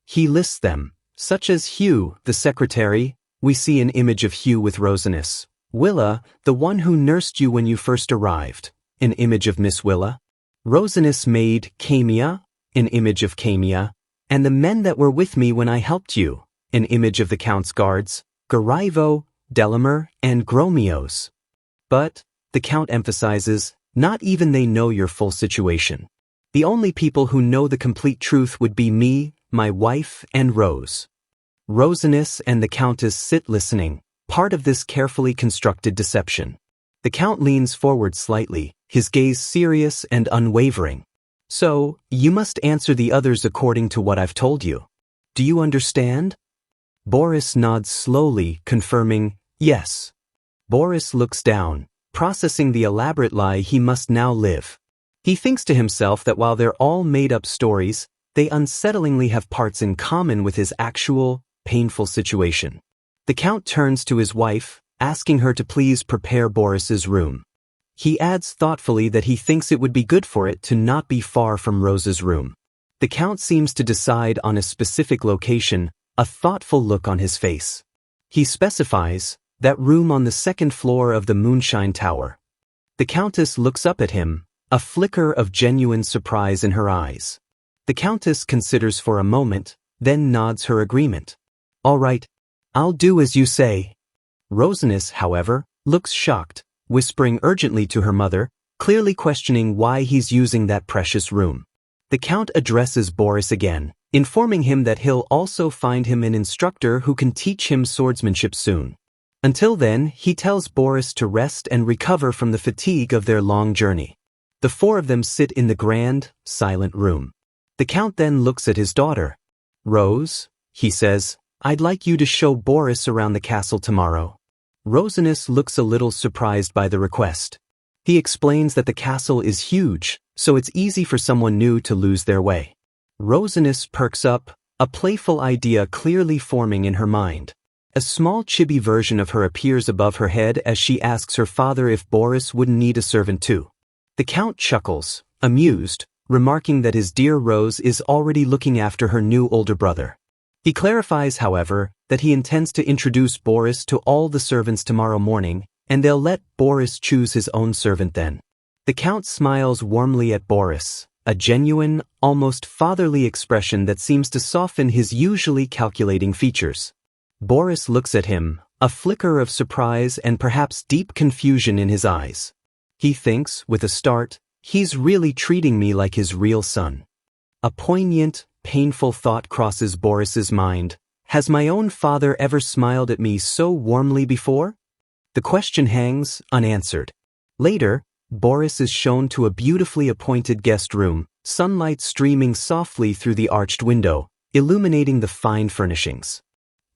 He lists them, such as Hugh, the secretary. We see an image of Hugh with Rosinus. Willa, the one who nursed you when you first arrived, an image of Miss Willa. Rosinus' maid, Camia, an image of Camia, and the men that were with me when I helped you, an image of the Count's guards, Garaivo, Delamer, and Gromios. But, the Count emphasizes, not even they know your full situation. The only people who know the complete truth would be me, my wife, and Rose. Rosinus and the Countess sit listening, part of this carefully constructed deception. The Count leans forward slightly, his gaze serious and unwavering. So, you must answer the others according to what I've told you. Do you understand? Boris nods slowly, confirming, yes. Boris looks down, processing the elaborate lie he must now live. He thinks to himself that while they're all made-up stories, they unsettlingly have parts in common with his actual, painful situation. The Count turns to his wife, asking her to please prepare Boris's room. He adds thoughtfully that he thinks it would be good for it to not be far from Rose's room. The Count seems to decide on a specific location, a thoughtful look on his face. He specifies, that room on the second floor of the Moonshine Tower. The Countess looks up at him, a flicker of genuine surprise in her eyes. The Countess considers for a moment, then nods her agreement. All right, I'll do as you say. Rosinus, however, looks shocked, whispering urgently to her mother, clearly questioning why he's using that precious room. The Count addresses Boris again, informing him that he'll also find him an instructor who can teach him swordsmanship soon. Until then, he tells Boris to rest and recover from the fatigue of their long journey. The four of them sit in the grand, silent room. The Count then looks at his daughter. Rose, he says, I'd like you to show Boris around the castle tomorrow. Rosinus looks a little surprised by the request. He explains that the castle is huge, so it's easy for someone new to lose their way. Rosinus perks up, a playful idea clearly forming in her mind. A small chibi version of her appears above her head as she asks her father if Boris wouldn't need a servant too. The Count chuckles, amused, remarking that his dear Rose is already looking after her new older brother. He clarifies, however, that he intends to introduce Boris to all the servants tomorrow morning, and they'll let Boris choose his own servant then. The Count smiles warmly at Boris, a genuine, almost fatherly expression that seems to soften his usually calculating features. Boris looks at him, a flicker of surprise and perhaps deep confusion in his eyes. He thinks, with a start, he's really treating me like his real son. A poignant, painful thought crosses Boris's mind. Has my own father ever smiled at me so warmly before? The question hangs, unanswered. Later, Boris is shown to a beautifully appointed guest room, sunlight streaming softly through the arched window, illuminating the fine furnishings.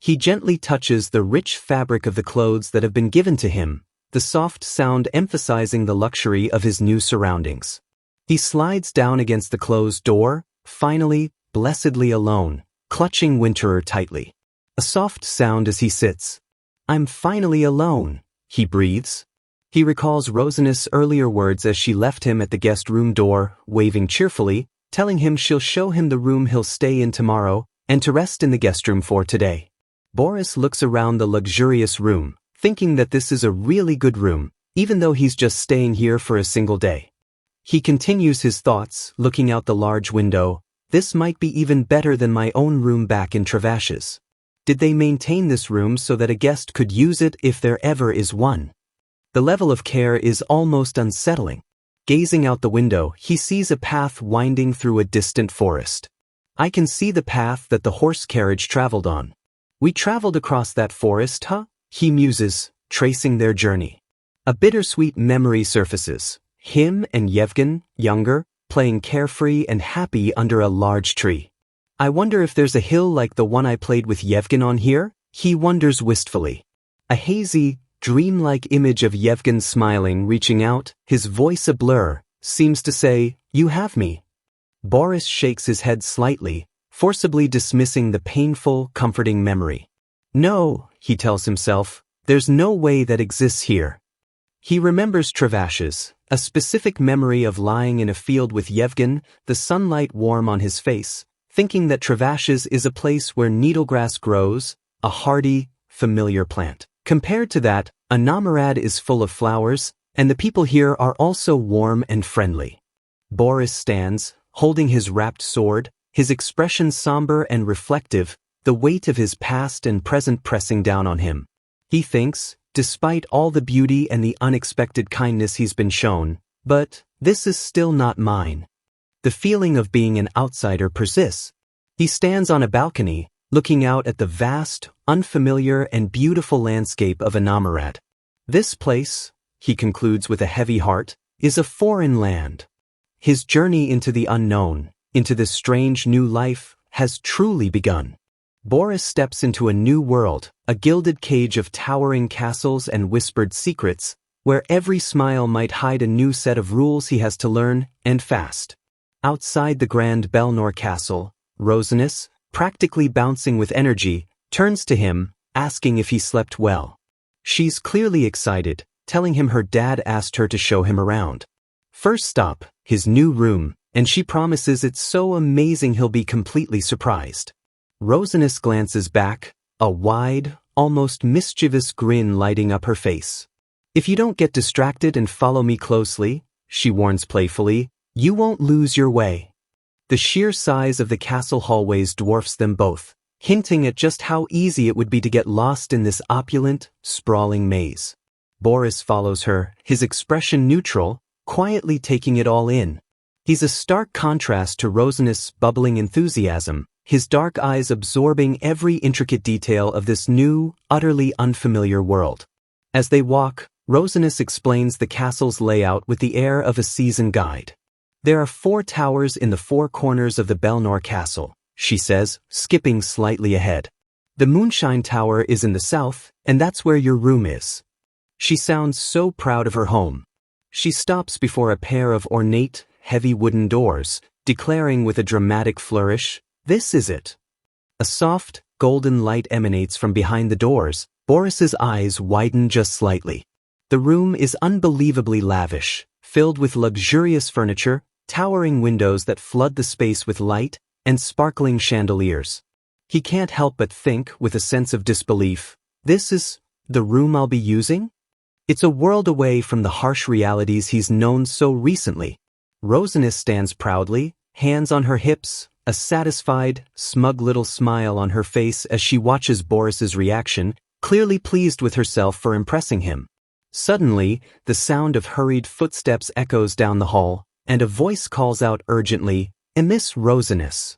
He gently touches the rich fabric of the clothes that have been given to him, the soft sound emphasizing the luxury of his new surroundings. He slides down against the closed door, finally, blessedly alone, clutching Winterer tightly. A soft sound as he sits. I'm finally alone, he breathes. He recalls Rosinus' earlier words as she left him at the guest room door, waving cheerfully, telling him she'll show him the room he'll stay in tomorrow and to rest in the guest room for today. Boris looks around the luxurious room, thinking that this is a really good room, even though he's just staying here for a single day. He continues his thoughts, looking out the large window. This might be even better than my own room back in Regresses. Did they maintain this room so that a guest could use it if there ever is one? The level of care is almost unsettling. Gazing out the window, he sees a path winding through a distant forest. I can see the path that the horse carriage traveled on. We traveled across that forest, huh? He muses, tracing their journey. A bittersweet memory surfaces. Him and Yevgen, younger, playing carefree and happy under a large tree. I wonder if there's a hill like the one I played with Yevgen on here? He wonders wistfully. A hazy, dreamlike image of Yevgen smiling, reaching out, his voice a blur, seems to say, "You have me." Boris shakes his head slightly, forcibly dismissing the painful, comforting memory. No, he tells himself, there's no way that exists here. He remembers Regresses, a specific memory of lying in a field with Yevgen, the sunlight warm on his face, thinking that Regresses is a place where needlegrass grows, a hardy, familiar plant. Compared to that, Anamarad is full of flowers, and the people here are also warm and friendly. Boris stands, holding his wrapped sword, his expression somber and reflective, the weight of his past and present pressing down on him. He thinks, despite all the beauty and the unexpected kindness he's been shown, but this is still not mine. The feeling of being an outsider persists. He stands on a balcony, looking out at the vast, unfamiliar and beautiful landscape of Anamarad. This place, he concludes with a heavy heart, is a foreign land. His journey into the unknown, into this strange new life, has truly begun. Boris steps into a new world, a gilded cage of towering castles and whispered secrets, where every smile might hide a new set of rules he has to learn, and fast. Outside the grand Belnor castle, Rosinus, practically bouncing with energy, turns to him, asking if he slept well. She's clearly excited, telling him her dad asked her to show him around. First stop, his new room, and she promises it's so amazing he'll be completely surprised. Rosinus glances back, a wide, almost mischievous grin lighting up her face. If you don't get distracted and follow me closely, she warns playfully, you won't lose your way. The sheer size of the castle hallways dwarfs them both, hinting at just how easy it would be to get lost in this opulent, sprawling maze. Boris follows her, his expression neutral, quietly taking it all in. He's a stark contrast to Rosinus' bubbling enthusiasm, his dark eyes absorbing every intricate detail of this new, utterly unfamiliar world. As they walk, Rosinus explains the castle's layout with the air of a seasoned guide. There are 4 towers in the 4 corners of the Belnor castle, she says, skipping slightly ahead. The Moonshine Tower is in the south, and that's where your room is. She sounds so proud of her home. She stops before a pair of ornate, heavy wooden doors, declaring with a dramatic flourish, "This is it." A soft, golden light emanates from behind the doors. Boris's eyes widen just slightly. The room is unbelievably lavish, filled with luxurious furniture, towering windows that flood the space with light, and sparkling chandeliers. He can't help but think, with a sense of disbelief, this is the room I'll be using? It's a world away from the harsh realities he's known so recently. Rosinus stands proudly, hands on her hips, a satisfied, smug little smile on her face as she watches Boris's reaction, clearly pleased with herself for impressing him. Suddenly, the sound of hurried footsteps echoes down the hall, and a voice calls out urgently, "Miss Rosinus."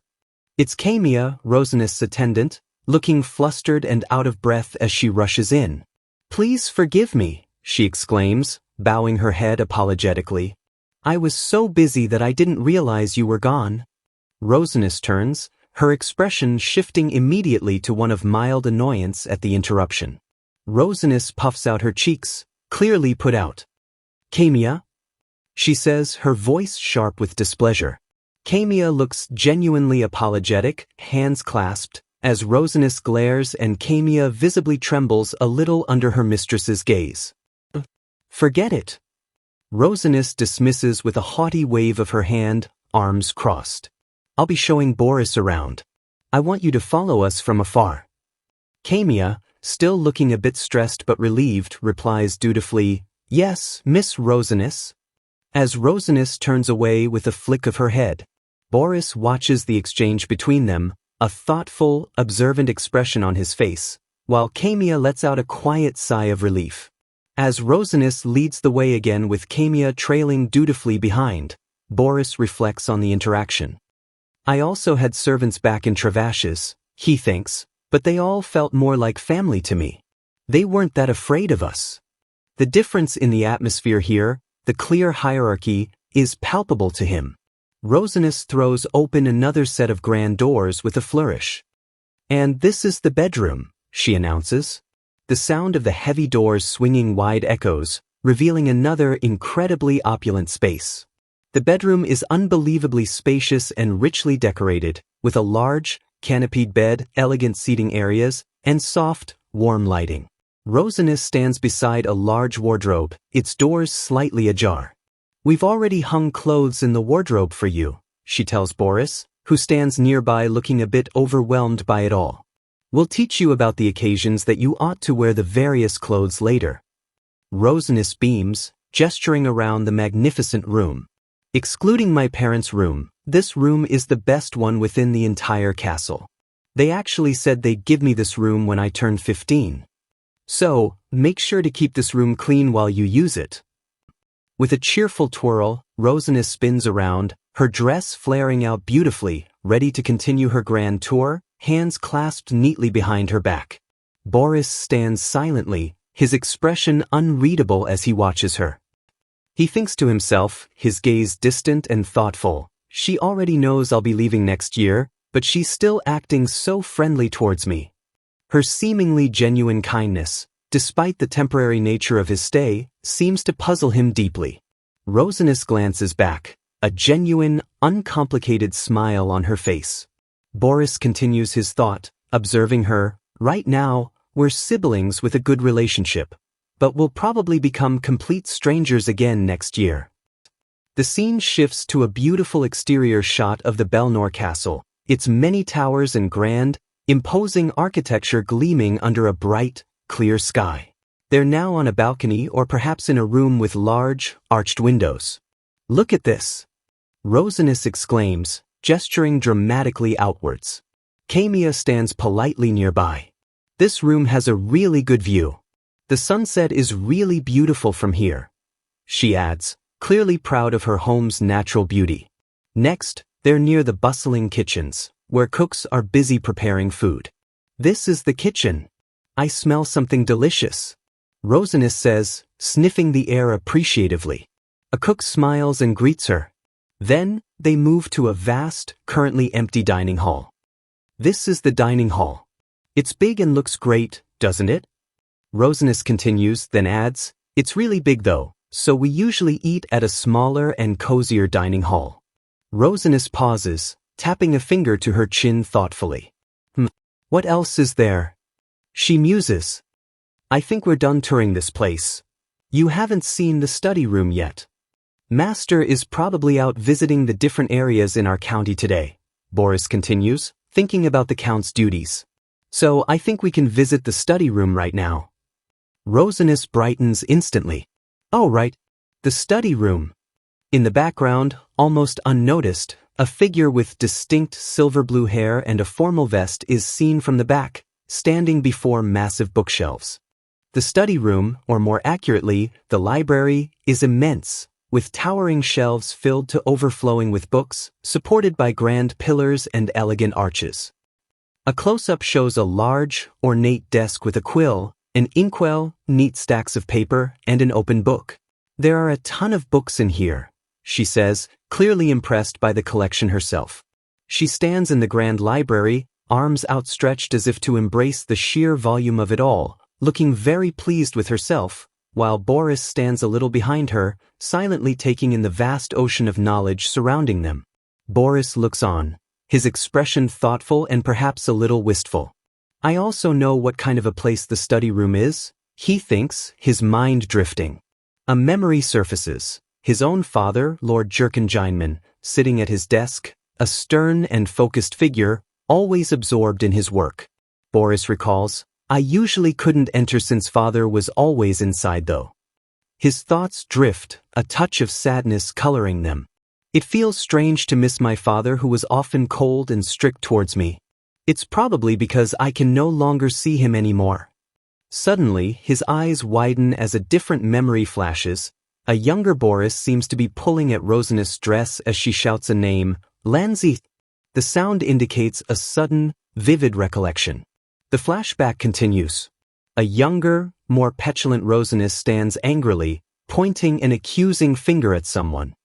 It's Kamia, Rosinus' attendant, looking flustered and out of breath as she rushes in. "Please forgive me," she exclaims, bowing her head apologetically. "I was so busy that I didn't realize you were gone." Rosinus turns, her expression shifting immediately to one of mild annoyance at the interruption. Rosinus puffs out her cheeks, clearly put out. "Kamia?" she says, her voice sharp with displeasure. Kamia looks genuinely apologetic, hands clasped, as Rosinus glares and Kamia visibly trembles a little under her mistress's gaze. Forget it. Rosinus dismisses with a haughty wave of her hand, arms crossed. I'll be showing Boris around. I want you to follow us from afar. Kamiya, still looking a bit stressed but relieved, replies dutifully, Yes, Miss Rosinus. As Rosinus turns away with a flick of her head, Boris watches the exchange between them, a thoughtful, observant expression on his face, while Kamiya lets out a quiet sigh of relief. As Rosinus leads the way again with Kamiya trailing dutifully behind, Boris reflects on the interaction. I also had servants back in Travashes, he thinks, but they all felt more like family to me. They weren't that afraid of us. The difference in the atmosphere here, the clear hierarchy, is palpable to him. Rosinus throws open another set of grand doors with a flourish. And this is the bedroom, she announces. The sound of the heavy doors swinging wide echoes, revealing another incredibly opulent space. The bedroom is unbelievably spacious and richly decorated, with a large, canopied bed, elegant seating areas, and soft, warm lighting. Rosinus stands beside a large wardrobe, its doors slightly ajar. We've already hung clothes in the wardrobe for you, she tells Boris, who stands nearby looking a bit overwhelmed by it all. We'll teach you about the occasions that you ought to wear the various clothes later. Rosinus beams, gesturing around the magnificent room. Excluding my parents' room, this room is the best one within the entire castle. They actually said they'd give me this room when I turned 15. So, make sure to keep this room clean while you use it. With a cheerful twirl, Rosinus spins around, her dress flaring out beautifully, ready to continue her grand tour, hands clasped neatly behind her back. Boris stands silently, his expression unreadable as he watches her. He thinks to himself, his gaze distant and thoughtful, she already knows I'll be leaving next year, but she's still acting so friendly towards me. Her seemingly genuine kindness, despite the temporary nature of his stay, seems to puzzle him deeply. Rosinus glances back, a genuine, uncomplicated smile on her face. Boris continues his thought, observing her, right now, we're siblings with a good relationship, but we'll probably become complete strangers again next year. The scene shifts to a beautiful exterior shot of the Belnor Castle, its many towers and grand, imposing architecture gleaming under a bright, clear sky. They're now on a balcony or perhaps in a room with large, arched windows. Look at this! Rosinus exclaims, gesturing dramatically outwards. Kamiya stands politely nearby. This room has a really good view. The sunset is really beautiful from here, she adds, clearly proud of her home's natural beauty. Next, they're near the bustling kitchens, where cooks are busy preparing food. This is the kitchen. I smell something delicious, Rosinus says, sniffing the air appreciatively. A cook smiles and greets her. Then, they move to a vast, currently empty dining hall. This is the dining hall. It's big and looks great, doesn't it? Rosinus continues, then adds, it's really big though, so we usually eat at a smaller and cozier dining hall. Rosinus pauses, tapping a finger to her chin thoughtfully. What else is there? She muses. I think we're done touring this place. You haven't seen the study room yet. Master is probably out visiting the different areas in our county today, Boris continues, thinking about the count's duties. So I think we can visit the study room right now. Rosinus brightens instantly. Oh right, the study room. In the background, almost unnoticed, a figure with distinct silver-blue hair and a formal vest is seen from the back, standing before massive bookshelves. The study room, or more accurately, the library, is immense, with towering shelves filled to overflowing with books, supported by grand pillars and elegant arches. A close-up shows a large, ornate desk with a quill, an inkwell, neat stacks of paper, and an open book. There are a ton of books in here, she says, clearly impressed by the collection herself. She stands in the grand library, arms outstretched as if to embrace the sheer volume of it all, looking very pleased with herself, while Boris stands a little behind her, silently taking in the vast ocean of knowledge surrounding them. Boris looks on, his expression thoughtful and perhaps a little wistful. I also know what kind of a place the study room is, he thinks, his mind drifting. A memory surfaces. His own father, Lord Jerkinjeinman, sitting at his desk, a stern and focused figure, always absorbed in his work. Boris recalls, I usually couldn't enter since father was always inside though. His thoughts drift, a touch of sadness coloring them. It feels strange to miss my father who was often cold and strict towards me. It's probably because I can no longer see him anymore. Suddenly, his eyes widen as a different memory flashes. A younger Boris seems to be pulling at Rosinus' dress as she shouts a name, Lanzi. The sound indicates a sudden, vivid recollection. The flashback continues. A younger, more petulant Rosinus stands angrily, pointing an accusing finger at someone.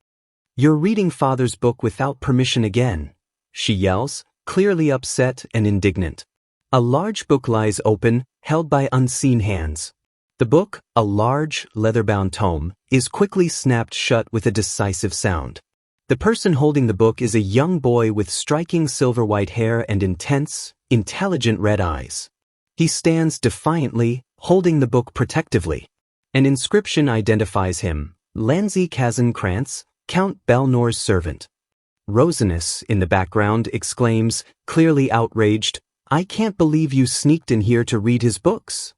You're reading father's book without permission again, she yells, clearly upset and indignant. A large book lies open, held by unseen hands. The book, a large, leather-bound tome, is quickly snapped shut with a decisive sound. The person holding the book is a young boy with striking silver-white hair and intense, intelligent red eyes. He stands defiantly, holding the book protectively. An inscription identifies him, Lanzi Kazenkrantz, Count Belnor's servant. Rosinus, in the background, exclaims, clearly outraged, I can't believe you sneaked in here to read his books.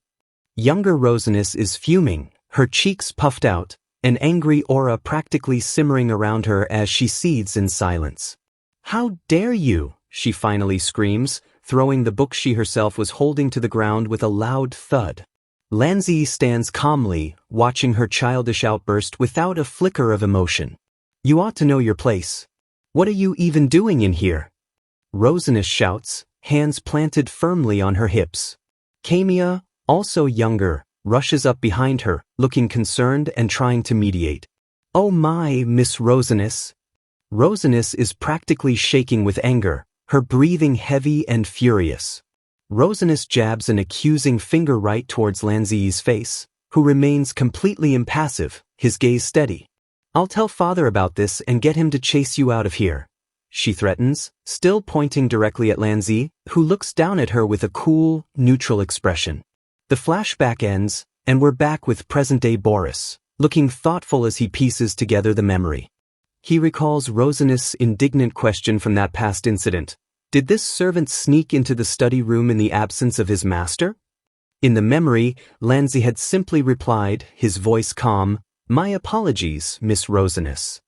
Younger Rosinus is fuming, her cheeks puffed out, an angry aura practically simmering around her as she seethes in silence. How dare you, she finally screams, throwing the book she herself was holding to the ground with a loud thud. Lanzi stands calmly, watching her childish outburst without a flicker of emotion. You ought to know your place. What are you even doing in here? Rosinus shouts, hands planted firmly on her hips. Camia, also younger, rushes up behind her, looking concerned and trying to mediate. Oh my, Miss Rosinus. Rosinus is practically shaking with anger, her breathing heavy and furious. Rosinus jabs an accusing finger right towards Lanzi's face, who remains completely impassive, his gaze steady. I'll tell father about this and get him to chase you out of here, she threatens, still pointing directly at Lanzi, who looks down at her with a cool, neutral expression. The flashback ends, and we're back with present-day Boris, looking thoughtful as he pieces together the memory. He recalls Rosinus' indignant question from that past incident. Did this servant sneak into the study room in the absence of his master? In the memory, Lanzi had simply replied, his voice calm, My apologies, Miss Rosinus.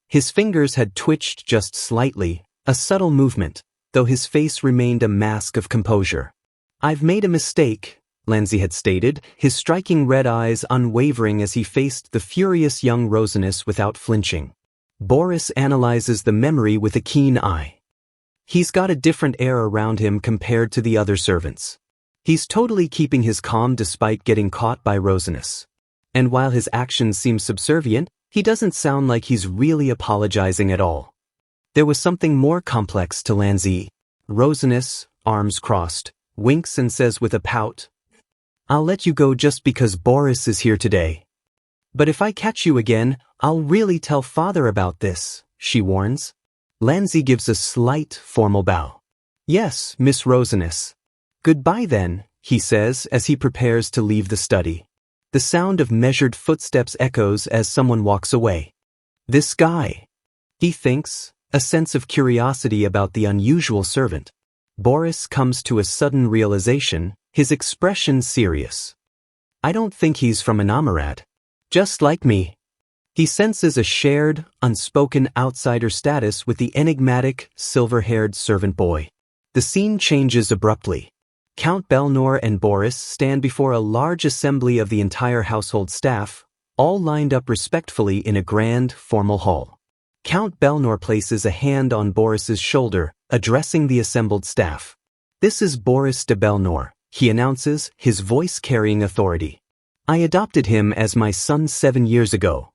His fingers had twitched just slightly, a subtle movement, though his face remained a mask of composure. I've made a mistake, Lanzi had stated, his striking red eyes unwavering as he faced the furious young Rosinus without flinching. Boris analyzes the memory with a keen eye. He's got a different air around him compared to the other servants. He's totally keeping his calm despite getting caught by Rosinus. And while his actions seem subservient, he doesn't sound like he's really apologizing at all. There was something more complex to Lanzi. Rosinus, arms crossed, winks and says with a pout, I'll let you go just because Boris is here today. But if I catch you again, I'll really tell father about this, she warns. Lanzi gives a slight, formal bow. Yes, Miss Rosinus. Goodbye then, he says as he prepares to leave the study. The sound of measured footsteps echoes as someone walks away. This guy, he thinks, a sense of curiosity about the unusual servant. Boris comes to a sudden realization, his expression serious. I don't think he's from Anamarad. Just like me. He senses a shared, unspoken outsider status with the enigmatic, silver-haired servant boy. The scene changes abruptly. Count Belnor and Boris stand before a large assembly of the entire household staff, all lined up respectfully in a grand, formal hall. Count Belnor places a hand on Boris's shoulder, addressing the assembled staff. This is Boris de Belnor, he announces, his voice carrying authority. I adopted him as my son 7 years ago.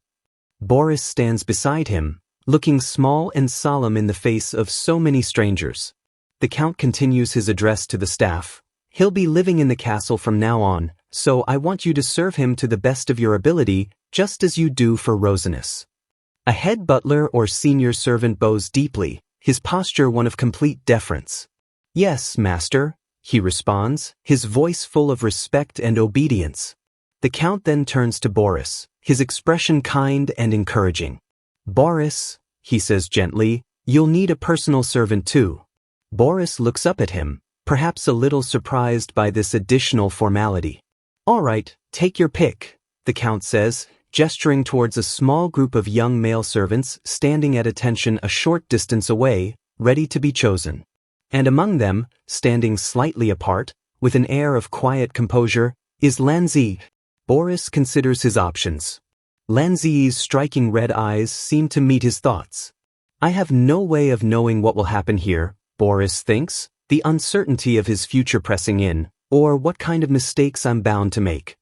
Boris stands beside him, looking small and solemn in the face of so many strangers. The Count continues his address to the staff. He'll be living in the castle from now on, so I want you to serve him to the best of your ability, just as you do for Rosinus. A head butler or senior servant bows deeply, his posture one of complete deference. Yes, master, he responds, his voice full of respect and obedience. The Count then turns to Boris, his expression kind and encouraging. "Boris," he says gently, "you'll need a personal servant too." Boris looks up at him, perhaps a little surprised by this additional formality. "All right, take your pick," the Count says, gesturing towards a small group of young male servants standing at attention a short distance away, ready to be chosen. And among them, standing slightly apart, with an air of quiet composure, is Lanzi. Boris considers his options. Lanzi's striking red eyes seem to meet his thoughts. I have no way of knowing what will happen here, Boris thinks, the uncertainty of his future pressing in, or what kind of mistakes I'm bound to make.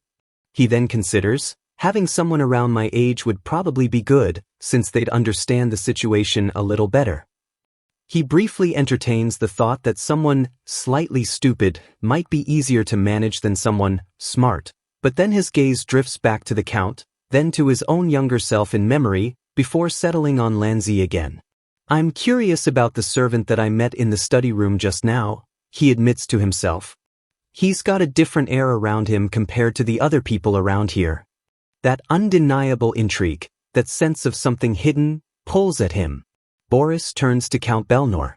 He then considers, having someone around my age would probably be good, since they'd understand the situation a little better. He briefly entertains the thought that someone slightly stupid might be easier to manage than someone smart, but then his gaze drifts back to the Count, then to his own younger self in memory, before settling on Lanzi again. "I'm curious about the servant that I met in the study room just now," he admits to himself. "He's got a different air around him compared to the other people around here. That undeniable intrigue, that sense of something hidden, pulls at him." Boris turns to Count Belnor.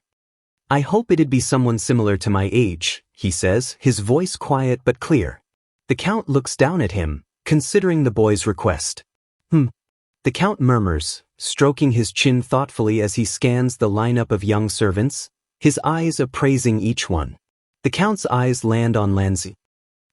"I hope it'd be someone similar to my age," he says, his voice quiet but clear. The Count looks down at him, considering the boy's request. The Count murmurs, stroking his chin thoughtfully as he scans the lineup of young servants, his eyes appraising each one. The Count's eyes land on Lanzi.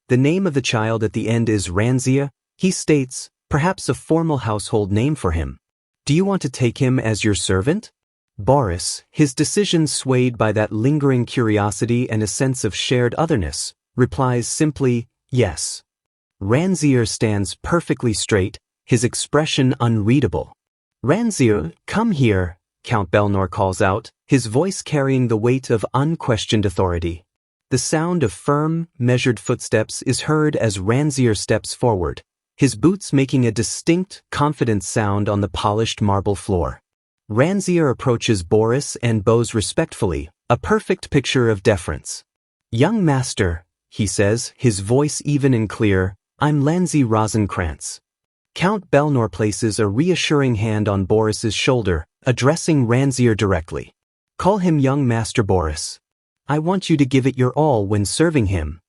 The name of the child at the end is Ranzia, he states, perhaps a formal household name for him. "Do you want to take him as your servant?" Boris, his decision swayed by that lingering curiosity and a sense of shared otherness, replies simply, "Yes." Ranzier stands perfectly straight, his expression unreadable. "Ranzier, come here," Count Belnor calls out, his voice carrying the weight of unquestioned authority. The sound of firm, measured footsteps is heard as Ranzier steps forward, his boots making a distinct, confident sound on the polished marble floor. Ranzier approaches Boris and bows respectfully, a perfect picture of deference. "Young master," he says, his voice even and clear, "I'm Lanzi Rosenkrantz." Count Belnor places a reassuring hand on Boris's shoulder, addressing Ranzier directly. "Call him young Master Boris. I want you to give it your all when serving him."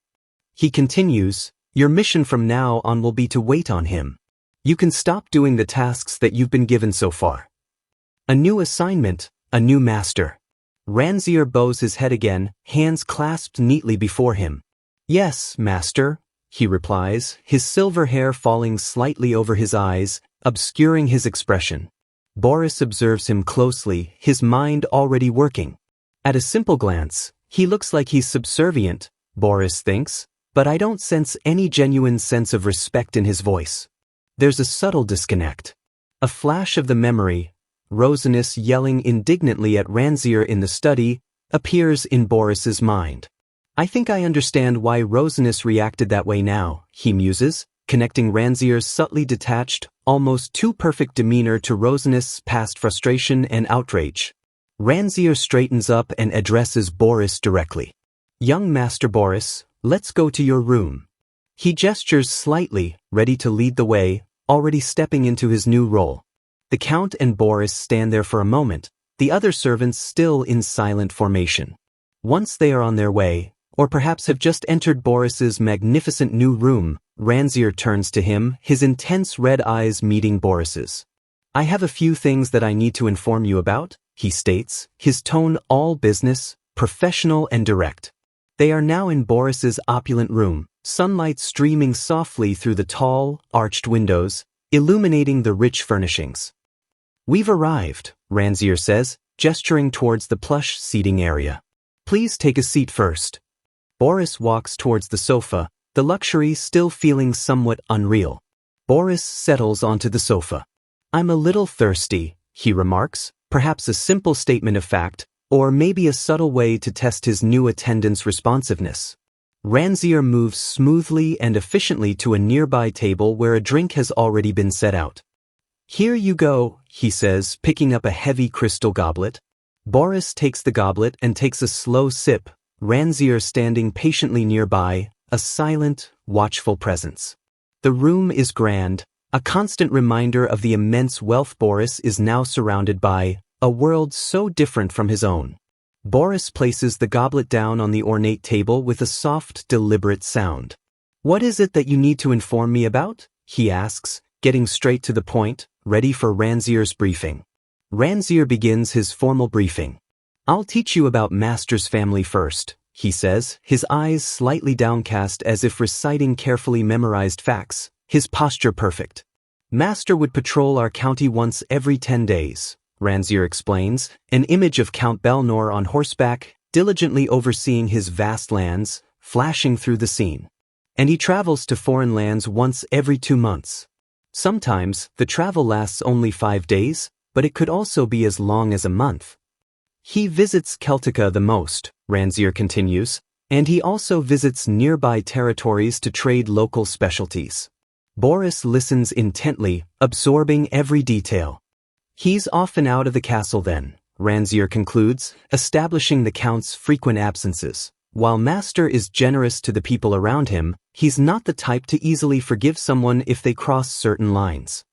He continues, "Your mission from now on will be to wait on him. You can stop doing the tasks that you've been given so far. A new assignment, a new master." Ranzier bows his head again, hands clasped neatly before him. "Yes, master," he replies, his silver hair falling slightly over his eyes, obscuring his expression. Boris observes him closely, his mind already working. At a simple glance, he looks like he's subservient, Boris thinks, but I don't sense any genuine sense of respect in his voice. There's a subtle disconnect. A flash of the memory, Rosinus yelling indignantly at Ranzier in the study, appears in Boris's mind. "I think I understand why Rosinus reacted that way now," he muses, connecting Ranzier's subtly detached, almost too perfect demeanor to Rosinus' past frustration and outrage. Ranzier straightens up and addresses Boris directly. "Young Master Boris, let's go to your room." He gestures slightly, ready to lead the way, already stepping into his new role. The Count and Boris stand there for a moment, the other servants still in silent formation. Once they are on their way, or perhaps have just entered Boris's magnificent new room, Ranzier turns to him, his intense red eyes meeting Boris's. "I have a few things that I need to inform you about," he states, his tone all business, professional and direct. They are now in Boris's opulent room, sunlight streaming softly through the tall, arched windows, illuminating the rich furnishings. "We've arrived," Ranzier says, gesturing towards the plush seating area. "Please take a seat first." Boris walks towards the sofa, the luxury still feeling somewhat unreal. Boris settles onto the sofa. "I'm a little thirsty," he remarks, perhaps a simple statement of fact, or maybe a subtle way to test his new attendant's responsiveness. Ranzier moves smoothly and efficiently to a nearby table where a drink has already been set out. "Here you go," he says, picking up a heavy crystal goblet. Boris takes the goblet and takes a slow sip, Ranzier standing patiently nearby, a silent, watchful presence. The room is grand, A constant reminder of the immense wealth Boris is now surrounded by, a world so different from his own. Boris places the goblet down on the ornate table with a soft, deliberate sound. "What is it that you need to inform me about?" he asks, getting straight to the point, ready for Ranzier's briefing. Ranzier begins his formal briefing. "I'll teach you about Master's family first," he says, his eyes slightly downcast as if reciting carefully memorized facts, his posture perfect. "Master would patrol our county once every 10 days, Ranzier explains, an image of Count Belnor on horseback, diligently overseeing his vast lands, flashing through the scene. And he travels to foreign lands once every 2 months. Sometimes, the travel lasts only 5 days, but it could also be as long as a month. He visits Celtica the most," Ranzier continues, "and he also visits nearby territories to trade local specialties." Boris listens intently, absorbing every detail. "He's often out of the castle then," Ranzier concludes, establishing the Count's frequent absences. "While Master is generous to the people around him, he's not the type to easily forgive someone if they cross certain lines.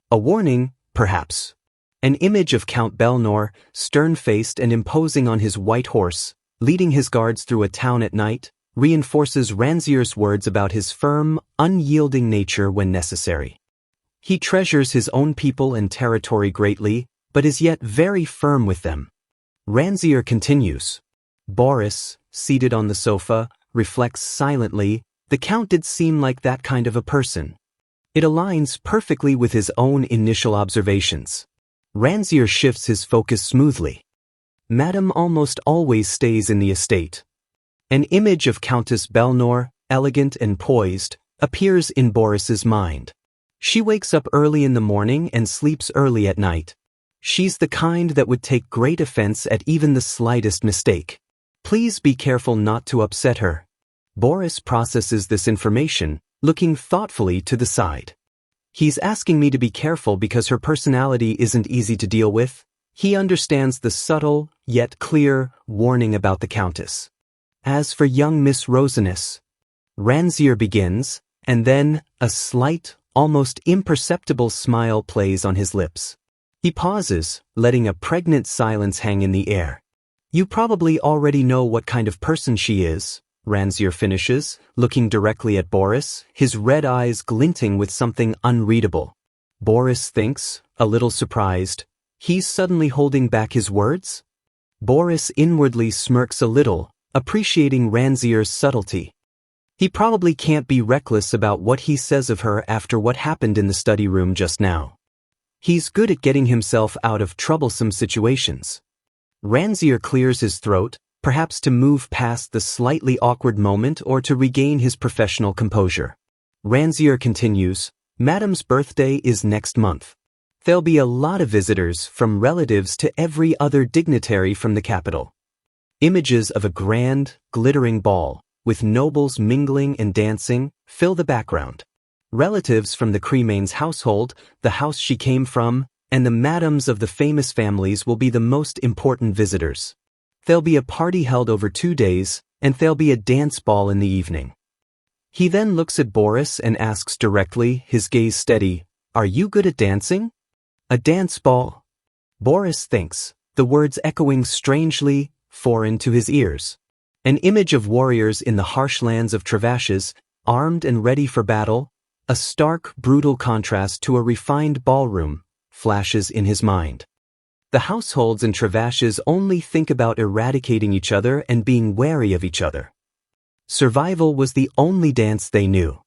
A warning, perhaps." An image of Count Belnor, stern-faced and imposing on his white horse, leading his guards through a town at night, reinforces Ranzier's words about his firm, unyielding nature when necessary. He treasures his own people and territory greatly, but is yet very firm with them. Ranzier continues. Boris, seated on the sofa, reflects silently. The Count did seem like that kind of a person. It aligns perfectly with his own initial observations. Ranzier shifts his focus smoothly. Madame almost always stays in the estate. An image of Countess Belnor, elegant and poised, appears in Boris's mind. She wakes up early in the morning and sleeps early at night. She's the kind that would take great offense at even the slightest mistake. Please be careful not to upset her. Boris processes this information, looking thoughtfully to the side. He's asking me to be careful because her personality isn't easy to deal with. He understands the subtle, yet clear, warning about the Countess. As for young Miss Rosinus, Ranzier begins, and then a slight, almost imperceptible smile plays on his lips. He pauses, letting a pregnant silence hang in the air. You probably already know what kind of person she is, Ranzier finishes, looking directly at Boris, his red eyes glinting with something unreadable. Boris thinks, a little surprised, he's suddenly holding back his words? Boris inwardly smirks a little, appreciating Ranzier's subtlety. He probably can't be reckless about what he says of her after what happened in the study room just now. He's good at getting himself out of troublesome situations. Ranzier clears his throat, perhaps to move past the slightly awkward moment or to regain his professional composure. Ranzier continues, Madame's birthday is next month. There'll be a lot of visitors, from relatives to every other dignitary from the capital. Images of a grand, glittering ball, with nobles mingling and dancing, fill the background. Relatives from the Cremain's household, the house she came from, and the madames of the famous families will be the most important visitors. There'll be a party held over 2 days, and there'll be a dance ball in the evening. He then looks at Boris and asks directly, his gaze steady, Are you good at dancing? A dance ball? Boris thinks, the words echoing strangely, foreign to his ears. An image of warriors in the harsh lands of Travashes, armed and ready for battle, a stark, brutal contrast to a refined ballroom, flashes in his mind. The households in Travashes only think about eradicating each other and being wary of each other. Survival was the only dance they knew.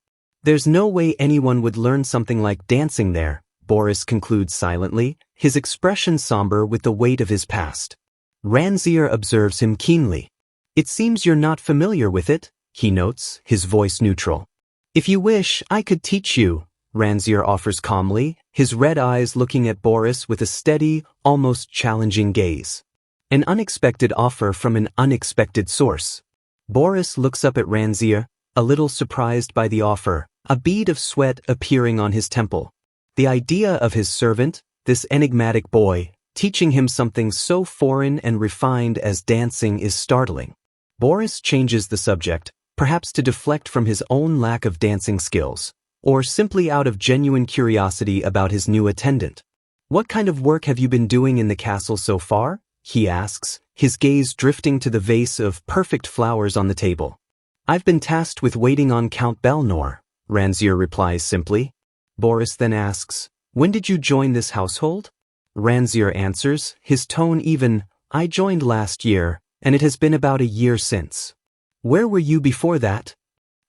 There's no way anyone would learn something like dancing there, Boris concludes silently, his expression somber with the weight of his past. Ranzier observes him keenly. It seems you're not familiar with it, he notes, his voice neutral. If you wish, I could teach you, Ranzier offers calmly, his red eyes looking at Boris with a steady, almost challenging gaze. An unexpected offer from an unexpected source. Boris looks up at Ranzier, a little surprised by the offer, a bead of sweat appearing on his temple. The idea of his servant, this enigmatic boy, teaching him something so foreign and refined as dancing is startling. Boris changes the subject, perhaps to deflect from his own lack of dancing skills. or simply out of genuine curiosity about his new attendant. "What kind of work have you been doing in the castle so far?" he asks, his gaze drifting to the vase of perfect flowers on the table. "I've been tasked with waiting on Count Belnor," Ranzier replies simply. Boris then asks, "When did you join this household?" Ranzier answers, his tone even, "I joined last year, and it has been about a year since." "Where were you before that?"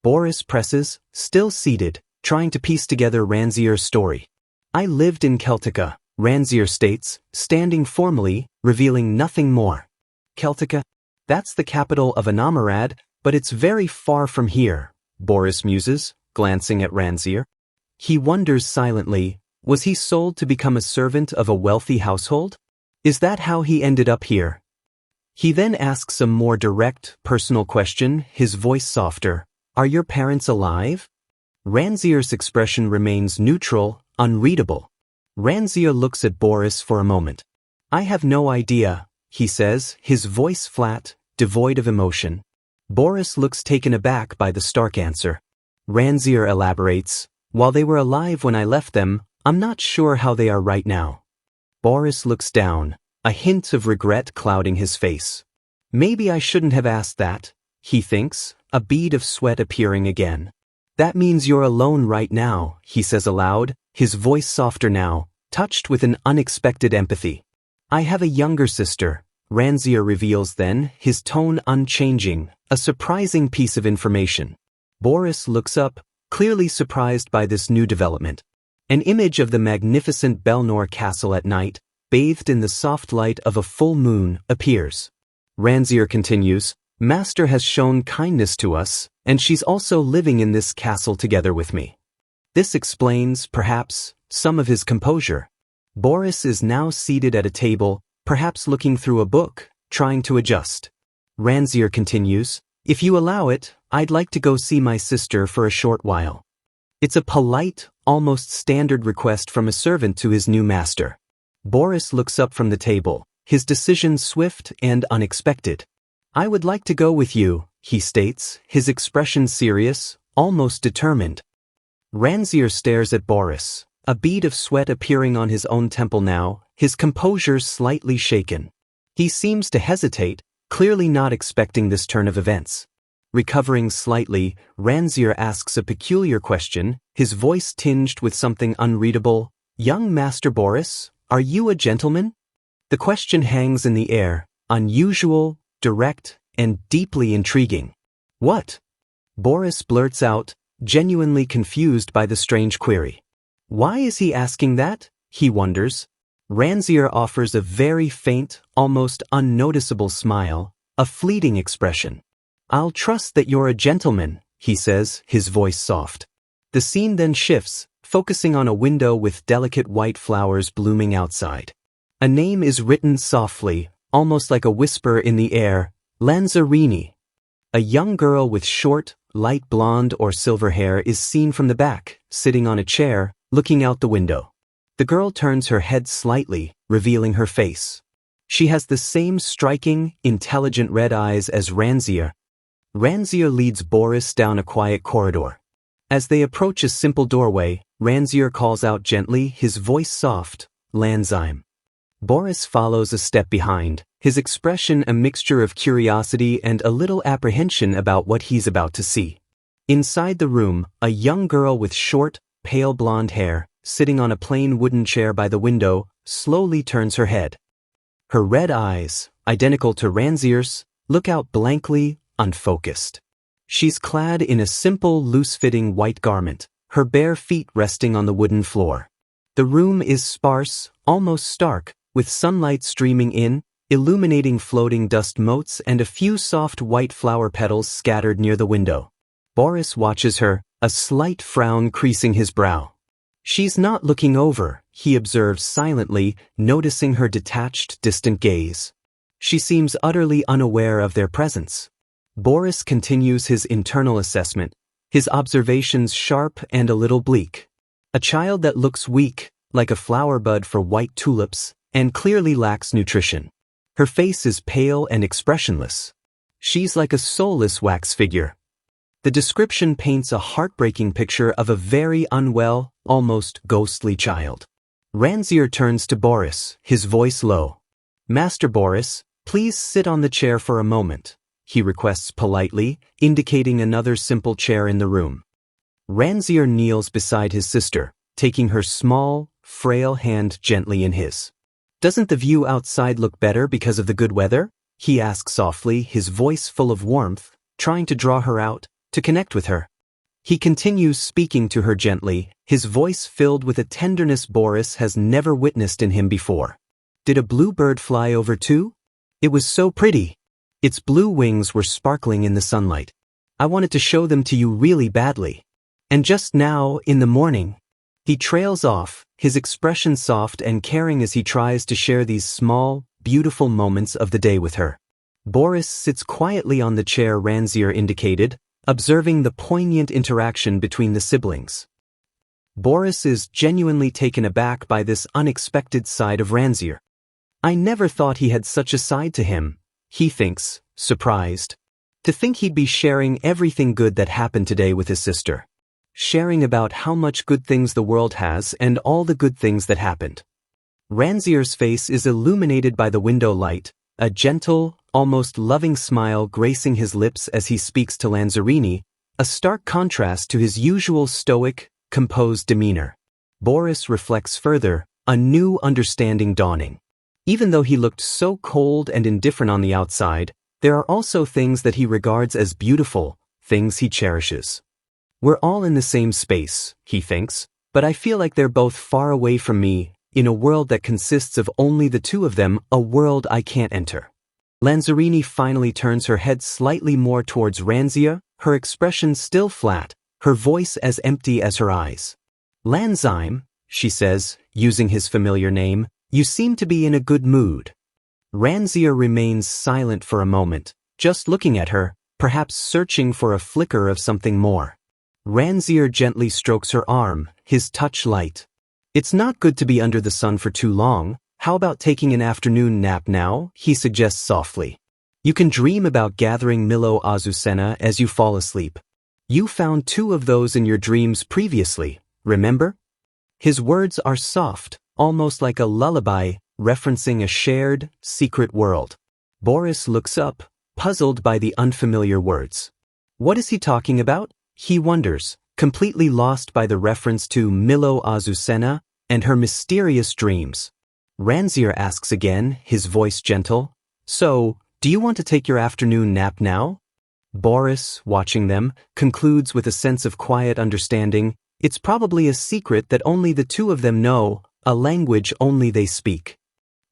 Boris presses, still seated, trying to piece together Ranzier's story. "I lived in Celtica," Ranzier states, standing formally, revealing nothing more. "Celtica? That's the capital of Anamarad, but it's very far from here," Boris muses, glancing at Ranzier. He wonders silently, was he sold to become a servant of a wealthy household? Is that how he ended up here? He then asks a more direct, personal question, his voice softer. "Are your parents alive?" Ranzier's expression remains neutral, unreadable. Ranzier looks at Boris for a moment. "I have no idea," he says, his voice flat, devoid of emotion. Boris looks taken aback by the stark answer. Ranzier elaborates, "While they were alive when I left them, I'm not sure how they are right now." Boris looks down, a hint of regret clouding his face. "Maybe I shouldn't have asked that," he thinks, a bead of sweat appearing again. "That means you're alone right now," he says aloud, his voice softer now, touched with an unexpected empathy. "I have a younger sister," Ranzier reveals then, his tone unchanging, a surprising piece of information. Boris looks up, clearly surprised by this new development. An image of the magnificent Belnor castle at night, bathed in the soft light of a full moon, appears. Ranzier continues, "Master has shown kindness to us, and she's also living in this castle together with me." This explains, perhaps, some of his composure. Boris is now seated at a table, perhaps looking through a book, trying to adjust. Ranzier continues, "If you allow it, I'd like to go see my sister for a short while." It's a polite, almost standard request from a servant to his new master. Boris looks up from the table, his decision swift and unexpected. "I would like to go with you," he states, his expression serious, almost determined. Ranzier stares at Boris, a bead of sweat appearing on his own temple now, his composure slightly shaken. He seems to hesitate, clearly not expecting this turn of events. Recovering slightly, Ranzier asks a peculiar question, his voice tinged with something unreadable. "Young Master Boris, are you a gentleman?" The question hangs in the air, unusual, direct, and deeply intriguing. "What?" Boris blurts out, genuinely confused by the strange query. Why is he asking that? He wonders. Ranzier offers a very faint, almost unnoticeable smile, a fleeting expression. "I'll trust that you're a gentleman," he says, his voice soft. The scene then shifts, focusing on a window with delicate white flowers blooming outside. A name is written softly, almost like a whisper in the air, Lanzarini. A young girl with short, light blonde or silver hair is seen from the back, sitting on a chair, looking out the window. The girl turns her head slightly, revealing her face. She has the same striking, intelligent red eyes as Ranzier. Ranzier leads Boris down a quiet corridor. As they approach a simple doorway, Ranzier calls out gently, his voice soft, "Lanzheim." Boris follows a step behind, his expression a mixture of curiosity and a little apprehension about what he's about to see. Inside the room, a young girl with short, pale blonde hair, sitting on a plain wooden chair by the window, slowly turns her head. Her red eyes, identical to Ranzier's, look out blankly, unfocused. She's clad in a simple, loose-fitting white garment, her bare feet resting on the wooden floor. The room is sparse, almost stark, with sunlight streaming in, illuminating floating dust motes and a few soft white flower petals scattered near the window. Boris watches her, a slight frown creasing his brow. She's not looking over, he observes silently, noticing her detached, distant gaze. She seems utterly unaware of their presence. Boris continues his internal assessment, his observations sharp and a little bleak. A child that looks weak, like a flower bud for white tulips, and clearly lacks nutrition. Her face is pale and expressionless. She's like a soulless wax figure. The description paints a heartbreaking picture of a very unwell, almost ghostly child. Ranzier turns to Boris, his voice low. "Master Boris, please sit on the chair for a moment," he requests politely, indicating another simple chair in the room. Ranzier kneels beside his sister, taking her small, frail hand gently in his. "Doesn't the view outside look better because of the good weather?" he asks softly, his voice full of warmth, trying to draw her out, to connect with her. He continues speaking to her gently, his voice filled with a tenderness Boris has never witnessed in him before. "Did a blue bird fly over too? It was so pretty. Its blue wings were sparkling in the sunlight. I wanted to show them to you really badly. And just now, in the morning." He trails off, his expression soft and caring as he tries to share these small, beautiful moments of the day with her. Boris sits quietly on the chair Ranzier indicated, observing the poignant interaction between the siblings. Boris is genuinely taken aback by this unexpected side of Ranzier. "I never thought he had such a side to him," he thinks, surprised. To think he'd be sharing everything good that happened today with his sister. Sharing about how much good things the world has and all the good things that happened. Ranzier's face is illuminated by the window light, a gentle, almost loving smile gracing his lips as he speaks to Lanzarini, a stark contrast to his usual stoic, composed demeanor. Boris reflects further, a new understanding dawning. Even though he looked so cold and indifferent on the outside, there are also things that he regards as beautiful, things he cherishes. "We're all in the same space," he thinks, "but I feel like they're both far away from me, in a world that consists of only the two of them, a world I can't enter." Lanzarini finally turns her head slightly more towards Ranzier, her expression still flat, her voice as empty as her eyes. "Lanzime," she says, using his familiar name, "you seem to be in a good mood." Ranzier remains silent for a moment, just looking at her, perhaps searching for a flicker of something more. Ranzier gently strokes her arm, his touch light. "It's not good to be under the sun for too long. How about taking an afternoon nap now?" he suggests softly. "You can dream about gathering Milo Azucena as you fall asleep. You found 2 of those in your dreams previously, remember?" His words are soft, almost like a lullaby, referencing a shared, secret world. Boris looks up, puzzled by the unfamiliar words. What is he talking about? He wonders, completely lost by the reference to Milo Azucena and her mysterious dreams. Ranzier asks again, his voice gentle, "So, do you want to take your afternoon nap now?" Boris, watching them, concludes with a sense of quiet understanding, it's probably a secret that only the 2 of them know, a language only they speak.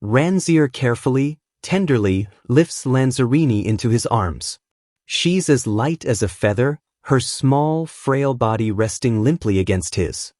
Ranzier carefully, tenderly, lifts Lanzarini into his arms. She's as light as a feather, her small, frail body resting limply against his.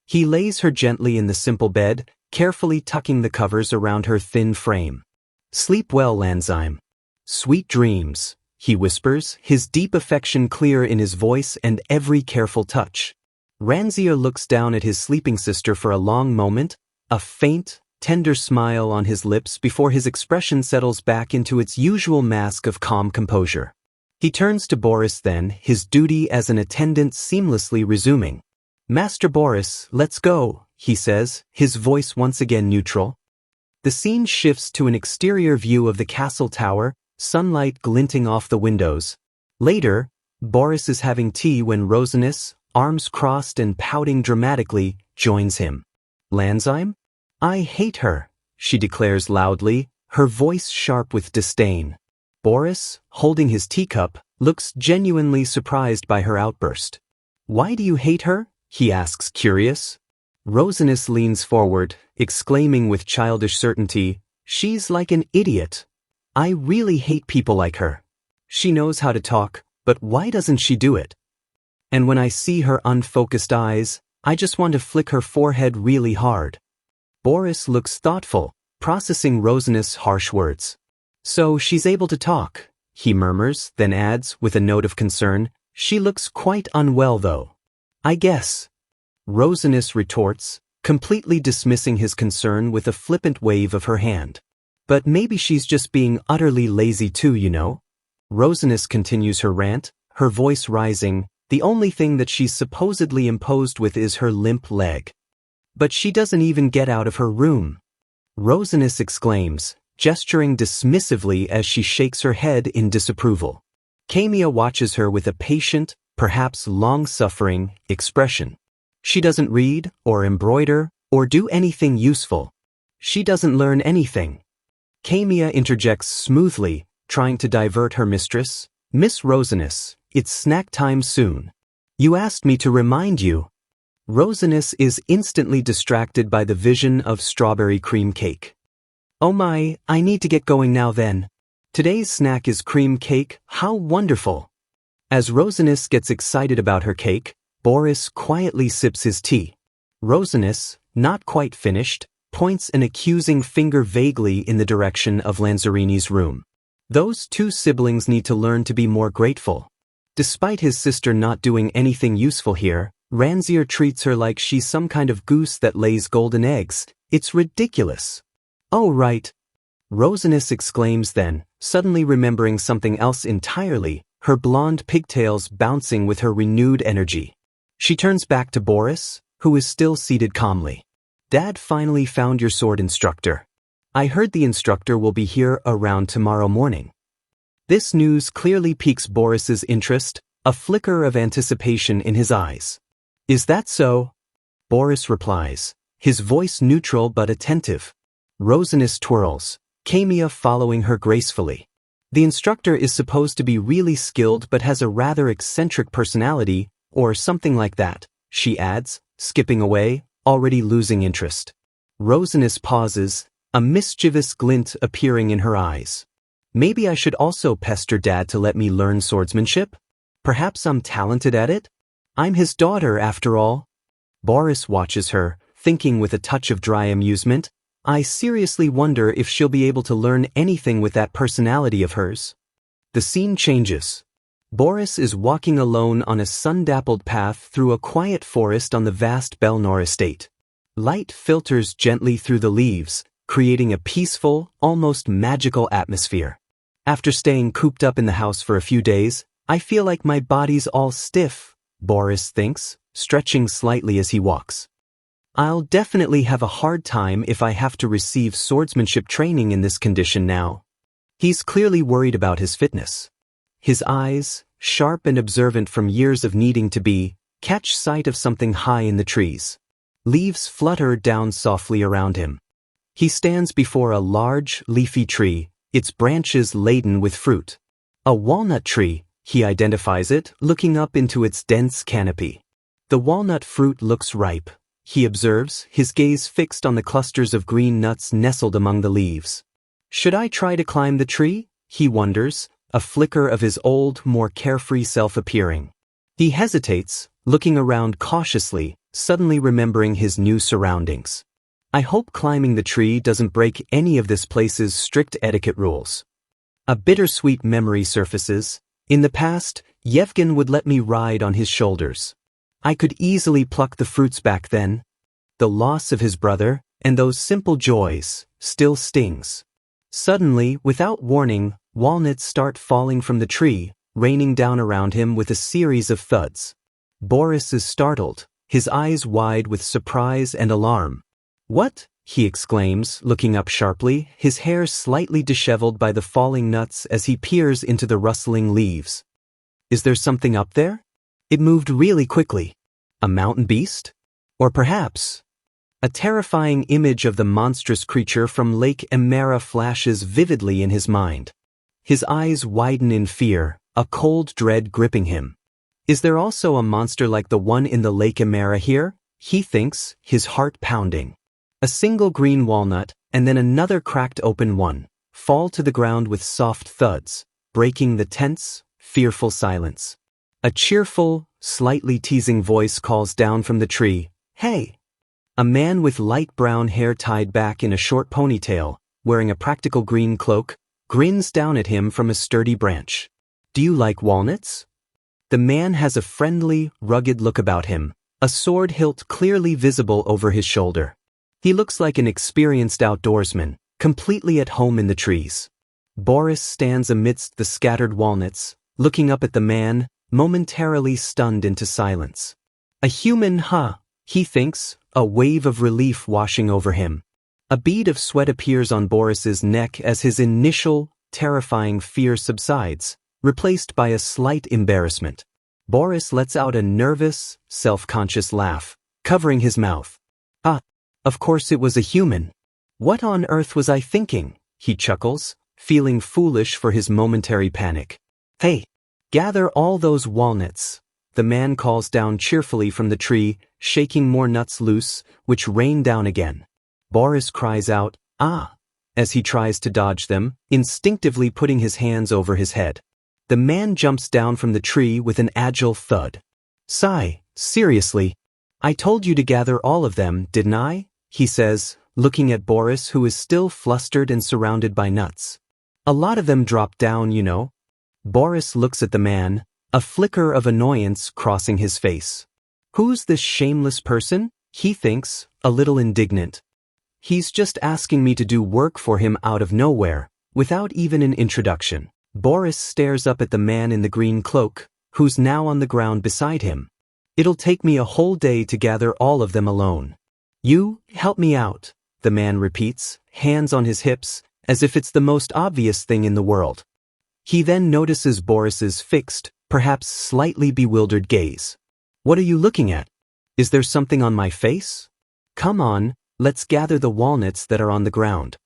He lays her gently in the simple bed, carefully tucking the covers around her thin frame. "Sleep well, Lanzime. Sweet dreams," he whispers, his deep affection clear in his voice and every careful touch. Ranzier looks down at his sleeping sister for a long moment, a faint, tender smile on his lips before his expression settles back into its usual mask of calm composure. He turns to Boris then, his duty as an attendant seamlessly resuming. "Master Boris, let's go," he says, his voice once again neutral. The scene shifts to an exterior view of the castle tower, sunlight glinting off the windows. Later, Boris is having tea when Rosinus, arms crossed and pouting dramatically, joins him. "Lanzime? I hate her," she declares loudly, her voice sharp with disdain. Boris, holding his teacup, looks genuinely surprised by her outburst. "Why do you hate her?" he asks, curious. Rosinus leans forward, exclaiming with childish certainty, "She's like an idiot. I really hate people like her. She knows how to talk, but why doesn't she do it? And when I see her unfocused eyes, I just want to flick her forehead really hard." Boris looks thoughtful, processing Rosinus' harsh words. "So she's able to talk," he murmurs, then adds, with a note of concern, "She looks quite unwell though. I guess." Rosinus retorts, completely dismissing his concern with a flippant wave of her hand. "But maybe she's just being utterly lazy too, you know." Rosinus continues her rant, her voice rising. The only thing that she's supposedly imposed with is her limp leg. But she doesn't even get out of her room. Rosinus exclaims, gesturing dismissively as she shakes her head in disapproval. Kamiya watches her with a patient, perhaps long-suffering, expression. She doesn't read, or embroider, or do anything useful. She doesn't learn anything. Kamiya interjects smoothly, trying to divert her mistress. Miss Rosinus, it's snack time soon. You asked me to remind you. Rosinus is instantly distracted by the vision of strawberry cream cake. Oh my, I need to get going now then. Today's snack is cream cake, how wonderful. As Rosinus gets excited about her cake, Boris quietly sips his tea. Rosinus, not quite finished, points an accusing finger vaguely in the direction of Lanzarini's room. Those two siblings need to learn to be more grateful. Despite his sister not doing anything useful here, Ranzier treats her like she's some kind of goose that lays golden eggs. It's ridiculous. Oh right. Rosinus exclaims then, suddenly remembering something else entirely, her blonde pigtails bouncing with her renewed energy. She turns back to Boris, who is still seated calmly. Dad finally found your sword instructor. I heard the instructor will be here around tomorrow morning. This news clearly piques Boris's interest, a flicker of anticipation in his eyes. Is that so? Boris replies, his voice neutral but attentive. Rosinus twirls, Kamiya following her gracefully. The instructor is supposed to be really skilled but has a rather eccentric personality, or something like that, she adds, skipping away, already losing interest. Rosinus pauses, a mischievous glint appearing in her eyes. Maybe I should also pester Dad to let me learn swordsmanship? Perhaps I'm talented at it? I'm his daughter after all. Boris watches her, thinking with a touch of dry amusement. I seriously wonder if she'll be able to learn anything with that personality of hers. The scene changes. Boris is walking alone on a sun-dappled path through a quiet forest on the vast Belnor estate. Light filters gently through the leaves, creating a peaceful, almost magical atmosphere. After staying cooped up in the house for a few days, I feel like my body's all stiff, Boris thinks, stretching slightly as he walks. I'll definitely have a hard time if I have to receive swordsmanship training in this condition now. He's clearly worried about his fitness. His eyes, sharp and observant from years of needing to be, catch sight of something high in the trees. Leaves flutter down softly around him. He stands before a large, leafy tree, its branches laden with fruit. A walnut tree, he identifies it, looking up into its dense canopy. The walnut fruit looks ripe, he observes, his gaze fixed on the clusters of green nuts nestled among the leaves. Should I try to climb the tree? He wonders, a flicker of his old, more carefree self appearing. He hesitates, looking around cautiously, suddenly remembering his new surroundings. I hope climbing the tree doesn't break any of this place's strict etiquette rules. A bittersweet memory surfaces. In the past, Yevgen would let me ride on his shoulders. I could easily pluck the fruits back then. The loss of his brother, and those simple joys, still stings. Suddenly, without warning, walnuts start falling from the tree, raining down around him with a series of thuds. Boris is startled, his eyes wide with surprise and alarm. What? He exclaims, looking up sharply, his hair slightly disheveled by the falling nuts as he peers into the rustling leaves. Is there something up there? It moved really quickly. A mountain beast? Or perhaps... A terrifying image of the monstrous creature from Lake Emera flashes vividly in his mind. His eyes widen in fear, a cold dread gripping him. Is there also a monster like the one in the Lake Emera here? He thinks, his heart pounding. A single green walnut, and then another cracked open one, fall to the ground with soft thuds, breaking the tense, fearful silence. A cheerful, slightly teasing voice calls down from the tree, "Hey!" A man with light brown hair tied back in a short ponytail, wearing a practical green cloak, grins down at him from a sturdy branch. "Do you like walnuts?" The man has a friendly, rugged look about him, a sword hilt clearly visible over his shoulder. He looks like an experienced outdoorsman, completely at home in the trees. Boris stands amidst the scattered walnuts, looking up at the man, momentarily stunned into silence. A human, huh? He thinks, a wave of relief washing over him. A bead of sweat appears on Boris's neck as his initial, terrifying fear subsides, replaced by a slight embarrassment. Boris lets out a nervous, self-conscious laugh, covering his mouth. Ah, of course it was a human. What on earth was I thinking? He chuckles, feeling foolish for his momentary panic. Hey, gather all those walnuts. The man calls down cheerfully from the tree, shaking more nuts loose, which rain down again. Boris cries out, ah, as he tries to dodge them, instinctively putting his hands over his head. The man jumps down from the tree with an agile thud. Sigh, seriously? I told you to gather all of them, didn't I? He says, looking at Boris, who is still flustered and surrounded by nuts. A lot of them dropped down, you know. Boris looks at the man, a flicker of annoyance crossing his face. Who's this shameless person? He thinks, a little indignant. He's just asking me to do work for him out of nowhere, without even an introduction. Boris stares up at the man in the green cloak, who's now on the ground beside him. It'll take me a whole day to gather all of them alone. You, help me out, the man repeats, hands on his hips, as if it's the most obvious thing in the world. He then notices Boris's fixed, perhaps slightly bewildered gaze. What are you looking at? Is there something on my face? Come on, let's gather the walnuts that are on the ground.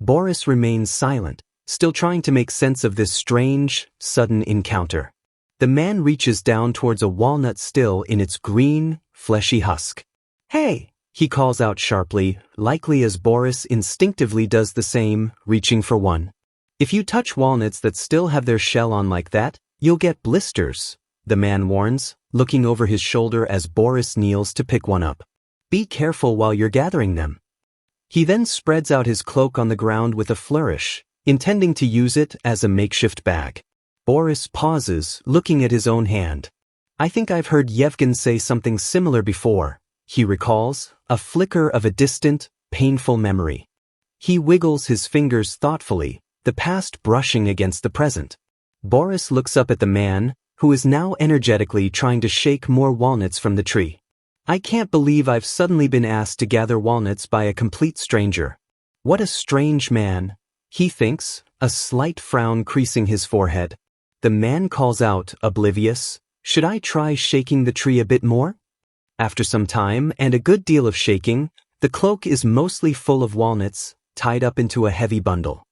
Boris remains silent, still trying to make sense of this strange, sudden encounter. The man reaches down towards a walnut still in its green, fleshy husk. Hey, he calls out sharply, likely as Boris instinctively does the same, reaching for one. If you touch walnuts that still have their shell on like that, you'll get blisters, the man warns, looking over his shoulder as Boris kneels to pick one up. Be careful while you're gathering them. He then spreads out his cloak on the ground with a flourish, intending to use it as a makeshift bag. Boris pauses, looking at his own hand. I think I've heard Yevgen say something similar before, he recalls, a flicker of a distant, painful memory. He wiggles his fingers thoughtfully, the past brushing against the present. Boris looks up at the man, who is now energetically trying to shake more walnuts from the tree. I can't believe I've suddenly been asked to gather walnuts by a complete stranger. What a strange man, he thinks, a slight frown creasing his forehead. The man calls out, oblivious, should I try shaking the tree a bit more? After some time and a good deal of shaking, the cloak is mostly full of walnuts, tied up into a heavy bundle.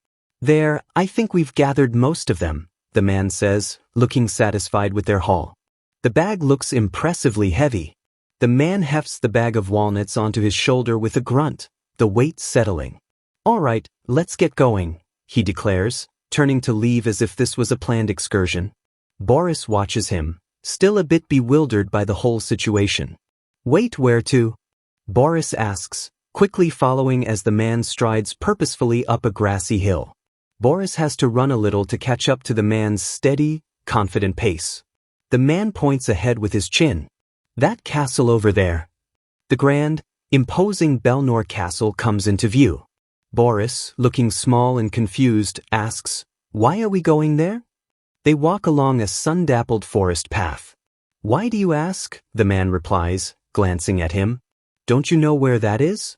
There, I think we've gathered most of them, the man says, looking satisfied with their haul. The bag looks impressively heavy. The man hefts the bag of walnuts onto his shoulder with a grunt, the weight settling. All right, let's get going, he declares, turning to leave as if this was a planned excursion. Boris watches him, still a bit bewildered by the whole situation. Wait, where to? Boris asks, quickly following as the man strides purposefully up a grassy hill. Boris has to run a little to catch up to the man's steady, confident pace. The man points ahead with his chin. That castle over there. The grand, imposing Belnor castle comes into view. Boris, looking small and confused, asks, why are we going there? They walk along a sun-dappled forest path. Why do you ask? The man replies, glancing at him. Don't you know where that is?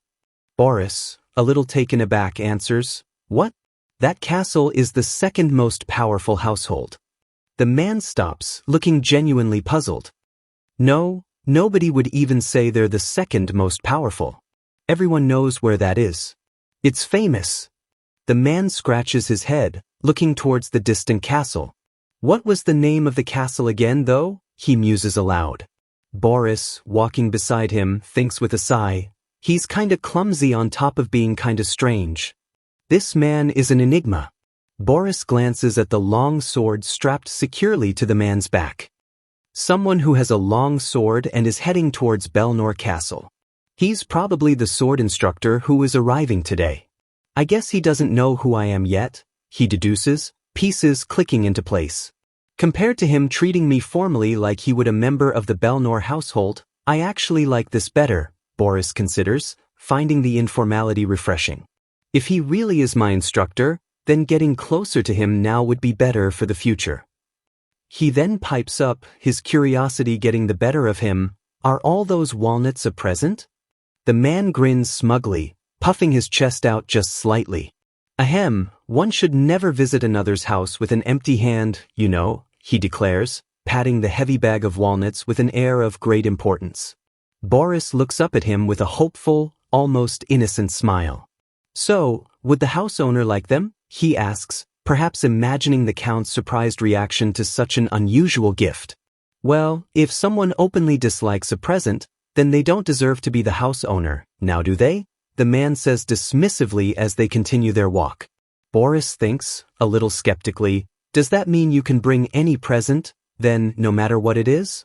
Boris, a little taken aback, answers, what? That castle is the second most powerful household. The man stops, looking genuinely puzzled. No, nobody would even say they're the second most powerful. Everyone knows where that is. It's famous. The man scratches his head, looking towards the distant castle. What was the name of the castle again, though? He muses aloud. Boris, walking beside him, thinks with a sigh, he's kinda clumsy on top of being kinda strange. This man is an enigma. Boris glances at the long sword strapped securely to the man's back. Someone who has a long sword and is heading towards Belnor Castle. He's probably the sword instructor who is arriving today. I guess he doesn't know who I am yet, he deduces, pieces clicking into place. Compared to him treating me formally like he would a member of the Belnor household, I actually like this better, Boris considers, finding the informality refreshing. If he really is my instructor, then getting closer to him now would be better for the future. He then pipes up, his curiosity getting the better of him. Are all those walnuts a present? The man grins smugly, puffing his chest out just slightly. Ahem, one should never visit another's house with an empty hand, you know, he declares, patting the heavy bag of walnuts with an air of great importance. Boris looks up at him with a hopeful, almost innocent smile. So, would the house owner like them? He asks, perhaps imagining the Count's surprised reaction to such an unusual gift. Well, if someone openly dislikes a present, then they don't deserve to be the house owner, now do they? The man says dismissively as they continue their walk. Boris thinks, a little skeptically, does that mean you can bring any present, then, no matter what it is?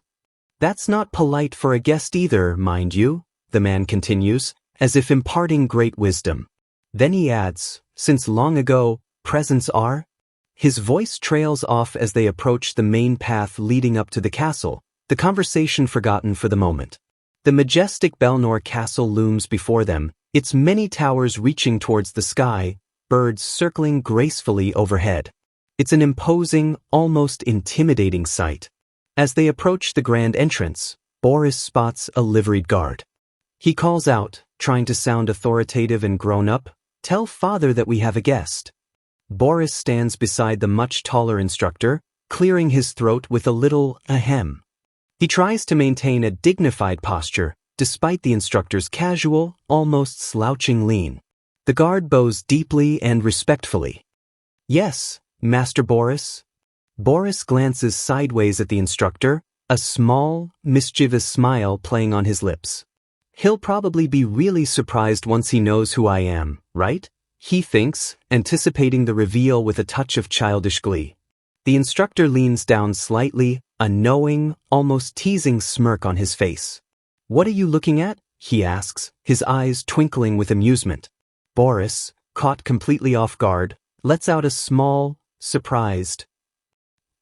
That's not polite for a guest either, mind you, the man continues, as if imparting great wisdom. Then he adds, since long ago, presents are? His voice trails off as they approach the main path leading up to the castle, the conversation forgotten for the moment. The majestic Belnor castle looms before them, its many towers reaching towards the sky, birds circling gracefully overhead. It's an imposing, almost intimidating sight. As they approach the grand entrance, Boris spots a liveried guard. He calls out, trying to sound authoritative and grown-up, "Tell father that we have a guest." Boris stands beside the much taller instructor, clearing his throat with a little ahem. He tries to maintain a dignified posture, despite the instructor's casual, almost slouching lean. The guard bows deeply and respectfully. "Yes, Master Boris." Boris glances sideways at the instructor, a small, mischievous smile playing on his lips. He'll probably be really surprised once he knows who I am, right? He thinks, anticipating the reveal with a touch of childish glee. The instructor leans down slightly, a knowing, almost teasing smirk on his face. "What are you looking at?" he asks, his eyes twinkling with amusement. Boris, caught completely off guard, lets out a small, surprised.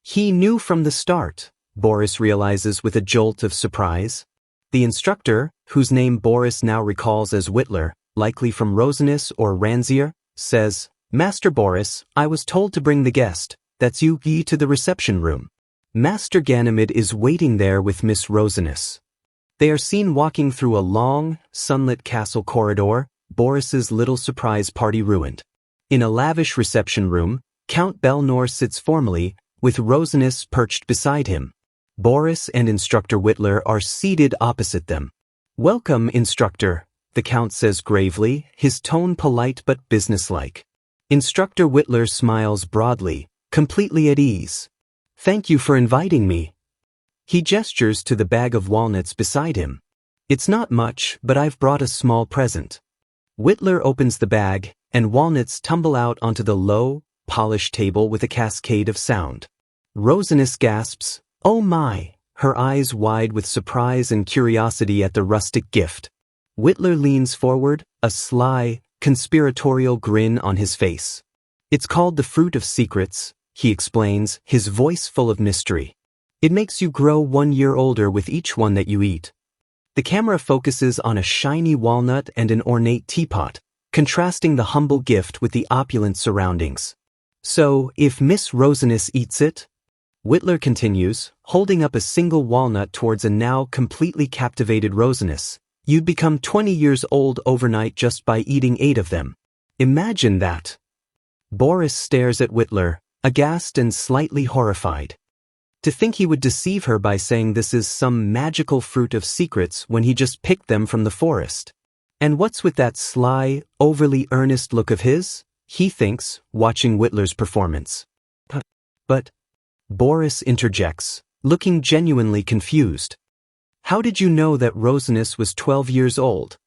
He knew from the start, Boris realizes with a jolt of surprise. The instructor, whose name Boris now recalls as Whittler, likely from Rosinus or Ranzier, says, "Master Boris, I was told to bring the guest, that's you, to the reception room." Master Ganymede is waiting there with Miss Rosinus. They are seen walking through a long, sunlit castle corridor, Boris's little surprise party ruined. In a lavish reception room, Count Belnor sits formally, with Rosinus perched beside him. Boris and Instructor Whittler are seated opposite them. "Welcome, Instructor," the Count says gravely, his tone polite but businesslike. Instructor Whittler smiles broadly, completely at ease. "Thank you for inviting me." He gestures to the bag of walnuts beside him. "It's not much, but I've brought a small present." Whittler opens the bag, and walnuts tumble out onto the low, polished table with a cascade of sound. Rosinus gasps, "Oh my," her eyes wide with surprise and curiosity at the rustic gift. Whittler leans forward, a sly, conspiratorial grin on his face. "It's called the Fruit of Secrets," he explains, his voice full of mystery. "It makes you grow 1 year older with each one that you eat." The camera focuses on a shiny walnut and an ornate teapot, contrasting the humble gift with the opulent surroundings. "So, if Miss Rosinus eats it," Whittler continues, holding up a single walnut towards a now completely captivated Rosinus, "you'd become 20 years old overnight just by eating 8 of them. Imagine that." Boris stares at Whittler, aghast and slightly horrified. To think he would deceive her by saying this is some magical fruit of secrets when he just picked them from the forest. And what's with that sly, overly earnest look of his? He thinks, watching Whittler's performance. But Boris interjects, looking genuinely confused. "How did you know that Rosinus was 12 years old?"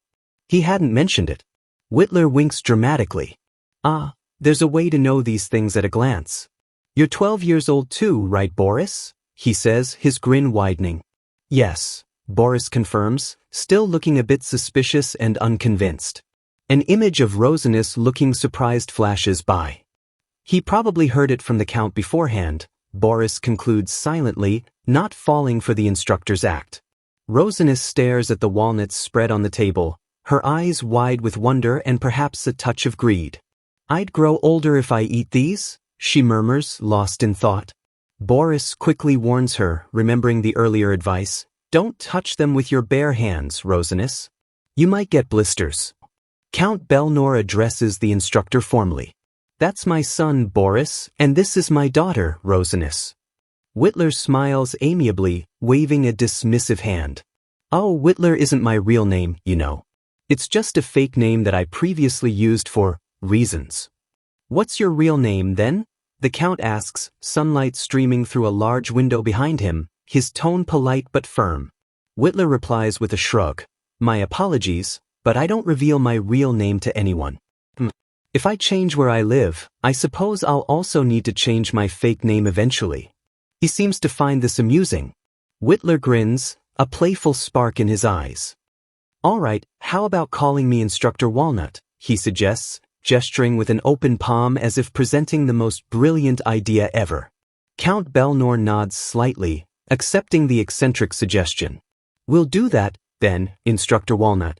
He hadn't mentioned it. Whittler winks dramatically. "Ah, there's a way to know these things at a glance. You're 12 years old too, right, Boris?" he says, his grin widening. "Yes," Boris confirms, still looking a bit suspicious and unconvinced. An image of Rosinus looking surprised flashes by. He probably heard it from the Count beforehand, Boris concludes silently, not falling for the instructor's act. Rosinus stares at the walnuts spread on the table, her eyes wide with wonder and perhaps a touch of greed. "I'd grow older if I eat these," she murmurs, lost in thought. Boris quickly warns her, remembering the earlier advice, "Don't touch them with your bare hands, Rosinus. You might get blisters." Count Belnor addresses the instructor formally. "That's my son, Boris, and this is my daughter, Rosinus." Whitler smiles amiably, waving a dismissive hand. "Oh, Whitler isn't my real name, you know. It's just a fake name that I previously used for reasons." "What's your real name, then?" the Count asks, sunlight streaming through a large window behind him, his tone polite but firm. Whitler replies with a shrug. "My apologies, but I don't reveal my real name to anyone. If I change where I live, I suppose I'll also need to change my fake name eventually." He seems to find this amusing. Whitler grins, a playful spark in his eyes. "All right, how about calling me Instructor Walnut?" he suggests, gesturing with an open palm as if presenting the most brilliant idea ever. Count Belnor nods slightly, accepting the eccentric suggestion. "We'll do that, then, Instructor Walnut."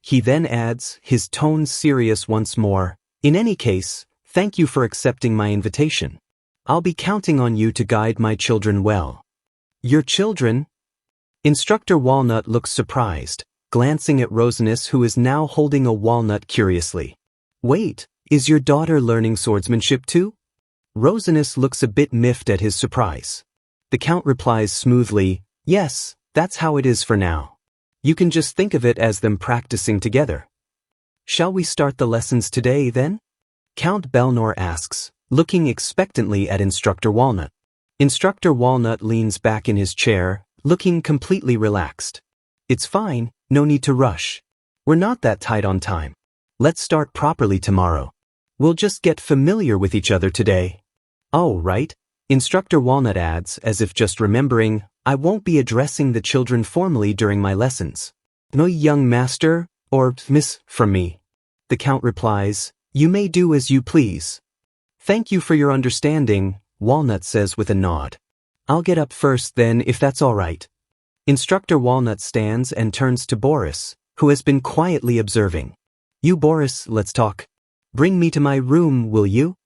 He then adds, his tone serious once more, "In any case, thank you for accepting my invitation. I'll be counting on you to guide my children well." "Your children?" Instructor Walnut looks surprised, glancing at Rosinus, who is now holding a walnut curiously. "Wait, is your daughter learning swordsmanship too?" Rosinus looks a bit miffed at his surprise. The Count replies smoothly, "Yes, that's how it is for now. You can just think of it as them practicing together." "Shall we start the lessons today, then?" Count Belnor asks, looking expectantly at Instructor Walnut. Instructor Walnut leans back in his chair, looking completely relaxed. "It's fine, no need to rush. We're not that tight on time. Let's start properly tomorrow. We'll just get familiar with each other today." "Oh, right," Instructor Walnut adds, as if just remembering, "I won't be addressing the children formally during my lessons. No young master, or miss, from me." The Count replies, "You may do as you please." "Thank you for your understanding," Walnut says with a nod. "I'll get up first then, if that's all right." Instructor Walnut stands and turns to Boris, who has been quietly observing. "You, Boris, let's talk. Bring me to my room, will you?"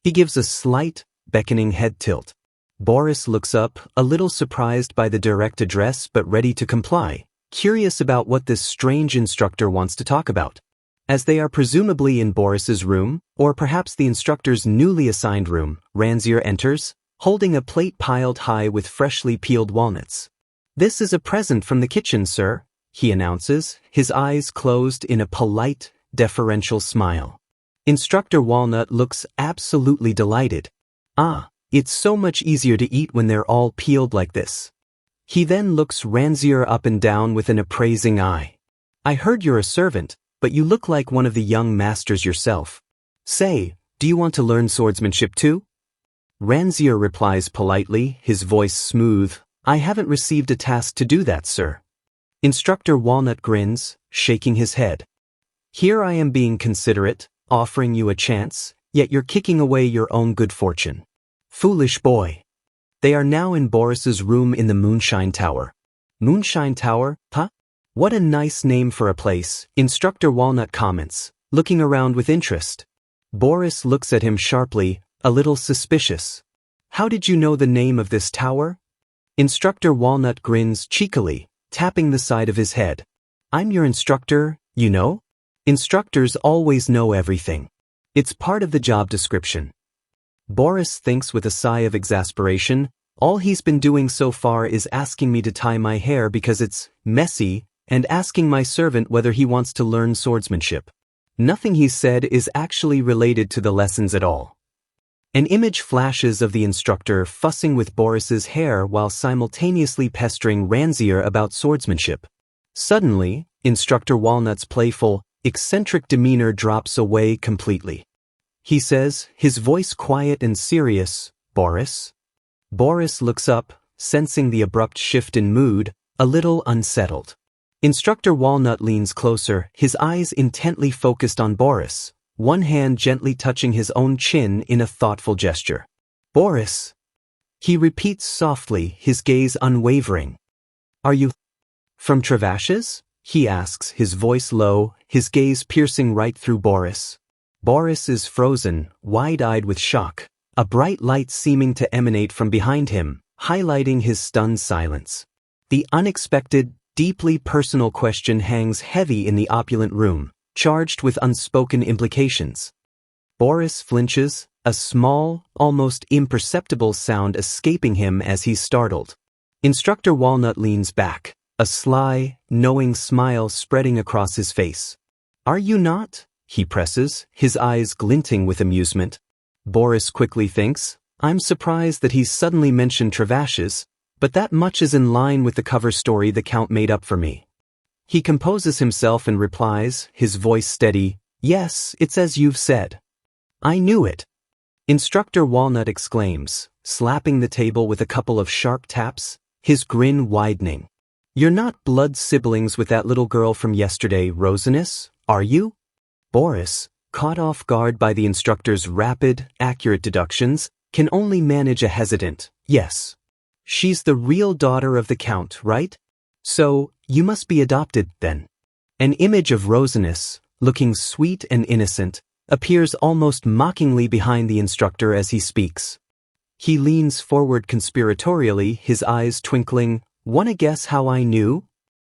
He gives a slight, beckoning head tilt. Boris looks up, a little surprised by the direct address but ready to comply, curious about what this strange instructor wants to talk about. As they are presumably in Boris's room, or perhaps the instructor's newly assigned room, Ranzier enters, holding a plate piled high with freshly peeled walnuts. "This is a present from the kitchen, sir," he announces, his eyes closed in a polite, deferential smile. Instructor Walnut looks absolutely delighted. "Ah, it's so much easier to eat when they're all peeled like this." He then looks Ranzier up and down with an appraising eye. "I heard you're a servant, but you look like one of the young masters yourself. Say, do you want to learn swordsmanship too?" Ranzier replies politely, his voice smooth, "I haven't received a task to do that, sir." Instructor Walnut grins, shaking his head. "Here I am being considerate, offering you a chance, yet you're kicking away your own good fortune. Foolish boy." They are now in Boris's room in the Moonshine Tower. Moonshine Tower, huh? What a nice name for a place, Instructor Walnut comments, looking around with interest. Boris looks at him sharply, a little suspicious. "How did you know the name of this tower?" Instructor Walnut grins cheekily, tapping the side of his head. "I'm your instructor, you know? Instructors always know everything. It's part of the job description." Boris thinks with a sigh of exasperation, all he's been doing so far is asking me to tie my hair because it's messy, and asking my servant whether he wants to learn swordsmanship. Nothing he said is actually related to the lessons at all. An image flashes of the instructor fussing with Boris's hair while simultaneously pestering Ranzier about swordsmanship. Suddenly, Instructor Walnut's playful, eccentric demeanor drops away completely. He says, his voice quiet and serious, "Boris?" Boris looks up, sensing the abrupt shift in mood, a little unsettled. Instructor Walnut leans closer, his eyes intently focused on Boris, one hand gently touching his own chin in a thoughtful gesture. "Boris?" He repeats softly, his gaze unwavering. "Are you from Travashes?" he asks, his voice low, his gaze piercing right through Boris. Boris is frozen, wide-eyed with shock. a bright light seeming to emanate from behind him, highlighting his stunned silence. The unexpected, deeply personal question hangs heavy in the opulent room, charged with unspoken implications. Boris flinches, a small, almost imperceptible sound escaping him as he's startled. Instructor Walnut leans back, a sly, knowing smile spreading across his face. "Are you not?" he presses, his eyes glinting with amusement. Boris quickly thinks, "I'm surprised that he's suddenly mentioned Travashes, but that much is in line with the cover story the Count made up for me." He composes himself and replies, his voice steady, "Yes, it's as you've said." "I knew it." Instructor Walnut exclaims, slapping the table with a couple of sharp taps, his grin widening. "You're not blood siblings with that little girl from yesterday, Rosinus, are you?" Boris, caught off guard by the instructor's rapid, accurate deductions, can only manage a hesitant, "Yes. She's the real daughter of the Count, right? So, you must be adopted, then." An image of Rosinus, looking sweet and innocent, appears almost mockingly behind the instructor as he speaks. He leans forward conspiratorially, his eyes twinkling. "Wanna guess how I knew?"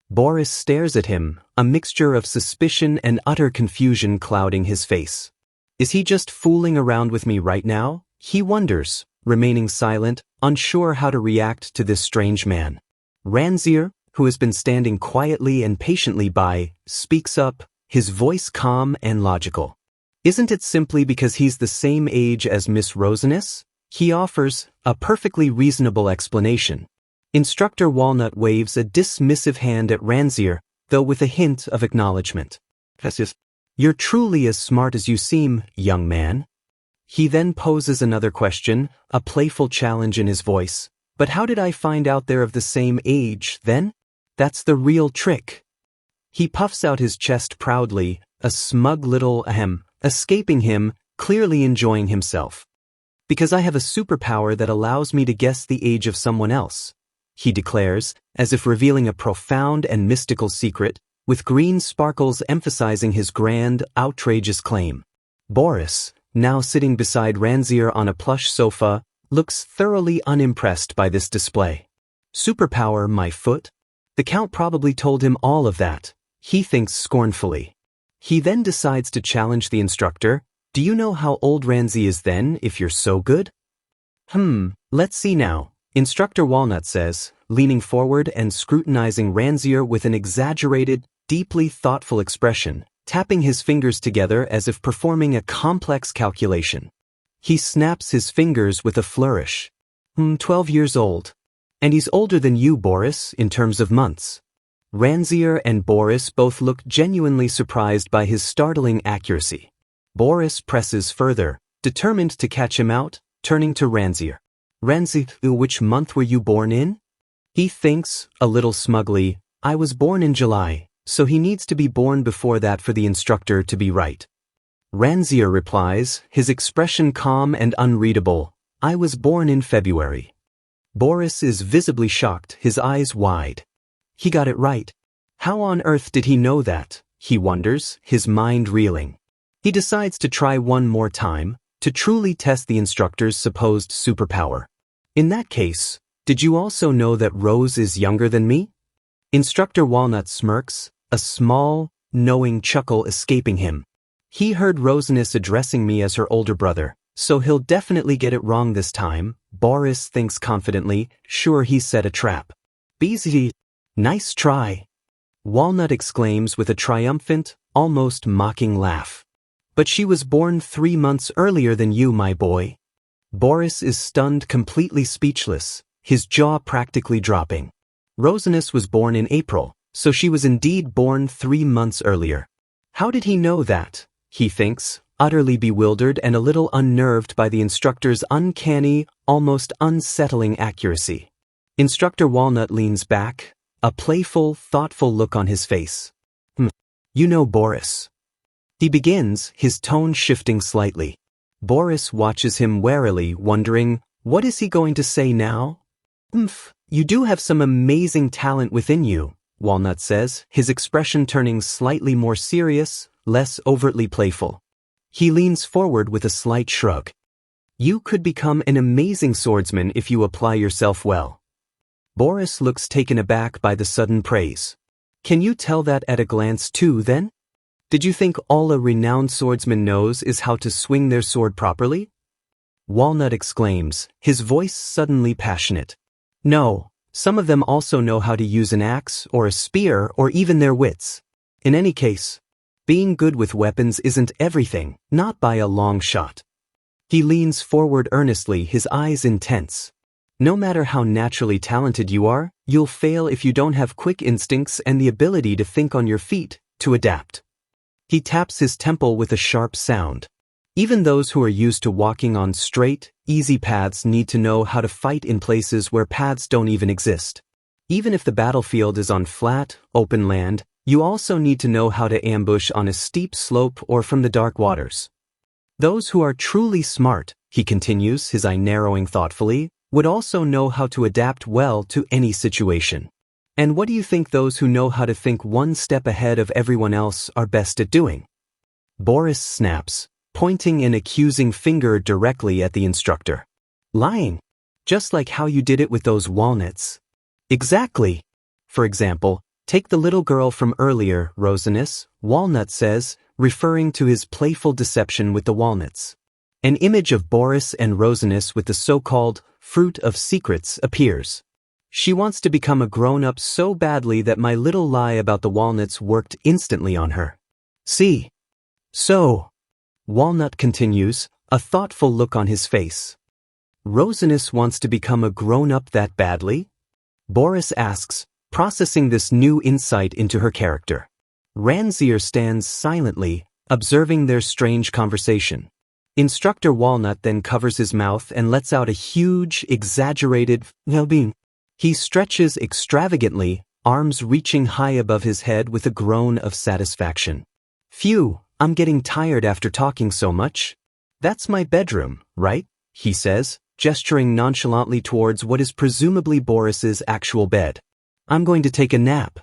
Boris stares at him, a mixture of suspicion and utter confusion clouding his face. Is he just fooling around with me right now? He wonders, remaining silent, unsure how to react to this strange man. Ranzir, who has been standing quietly and patiently by, speaks up, his voice calm and logical. "Isn't it simply because he's the same age as Miss Rosinus?" He offers a perfectly reasonable explanation. Instructor Walnut waves a dismissive hand at Ranzir, though with a hint of acknowledgement. "You're truly as smart as you seem, young man." He then poses another question, a playful challenge in his voice. "But how did I find out they're of the same age, then? That's the real trick." He puffs out his chest proudly, a smug little ahem, escaping him, clearly enjoying himself. "Because I have a superpower that allows me to guess the age of someone else," he declares, as if revealing a profound and mystical secret, with green sparkles emphasizing his grand, outrageous claim. Boris, now sitting beside Ranzir on a plush sofa, looks thoroughly unimpressed by this display. "Superpower, my foot?" The Count probably told him all of that, he thinks scornfully. He then decides to challenge the instructor. "Do you know how old Ranzir is then, if you're so good?" Let's see now," Instructor Walnut says, leaning forward and scrutinizing Ranzir with an exaggerated, deeply thoughtful expression, tapping his fingers together as if performing a complex calculation. He snaps his fingers with a flourish. 12 years old. And he's older than you, Boris, in terms of months." Ranzir and Boris both look genuinely surprised by his startling accuracy. Boris presses further, determined to catch him out, turning to Ranzir. "Ranzir, which month were you born in?" He thinks, a little smugly, "I was born in July, so he needs to be born before that for the instructor to be right." Ranzir replies, his expression calm and unreadable, "I was born in February." Boris is visibly shocked, his eyes wide. He got it right. How on earth did he know that? He wonders, his mind reeling. He decides to try one more time, to truly test the instructor's supposed superpower. "In that case, did you also know that Rose is younger than me?" Instructor Walnut smirks, a small, knowing chuckle escaping him. He heard Rosinus addressing me as her older brother, so he'll definitely get it wrong this time, Boris thinks confidently, sure he set a trap. "Beezy, nice try," Walnut exclaims with a triumphant, almost mocking laugh. "But she was born 3 months earlier than you, my boy." Boris is stunned, completely speechless, his jaw practically dropping. Rosinus was born in April, so she was indeed born 3 months earlier. How did he know that? He thinks, utterly bewildered and a little unnerved by the instructor's uncanny, almost unsettling accuracy. Instructor Walnut leans back, a playful, thoughtful look on his face. You know Boris." He begins, his tone shifting slightly. Boris watches him warily, wondering, what is he going to say now? You do have some amazing talent within you," Walnut says, his expression turning slightly more serious, less overtly playful. He leans forward with a slight shrug. You could become an amazing swordsman if you apply yourself well. Boris looks taken aback by the sudden praise. Can you tell that at a glance too, then? Did you think all a renowned swordsman knows is how to swing their sword properly? Walnut exclaims, his voice suddenly passionate. No, some of them also know how to use an axe or a spear or even their wits. In any case, being good with weapons isn't everything, not by a long shot. He leans forward earnestly, his eyes intense. No matter how naturally talented you are, you'll fail if you don't have quick instincts and the ability to think on your feet, to adapt. He taps his temple with a sharp sound. Even those who are used to walking on straight, easy paths need to know how to fight in places where paths don't even exist. Even if the battlefield is on flat, open land, you also need to know how to ambush on a steep slope or from the dark waters. Those who are truly smart, he continues, his eye narrowing thoughtfully, would also know how to adapt well to any situation. And what do you think those who know how to think one step ahead of everyone else are best at doing? Boris snaps, pointing an accusing finger directly at the instructor. Lying. Just like how you did it with those walnuts. Exactly. For example, take the little girl from earlier, Rosinus, Walnut says, referring to his playful deception with the walnuts. An image of Boris and Rosinus with the so-called fruit of secrets appears. She wants to become a grown-up so badly that my little lie about the walnuts worked instantly on her. See? So, Walnut continues, a thoughtful look on his face. Rosinus wants to become a grown-up that badly? Boris asks, processing this new insight into her character. Ranzier stands silently, observing their strange conversation. Instructor Walnut then covers his mouth and lets out a huge, exaggerated well-being. He stretches extravagantly, arms reaching high above his head with a groan of satisfaction. Phew, I'm getting tired after talking so much. That's my bedroom, right? He says, gesturing nonchalantly towards what is presumably Boris's actual bed. I'm going to take a nap.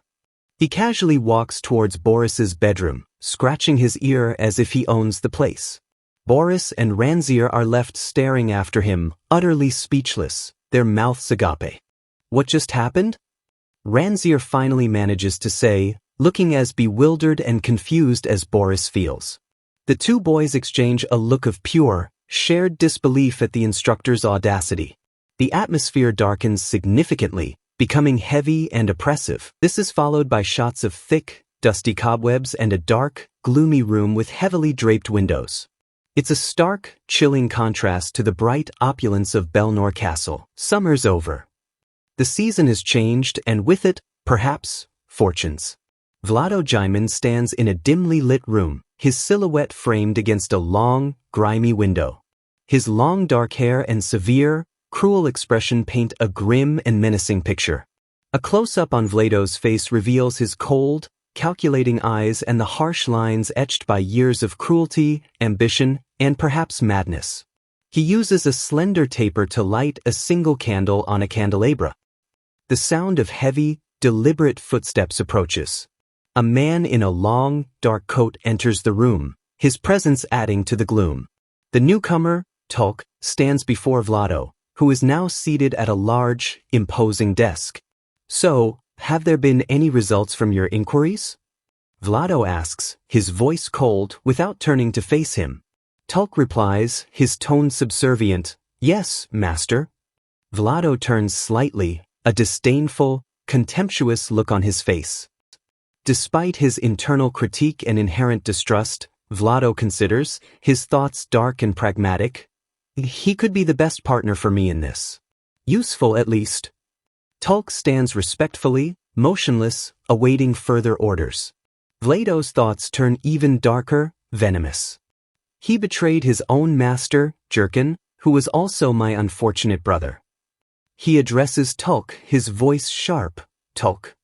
He casually walks towards Boris's bedroom, scratching his ear as if he owns the place. Boris and Ranzier are left staring after him, utterly speechless, their mouths agape. What just happened? Ranzier finally manages to say, looking as bewildered and confused as Boris feels. The two boys exchange a look of pure, shared disbelief at the instructor's audacity. The atmosphere darkens significantly, becoming heavy and oppressive. This is followed by shots of thick, dusty cobwebs and a dark, gloomy room with heavily draped windows. It's a stark, chilling contrast to the bright opulence of Belnor Castle. Summer's over. The season has changed, and with it, perhaps, fortunes. Vlado Jaimin stands in a dimly lit room, his silhouette framed against a long, grimy window. His long dark hair and severe, cruel expression paint a grim and menacing picture. A close-up on Vlado's face reveals his cold, calculating eyes and the harsh lines etched by years of cruelty, ambition, and perhaps madness. He uses a slender taper to light a single candle on a candelabra. The sound of heavy, deliberate footsteps approaches. A man in a long, dark coat enters the room, his presence adding to the gloom. The newcomer, Tulk, stands before Vlado, who is now seated at a large, imposing desk. So, have there been any results from your inquiries? Vlado asks, his voice cold, without turning to face him. Tulk replies, his tone subservient, yes, master. Vlado turns slightly, a disdainful, contemptuous look on his face. Despite his internal critique and inherent distrust, Vlado considers, his thoughts dark and pragmatic, he could be the best partner for me in this. Useful at least. Tulk stands respectfully, motionless, awaiting further orders. Vlado's thoughts turn even darker, venomous. He betrayed his own master, Jurkin, who was also my unfortunate brother. He addresses Tulk, his voice sharp, Tulk.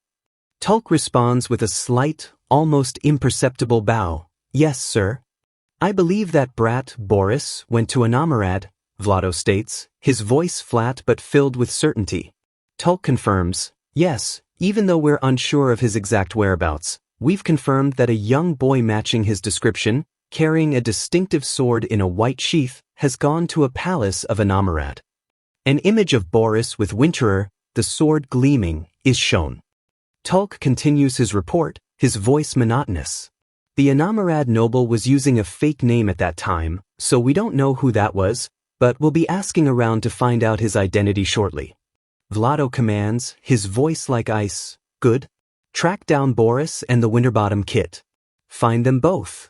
Tulk responds with a slight, almost imperceptible bow. Yes, sir. I believe that brat, Boris, went to Anamarad, Vlado states, his voice flat but filled with certainty. Tulk confirms, yes, even though we're unsure of his exact whereabouts, we've confirmed that a young boy matching his description, carrying a distinctive sword in a white sheath, has gone to a palace of Anamarad. An image of Boris with Winterer, the sword gleaming, is shown. Tulk continues his report, his voice monotonous. The Anamarad noble was using a fake name at that time, so we don't know who that was, but we'll be asking around to find out his identity shortly. Vlado commands, his voice like ice, good. Track down Boris and the Winterbottom kit. Find them both.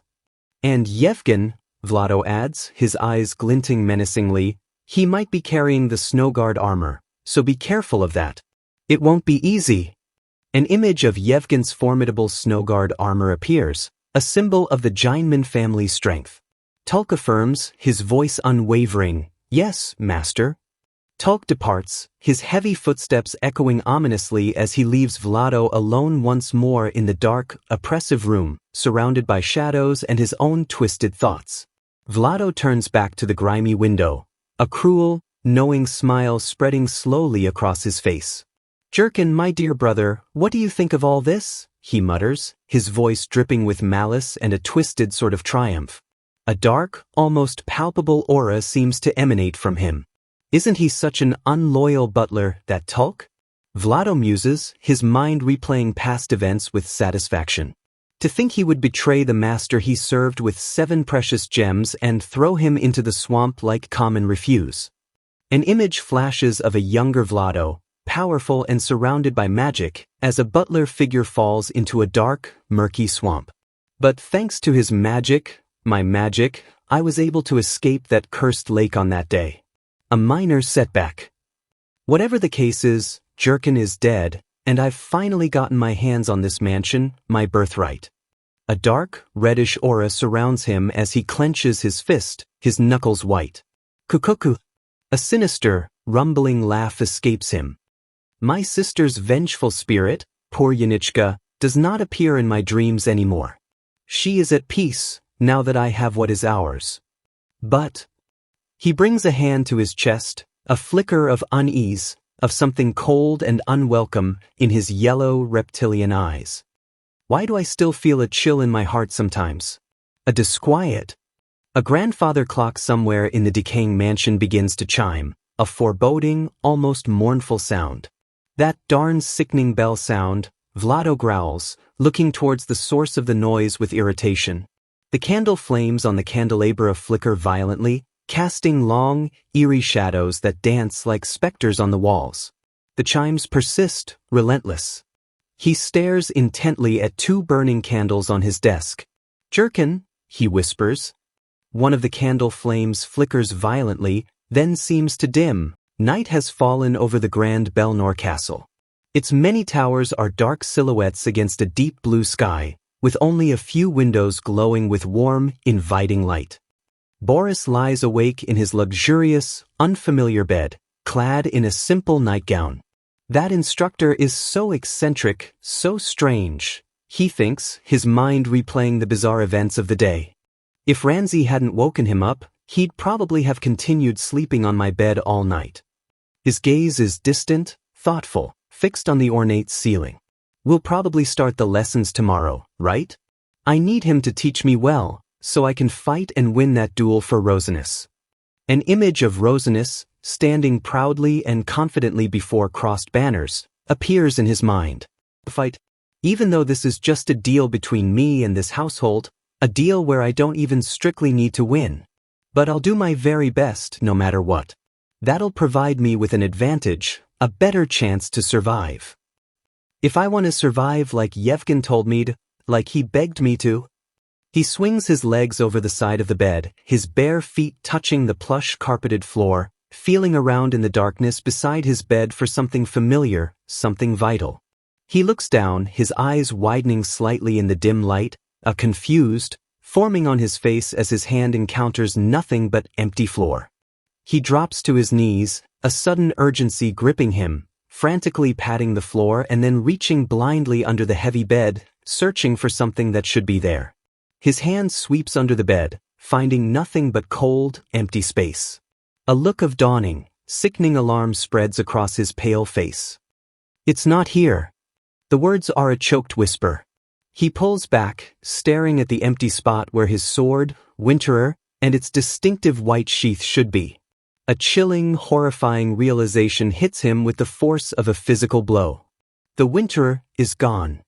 And Yevgen, Vlado adds, his eyes glinting menacingly, he might be carrying the Snowguard armor, so be careful of that. It won't be easy. An image of Yevgen's formidable Snowguard armor appears, a symbol of the Giantman family's strength. Tulk affirms, his voice unwavering, yes, master. Tulk departs, his heavy footsteps echoing ominously as he leaves Vlado alone once more in the dark, oppressive room, surrounded by shadows and his own twisted thoughts. Vlado turns back to the grimy window, a cruel, knowing smile spreading slowly across his face. Jurkin, my dear brother, what do you think of all this? He mutters, his voice dripping with malice and a twisted sort of triumph. A dark, almost palpable aura seems to emanate from him. Isn't he such an unloyal butler, that Tulk? Vlado muses, his mind replaying past events with satisfaction. To think he would betray the master he served with 7 precious gems and throw him into the swamp like common refuse. An image flashes of a younger Vlado, powerful and surrounded by magic, as a butler figure falls into a dark, murky swamp. But thanks to his magic, my magic, I was able to escape that cursed lake on that day. A minor setback. Whatever the case is, Jurkin is dead, and I've finally gotten my hands on this mansion, my birthright. A dark, reddish aura surrounds him as he clenches his fist, his knuckles white. Kukuku. A sinister, rumbling laugh escapes him. My sister's vengeful spirit, poor Yanichka, does not appear in my dreams anymore. She is at peace, now that I have what is ours. But he brings a hand to his chest, a flicker of unease, of something cold and unwelcome in his yellow reptilian eyes. Why do I still feel a chill in my heart sometimes? A disquiet. A grandfather clock somewhere in the decaying mansion begins to chime, a foreboding, almost mournful sound. That darn sickening bell sound, Vlado growls, looking towards the source of the noise with irritation. The candle flames on the candelabra flicker violently, casting long, eerie shadows that dance like specters on the walls. The chimes persist, relentless. He stares intently at 2 burning candles on his desk. Jurkin, he whispers. One of the candle flames flickers violently, then seems to dim. Night has fallen over the grand Belnor castle. Its many towers are dark silhouettes against a deep blue sky, with only a few windows glowing with warm, inviting light. Boris lies awake in his luxurious, unfamiliar bed, clad in a simple nightgown. That instructor is so eccentric, so strange, he thinks, his mind replaying the bizarre events of the day. If Ranzi hadn't woken him up, he'd probably have continued sleeping on my bed all night. His gaze is distant, thoughtful, fixed on the ornate ceiling. We'll probably start the lessons tomorrow, right? I need him to teach me well, so I can fight and win that duel for Rosinus. An image of Rosinus, standing proudly and confidently before crossed banners, appears in his mind. Fight. Even though this is just a deal between me and this household, a deal where I don't even strictly need to win. But I'll do my very best no matter what. That'll provide me with an advantage, a better chance to survive. If I want to survive like Yevgen told me to, like he begged me to. He swings his legs over the side of the bed, his bare feet touching the plush carpeted floor, feeling around in the darkness beside his bed for something familiar, something vital. He looks down, his eyes widening slightly in the dim light, a confused, forming on his face as his hand encounters nothing but empty floor. He drops to his knees, a sudden urgency gripping him, frantically patting the floor and then reaching blindly under the heavy bed, searching for something that should be there. His hand sweeps under the bed, finding nothing but cold, empty space. A look of dawning, sickening alarm spreads across his pale face. It's not here. The words are a choked whisper. He pulls back, staring at the empty spot where his sword, Winterer, and its distinctive white sheath should be. A chilling, horrifying realization hits him with the force of a physical blow. The winter is gone.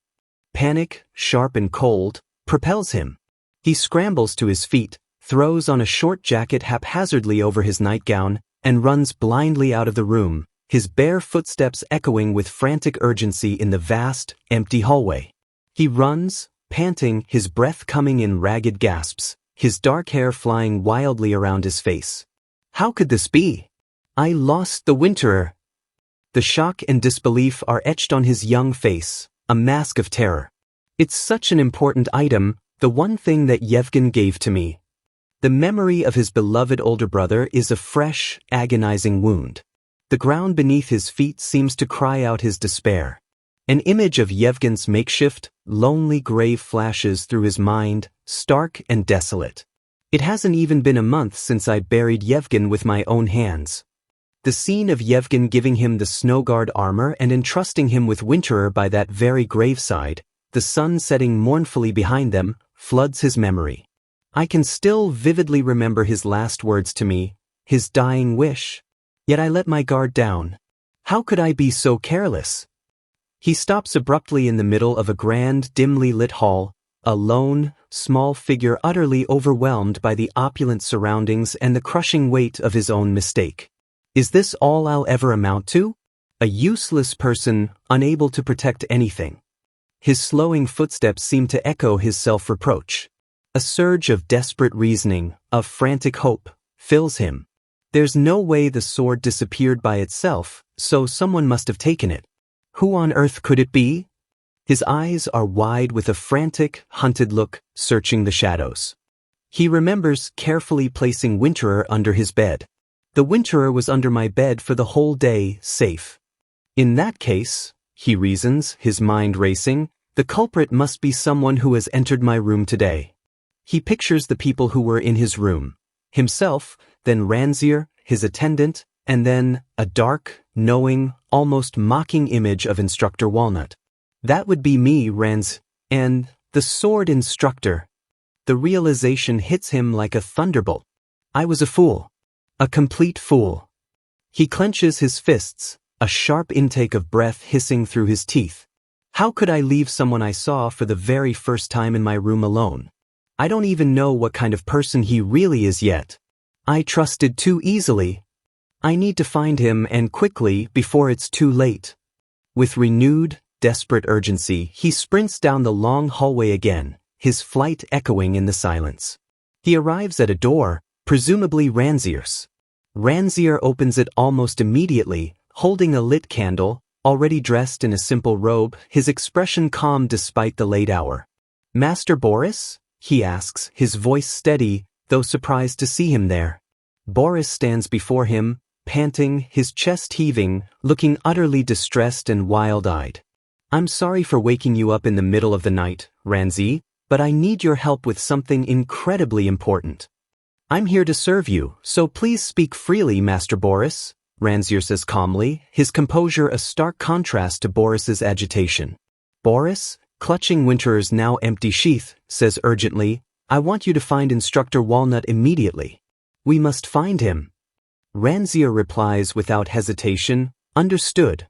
Panic, sharp and cold, propels him. He scrambles to his feet, throws on a short jacket haphazardly over his nightgown, and runs blindly out of the room, his bare footsteps echoing with frantic urgency in the vast, empty hallway. He runs, panting, his breath coming in ragged gasps, his dark hair flying wildly around his face. How could this be? I lost the winterer. The shock and disbelief are etched on his young face, a mask of terror. It's such an important item, the one thing that Yevgen gave to me. The memory of his beloved older brother is a fresh, agonizing wound. The ground beneath his feet seems to cry out his despair. An image of Yevgen's makeshift, lonely grave flashes through his mind, stark and desolate. It hasn't even been a month since I buried Yevgen with my own hands. The scene of Yevgen giving him the Snowguard armor and entrusting him with Winterer by that very graveside, the sun setting mournfully behind them, floods his memory. I can still vividly remember his last words to me, his dying wish. Yet I let my guard down. How could I be so careless? He stops abruptly in the middle of a grand, dimly lit hall, a lone, small figure utterly overwhelmed by the opulent surroundings and the crushing weight of his own mistake. Is this all I'll ever amount to? A useless person, unable to protect anything. His slowing footsteps seem to echo his self-reproach. A surge of desperate reasoning, of frantic hope, fills him. There's no way the sword disappeared by itself, so someone must have taken it. Who on earth could it be? His eyes are wide with a frantic, hunted look, searching the shadows. He remembers carefully placing Winterer under his bed. The Winterer was under my bed for the whole day, safe. In that case, he reasons, his mind racing, the culprit must be someone who has entered my room today. He pictures the people who were in his room. Himself, then Ranzir, his attendant, and then a dark, knowing, almost mocking image of Instructor Walnut. That would be me, and the sword instructor. The realization hits him like a thunderbolt. I was a fool. A complete fool. He clenches his fists, a sharp intake of breath hissing through his teeth. How could I leave someone I saw for the very first time in my room alone? I don't even know what kind of person he really is yet. I trusted too easily. I need to find him, and quickly, before it's too late. With renewed, desperate urgency, he sprints down the long hallway again, his flight echoing in the silence. He arrives at a door, presumably Ranzir's. Ranzir opens it almost immediately, holding a lit candle, already dressed in a simple robe, his expression calm despite the late hour. "Master Boris?" he asks, his voice steady, though surprised to see him there. Boris stands before him, panting, his chest heaving, looking utterly distressed and wild-eyed. "I'm sorry for waking you up in the middle of the night, Ranzi, but I need your help with something incredibly important." "I'm here to serve you, so please speak freely, Master Boris," Ranzir says calmly, his composure a stark contrast to Boris's agitation. Boris, clutching Winterer's now empty sheath, says urgently, "I want you to find Instructor Walnut immediately. We must find him." Ranzir replies without hesitation, "Understood.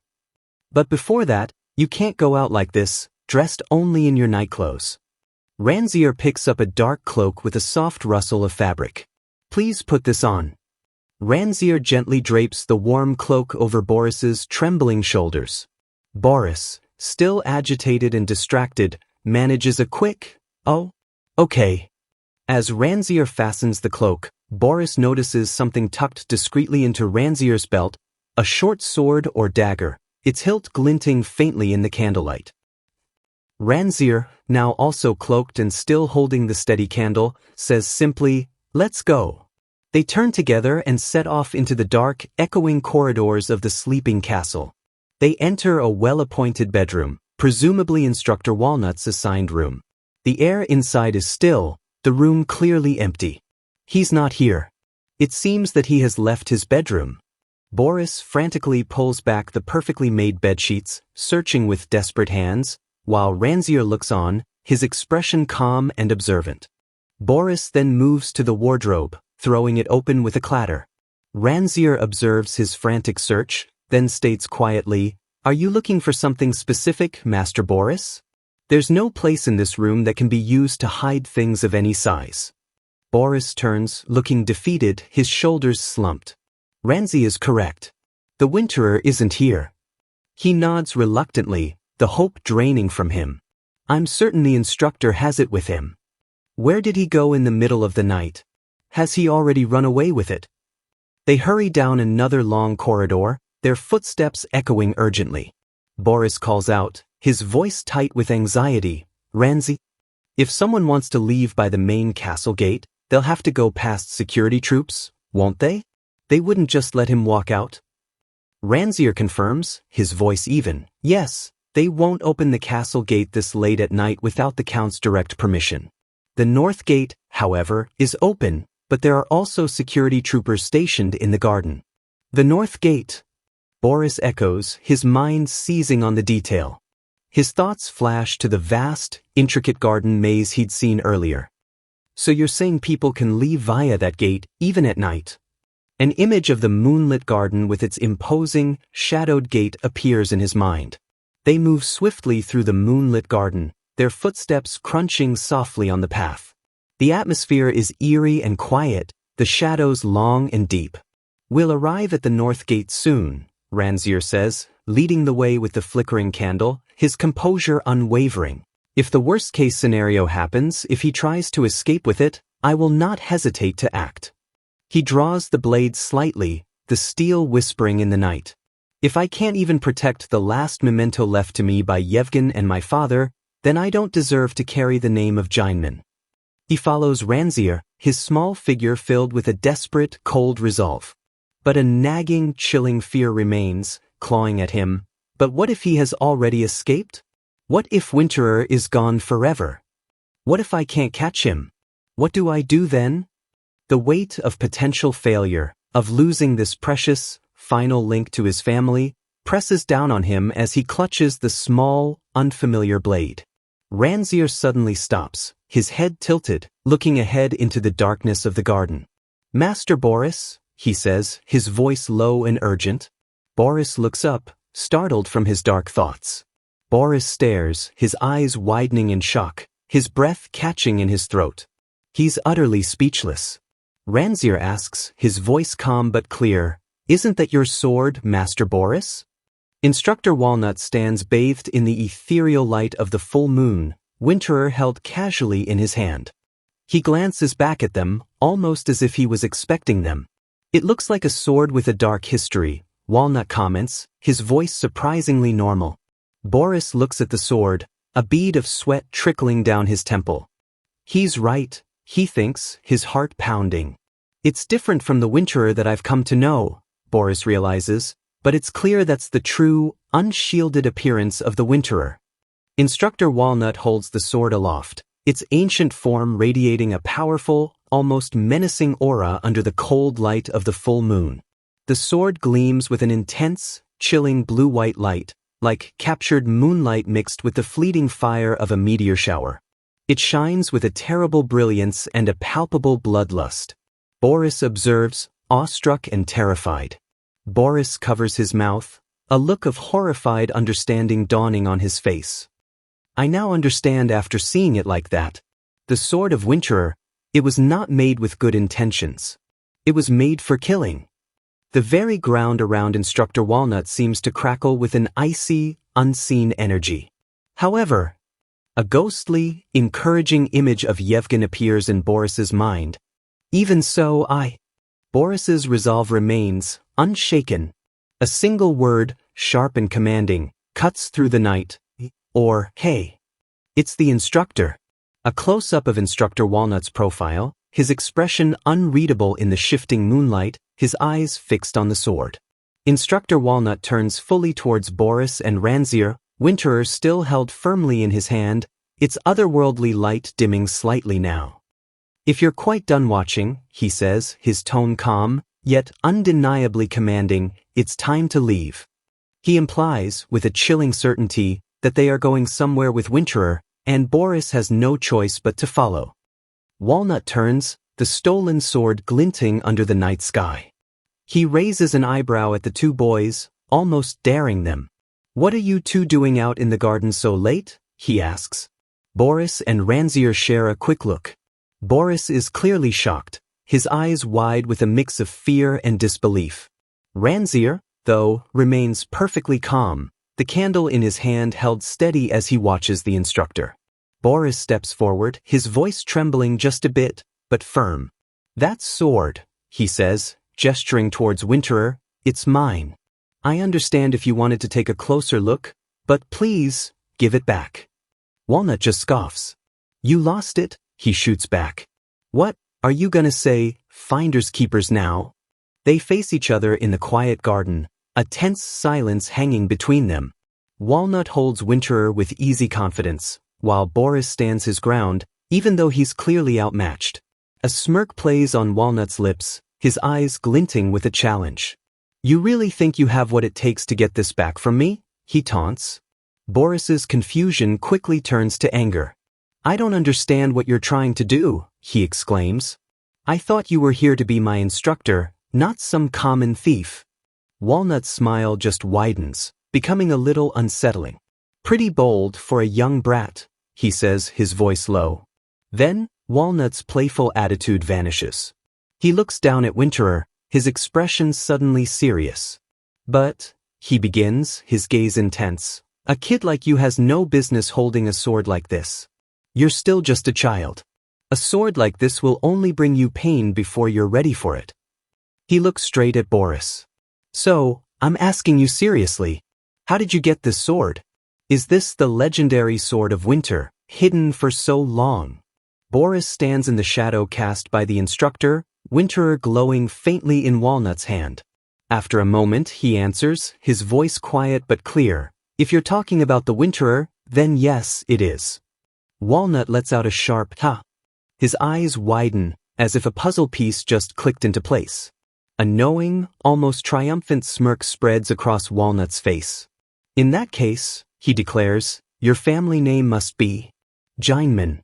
But before that, you can't go out like this, dressed only in your nightclothes." Ranzir picks up a dark cloak with a soft rustle of fabric. "Please put this on." Ranzir gently drapes the warm cloak over Boris's trembling shoulders. Boris, still agitated and distracted, manages a quick, "Oh, okay." As Ranzir fastens the cloak, Boris notices something tucked discreetly into Ranzir's belt, a short sword or dagger, its hilt glinting faintly in the candlelight. Ranzir, now also cloaked and still holding the steady candle, says simply, "Let's go." They turn together and set off into the dark, echoing corridors of the sleeping castle. They enter a well-appointed bedroom, presumably Instructor Walnut's assigned room. The air inside is still, the room clearly empty. He's not here. It seems that he has left his bedroom. Boris frantically pulls back the perfectly made bedsheets, searching with desperate hands, while Ranzir looks on, his expression calm and observant. Boris then moves to the wardrobe, throwing it open with a clatter. Ranzier observes his frantic search, then states quietly, "Are you looking for something specific, Master Boris? There's no place in this room that can be used to hide things of any size." Boris turns, looking defeated, his shoulders slumped. Ranzi is correct. The Winterer isn't here. He nods reluctantly, the hope draining from him. "I'm certain the instructor has it with him. Where did he go in the middle of the night? Has he already run away with it?" They hurry down another long corridor, their footsteps echoing urgently. Boris calls out, his voice tight with anxiety, "Ranzi, if someone wants to leave by the main castle gate, they'll have to go past security troops, won't they? They wouldn't just let him walk out." Ranzier confirms, his voice even, "Yes, they won't open the castle gate this late at night without the Count's direct permission. The north gate, however, is open, but there are also security troopers stationed in the garden." "The north gate," Boris echoes, his mind seizing on the detail. His thoughts flash to the vast, intricate garden maze he'd seen earlier. "So you're saying people can leave via that gate, even at night?" An image of the moonlit garden with its imposing, shadowed gate appears in his mind. They move swiftly through the moonlit garden, their footsteps crunching softly on the path. The atmosphere is eerie and quiet, the shadows long and deep. "We'll arrive at the north gate soon," Ranzier says, leading the way with the flickering candle, his composure unwavering. "If the worst-case scenario happens, if he tries to escape with it, I will not hesitate to act." He draws the blade slightly, the steel whispering in the night. "If I can't even protect the last memento left to me by Yevgen and my father, then I don't deserve to carry the name of Jineman." He follows Ranzier, his small figure filled with a desperate, cold resolve. But a nagging, chilling fear remains, clawing at him. But what if he has already escaped? What if Winterer is gone forever? What if I can't catch him? What do I do then? The weight of potential failure, of losing this precious, final link to his family, presses down on him as he clutches the small, unfamiliar blade. Ranzier suddenly stops, his head tilted, looking ahead into the darkness of the garden. "Master Boris," he says, his voice low and urgent. Boris looks up, startled from his dark thoughts. Boris stares, his eyes widening in shock, his breath catching in his throat. He's utterly speechless. Ranzier asks, his voice calm but clear, "Isn't that your sword, Master Boris?" Instructor Walnut stands bathed in the ethereal light of the full moon, Winterer held casually in his hand. He glances back at them, almost as if he was expecting them. "It looks like a sword with a dark history," Walnut comments, his voice surprisingly normal. Boris looks at the sword, a bead of sweat trickling down his temple. He's right, he thinks, his heart pounding. "It's different from the Winterer that I've come to know," Boris realizes, but it's clear that's the true, unshielded appearance of the Winterer. Instructor Walnut holds the sword aloft, its ancient form radiating a powerful, almost menacing aura under the cold light of the full moon. The sword gleams with an intense, chilling blue-white light, like captured moonlight mixed with the fleeting fire of a meteor shower. It shines with a terrible brilliance and a palpable bloodlust. Boris observes, awestruck and terrified. Boris covers his mouth, a look of horrified understanding dawning on his face. "I now understand after seeing it like that. The sword of Winterer, it was not made with good intentions. It was made for killing." The very ground around Instructor Walnut seems to crackle with an icy, unseen energy. However, a ghostly, encouraging image of Yevgen appears in Boris's mind. "Even so, Boris's resolve remains, unshaken. A single word, sharp and commanding, cuts through the night. Or, "Hey." It's the instructor. A close-up of Instructor Walnut's profile, his expression unreadable in the shifting moonlight, his eyes fixed on the sword. Instructor Walnut turns fully towards Boris and Ranzier, Winterer still held firmly in his hand, its otherworldly light dimming slightly now. "If you're quite done watching," he says, his tone calm, yet undeniably commanding, "it's time to leave." He implies, with a chilling certainty, that they are going somewhere with Winterer, and Boris has no choice but to follow. Walnut turns, the stolen sword glinting under the night sky. He raises an eyebrow at the two boys, almost daring them. "What are you two doing out in the garden so late?" he asks. Boris and Ranzier share a quick look. Boris is clearly shocked, his eyes wide with a mix of fear and disbelief. Ranzier, though, remains perfectly calm, the candle in his hand held steady as he watches the instructor. Boris steps forward, his voice trembling just a bit, but firm. "That sword," he says, gesturing towards Winterer, "it's mine. I understand if you wanted to take a closer look, but please, give it back." Walnut just scoffs. "You lost it," he shoots back. "What, are you gonna say, finders keepers now?" They face each other in the quiet garden, a tense silence hanging between them. Walnut holds Winterer with easy confidence, while Boris stands his ground, even though he's clearly outmatched. A smirk plays on Walnut's lips, his eyes glinting with a challenge. "You really think you have what it takes to get this back from me?" he taunts. Boris's confusion quickly turns to anger. "I don't understand what you're trying to do," he exclaims. "I thought you were here to be my instructor, not some common thief." Walnut's smile just widens, becoming a little unsettling. "Pretty bold for a young brat," he says, his voice low. Then, Walnut's playful attitude vanishes. He looks down at Winterer, his expression suddenly serious. "But," he begins, his gaze intense, "a kid like you has no business holding a sword like this. You're still just a child. A sword like this will only bring you pain before you're ready for it." He looks straight at Boris. "So, I'm asking you seriously, how did you get this sword? Is this the legendary sword of winter, hidden for so long?" Boris stands in the shadow cast by the instructor, Winterer glowing faintly in Walnut's hand. After a moment, he answers, his voice quiet but clear. "If you're talking about the Winterer, then yes, it is." Walnut lets out a sharp "ha." His eyes widen, as if a puzzle piece just clicked into place. A knowing, almost triumphant smirk spreads across Walnut's face. "In that case," he declares, "your family name must be Gineman."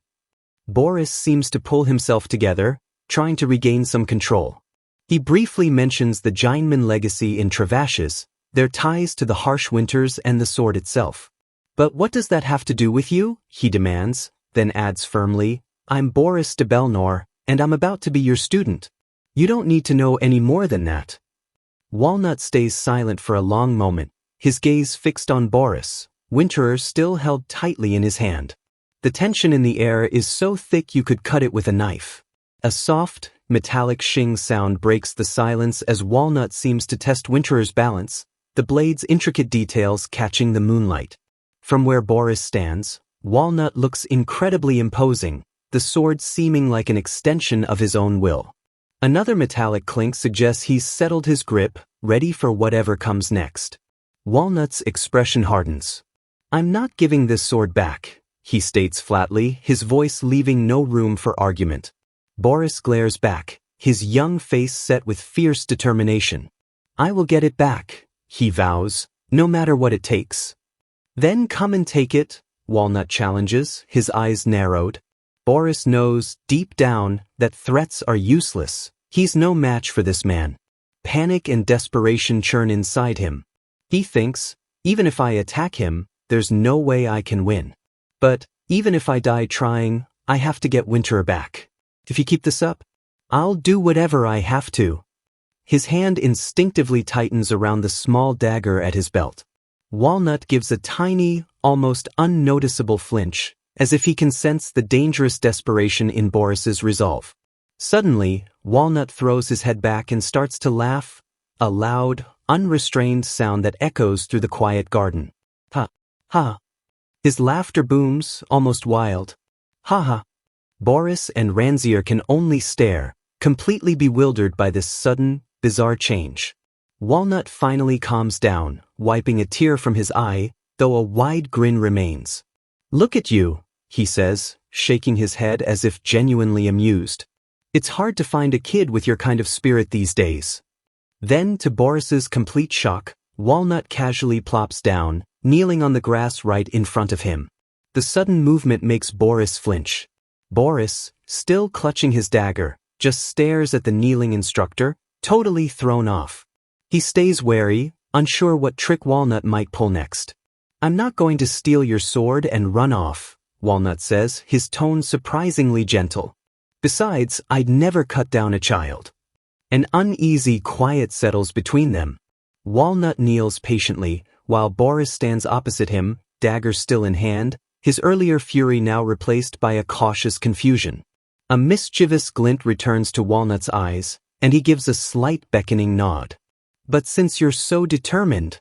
Boris seems to pull himself together, trying to regain some control. He briefly mentions the Gineman legacy in Regresses, their ties to the harsh winters and the sword itself. "But what does that have to do with you?" he demands, then adds firmly, "I'm Boris de Belnor, and I'm about to be your student. You don't need to know any more than that." Walnut stays silent for a long moment, his gaze fixed on Boris, Winterer still held tightly in his hand. The tension in the air is so thick you could cut it with a knife. A soft, metallic shing sound breaks the silence as Walnut seems to test Winterer's balance, the blade's intricate details catching the moonlight. From where Boris stands, Walnut looks incredibly imposing, the sword seeming like an extension of his own will. Another metallic clink suggests he's settled his grip, ready for whatever comes next. Walnut's expression hardens. "I'm not giving this sword back," he states flatly, his voice leaving no room for argument. Boris glares back, his young face set with fierce determination. "I will get it back," he vows, "no matter what it takes." "Then come and take it," Walnut challenges, his eyes narrowed. Boris knows, deep down, that threats are useless. He's no match for this man. Panic and desperation churn inside him. He thinks, even if I attack him, there's no way I can win. But, even if I die trying, I have to get Winterer back. If you keep this up, I'll do whatever I have to. His hand instinctively tightens around the small dagger at his belt. Walnut gives a tiny, almost unnoticeable flinch, as if he can sense the dangerous desperation in Boris's resolve. Suddenly, Walnut throws his head back and starts to laugh, a loud, unrestrained sound that echoes through the quiet garden. Ha, ha. His laughter booms, almost wild. Ha ha. Boris and Ranzier can only stare, completely bewildered by this sudden, bizarre change. Walnut finally calms down, wiping a tear from his eye, though a wide grin remains. "Look at you," he says, shaking his head as if genuinely amused. "It's hard to find a kid with your kind of spirit these days." Then, to Boris's complete shock, Walnut casually plops down, kneeling on the grass right in front of him. The sudden movement makes Boris flinch. Boris, still clutching his dagger, just stares at the kneeling instructor, totally thrown off. He stays wary, unsure what trick Walnut might pull next. "I'm not going to steal your sword and run off," Walnut says, his tone surprisingly gentle. "Besides, I'd never cut down a child." An uneasy quiet settles between them. Walnut kneels patiently, while Boris stands opposite him, dagger still in hand, his earlier fury now replaced by a cautious confusion. A mischievous glint returns to Walnut's eyes, and he gives a slight beckoning nod. "But since you're so determined,"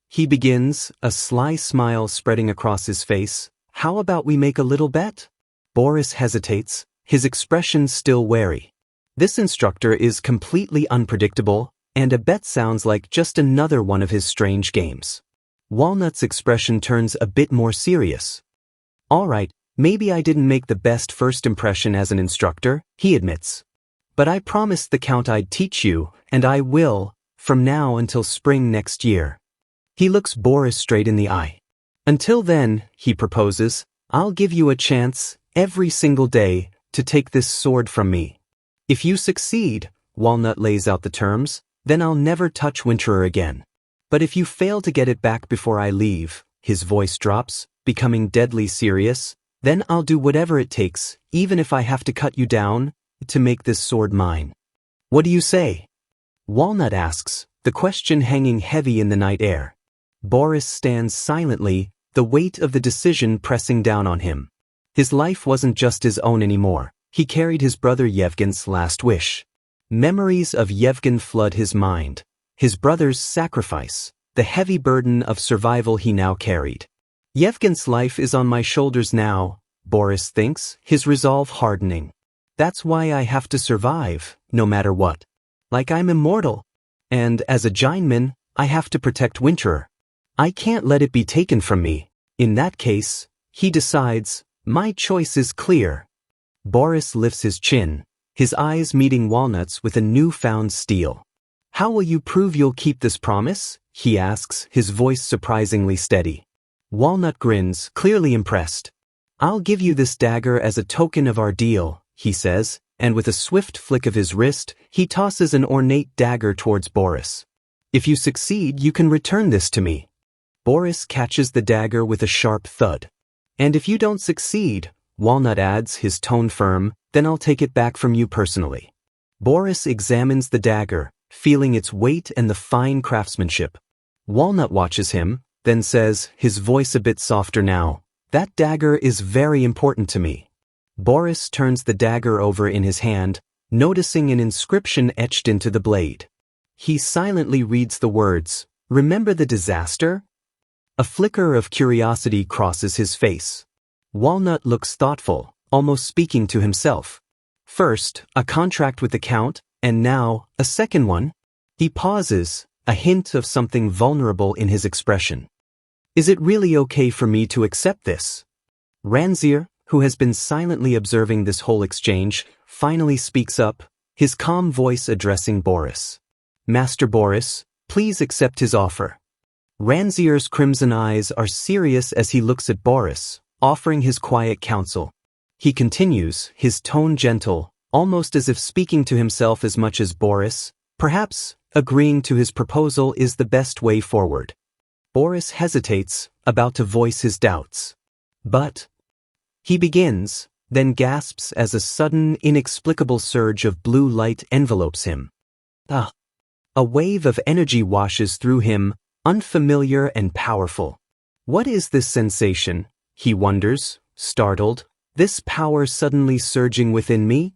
he begins, a sly smile spreading across his face, "how about we make a little bet?" Boris hesitates, his expression still wary. This instructor is completely unpredictable, and a bet sounds like just another one of his strange games. Walnut's expression turns a bit more serious. "All right, maybe I didn't make the best first impression as an instructor," he admits. "But I promised the Count I'd teach you, and I will, from now until spring next year." He looks Boris straight in the eye. "Until then," he proposes, "I'll give you a chance, every single day, to take this sword from me. If you succeed," Walnut lays out the terms, "then I'll never touch Winterer again. But if you fail to get it back before I leave," his voice drops, becoming deadly serious, "then I'll do whatever it takes, even if I have to cut you down, to make this sword mine. What do you say?" Walnut asks, the question hanging heavy in the night air. Boris stands silently, the weight of the decision pressing down on him. His life wasn't just his own anymore. He carried his brother Yevgen's last wish. Memories of Yevgen flood his mind. His brother's sacrifice, the heavy burden of survival he now carried. "Yevgen's life is on my shoulders now," Boris thinks, his resolve hardening. "That's why I have to survive, no matter what. Like I'm immortal. And as a Giantman, I have to protect Winterer. I can't let it be taken from me. In that case," he decides, "my choice is clear." Boris lifts his chin, his eyes meeting Walnut's with a newfound steel. "How will you prove you'll keep this promise?" he asks, his voice surprisingly steady. Walnut grins, clearly impressed. "I'll give you this dagger as a token of our deal," he says, and with a swift flick of his wrist, he tosses an ornate dagger towards Boris. "If you succeed, you can return this to me." Boris catches the dagger with a sharp thud. "And if you don't succeed," Walnut adds, his tone firm, "then I'll take it back from you personally." Boris examines the dagger, feeling its weight and the fine craftsmanship. Walnut watches him, then says, his voice a bit softer now, "That dagger is very important to me." Boris turns the dagger over in his hand, noticing an inscription etched into the blade. He silently reads the words, "Remember the disaster?" A flicker of curiosity crosses his face. Walnut looks thoughtful, almost speaking to himself. First, a contract with the Count, and now, a second one. He pauses, a hint of something vulnerable in his expression. "Is it really okay for me to accept this?" Ranzir, who has been silently observing this whole exchange, finally speaks up, his calm voice addressing Boris. "Master Boris, please accept his offer." Ranzir's crimson eyes are serious as he looks at Boris, offering his quiet counsel. He continues, his tone gentle, almost as if speaking to himself as much as Boris, perhaps agreeing to his proposal is the best way forward. Boris hesitates, about to voice his doubts. "But..." he begins, then gasps as a sudden, inexplicable surge of blue light envelopes him. A wave of energy washes through him, unfamiliar and powerful. What is this sensation? He wonders, startled. This power suddenly surging within me?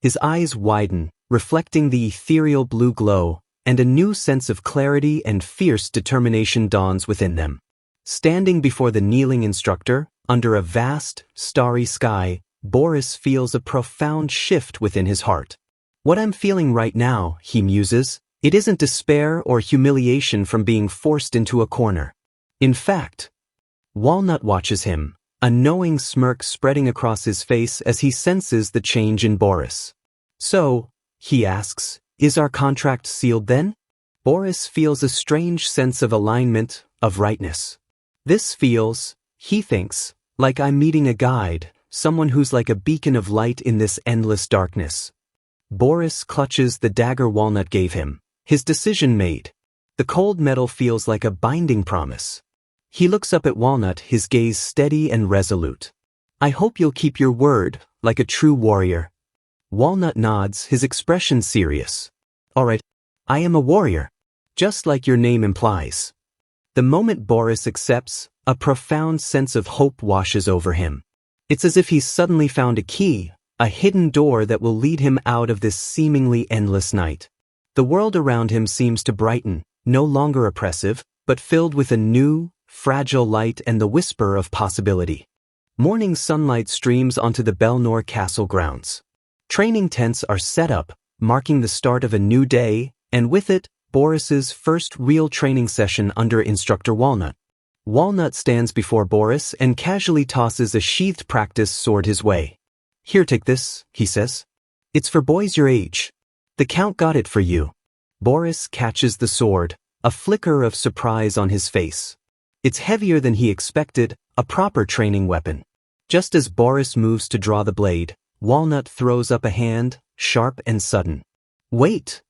His eyes widen, reflecting the ethereal blue glow, and a new sense of clarity and fierce determination dawns within them. Standing before the kneeling instructor, under a vast, starry sky, Boris feels a profound shift within his heart. "What I'm feeling right now," he muses, "it isn't despair or humiliation from being forced into a corner. In fact..." Walnut watches him, a knowing smirk spreading across his face as he senses the change in Boris. "So," he asks, "is our contract sealed then?" Boris feels a strange sense of alignment, of rightness. This feels, he thinks, like I'm meeting a guide, someone who's like a beacon of light in this endless darkness. Boris clutches the dagger Walnut gave him, his decision made. The cold metal feels like a binding promise. He looks up at Walnut, his gaze steady and resolute. I hope you'll keep your word, like a true warrior. Walnut nods, his expression serious. All right, I am a warrior, just like your name implies. The moment Boris accepts, a profound sense of hope washes over him. It's as if he's suddenly found a key, a hidden door that will lead him out of this seemingly endless night. The world around him seems to brighten, no longer oppressive, but filled with a new, fragile light and the whisper of possibility. Morning sunlight streams onto the Belnor Castle grounds. Training tents are set up, marking the start of a new day, and with it, Boris's first real training session under instructor Walnut. Walnut stands before Boris and casually tosses a sheathed practice sword his way. Here, take this, he says. It's for boys your age. The Count got it for you. Boris catches the sword, a flicker of surprise on his face. It's heavier than he expected, a proper training weapon. Just as Boris moves to draw the blade, Walnut throws up a hand, sharp and sudden. Wait!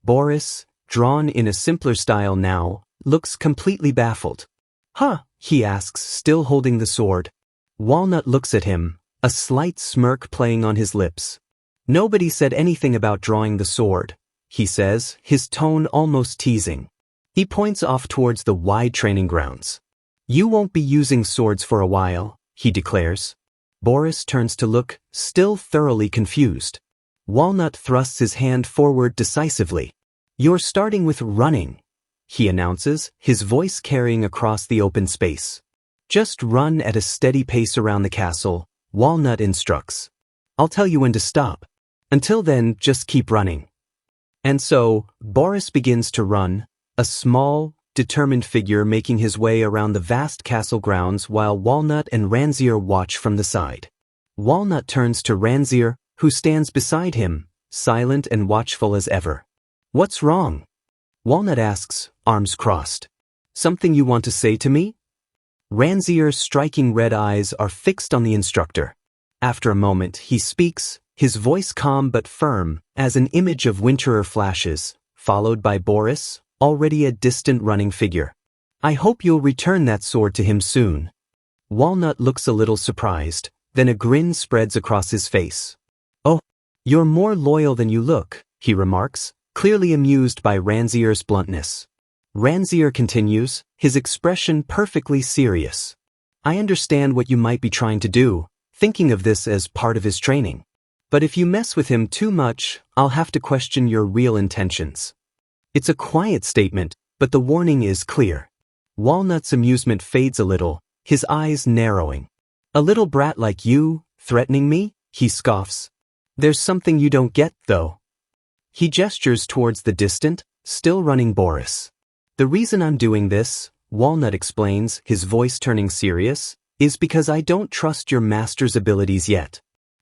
Boris, drawn in a simpler style now, looks completely baffled. Huh? He asks, still holding the sword. Walnut looks at him, a slight smirk playing on his lips. Nobody said anything about drawing the sword, he says, his tone almost teasing. He points off towards the wide training grounds. You won't be using swords for a while, he declares. Boris turns to look, still thoroughly confused. Walnut thrusts his hand forward decisively. You're starting with running, he announces, his voice carrying across the open space. Just run at a steady pace around the castle, Walnut instructs. I'll tell you when to stop. Until then, just keep running. And so, Boris begins to run, a small, determined figure making his way around the vast castle grounds while Walnut and Ranzier watch from the side. Walnut turns to Ranzier, who stands beside him, silent and watchful as ever. What's wrong? Walnut asks, arms crossed. Something you want to say to me? Ranzier's striking red eyes are fixed on the instructor. After a moment, he speaks, his voice calm but firm, as an image of Winterer flashes, followed by Boris, already a distant running figure. I hope you'll return that sword to him soon. Walnut looks a little surprised, then a grin spreads across his face. Oh, you're more loyal than you look, he remarks, clearly amused by Ranzier's bluntness. Ranzier continues, his expression perfectly serious. I understand what you might be trying to do, thinking of this as part of his training. But if you mess with him too much, I'll have to question your real intentions. It's a quiet statement, but the warning is clear. Walnut's amusement fades a little, his eyes narrowing. A little brat like you, threatening me? He scoffs. There's something you don't get, though. He gestures towards the distant, still running Boris. The reason I'm doing this, Walnut explains, his voice turning serious, is because I don't trust your master's abilities yet.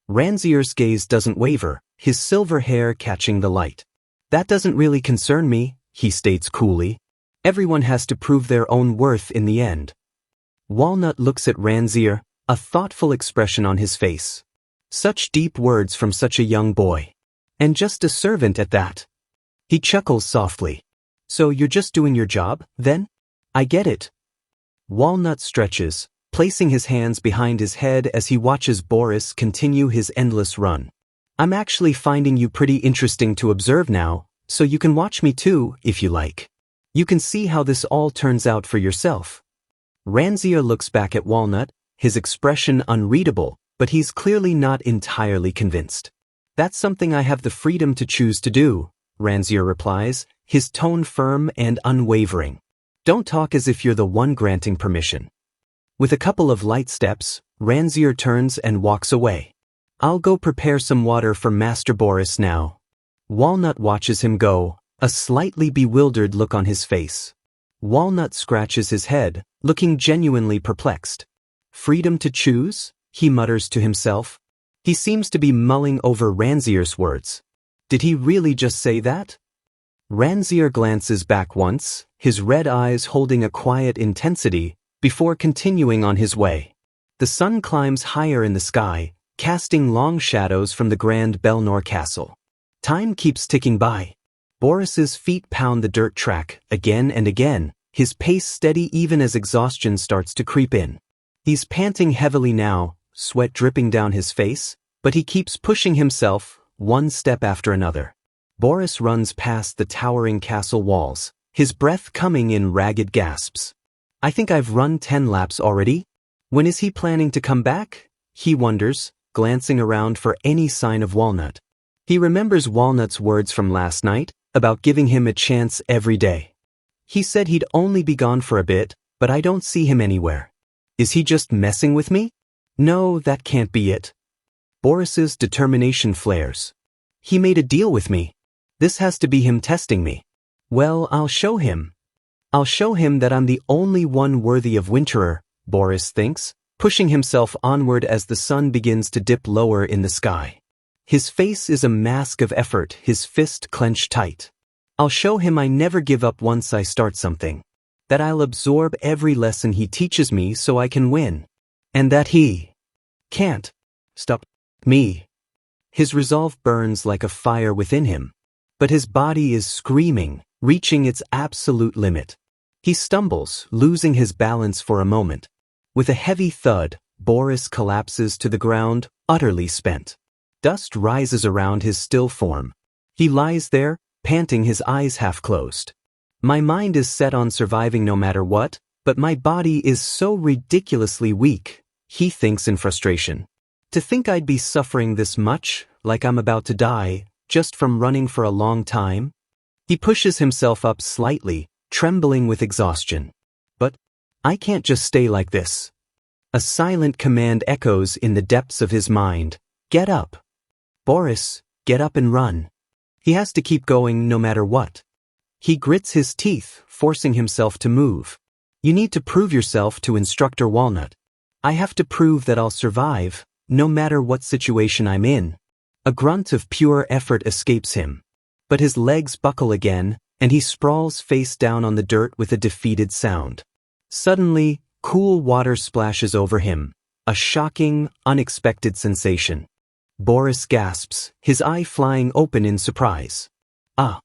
Ranzier's gaze doesn't waver, his silver hair catching the light. That doesn't really concern me, he states coolly. Everyone has to prove their own worth in the end. Walnut looks at Ranzier, a thoughtful expression on his face. Such deep words from such a young boy. And just a servant at that. He chuckles softly. So you're just doing your job, then? I get it. Walnut stretches, placing his hands behind his head as he watches Boris continue his endless run. I'm actually finding you pretty interesting to observe now, so you can watch me too, if you like. You can see how this all turns out for yourself. Ranzier looks back at Walnut, his expression unreadable, but he's clearly not entirely convinced. That's something I have the freedom to choose to do, Ranzier replies, his tone firm and unwavering. Don't talk as if you're the one granting permission. With a couple of light steps, Ranzier turns and walks away. I'll go prepare some water for Master Boris now. Walnut watches him go, a slightly bewildered look on his face. Walnut scratches his head, looking genuinely perplexed. Freedom to choose? He mutters to himself. He seems to be mulling over Ranzier's words. Did he really just say that? Ranzier glances back once, his red eyes holding a quiet intensity, before continuing on his way. The sun climbs higher in the sky, casting long shadows from the grand Belnor castle. Time keeps ticking by. Boris's feet pound the dirt track again and again, his pace steady even as exhaustion starts to creep in. He's panting heavily now, sweat dripping down his face, but he keeps pushing himself, one step after another. Boris runs past the towering castle walls, his breath coming in ragged gasps. I think I've run 10 laps already. When is he planning to come back? He wonders, glancing around for any sign of Walnut. He remembers Walnut's words from last night, about giving him a chance every day. He said he'd only be gone for a bit, but I don't see him anywhere. Is he just messing with me? No, that can't be it. Boris's determination flares. He made a deal with me. This has to be him testing me. Well, I'll show him. I'll show him that I'm the only one worthy of Winterer, Boris thinks, pushing himself onward as the sun begins to dip lower in the sky. His face is a mask of effort, his fist clenched tight. I'll show him I never give up once I start something. That I'll absorb every lesson he teaches me so I can win. And that he can't stop me. His resolve burns like a fire within him. But his body is screaming, reaching its absolute limit. He stumbles, losing his balance for a moment. With a heavy thud, Boris collapses to the ground, utterly spent. Dust rises around his still form. He lies there, panting, his eyes half closed. My mind is set on surviving no matter what, but my body is so ridiculously weak, he thinks in frustration. To think I'd be suffering this much, like I'm about to die, just from running for a long time? He pushes himself up slightly, trembling with exhaustion. But I can't just stay like this. A silent command echoes in the depths of his mind. Get up. Boris, get up and run. He has to keep going no matter what. He grits his teeth, forcing himself to move. You need to prove yourself to Instructor Walnut. I have to prove that I'll survive, no matter what situation I'm in. A grunt of pure effort escapes him. But his legs buckle again, and he sprawls face down on the dirt with a defeated sound. Suddenly, cool water splashes over him, a shocking, unexpected sensation. Boris gasps, his eye flying open in surprise. Ah!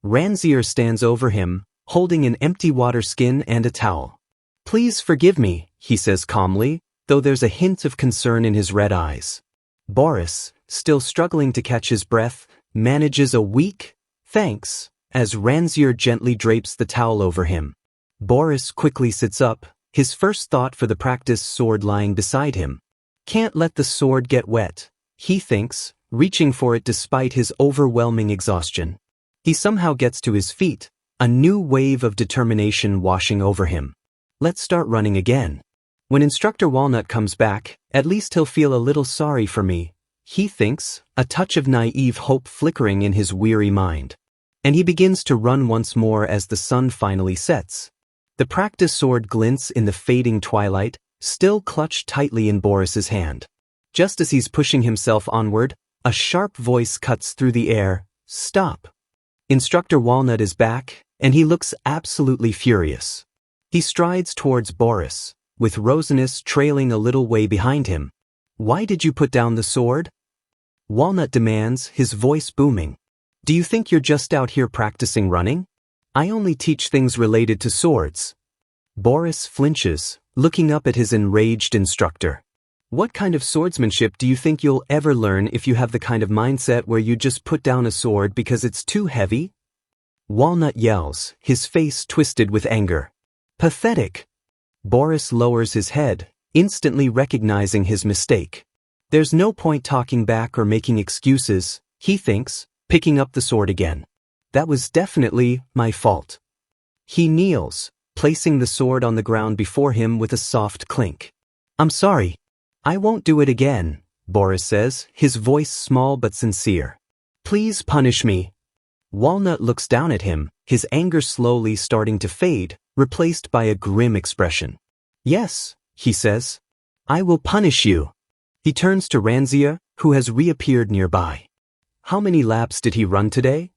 Ranzier stands over him, holding an empty water skin and a towel. Please forgive me, he says calmly, though there's a hint of concern in his red eyes. Boris, still struggling to catch his breath, manages a weak, thanks, as Ranzier gently drapes the towel over him. Boris quickly sits up, his first thought for the practice sword lying beside him. Can't let the sword get wet, he thinks, reaching for it despite his overwhelming exhaustion. He somehow gets to his feet, a new wave of determination washing over him. Let's start running again. When Instructor Walnut comes back, at least he'll feel a little sorry for me, he thinks, a touch of naive hope flickering in his weary mind. And he begins to run once more as the sun finally sets. The practice sword glints in the fading twilight, still clutched tightly in Boris's hand. Just as he's pushing himself onward, a sharp voice cuts through the air. Stop. Instructor Walnut is back, and he looks absolutely furious. He strides towards Boris, with Rosinus trailing a little way behind him. Why did you put down the sword? Walnut demands, his voice booming. Do you think you're just out here practicing running? I only teach things related to swords. Boris flinches, looking up at his enraged instructor. What kind of swordsmanship do you think you'll ever learn if you have the kind of mindset where you just put down a sword because it's too heavy? Walnut yells, his face twisted with anger. Pathetic. Boris lowers his head, instantly recognizing his mistake. There's no point talking back or making excuses, he thinks, picking up the sword again. That was definitely my fault. He kneels, placing the sword on the ground before him with a soft clink. I'm sorry. I won't do it again, Boris says, his voice small but sincere. Please punish me. Walnut looks down at him, his anger slowly starting to fade, replaced by a grim expression. Yes, he says. I will punish you. He turns to Ranzier, who has reappeared nearby. How many laps did he run today?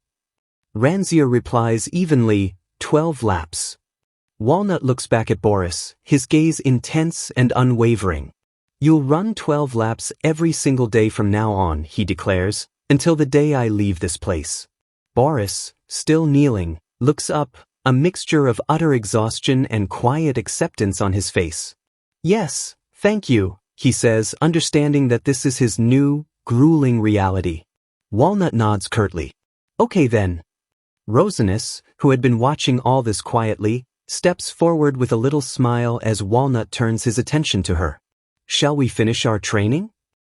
Ranzier replies evenly, 12 laps. Walnut looks back at Boris, his gaze intense and unwavering. You'll run 12 laps every single day from now on, he declares, until the day I leave this place. Boris, still kneeling, looks up, a mixture of utter exhaustion and quiet acceptance on his face. Yes, thank you, he says, understanding that this is his new, grueling reality. Walnut nods curtly. Okay then. Rosinus, who had been watching all this quietly, steps forward with a little smile as Walnut turns his attention to her. Shall we finish our training?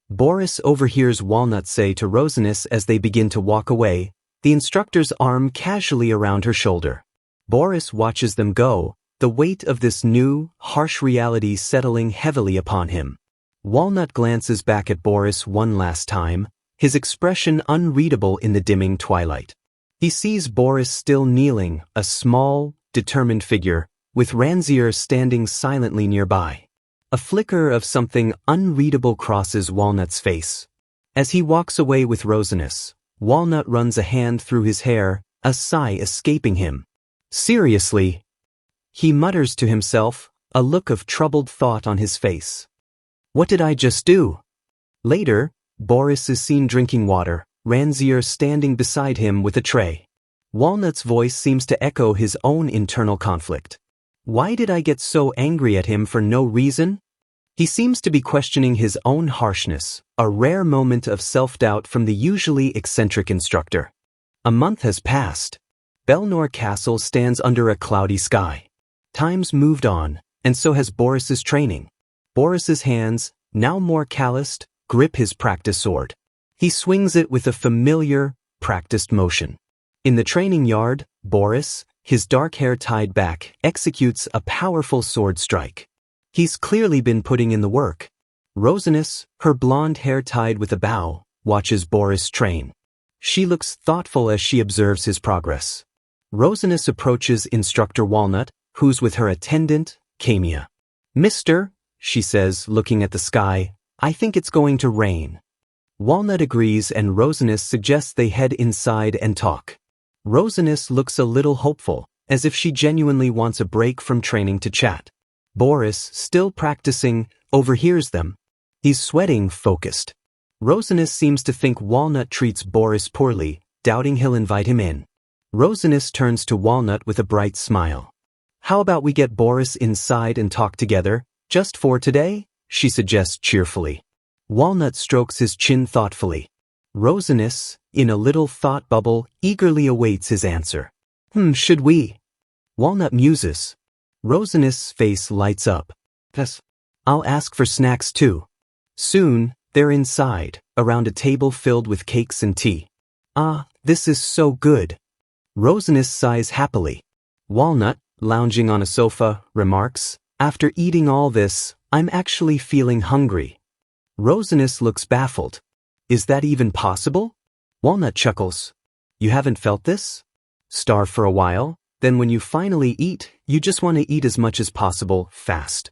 Boris overhears Walnut say to Rosinus as they begin to walk away, the instructor's arm casually around her shoulder. Boris watches them go, the weight of this new, harsh reality settling heavily upon him. Walnut glances back at Boris one last time, his expression unreadable in the dimming twilight. He sees Boris still kneeling, a small, determined figure, with Ranzier standing silently nearby. A flicker of something unreadable crosses Walnut's face. As he walks away with Rosinus, Walnut runs a hand through his hair, a sigh escaping him. Seriously? He mutters to himself, a look of troubled thought on his face. What did I just do? Later, Boris is seen drinking water, Ranzier standing beside him with a tray. Walnut's voice seems to echo his own internal conflict. Why did I get so angry at him for no reason? He seems to be questioning his own harshness, a rare moment of self-doubt from the usually eccentric instructor. A month has passed. Belnor Castle stands under a cloudy sky. Time's moved on, and so has Boris's training. Boris's hands, now more calloused, grip his practice sword. He swings it with a familiar, practiced motion. In the training yard, Boris, his dark hair tied back, executes a powerful sword strike. He's clearly been putting in the work. Rosinus, her blonde hair tied with a bow, watches Boris train. She looks thoughtful as she observes his progress. Rosinus approaches Instructor Walnut, who's with her attendant, Camia. Mister, she says, looking at the sky, I think it's going to rain. Walnut agrees and Rosinus suggests they head inside and talk. Rosinus looks a little hopeful, as if she genuinely wants a break from training to chat. Boris, still practicing, overhears them. He's sweating, focused. Rosinus seems to think Walnut treats Boris poorly, doubting he'll invite him in. Rosinus turns to Walnut with a bright smile. How about we get Boris inside and talk together, just for today? She suggests cheerfully. Walnut strokes his chin thoughtfully. Rosinus, in a little thought bubble, eagerly awaits his answer. Should we? Walnut muses. Rosinus' face lights up. Yes. I'll ask for snacks too. Soon, they're inside, around a table filled with cakes and tea. Ah, this is so good. Rosinus sighs happily. Walnut, lounging on a sofa, remarks, after eating all this, I'm actually feeling hungry. Rosinus looks baffled. Is that even possible? Walnut chuckles. You haven't felt this? Starve for a while, then when you finally eat, you just want to eat as much as possible, fast.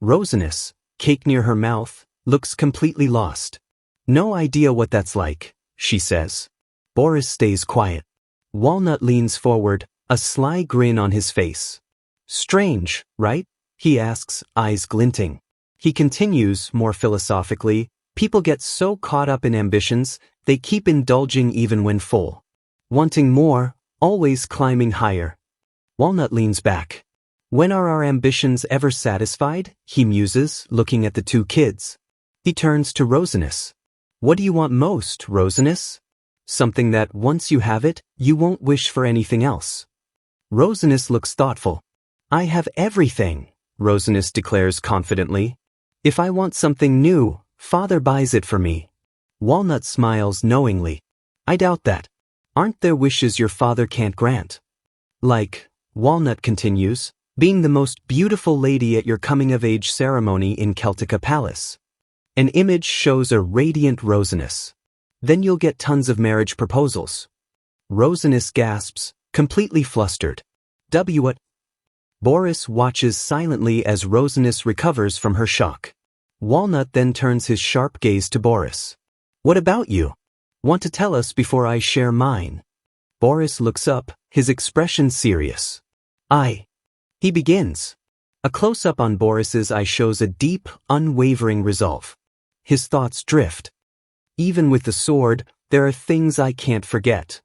Rosinus, cake near her mouth, looks completely lost. No idea what that's like, she says. Boris stays quiet. Walnut leans forward, a sly grin on his face. Strange, right? He asks, eyes glinting. He continues, more philosophically, people get so caught up in ambitions, they keep indulging even when full. Wanting more, always climbing higher. Walnut leans back. When are our ambitions ever satisfied? He muses, looking at the two kids. He turns to Rosinus. What do you want most, Rosinus? Something that, once you have it, you won't wish for anything else. Rosinus looks thoughtful. I have everything, Rosinus declares confidently. If I want something new, Father buys it for me. Walnut smiles knowingly. I doubt that. Aren't there wishes your father can't grant? Like, Walnut continues, being the most beautiful lady at your coming-of-age ceremony in Celtica Palace. An image shows a radiant Rosinus. Then you'll get tons of marriage proposals. Rosinus gasps, completely flustered. What? Boris watches silently as Rosinus recovers from her shock. Walnut then turns his sharp gaze to Boris. What about you? Want to tell us before I share mine? Boris looks up, his expression serious. He begins. A close-up on Boris's eye shows a deep, unwavering resolve. His thoughts drift. Even with the sword, there are things I can't forget.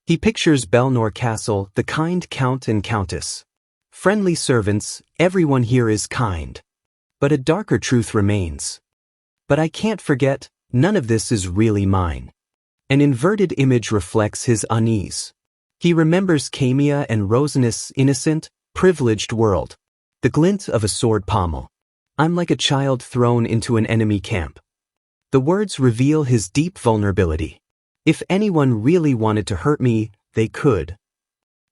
He pictures Belnor Castle, the kind count and countess. Friendly servants, everyone here is kind. But a darker truth remains. But I can't forget, none of this is really mine. An inverted image reflects his unease. He remembers Camia and Rosinus' innocent, privileged world. The glint of a sword pommel. I'm like a child thrown into an enemy camp. The words reveal his deep vulnerability. If anyone really wanted to hurt me, they could.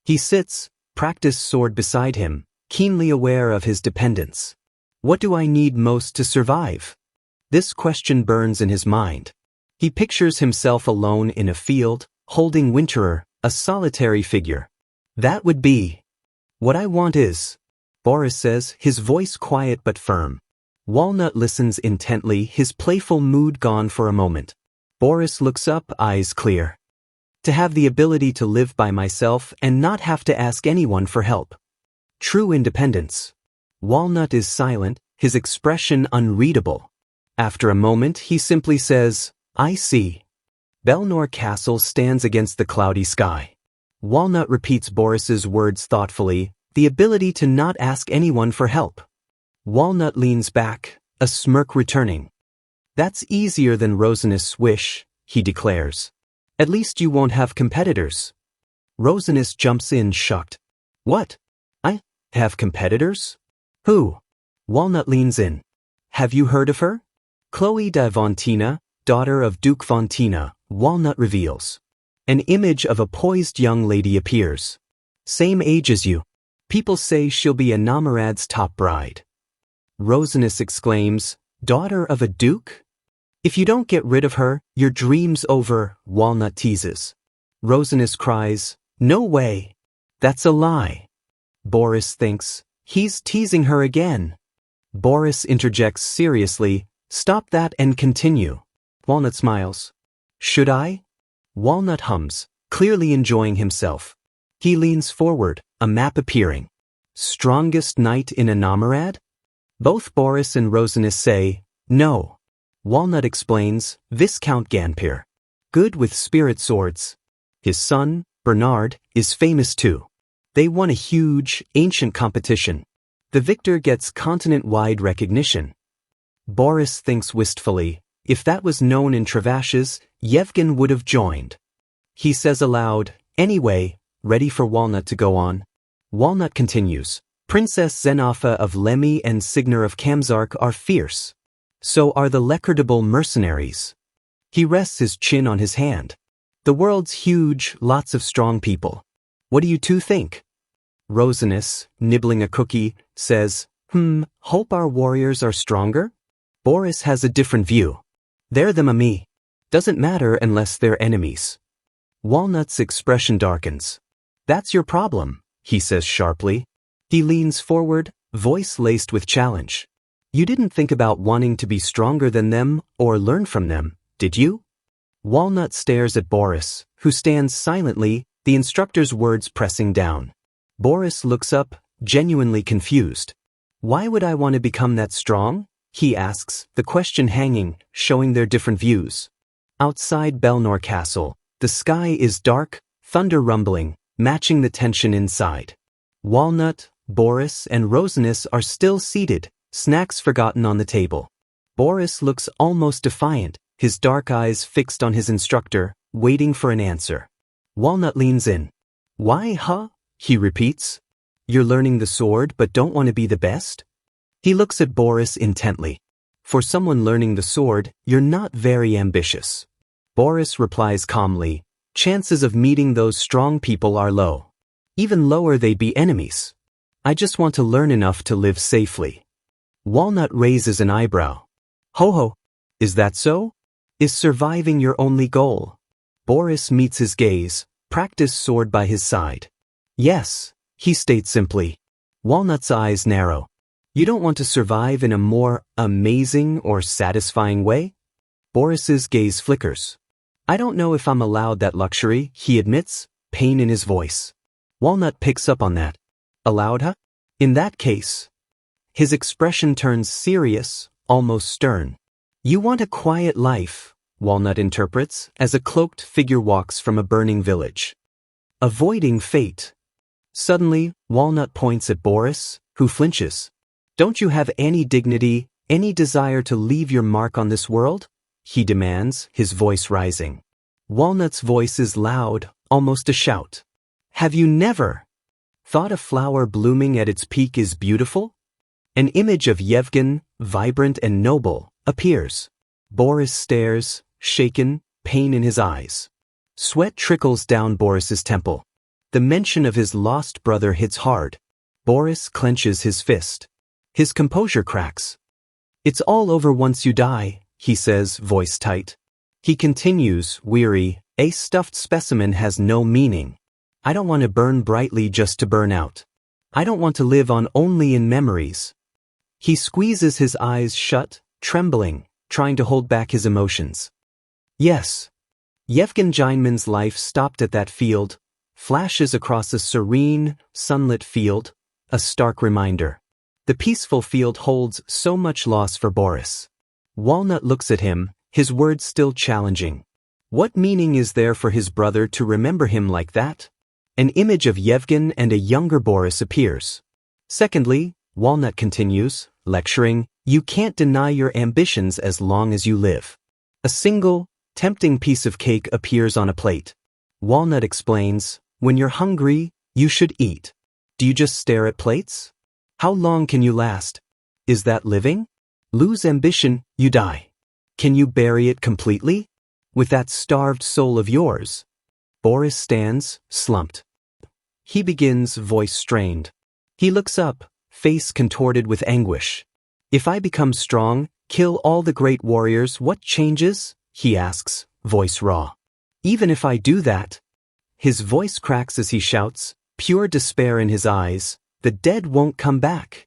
He sits, practiced sword beside him, keenly aware of his dependence. What do I need most to survive? This question burns in his mind. He pictures himself alone in a field, holding Winterer, a solitary figure. That would be. What I want is. Boris says, his voice quiet but firm. Walnut listens intently, his playful mood gone for a moment. Boris looks up, eyes clear. To have the ability to live by myself and not have to ask anyone for help. True independence. Walnut is silent, his expression unreadable. After a moment, he simply says, I see. Belnor Castle stands against the cloudy sky. Walnut repeats Boris's words thoughtfully, the ability to not ask anyone for help. Walnut leans back, a smirk returning. That's easier than Rosinus' wish, he declares. At least you won't have competitors. Rosinus jumps in shocked. What? I have competitors? Who? Walnut leans in. Have you heard of her? Chloe de Vontina, daughter of Duke Vontina, Walnut reveals. An image of a poised young lady appears. Same age as you. People say she'll be a Nomarad's top bride. Rosinus exclaims, daughter of a duke? If you don't get rid of her, your dream's over, Walnut teases. Rosinus cries, no way. That's a lie. Boris thinks, he's teasing her again. Boris interjects seriously, stop that and continue. Walnut smiles. Should I? Walnut hums, clearly enjoying himself. He leans forward, a map appearing. Strongest knight in a Nomarad? Both Boris and Rosinus say, no. Walnut explains, Viscount Ganpir. Good with spirit swords. His son, Bernard, is famous too. They won a huge, ancient competition. The victor gets continent-wide recognition. Boris thinks wistfully, if that was known in Travashes, Yevgen would have joined. He says aloud, anyway, ready for Walnut to go on. Walnut continues, Princess Xenopha of Lemmy and Signer of Kamzark are fierce. So are the Lekardable mercenaries. He rests his chin on his hand. The world's huge, lots of strong people. What do you two think? Rosinus, nibbling a cookie, says, hope our warriors are stronger? Boris has a different view. They're them a me. Doesn't matter unless they're enemies. Walnut's expression darkens. That's your problem, he says sharply. He leans forward, voice laced with challenge. You didn't think about wanting to be stronger than them or learn from them, did you? Walnut stares at Boris, who stands silently, the instructor's words pressing down. Boris looks up, genuinely confused. Why would I want to become that strong? He asks, the question hanging, showing their different views. Outside Belnor Castle, the sky is dark, thunder rumbling, matching the tension inside. Walnut, Boris, and Rosinus are still seated, snacks forgotten on the table. Boris looks almost defiant, his dark eyes fixed on his instructor, waiting for an answer. Walnut leans in. Why, huh? He repeats. You're learning the sword but don't want to be the best? He looks at Boris intently. For someone learning the sword, you're not very ambitious. Boris replies calmly, chances of meeting those strong people are low. Even lower they'd be enemies. I just want to learn enough to live safely. Walnut raises an eyebrow. Ho, is that so? Is surviving your only goal? Boris meets his gaze, practice sword by his side. Yes, he states simply. Walnut's eyes narrow. You don't want to survive in a more amazing or satisfying way? Boris's gaze flickers. I don't know if I'm allowed that luxury, he admits, pain in his voice. Walnut picks up on that. Allowed, huh? In that case, His expression turns serious, almost stern. You want a quiet life, Walnut interprets, as a cloaked figure walks from a burning village. Avoiding fate. Suddenly, Walnut points at Boris, who flinches. Don't you have any dignity, any desire to leave your mark on this world? He demands, his voice rising. Walnut's voice is loud, almost a shout. Have you never thought a flower blooming at its peak is beautiful? An image of Yevgen, vibrant and noble, appears. Boris stares, shaken, pain in his eyes. Sweat trickles down Boris's temple. The mention of his lost brother hits hard. Boris clenches his fist. His composure cracks. It's all over once you die, he says, voice tight. He continues, weary, a stuffed specimen has no meaning. I don't want to burn brightly just to burn out. I don't want to live on only in memories. He squeezes his eyes shut, trembling, trying to hold back his emotions. Yes. Yevgen Jeinman's life stopped at that field, flashes across a serene, sunlit field, a stark reminder. The peaceful field holds so much loss for Boris. Walnut looks at him, his words still challenging. What meaning is there for his brother to remember him like that? An image of Yevgen and a younger Boris appears. Secondly, Walnut continues, lecturing, you can't deny your ambitions as long as you live. A single, tempting piece of cake appears on a plate. Walnut explains, when you're hungry, you should eat. Do you just stare at plates? How long can you last? Is that living? Lose ambition, you die. Can you bury it completely? With that starved soul of yours? Boris stands, slumped. He begins, voice strained. He looks up, face contorted with anguish. If I become strong, kill all the great warriors, what changes? He asks, voice raw. Even if I do that. His voice cracks as he shouts, pure despair in his eyes, the dead won't come back.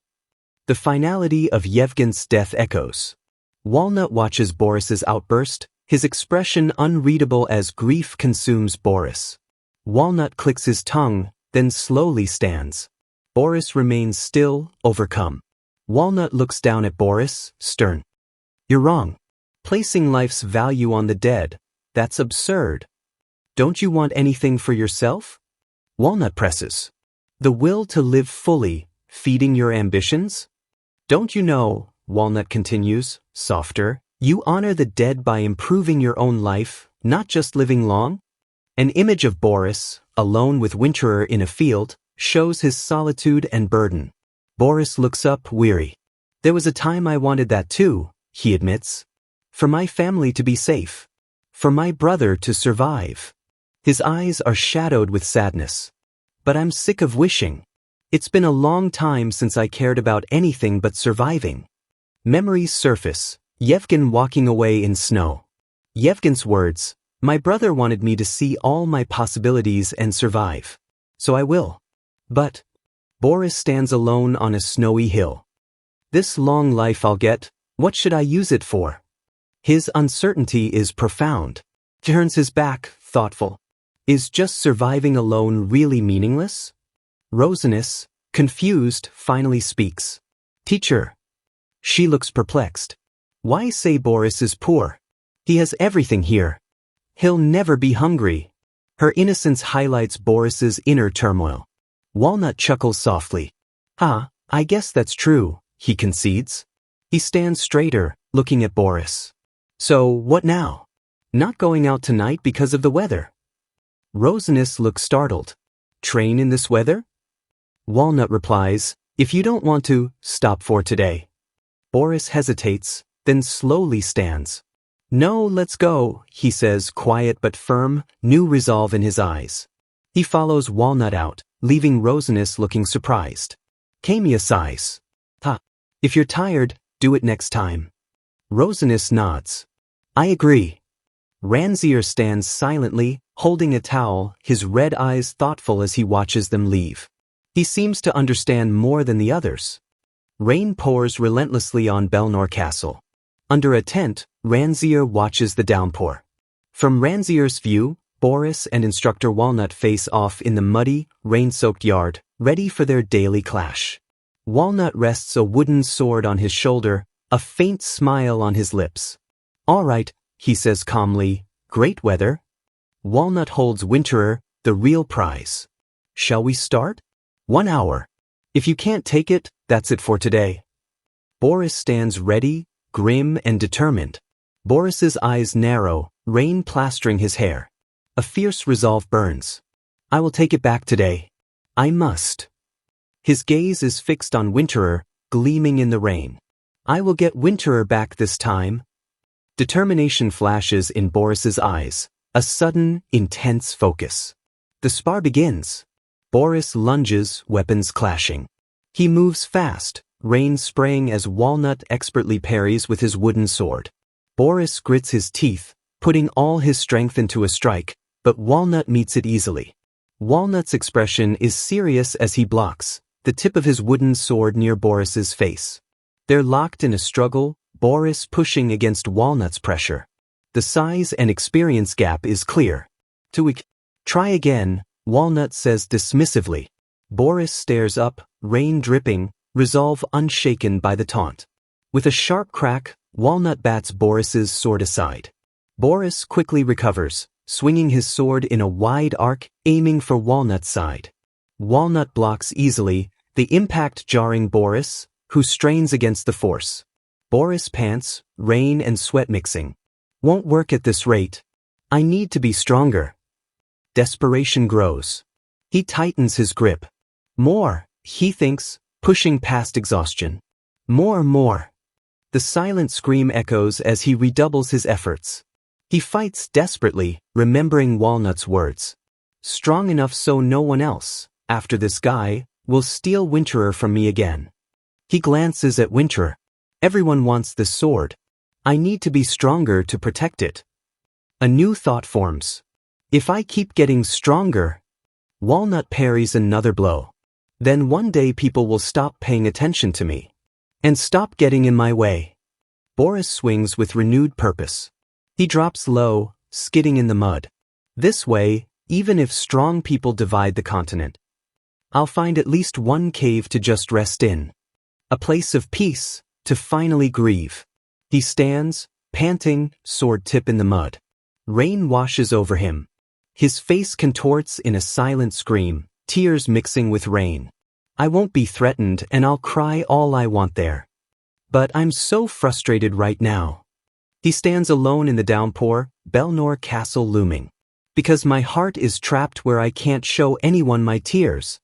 The finality of Yevgen's death echoes. Walnut watches Boris's outburst, his expression unreadable as grief consumes Boris. Walnut clicks his tongue, then slowly stands. Boris remains still, overcome. Walnut looks down at Boris, stern. You're wrong. Placing life's value on the dead, that's absurd. Don't you want anything for yourself? Walnut presses. The will to live fully, feeding your ambitions? Don't you know, Walnut continues, softer, you honor the dead by improving your own life, not just living long? An image of Boris, alone with Winterer in a field, shows his solitude and burden. Boris looks up, weary. There was a time I wanted that too, he admits. For my family to be safe. For my brother to survive. His eyes are shadowed with sadness. But I'm sick of wishing. It's been a long time since I cared about anything but surviving. Memories surface, Yevgen walking away in snow. Yevgen's words, my brother wanted me to see all my possibilities and survive. So I will. But Boris stands alone on a snowy hill. This long life I'll get, what should I use it for? His uncertainty is profound. Turns his back, thoughtful. Is just surviving alone really meaningless? Rosinus, confused, finally speaks. Teacher. She looks perplexed. Why say Boris is poor? He has everything here. He'll never be hungry. Her innocence highlights Boris's inner turmoil. Walnut chuckles softly. I guess that's true, he concedes. He stands straighter, looking at Boris. So, what now? Not going out tonight because of the weather? Rosinus looks startled. Train in this weather? Walnut replies, if you don't want to, stop for today. Boris hesitates, then slowly stands. No, let's go, he says, quiet but firm, new resolve in his eyes. He follows Walnut out, leaving Rosinus looking surprised. Camia sighs. If you're tired, do it next time. Rosinus nods. I agree. Ranzier stands silently, holding a towel, his red eyes thoughtful as he watches them leave. He seems to understand more than the others. Rain pours relentlessly on Belnor Castle. Under a tent, Ranzier watches the downpour. From Ranzier's view, Boris and Instructor Walnut face off in the muddy, rain-soaked yard, ready for their daily clash. Walnut rests a wooden sword on his shoulder, a faint smile on his lips. "All right," he says calmly, "great weather." Walnut holds Winterer, the real prize. "Shall we start?" 1 hour. If you can't take it, that's it for today. Boris stands ready, grim and determined. Boris's eyes narrow, rain plastering his hair. A fierce resolve burns. "I will take it back today. I must." His gaze is fixed on Winterer, gleaming in the rain. "I will get Winterer back this time." Determination flashes in Boris's eyes, a sudden, intense focus. The spar begins. Boris lunges, weapons clashing. He moves fast, rain spraying as Walnut expertly parries with his wooden sword. Boris grits his teeth, putting all his strength into a strike, but Walnut meets it easily. Walnut's expression is serious as he blocks, the tip of his wooden sword near Boris's face. They're locked in a struggle, Boris pushing against Walnut's pressure. The size and experience gap is clear. "Too weak. Try again," Walnut says dismissively. Boris stares up, rain dripping, resolve unshaken by the taunt. With a sharp crack, Walnut bats Boris's sword aside. Boris quickly recovers, swinging his sword in a wide arc, aiming for Walnut's side. Walnut blocks easily, the impact jarring Boris, who strains against the force. Boris pants, rain and sweat mixing. "Won't work at this rate. I need to be stronger." Desperation grows. He tightens his grip. More, he thinks, pushing past exhaustion. More. The silent scream echoes as he redoubles his efforts. He fights desperately, remembering Walnut's words. "Strong enough so no one else, after this guy, will steal Winterer from me again." He glances at Winterer. "Everyone wants this sword. I need to be stronger to protect it." A new thought forms. "If I keep getting stronger..." Walnut parries another blow. "Then one day people will stop paying attention to me. And stop getting in my way." Boris swings with renewed purpose. He drops low, skidding in the mud. "This way, even if strong people divide the continent, I'll find at least one cave to just rest in. A place of peace, to finally grieve." He stands, panting, sword tip in the mud. Rain washes over him. His face contorts in a silent scream, tears mixing with rain. "I won't be threatened and I'll cry all I want there. But I'm so frustrated right now." He stands alone in the downpour, Belnor Castle looming. "Because my heart is trapped where I can't show anyone my tears."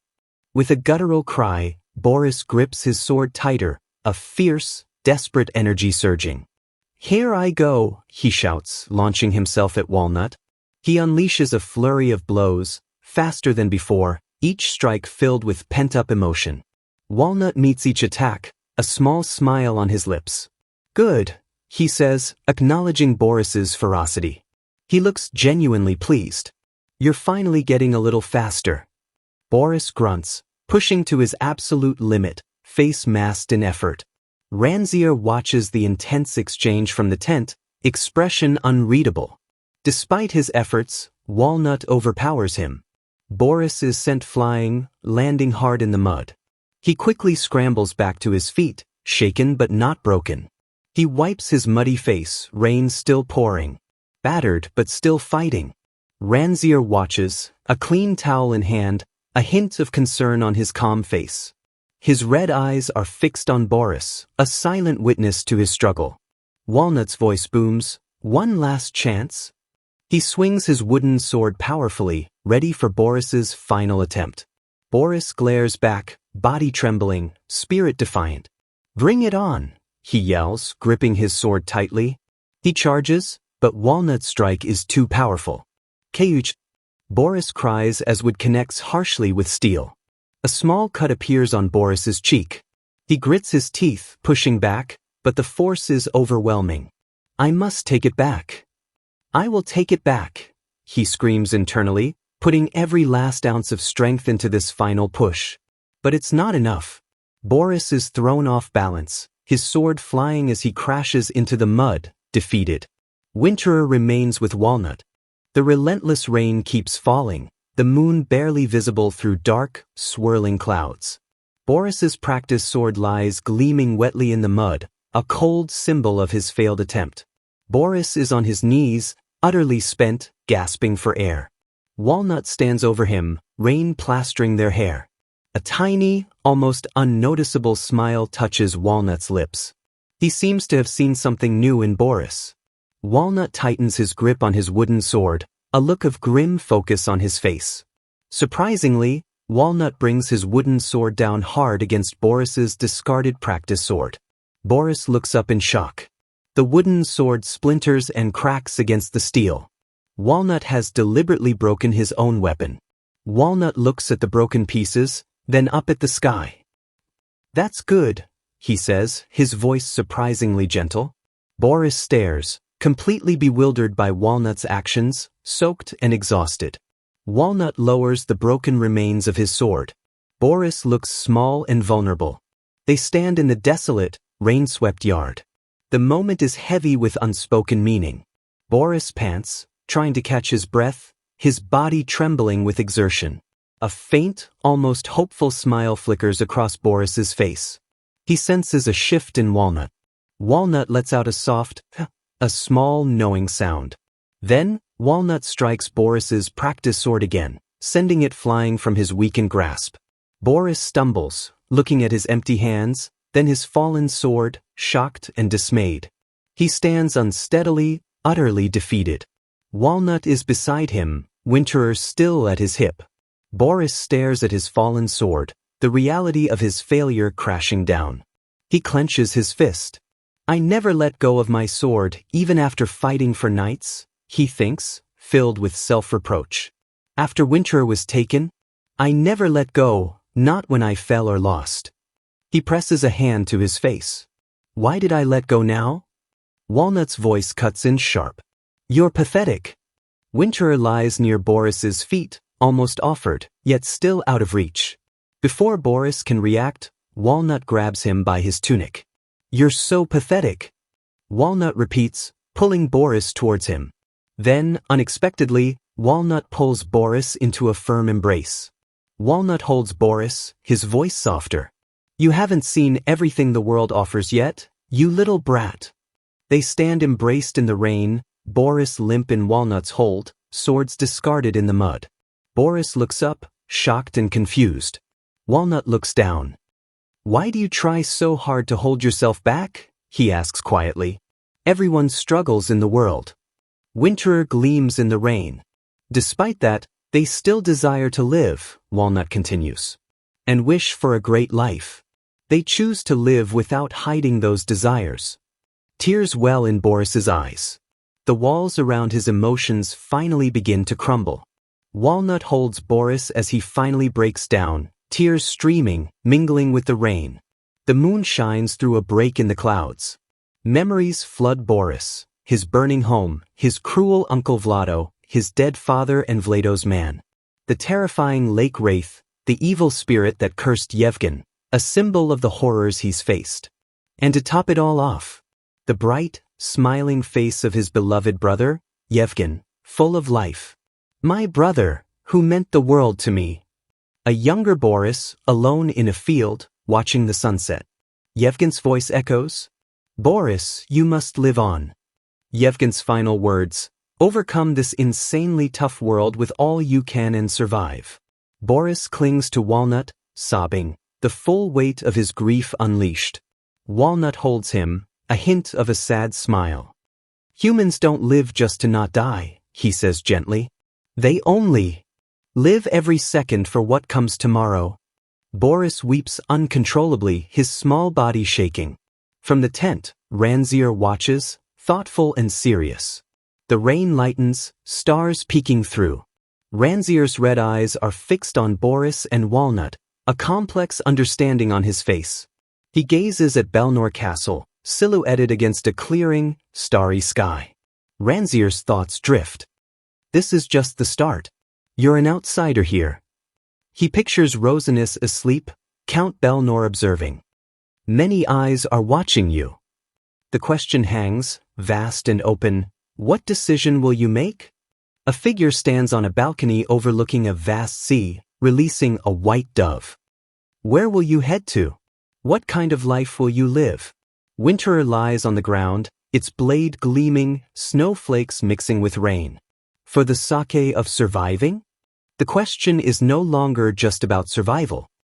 With a guttural cry, Boris grips his sword tighter, a fierce, desperate energy surging. "Here I go," he shouts, launching himself at Walnut. He unleashes a flurry of blows, faster than before, each strike filled with pent-up emotion. Walnut meets each attack, a small smile on his lips. "Good," he says, acknowledging Boris's ferocity. He looks genuinely pleased. "You're finally getting a little faster." Boris grunts, pushing to his absolute limit, face masked in effort. Ranzier watches the intense exchange from the tent, expression unreadable. Despite his efforts, Walnut overpowers him. Boris is sent flying, landing hard in the mud. He quickly scrambles back to his feet, shaken but not broken. He wipes his muddy face, rain still pouring. Battered but still fighting. Ranzier watches, a clean towel in hand, a hint of concern on his calm face. His red eyes are fixed on Boris, a silent witness to his struggle. Walnut's voice booms, "One last chance?" He swings his wooden sword powerfully, ready for Boris's final attempt. Boris glares back, body trembling, spirit defiant. "Bring it on," he yells, gripping his sword tightly. He charges, but Walnut's strike is too powerful. "Keuch!" Boris cries as wood connects harshly with steel. A small cut appears on Boris's cheek. He grits his teeth, pushing back, but the force is overwhelming. "I must take it back. I will take it back," he screams internally, putting every last ounce of strength into this final push. But it's not enough. Boris is thrown off balance, his sword flying as he crashes into the mud, defeated. Winterer remains with Walnut. The relentless rain keeps falling, the moon barely visible through dark, swirling clouds. Boris's practice sword lies gleaming wetly in the mud, a cold symbol of his failed attempt. Boris is on his knees, utterly spent, gasping for air. Walnut stands over him, rain plastering their hair. A tiny, almost unnoticeable smile touches Walnut's lips. He seems to have seen something new in Boris. Walnut tightens his grip on his wooden sword, a look of grim focus on his face. Surprisingly, Walnut brings his wooden sword down hard against Boris's discarded practice sword. Boris looks up in shock. The wooden sword splinters and cracks against the steel. Walnut has deliberately broken his own weapon. Walnut looks at the broken pieces, then up at the sky. "That's good," he says, his voice surprisingly gentle. Boris stares, completely bewildered by Walnut's actions, soaked and exhausted. Walnut lowers the broken remains of his sword. Boris looks small and vulnerable. They stand in the desolate, rain-swept yard. The moment is heavy with unspoken meaning. Boris pants, trying to catch his breath, his body trembling with exertion. A faint, almost hopeful smile flickers across Boris's face. He senses a shift in Walnut. Walnut lets out a soft, a small, knowing sound. Then, Walnut strikes Boris's practice sword again, sending it flying from his weakened grasp. Boris stumbles, looking at his empty hands, then his fallen sword, shocked and dismayed. He stands unsteadily, utterly defeated. Walnut is beside him, Winterer still at his hip. Boris stares at his fallen sword, the reality of his failure crashing down. He clenches his fist. "I never let go of my sword, even after fighting for knights," he thinks, filled with self-reproach. "After Winterer was taken, I never let go, not when I fell or lost." He presses a hand to his face. "Why did I let go now?" Walnut's voice cuts in sharp. "You're pathetic." Winterer lies near Boris's feet, almost offered, yet still out of reach. Before Boris can react, Walnut grabs him by his tunic. "You're so pathetic," Walnut repeats, pulling Boris towards him. Then, unexpectedly, Walnut pulls Boris into a firm embrace. Walnut holds Boris, his voice softer. "You haven't seen everything the world offers yet, you little brat." They stand embraced in the rain, Boris limp in Walnut's hold, swords discarded in the mud. Boris looks up, shocked and confused. Walnut looks down. "Why do you try so hard to hold yourself back?" he asks quietly. "Everyone struggles in the world." Winterer gleams in the rain. "Despite that, they still desire to live," Walnut continues, "and wish for a great life. They choose to live without hiding those desires." Tears well in Boris's eyes. The walls around his emotions finally begin to crumble. Walnut holds Boris as he finally breaks down, tears streaming, mingling with the rain. The moon shines through a break in the clouds. Memories flood Boris, his burning home, his cruel Uncle Vlado, his dead father and Vlado's man. The terrifying lake wraith, the evil spirit that cursed Yevgen, a symbol of the horrors he's faced. And to top it all off, the bright, smiling face of his beloved brother, Yevgen, full of life. "My brother, who meant the world to me." A younger Boris, alone in a field, watching the sunset. Yevgen's voice echoes, "Boris, you must live on." Yevgen's final words, "Overcome this insanely tough world with all you can and survive." Boris clings to Walnut, sobbing, the full weight of his grief unleashed. Walnut holds him, a hint of a sad smile. "Humans don't live just to not die," he says gently. "They only live every second for what comes tomorrow." Boris weeps uncontrollably, his small body shaking. From the tent, Ranzier watches, thoughtful and serious. The rain lightens, stars peeking through. Ranzier's red eyes are fixed on Boris and Walnut, a complex understanding on his face. He gazes at Belnor Castle, silhouetted against a clearing, starry sky. Ranzier's thoughts drift. This is just the start. You're an outsider here. He pictures Rosinus asleep, Count Belnor observing. Many eyes are watching you. The question hangs, vast and open. What decision will you make? A figure stands on a balcony overlooking a vast sea, releasing a white dove. Where will you head to? What kind of life will you live? Winter lies on the ground, its blade gleaming, snowflakes mixing with rain. For the sake of surviving? The question is no longer just about survival.